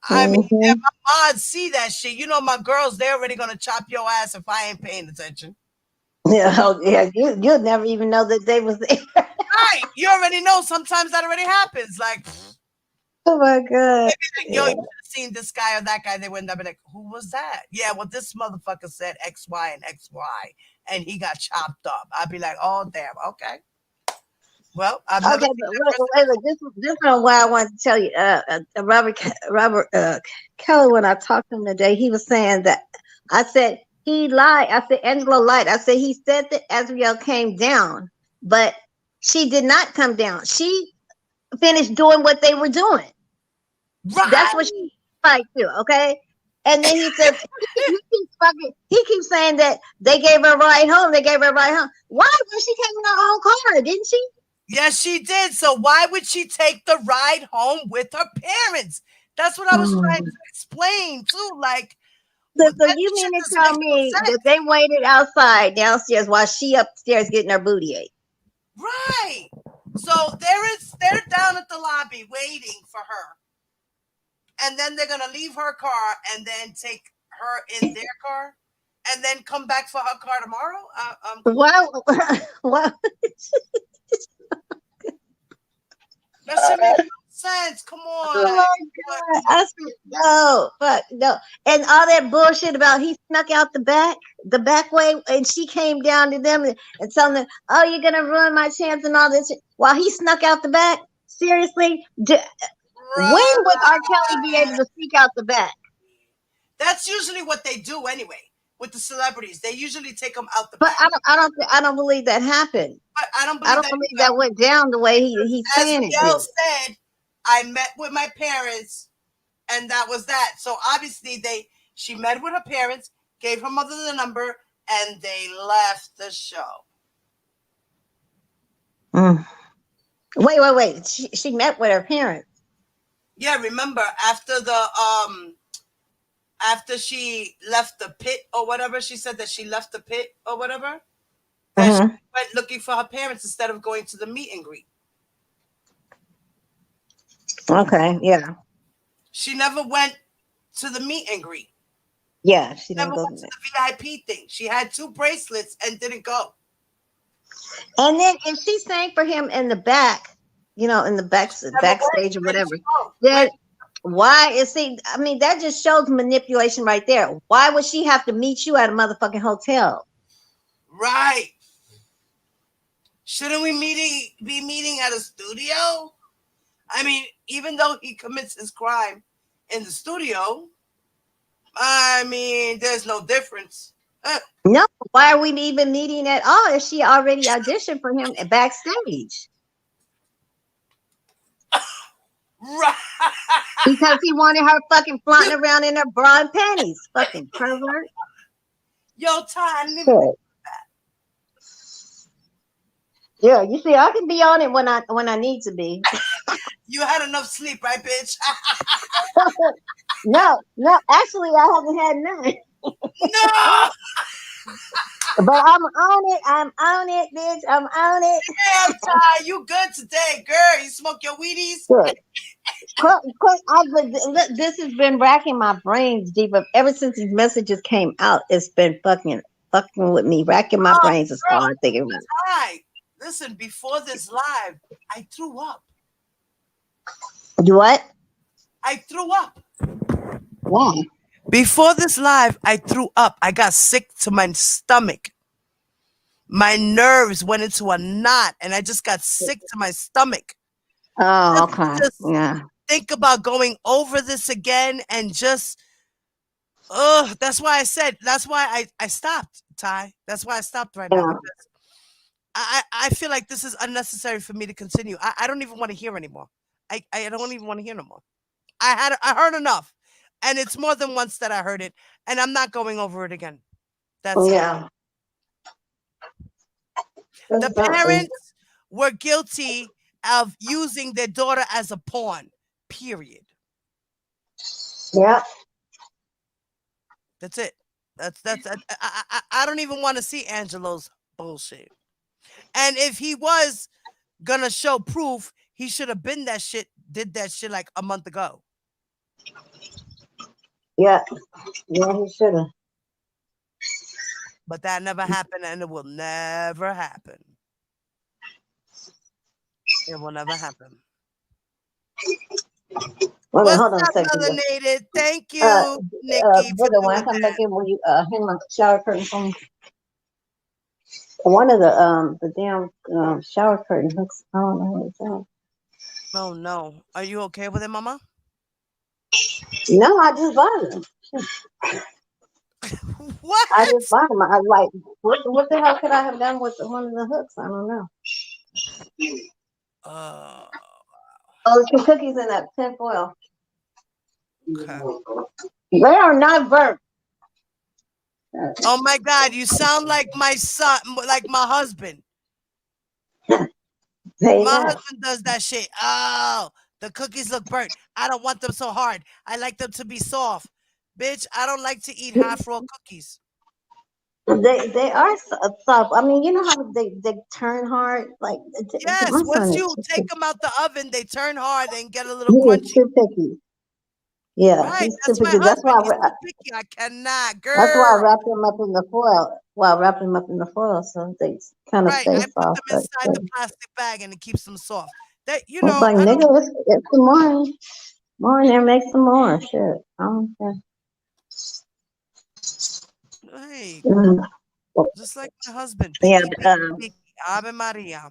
I mean, if my mods see that shit, you know, my girls, they're already gonna chop your ass if I ain't paying attention. Yeah, you'll never even know that they was there. Right, you already know. Sometimes that already happens. Like, oh my god, yo, you should have seen this guy or that guy. They wouldn't have been like, who was that? Yeah, well, this motherfucker said X, Y, and X, Y, and he got chopped up. I'd be like, oh damn, okay. Well, I've never. Okay, but wait, this is why I wanted to tell you. Robert Kelly, when I talked to him today, he was saying that I said he lied. I said Angela lied. I said he said that Azriel came down, but she did not come down. She finished doing what they were doing. Right. That's what she lied to. Okay. And then he said he keeps saying that they gave her a ride home. They gave her a ride home. Why? Well, she came in her own car, didn't she? Yes, she did. So why would she take the ride home with her parents? That's what I was trying to explain too. Like, so you mean to tell me that they waited outside downstairs while she upstairs getting her booty ate? Right. So they're down at the lobby waiting for her. And then they're gonna leave her car and then take her in their car and then come back for her car tomorrow. Wow. That shit makes no sense. Come on. Oh my God. I said, no, fuck, no. And all that bullshit about he snuck out the back way, and she came down to them and telling them, oh, you're going to ruin my chance and all this shit, while he snuck out the back? Seriously? When Right. would R. Kelly be able to sneak out the back? That's usually what they do anyway with the celebrities. They usually take them out the But back. I don't believe that happened. But I don't I believe don't that believe either. that went down the way he's As saying it Miguel did. said, I met with my parents, and that was that. So obviously she met with her parents, gave her mother the number, and they left the show. Mm. Wait. She met with her parents. Yeah, remember after she left the pit or whatever, she said that she left the pit or whatever. That she went looking for her parents instead of going to the meet and greet. Okay, yeah. She never went to the meet and greet. Yeah, she Never didn't go went to to that. the VIP thing. She had 2 bracelets and didn't go. And then if she sang for him in the back, in the Never went. backstage or Where did whatever, she go? then why is see? I mean, that just shows manipulation right there. Why would she have to meet you at a motherfucking hotel? Right. Shouldn't we be meeting at a studio? I mean, even though he commits his crime in the studio, I mean, there's no difference. No, why are we even meeting at all if she already auditioned for him backstage? Right. Because he wanted her fucking flaunting around in her bra and panties. Fucking pervert. Yo, Ty, yeah, you see, I can be on it when I need to be. You had enough sleep, right, bitch? No, actually, I haven't had none. No! But I'm on it, bitch. I'm on it. Damn, Ty, you good today, girl. You smoke your Wheaties? Good. This has been racking my brains deeper. Ever since these messages came out, it's been fucking with me, racking my brains as hard thinking about it. Ty, listen, before this live, I threw up. What? I threw up. Why? Before this live, I threw up. I got sick to my stomach. My nerves went into a knot, and I just got sick to my stomach. Oh, okay. Yeah. Think about going over this again and just, that's why I stopped, Ty. That's why I stopped right now, because I feel like this is unnecessary for me to continue. I don't even want to hear anymore. I don't even want to hear no more. I heard enough. And it's more than once that I heard it, and I'm not going over it again. That's it. The parents were guilty of using their daughter as a pawn, period. Yeah. That's it. I don't even want to see Angelo's bullshit. And if he was gonna show proof, he should have did that shit like a month ago. Yeah, he should have. But that never happened, and it will never happen. It will never happen. Hold What's on a up, second. Melanated? Thank you, Nikki. Brother, when I come back in, will you hang my shower curtain for me? One of the damn shower curtain hooks. I don't know what it's on. Oh no. Are you okay with it, Mama? No, I just bought them. What? I just bought them. I like what the hell could I have done with one of the hooks? I don't know. Oh, some cookies in that tin foil. Okay. They are not burnt. Oh my God, you sound like my son, like my husband. My husband does that shit. Oh, the cookies look burnt. I don't want them so hard. I like them to be soft. Bitch, I don't like to eat half raw cookies. They are soft. I mean, you know how they turn hard? Like, yes, once you take them out the oven, they turn hard and get a little crunchy. He's too picky. Yeah, right. He's That's too picky. That's why he's too picky. I cannot, girl. That's why I wrap them up in the foil. Wrap them up in the foil so they kind of stay I soft. put them inside the plastic bag and it keeps them soft. That you It's know, like, I don't nigga, let's get some more. More in there, make some more. Shit. I don't care. hey, Mm. just like my husband, Yeah, picky, but, picky, picky. Ave Maria.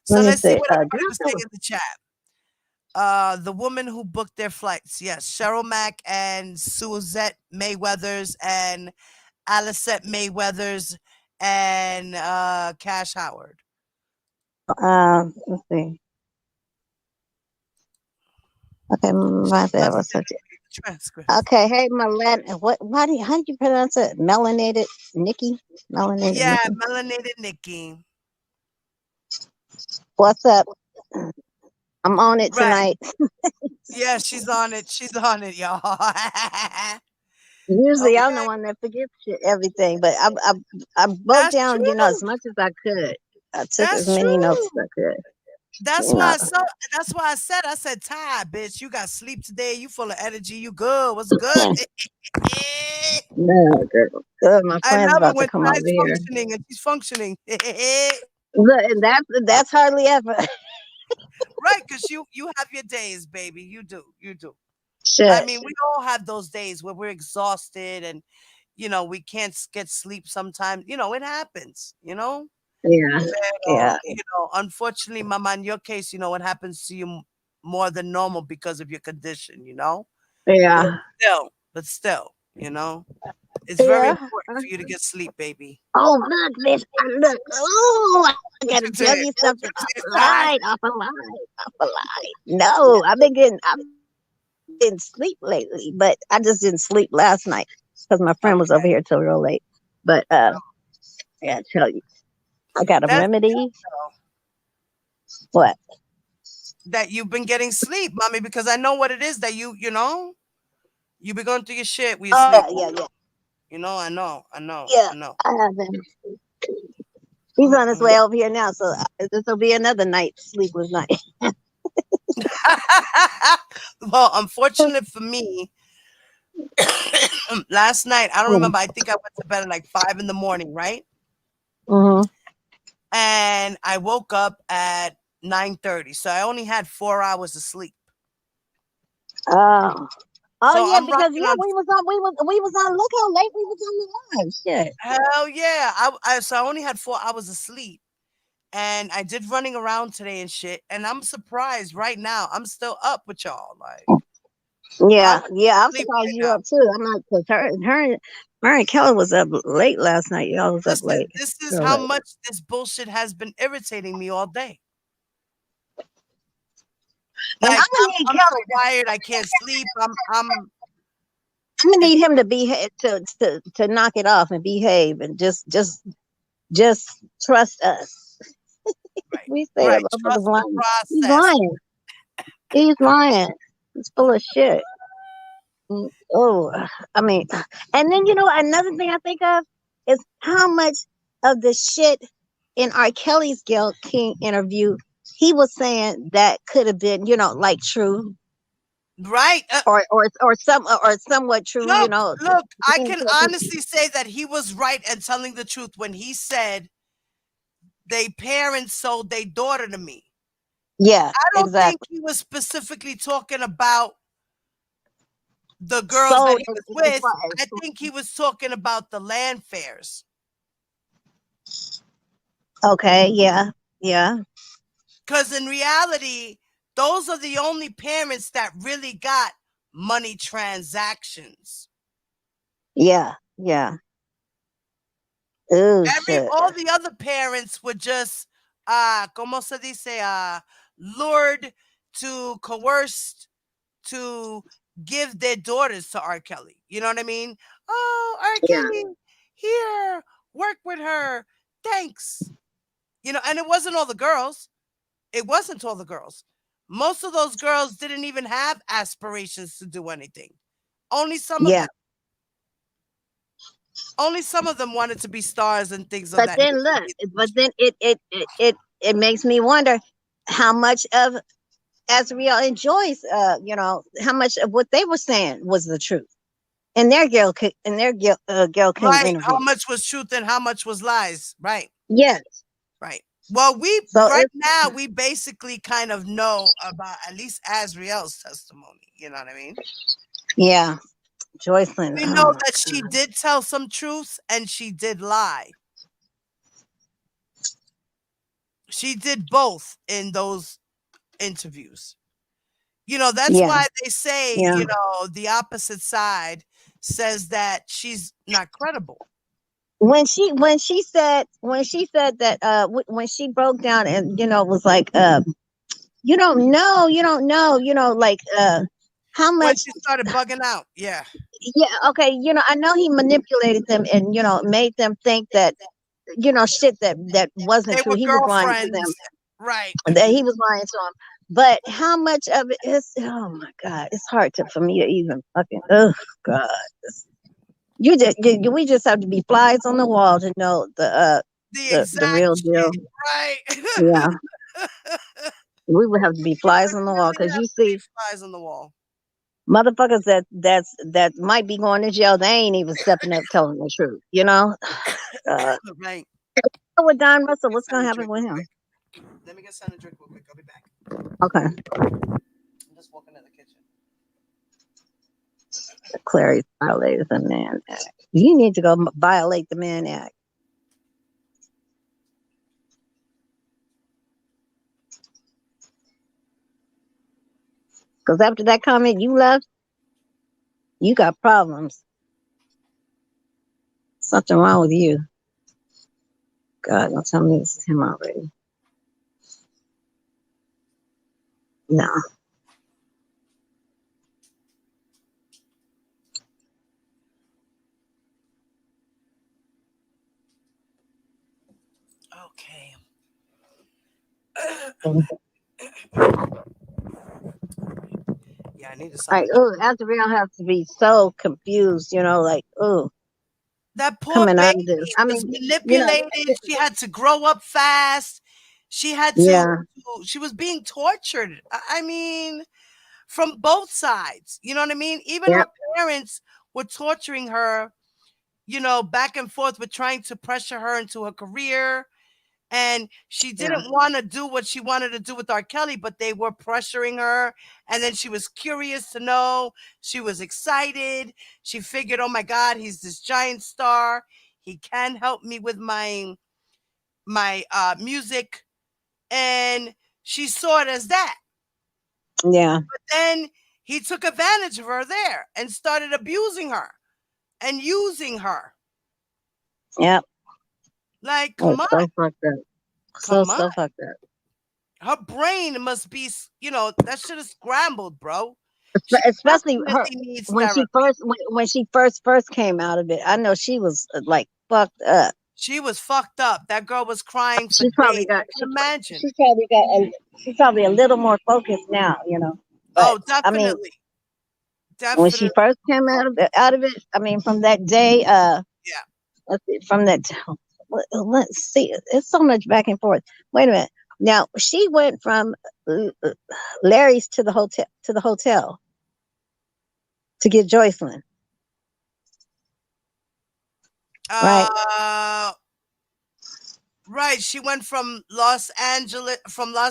So let me let's see see. what Did everybody I was say saying in the chat. The woman who booked their flights. Yes, Cheryl Mack and Suzette Mayweathers and Alicette Mayweathers and Cash Howard. let's see. Okay, my bad. What's such Transcripts. Okay, hey, how do you pronounce it? Melanated Nikki? Melanated Yeah, Nikki? melanated Nikki. What's up? I'm on it Right. tonight. Yeah, she's on it. She's on it, y'all. Usually I'm the Okay. one that forgets shit, everything, but I wrote That's down, as true. much as I could. I took as That's many notes true. as I could. That's You why know, I saw. That's why I said, Ty, bitch, you got sleep today. You full of energy. You good. What's good? no, girl. Good, my I friend's love it about to when come over Ty's here. functioning and she's functioning. Look, and that's hardly ever. Right, because you have your days, baby. You do. You do. I Shit. mean, we all have those days where we're exhausted and we can't get sleep sometimes. It happens, Yeah. Yeah. Unfortunately, Mama, in your case, it happens to you more than normal because of your condition. Yeah. But still, it's very Yeah. important for you to get sleep, baby. Oh, look, bitch. Look. Oh, I What gotta you tell say? you What something you off say, the Ty? line, off the line, off the line. No, I've been sleep lately, but I just didn't sleep last night because my friend was over Okay. here till real late. But I gotta tell you, I got a That's remedy. good, though, What? that you've been getting sleep, mommy, because I know what it is that you be going through your shit with your Oh, sleep. yeah, yeah, I know, I know, yeah. I know. I have been. He's on his Mm-mm. way over here now, so this will be another night sleepless night. Well, unfortunate for me, last night, I don't remember. I think I went to bed at like 5 in the morning, right? Mm-hmm. And I woke up at 9:30. So I only had 4 hours of sleep. Oh. Oh So yeah, I'm because rocking on. we was on. Look how late we was on the live. Shit. Hell yeah. So I only had 4 hours of sleep. And I did running around today and shit. And I'm surprised right now. I'm still up with y'all. Like, I'm Yeah, yeah. I'm asleep surprised right you now. up too. I'm not because her and Kelly was up late last night. Y'all was up Listen, late. this is Real how late. much this bullshit has been irritating me all day. And Like, I'm gonna need I'm so Kelly. tired. I can't sleep. I'm gonna It's need him to behave to knock it off and behave and just trust us. right. We say that Right. motherfucker's Trust the lying. He's process. lying. He's lying. He's full of shit. Oh, I mean, and then another thing I think of is how much of the shit in R. Kelly's Gail King interview he was saying that could have been, like true Right. or somewhat true, Look, I can honestly say that he was right and telling the truth when he said they parents sold their daughter to me. Yeah, I don't think exactly. he was specifically talking about the girls So that he was with. I think he was talking about the land fairs. okay, yeah, yeah, Because in reality, those are the only parents that really got money transactions. yeah, yeah. Oh shit. All the other parents were just como se dice, lured to coerced to give their daughters to R. Kelly. You know what I mean? Oh, R. Yeah, Kelly, here, work with her. Thanks. And it wasn't all the girls. It wasn't all the girls. Most of those girls didn't even have aspirations to do anything. Only some of yeah. them. Only some of them wanted to be stars and things of But that then look, but then it makes me wonder how much of Azriel enjoys, how much of what they were saying was the truth in their Gail King right. How interview. much was truth and how much was lies. Right. Yes, Right. Well, we So right it's now we basically kind of know about at least Azriel's testimony. You know what I mean? yeah, Joycelyn. We Oh know my that she God. did tell some truths and she did lie. She did both in those interviews. That's Yeah, why they say, yeah. the opposite side says that she's not credible. When she said that when she broke down and was like like how When much. she started bugging out, yeah. Yeah, okay, I know he manipulated them and made them think that shit that wasn't They true. were He was lying to them. girlfriends. Right. That he was lying to them. But how much of it is? Oh my God, it's hard for me to even fucking. Oh God, we just have to be flies on the wall to know The the exact real deal. shit, right? Yeah, we would have to be flies on the wall Really because have you to be see flies on the wall. motherfuckers that might be going to jail. They ain't even stepping up telling the truth. Right. With Don Russell, Get what's gonna something to happen drink with real him? quick. Let me get something to drink real quick. I'll be back. Okay, I'm just walking to the kitchen. Clary violated the Mann Act. You need to go violate the Mann Act. Because after that comment you left, you got problems. Something wrong with you. God, don't tell me this is him already. No. Okay. Yeah, I needed Like, something. oh, after real have to be so confused, like, oh, That poor coming out baby of this. I was mean, manipulated. She had to grow up fast. She had to. yeah, She was being tortured. I mean, from both sides. You know what I mean? Even yeah, her parents were torturing her. Back and forth with trying to pressure her into her career. And she yeah, didn't want to do what she wanted to do with R. Kelly, but they were pressuring her. And then she was curious to know. She was excited. She figured, oh my God, he's this giant star. He can help me with my music. And she saw it as that. yeah, But then he took advantage of her there and started abusing her and using her. yeah. Like, Oh, come on, so fucked up. come on. So fucked up. Her brain must be, that shit is scrambled, bro. She Especially her definitely needs when she therapy. first when she first came out of it. I know she was like fucked up. She was fucked up. That girl was crying for She probably days. got I can imagine. she's probably a little more focused now, But Oh, I mean, definitely. when she Definitely. first came out of it, I mean, from that day, Yeah. from that, let's see, it's so much back and forth. Wait a minute. Now she went from Larry's to the hotel to get Joycelyn, right? Uh, right. She went from Las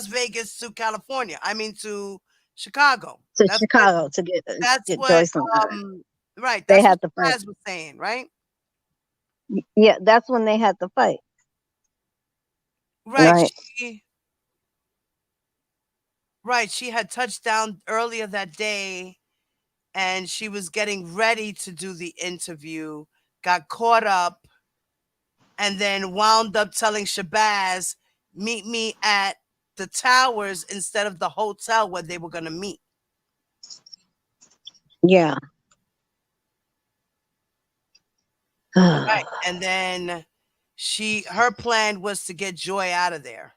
Vegas to California. I mean to Chicago. To That's what Chicago to that's get what Joycelyn. right. They That's what had to fight. Chaz was saying, right? Yeah, that's when they had to fight, Right. right? She had touched down earlier that day and she was getting ready to do the interview, got caught up, and then wound up telling Shabazz, meet me at the towers instead of the hotel where they were going to meet. Yeah. Right. And then her plan was to get Joy out of there.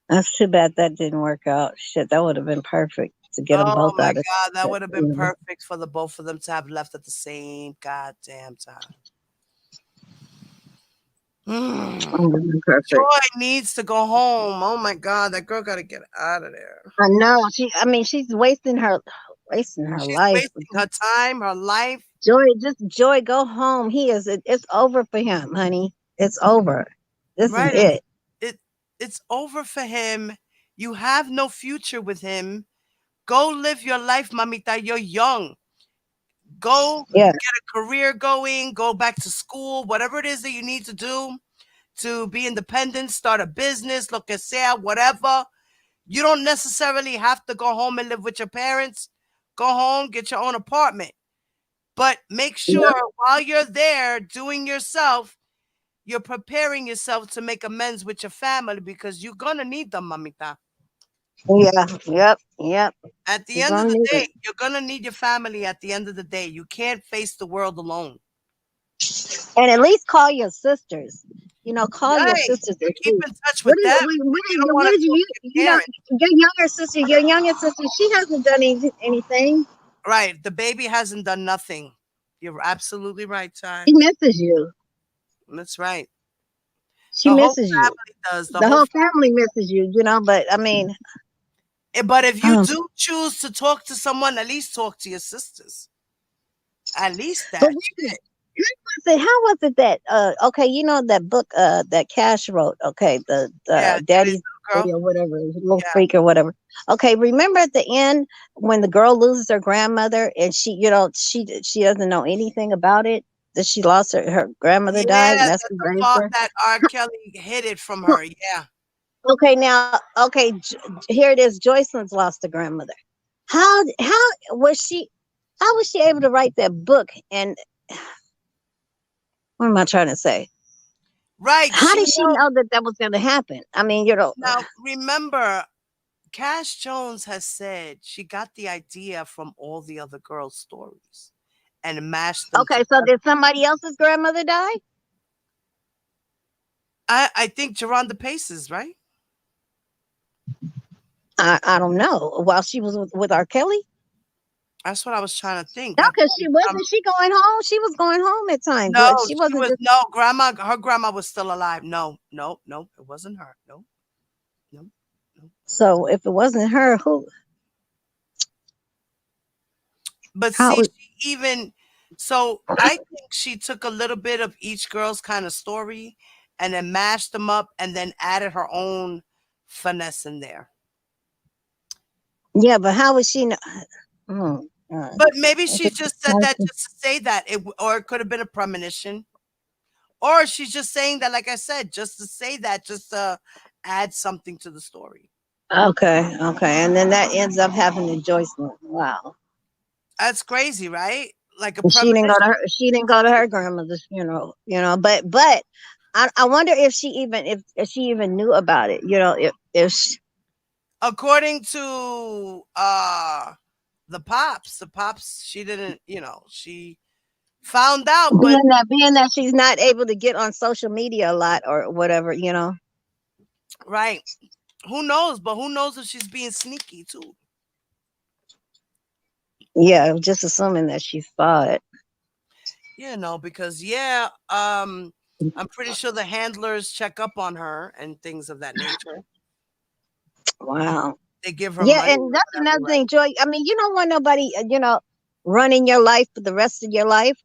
That's too bad that didn't work out. Shit, that would have been perfect to get them Oh both my out of. God, that would have been You know. perfect for the both of them to have left at the same goddamn time. Perfect. Joy needs to go home. Oh my God, that girl got to get out of there. I know. I mean, she's wasting her She's life. wasting her time, her life. Joy, go home. It's over for him, honey. It's over. This is Right. it. It's over for him. You have no future with him. Go live your life, mamita. You're young. Go Yeah. get a career going, go back to school, whatever it is that you need to do to be independent, start a business, lo que sea, whatever. You don't necessarily have to go home and live with your parents. Go home, get your own apartment. But make Yep. sure while you're there doing yourself, you're preparing yourself to make amends with your family because you're going to need them, mamita. Yeah. Yep. Yep. At the You're end of gonna the need day, it. you're going to need your family at the end of the day. You can't face the world alone. And at least call your sisters. You know, call your Right. sisters You at keep least. in touch with them. You don't want What to did talk you, to you your know, parents. your younger sister, she hasn't done anything. Right. The baby hasn't done nothing. You're absolutely right, Ty. She misses you. That's right. She The whole misses you. family does. The The whole whole family family. misses you, you know, but I mean, But if you um, do choose to talk to someone, at least talk to your sisters. At least but that. wait a minute. How was it that okay, you know that book that Cash wrote, okay, Yeah, the Daddy's Daddy's little Boy girl. or whatever, little Yeah. freak or whatever. Okay, remember at the end when the girl loses her grandmother and she, you know, she doesn't know anything about it, that she lost her grandmother Yeah, died and that's that who the raised fault her. that R. Kelly hid it from her. Yeah. Okay, now, okay, here it is. Joycelyn's lost a grandmother. How was she? How was she able to write that book? And what am I trying to say? Right. How She did she know know that that was going to happen? I mean, you know. now remember Cash Jones has said she got the idea from all the other girls' stories and mashed them Okay, so together. did somebody else's grandmother die? I think Geronda Paces, right? I don't know. While she was with R. Kelly. That's what I was trying to think. No, I because think she wasn't. She going home. She was going home at times. no, But she she wasn't was just. no grandma. Her grandma was still alive. No, no, no, it wasn't her. No, no, no. So if it wasn't her, who? But How? see, she even so I think she took a little bit of each girl's kind of story and then mashed them up and then added her own finesse in there. Yeah, but how was she? Oh, God. But maybe That's she just said that just to say that or it could have been a premonition. Or she's just saying that, like I said, just to say that, just to add something to the story. Okay, okay, and then that ends up happening to Joycelyn. Wow, That's crazy, right? Like a she didn't go to premonition. her. She didn't go to her grandmother's funeral. You know, but I wonder if she even if she even knew about it. You know, if she, According to the pops, she didn't, she found out, but being that she's not able to get on social media a lot or whatever. You know, right. Who knows? But who knows if she's being sneaky too? yeah, just assuming that she saw it. Because I'm pretty sure the handlers check up on her and things of that nature. Wow. They give her Yeah, money and or that's whatever, another right? thing, Joy. I mean, you don't want nobody, running your life for the rest of your life.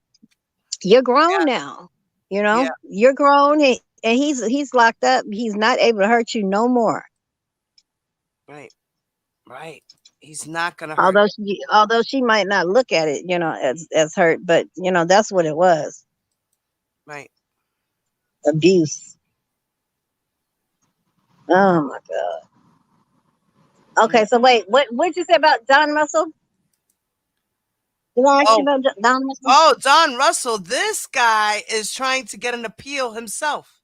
You're grown now. You Yeah, know, you're grown, and he's locked up. He's not able to hurt you no more. right, right. He's not gonna hurt Although she might not look at it, as hurt, but that's what it was. you, right? Abuse. Oh my God. Mm. Okay, so wait, what'd you say about Don Russell? Did I ask you Oh, about Don Russell? oh, Don Russell. This guy is trying to get an appeal himself.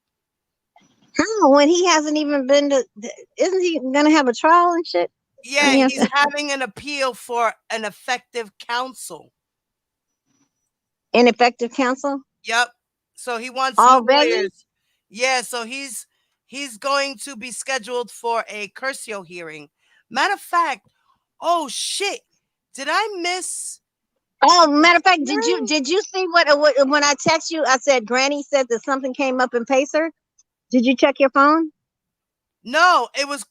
How when he hasn't even been to? Isn't he gonna have a trial and shit? Yeah, He has he's having an appeal for an effective counsel. ineffective counsel Yep. So he wants new already. lawyers. Yeah, so he's going to be scheduled for a Curcio hearing. Matter of fact, oh shit. Did I miss Oh, matter of fact, did you hearing? did you see what when I text you? I said Granny said that something came up in Pacer. Did you check your phone? No, it was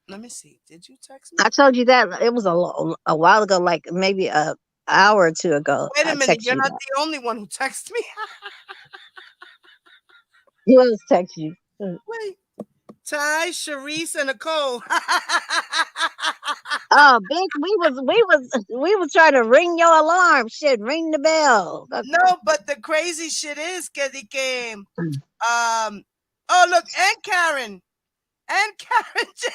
let me see. Did you text me? I told you that it was a while ago, like maybe a hour or two ago. Wait a I minute, text you're you not that. the only one who texted me. Who else text you? Wait. Ty, Sharice, and Nicole. Oh, bitch, we was trying to ring your alarm. Shit, ring the bell. No, but the crazy shit is que they came. Oh look, and Karen. And Karen J.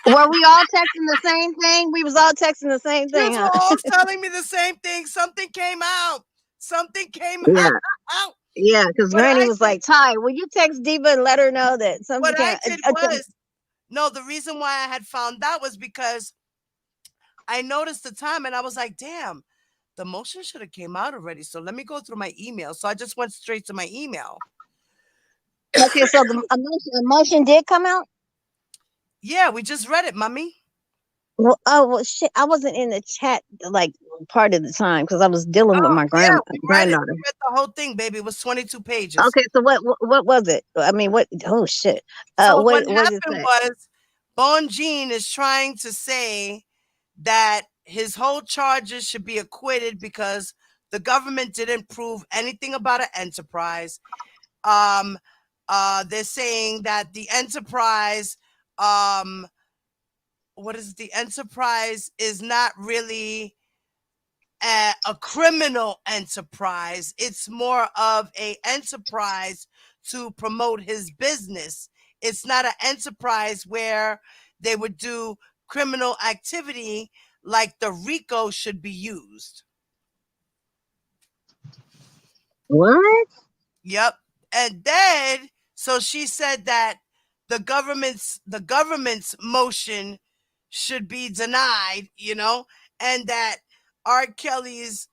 Were we all texting the same thing? We was all texting the same You thing, were huh? all telling me the same thing. Something came out. Something came Yeah, out. yeah. Because What Granny I was did, like, "Ty, will you text Diva and let her know that something what I can't?" did was no. The reason why I had found out was because I noticed the time and I was like, damn, the motion should have came out already. So let me go through my email. So I just went straight to my email. Okay, so the emotion did come out. Yeah, we just read it, mommy. Well, oh well, shit. I wasn't in the chat like part of the time because I was dealing with Oh, my yeah, we read it. granddaughter. We read the whole thing, baby. It was 22 pages. Okay, so what was it? I mean, what? Oh shit. So what What did it happened say? was Bon Jean is trying to say that his whole charges should be acquitted because the government didn't prove anything about an enterprise. They're saying that the enterprise, what is the enterprise is not really a criminal enterprise. It's more of a enterprise to promote his business. It's not an enterprise where they would do criminal activity like the RICO should be used. What? Yep. And then so she said that the government's motion should be denied, and that R. Kelly's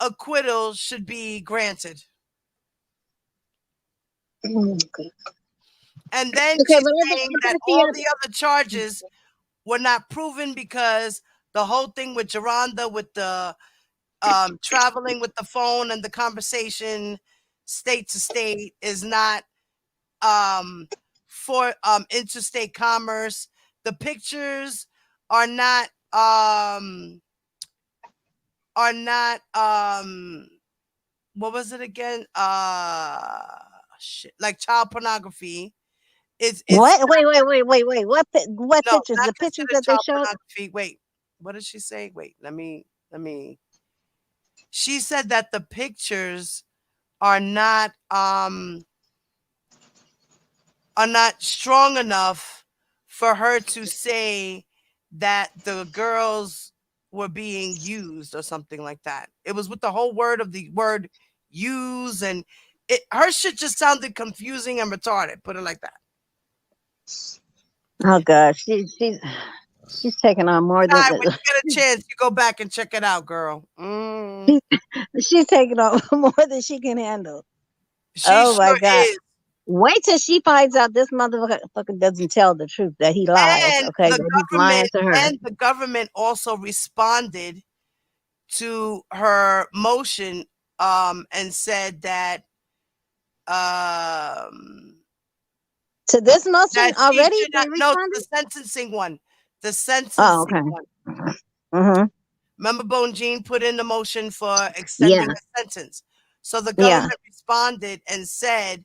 acquittal should be granted. Okay, And then but she's I saying that thought all the other charges were not proven because the whole thing with Geronda, with the traveling with the phone and the conversation state to state, is not for interstate commerce. The pictures are not what was it again? Shit, like child pornography. It's what? Wait. What no, pictures? not The pictures considered that they child showed? pornography. Wait, what did she say? Wait, let me. She said that the pictures are not strong enough for her to say that the girls were being used or something like that. It was with the whole word of the word use, and her shit just sounded confusing and retarded. Put it like that. Oh gosh, she's taking on more than Ty, when you get a chance, you go back and check it out, girl. she's taking on more than she can handle. She Oh my sure god. is. Wait till she finds out this motherfucker doesn't tell the truth, that he lies, And okay? That he's lying to her. the government also responded to her motion and said that To this motion that she already, should they not no responded? the sentencing one. The Oh, sentencing okay. one. Mm-hmm. Remember Bone Jean put in the motion for Yeah, extending the sentence. So the yeah. government responded and said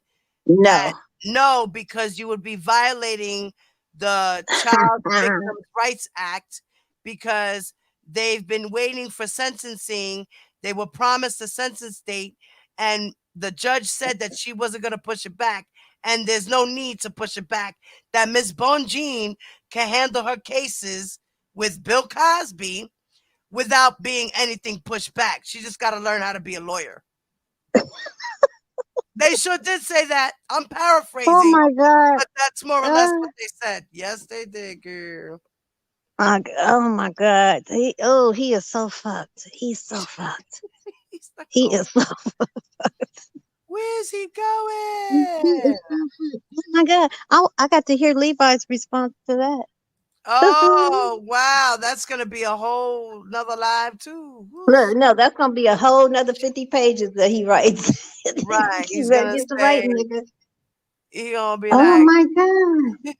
that No. no, because you would be violating the Child Victims Rights Act because they've been waiting for sentencing. They were promised a sentence date, and the judge said that she wasn't going to push it back, and there's no need to push it back. That Miss Bon Jean can handle her cases with Bill Cosby without being anything pushed back. She just got to learn how to be a lawyer. They sure did say that. I'm Oh paraphrasing, my god. but that's more or less what they said. Yes, they did, girl. Oh my god. He is so fucked. He's so fucked. He's like, He oh, is so where's he he going? is so fucked. Oh my god. I got to hear Levi's response to that. Oh, wow. That's going to be a whole nother live, too. Look, no, that's gonna be a whole nother 50 pages that he writes. Right. You He's better going to get to say, writing, nigga. he going to be Oh like, my god.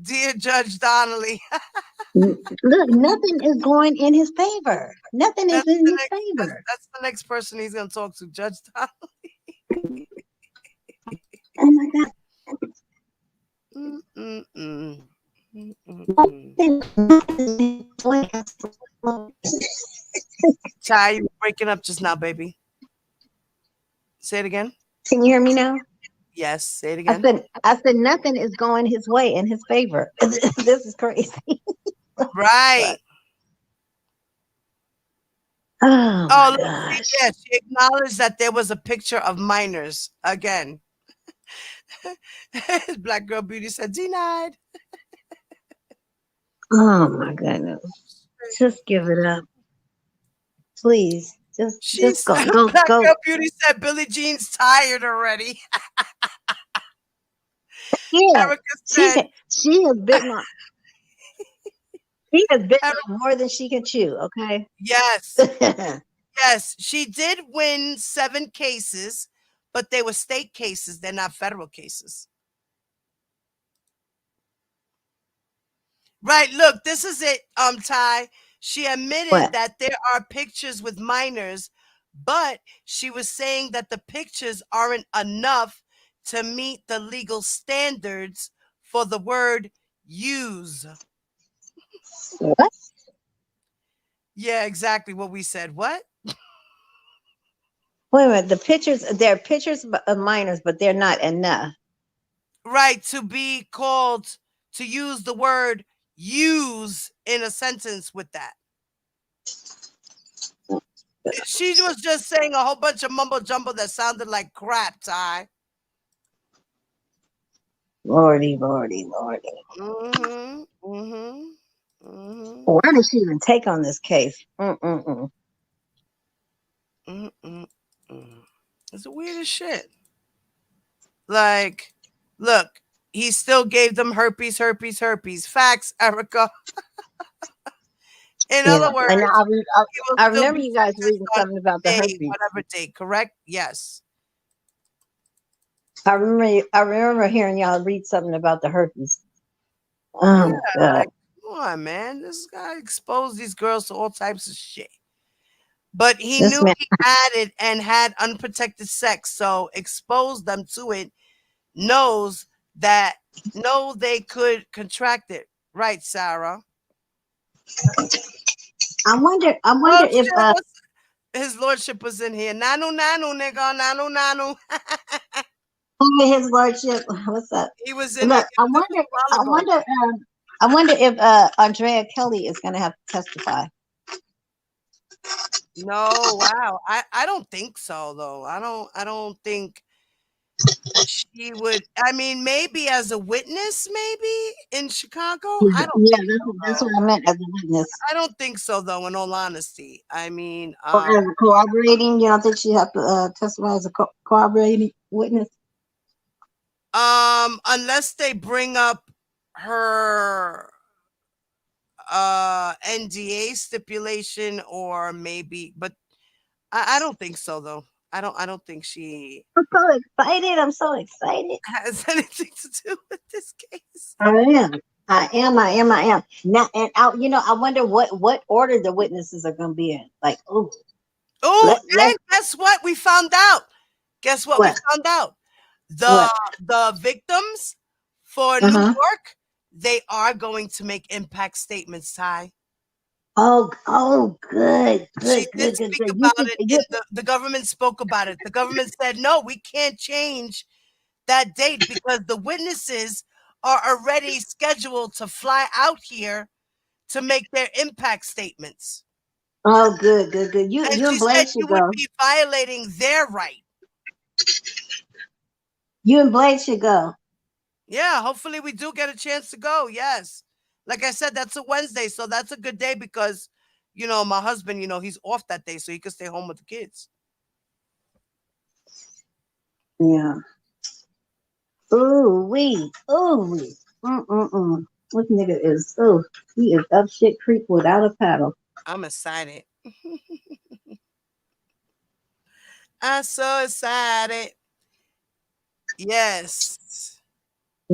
Dear Judge Donnelly. Look, nothing is going in his favor. Nothing is in his favor. That's the next person he's going to talk to, Judge Donnelly. Oh my god. Mm-mm-mm. Mm-mm-mm. Ty, you were breaking up just now, baby. Say it again. Can you hear me now? Yes, say it I again. said nothing is going his way in his favor. This is crazy. Right. Oh Oh, my look, see, gosh. yeah, she acknowledged that there was a picture of minors again. Black Girl Beauty said denied. Oh my goodness. Just give it up. Please. She Just said, go Black go. Girl Beauty said Billie Jean's tired already. Yeah. Erica She said, she has bitten on she has bitten Erica, on more than she can chew, okay? yes, yes, she did win 7 cases, but they were state cases. They're not federal cases. Right. Look, this is it, Ty. She admitted What? that there are pictures with minors, but she was saying that the pictures aren't enough to meet the legal standards for the word use. What? Yeah, exactly what we said. What? Wait a minute. They're pictures of minors, but they're not enough. Right. To be called to use the word use in a sentence with that. She was just saying a whole bunch of mumbo jumbo that sounded like crap, Ty. Lordy, lordy, lordy. Mm-hmm. Mm-hmm. Mm-hmm. Why did she even take on this case? Mm-mm-mm. Mm-mm-mm. It's the weirdest shit. Like, look, he still gave them herpes, herpes, herpes. Facts, Erica. In Yeah. other And words, he will I still remember be you guys sentenced reading on something about the day, herpes. whatever day, correct? Yes. I remember hearing y'all read something about the herpes. Yeah, Oh my God. like, come on, man. This guy exposed these girls to all types of shit. But he This knew man, he had it and had unprotected sex, so exposed them to it, knows that no, they could contract it. Right, Sarah? I Oh wonder if shit, what's his lordship was in here. Nanu nanu nigga, nanu nanu. his lordship, what's up? He was in here Look, just a while ago. I wonder if Andrea Kelly is going to have to testify. No, wow. I don't think so though. I don't think she would. I mean, maybe as a witness, maybe in Chicago. I don't Yeah, think so that's though. what I meant as a witness. I don't think so though, in all honesty. I mean, Or as a corroborating, you don't think she have to testify as a corroborating witness? unless they bring up her NDA stipulation or maybe, but I don't think so though. I don't think she I'm so excited. I'm so excited. has anything to do with this case. I am. I am. Now, and I wonder what order the witnesses are going to be in. Like, oh, Oh, let and guess what? We found out. Guess what we what found out? The what? the victims for New Uh-huh. York, they are going to make impact statements, Ty. Oh, good, She good, did good, good, speak good. You about think it. The government spoke about it. The government said, no, we can't change that date because the witnesses are already scheduled to fly out here to make their impact statements. Oh, good, good, good. You And you she and said Blake you should would go. be violating their right. You and Blake should go. Yeah, hopefully we do get a chance to go. Yes. Like I said, that's a Wednesday, so that's a good day because, my husband, he's off that day, so he could stay home with the kids. Yeah. Ooh wee. Ooh wee. Mm. This nigga is he is up shit creek without a paddle. I'm excited. I'm so excited. Yes.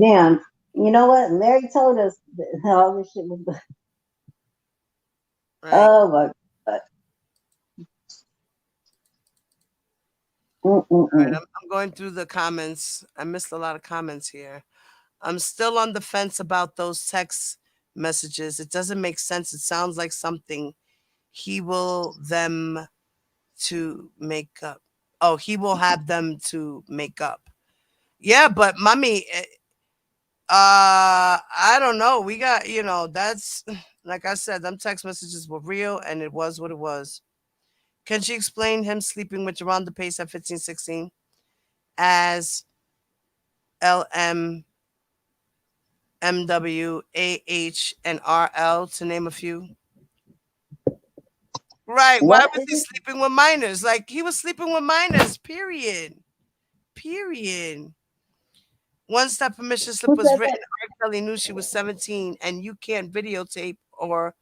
Damn. You know what? Larry told us that all this shit was. Right. Oh my God. All right. Mm. I'm going through the comments. I missed a lot of comments here. I'm still on the fence about those text messages. It doesn't make sense. It sounds like something he will them to make up. Oh, he will have them to make up. Yeah, but mommy, I don't know. We got, that's like I said, them text messages were real and it was what it was. Can she explain him sleeping with Jerron Pace at 15, 16 as LM, MW, AH, and RL to name a few? Right. Why What was is he it? sleeping with minors? Like he was sleeping with minors, period. Period. Once that permission slip Who was said written, that? R. Kelly knew she was 17 and you can't videotape or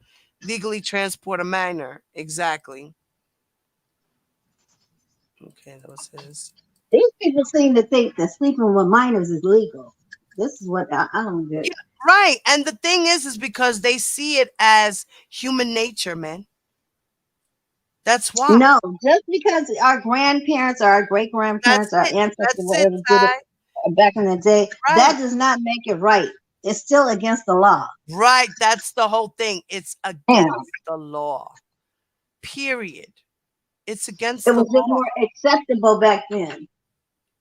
legally transport a minor. Exactly. Okay, that was his. These people seem to think that sleeping with minors is legal. This is what I don't get. Yeah, right. And the thing is because they see it as human nature, man. That's why. No, just because our grandparents or our great That's grandparents, our it. ancestors That's were it, able to do it Ty. back in the day, Right. that does not make it right. It's still against the law. Right. That's the whole thing. It's Damn. against the law. Period. It's It against the was just law. more acceptable back then.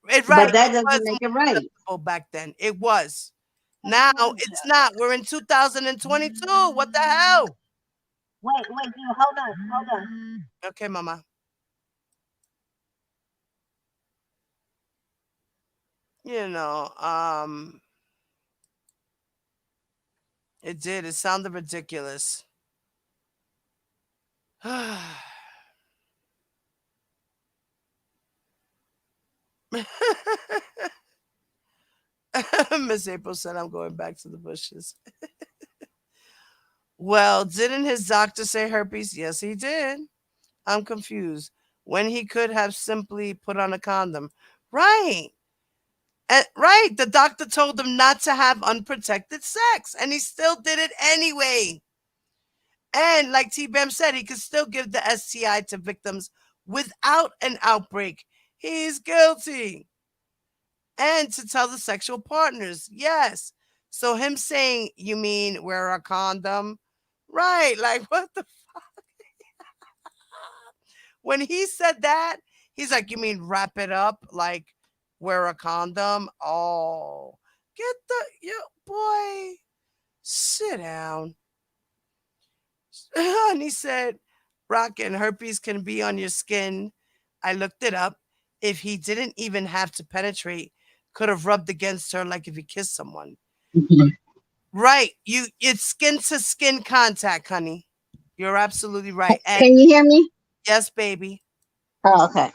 Right. But that It doesn't was make it more right. acceptable back then. It was. Now it's not. We're in 2022. What the hell? Wait, dude, hold on. Okay, mama. You know, it did. It sounded ridiculous. Miss April said, I'm going back to the bushes. Well, didn't his doctor say herpes? Yes, he did. I'm confused. When he could have simply put on a condom. Right. Right. The doctor told him not to have unprotected sex, and he still did it anyway. And like T Bam said, he could still give the STI to victims without an outbreak. He's guilty. And to tell the sexual partners, yes. So him saying, you mean wear a condom? Right. Like, what the when he said that, he's like, you mean wrap it up? Like, wear a condom? Oh, get the, boy, sit down. And he said, Rock and herpes can be on your skin. I looked it up. If he didn't even have to penetrate, could have rubbed against her like if he kissed someone. Right. It's skin to skin contact, honey. You're absolutely right. And Can you hear me? yes, baby. Oh, okay.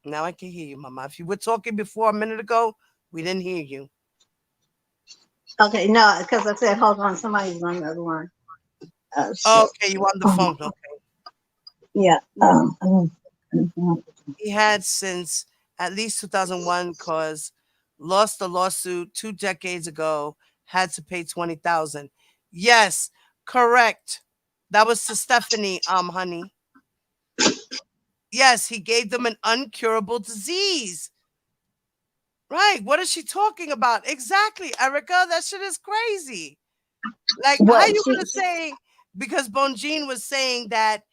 Now I can hear you, mama. If you were talking before a minute ago, we didn't hear you. Okay, no, because I said, hold on, somebody's on the other line. Oh, shit. Okay, you on the phone. Okay. Yeah. He had since at least 2001 because lost the lawsuit 2 decades ago, had to pay 20,000. Yes, correct. That was to Stephanie, honey. Yes, he gave them an uncurable disease. Right. What is she talking about? Exactly, Erica. That shit is crazy. Like, how What? you gonna say? Because Bonjean was saying that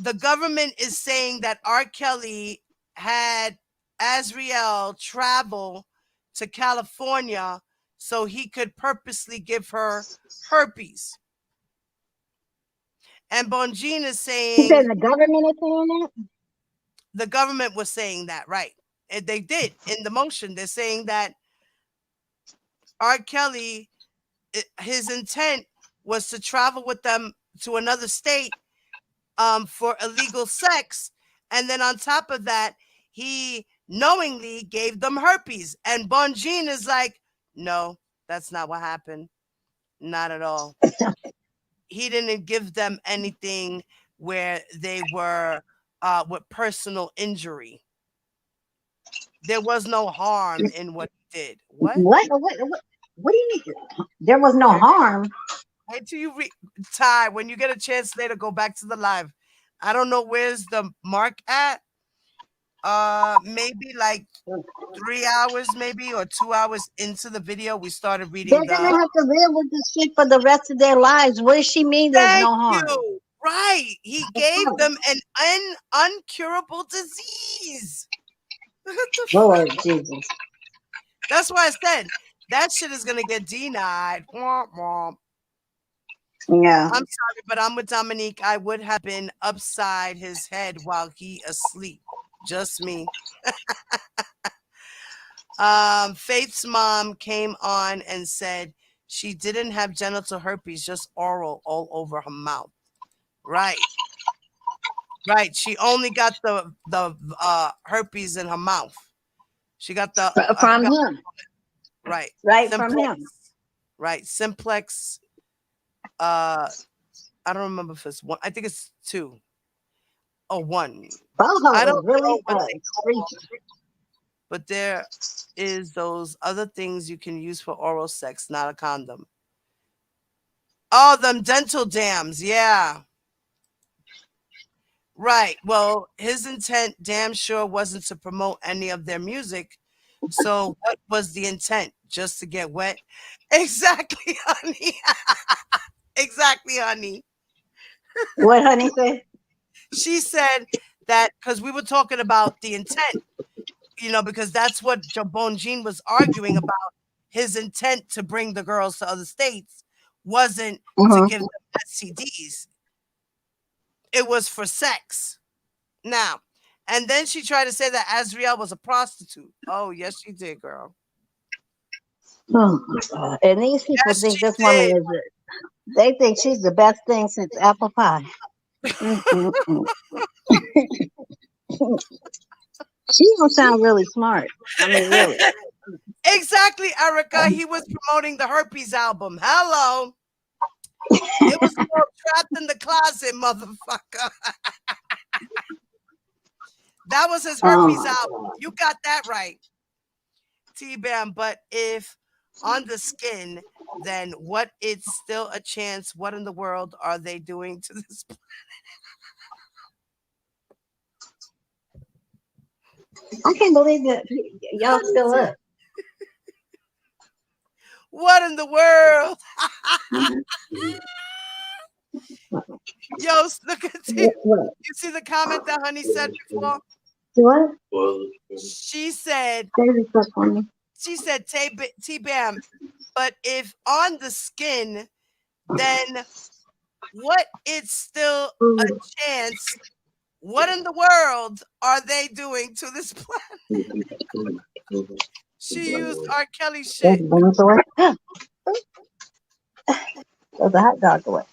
the government is saying that R. Kelly had Azriel travel to California so he could purposely give her herpes. And Bonjean is He said saying the government is saying that? the government was saying that, right? And they did in the motion. They're saying that R. Kelly, his intent was to travel with them to another state for illegal sex. And then on top of that, he knowingly gave them herpes. And Bonjean is like, no, that's not what happened. Not at all. He didn't give them anything where they were with personal injury. There was no harm in what he did. What? What do you mean? There was no harm. Wait till you Ty, when you get a chance later, go back to the live. I don't know where's the mark at, Maybe like 3 hours, maybe, or 2 hours into the video, we started reading They're the. gonna have to live with this shit for the rest of their lives. What does she mean there's Thank no harm? you. Right. He gave them an uncurable disease. What the Lord fuck? Jesus. That's why I said that shit is gonna get denied. Womp womp. Yeah. I'm sorry, but I'm with Dominique. I would have been upside his head while he asleep. Just me. Faith's mom came on and said she didn't have genital herpes, just oral all over her mouth. Right. Right. She only got the herpes in her mouth. She got the From him. right. Right from Simplex. him. Right. Simplex. I don't remember if it's one. I think it's two. Or one. Boho I is don't know really what they call freaky. it, but there is those other things you can use for oral sex, not a condom. Oh, them dental dams. Yeah. Right. Well, his intent damn sure wasn't to promote any of their music. So what was the intent? Just to get wet? Exactly, honey. Exactly, honey. What honey said? She said that because we were talking about the intent, because that's what Jabon Jean was arguing about. His intent to bring the girls to other states wasn't to Mm-hmm. give them STDs. It was for sex. Now, and then she tried to say that Azriel was a prostitute. Oh, yes, she did, girl. Oh my God. And these people Yes, think she this woman did. is, they think she's the best thing since apple pie. Mm-mm-mm. She don't sound really smart. I mean, really. Exactly, Erica. He was promoting the Herpes album. Hello. It was called Trapped in the Closet, motherfucker. That was his Oh Herpes my album. God. You got that right, T-Bam. But if on the skin, then what? It's still a chance. What in the world are they doing to this? I can't believe that y'all still up. What in the world? Yo, look at it. What? You see the comment that Honey said before? What? She said, Say this stuff for me. T-Bam, but if on the skin, then what? It's still a chance. What in the world are they doing to this planet? She used R. Kelly There's shit. buns away. There's a hot dog away.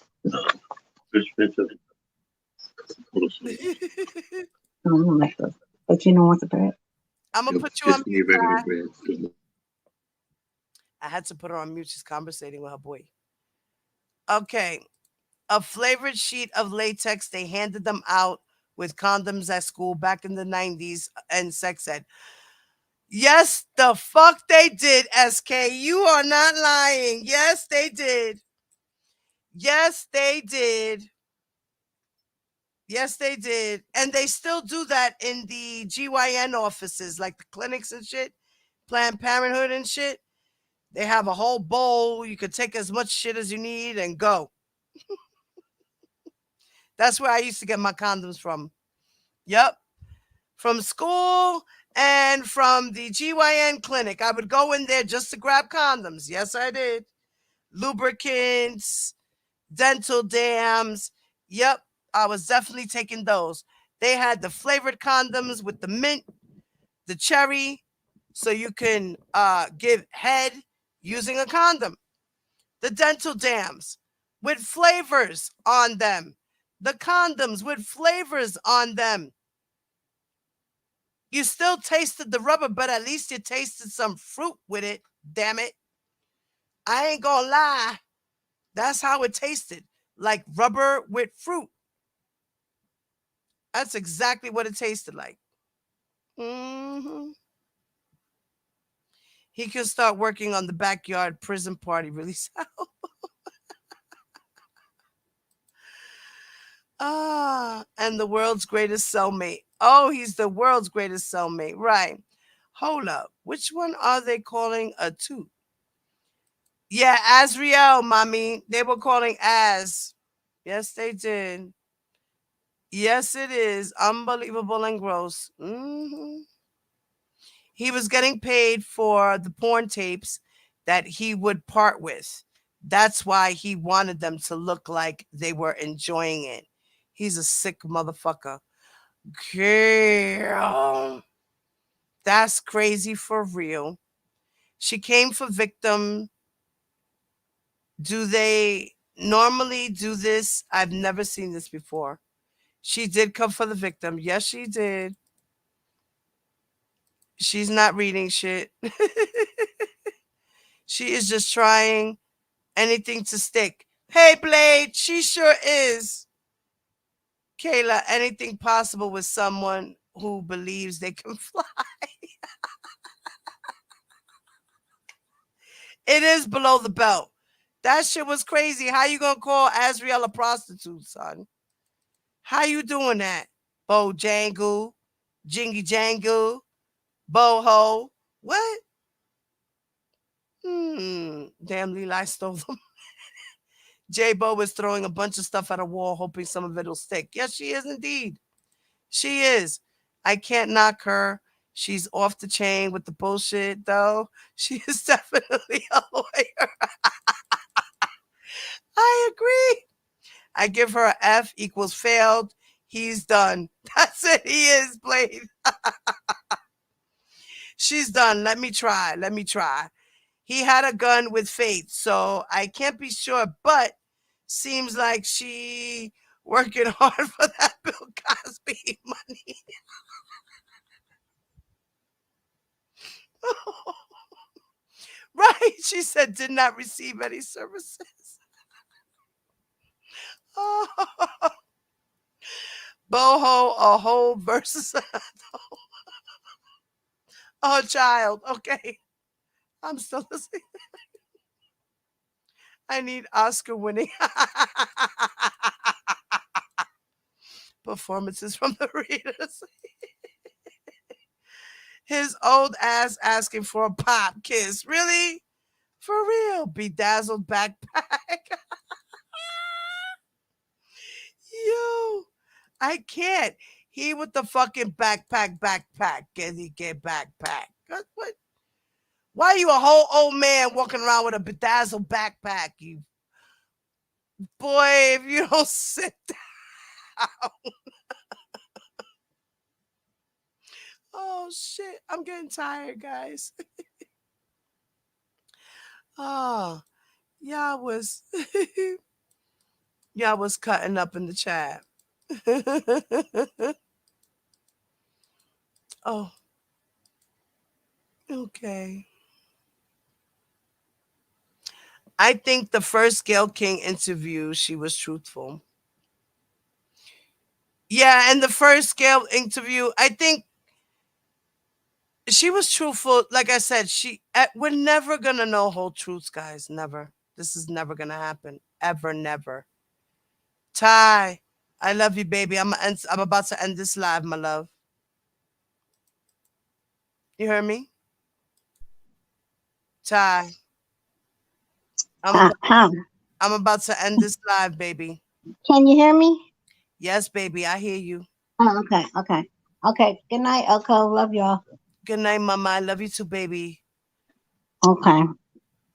But you know what's the bread? I'm gonna put you on mute. I had to put her on mute. She's conversating with her boy. Okay. A flavored sheet of latex. They handed them out with condoms at school back in the 90s and sex ed. Yes, the fuck they did, SK. You are not lying. Yes, they did. Yes, they did. Yes, they did. And they still do that in the GYN offices, like the clinics and shit, Planned Parenthood and shit. They have a whole bowl. You could take as much shit as you need and go. That's where I used to get my condoms from. Yep. From school and from the GYN clinic. I would go in there just to grab condoms. Yes, I did. Lubricants, dental dams. Yep, I was definitely taking those. They had the flavored condoms with the mint, the cherry, so you can give head using a condom. The dental dams with flavors on them. The condoms with flavors on them. You still tasted the rubber, but at least you tasted some fruit with it. Damn it. I ain't gonna lie. That's how it tasted. Like rubber with fruit. That's exactly what it tasted like. Mm-hmm. He can start working on the backyard prison party release. And the world's greatest cellmate. Oh, he's the world's greatest cellmate. Right. Hold up. Which one are they calling a toot? Yeah, Azriel, mommy. They were calling Az. Yes, they did. Yes, it is. Unbelievable and gross. He was getting paid for the porn tapes that he would part with. That's why he wanted them to look like they were enjoying it. He's a sick motherfucker. Girl, that's crazy for real. She came for victim. Do they normally do this? I've never seen this before. She did come for the victim. Yes, she did. She's not reading shit. She is just trying anything to stick. Hey, Blade, she sure is. Kayla, anything possible with someone who believes they can fly. It is below the belt. That shit was crazy. How you gonna call Azriel a prostitute, son? How you doing that? Bojangle, Jingy Jangle, Boho. What? Damn, Levi stole them. J Bo is throwing a bunch of stuff at a wall, hoping some of it'll stick. Yes, she is indeed. She is. I can't knock her. She's off the chain with the bullshit, though. She is definitely a lawyer. I agree. I give her a F equals failed. He's done. That's it. He is, Blade. She's done. Let me try. Let me try. He had a gun with Faith, so I can't be sure, but seems like she working hard for that Bill Cosby money. Right. She said did not receive any services. Oh. Boho, a whole versus a oh child. Okay. I'm still listening. I need Oscar winning performances from the readers. His old ass asking for a pop kiss. Really? For real? Bedazzled backpack. Yo, I can't. He with the fucking backpack. Get backpack. What? Why are you a whole old man walking around with a bedazzled backpack? You boy, if you don't sit down. Oh shit. I'm getting tired, guys. Oh, y'all was y'all was cutting up in the chat. Oh, okay. I think the first Gail King interview, she was truthful. Yeah, and the first Gail interview, I think she was truthful. Like I said, we're never gonna know whole truths, guys. Never. This is never gonna happen. Ever, never. Ty, I love you, baby. I'm about to end this live, my love. You heard me? Ty. I'm about, I'm about to end this live, baby. Can you hear me? Yes, baby, I hear you. Oh, okay. Good night, Elko. Love y'all. Good night, mama. I love you too, baby. Okay.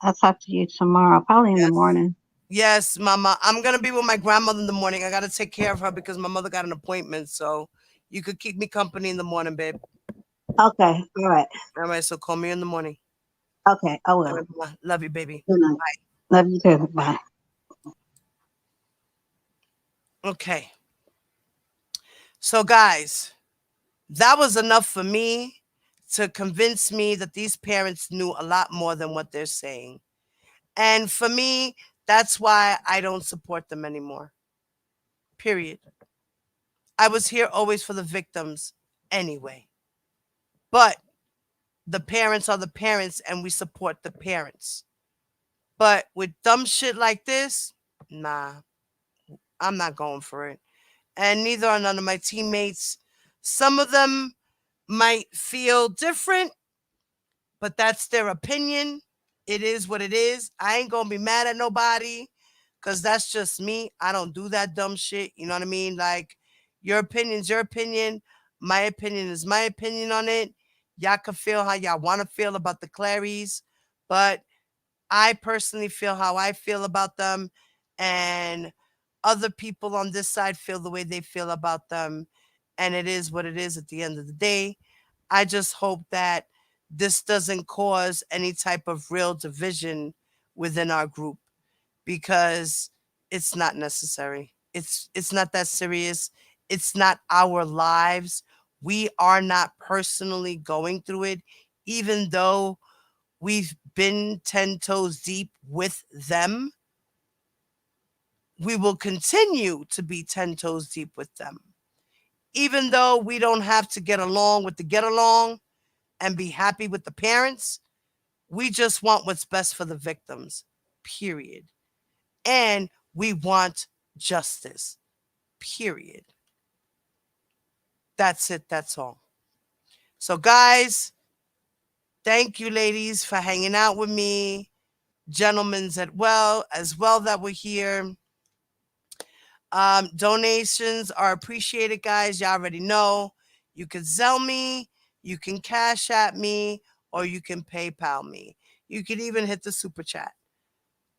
I'll talk to you tomorrow, probably in the Yes. morning. Yes, mama. I'm gonna be with my grandmother in the morning. I gotta take care of her because my mother got an appointment. So you could keep me company in the morning, babe. Okay. All right. All right, so call me in the morning. Okay, I will. All right, mama. Love you, baby. Good night. Bye. Love you too. Bye. Okay. So, guys, that was enough for me to convince me that these parents knew a lot more than what they're saying. And for me, that's why I don't support them anymore. Period. I was here always for the victims anyway. But the parents are the parents and we support the parents. But with dumb shit like this, nah, I'm not going for it. And neither are none of my teammates. Some of them might feel different, but that's their opinion. It is what it is. I ain't gonna be mad at nobody because that's just me. I don't do that dumb shit. You know what I mean? Like, your opinion's your opinion. My opinion is my opinion on it. Y'all can feel how y'all want to feel about the Claries, but I personally feel how I feel about them, and other people on this side feel the way they feel about them. And it is what it is at the end of the day. I just hope that this doesn't cause any type of real division within our group, because it's not necessary. It's not that serious. It's not our lives. We are not personally going through it, even though we've been 10 toes deep with them. We will continue to be 10 toes deep with them. Even though we don't have to get along with the get along and be happy with the parents, we just want what's best for the victims, period. And we want justice, period. That's it. That's all. So, guys, thank you, ladies, for hanging out with me. Gentlemen as well that were here. Donations are appreciated, guys. Y'all already know. You can Zelle me, you can Cash at me, or you can PayPal me. You can even hit the super chat.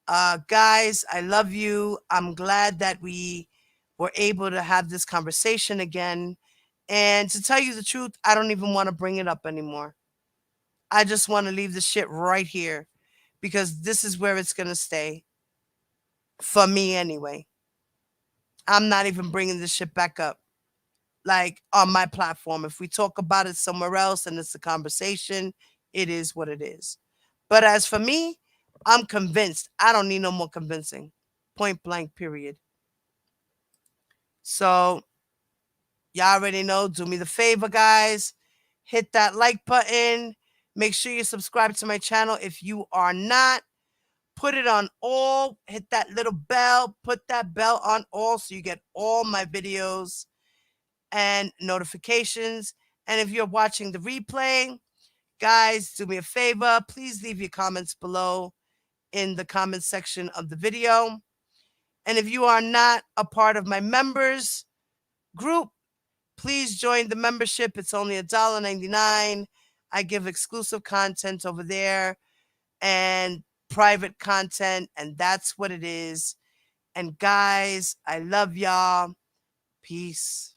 Guys, I love you. I'm glad that we were able to have this conversation again. And to tell you the truth, I don't even want to bring it up anymore. I just want to leave the shit right here, because this is where it's going to stay. For me, anyway. I'm not even bringing this shit back up, like, on my platform. If we talk about it somewhere else and it's a conversation, it is what it is. But as for me, I'm convinced. I don't need no more convincing. Point blank, period. So, y'all already know. Do me the favor, guys. Hit that like button. Make sure you subscribe to my channel if you are not. Put it on all. Hit that little bell. Put that bell on all so you get all my videos and notifications. And if you're watching the replay, guys, do me a favor. Please leave your comments below in the comment section of the video. And if you are not a part of my members group, please join the membership. It's only $1.99. I give exclusive content over there and private content, and that's what it is. And guys, I love y'all. Peace.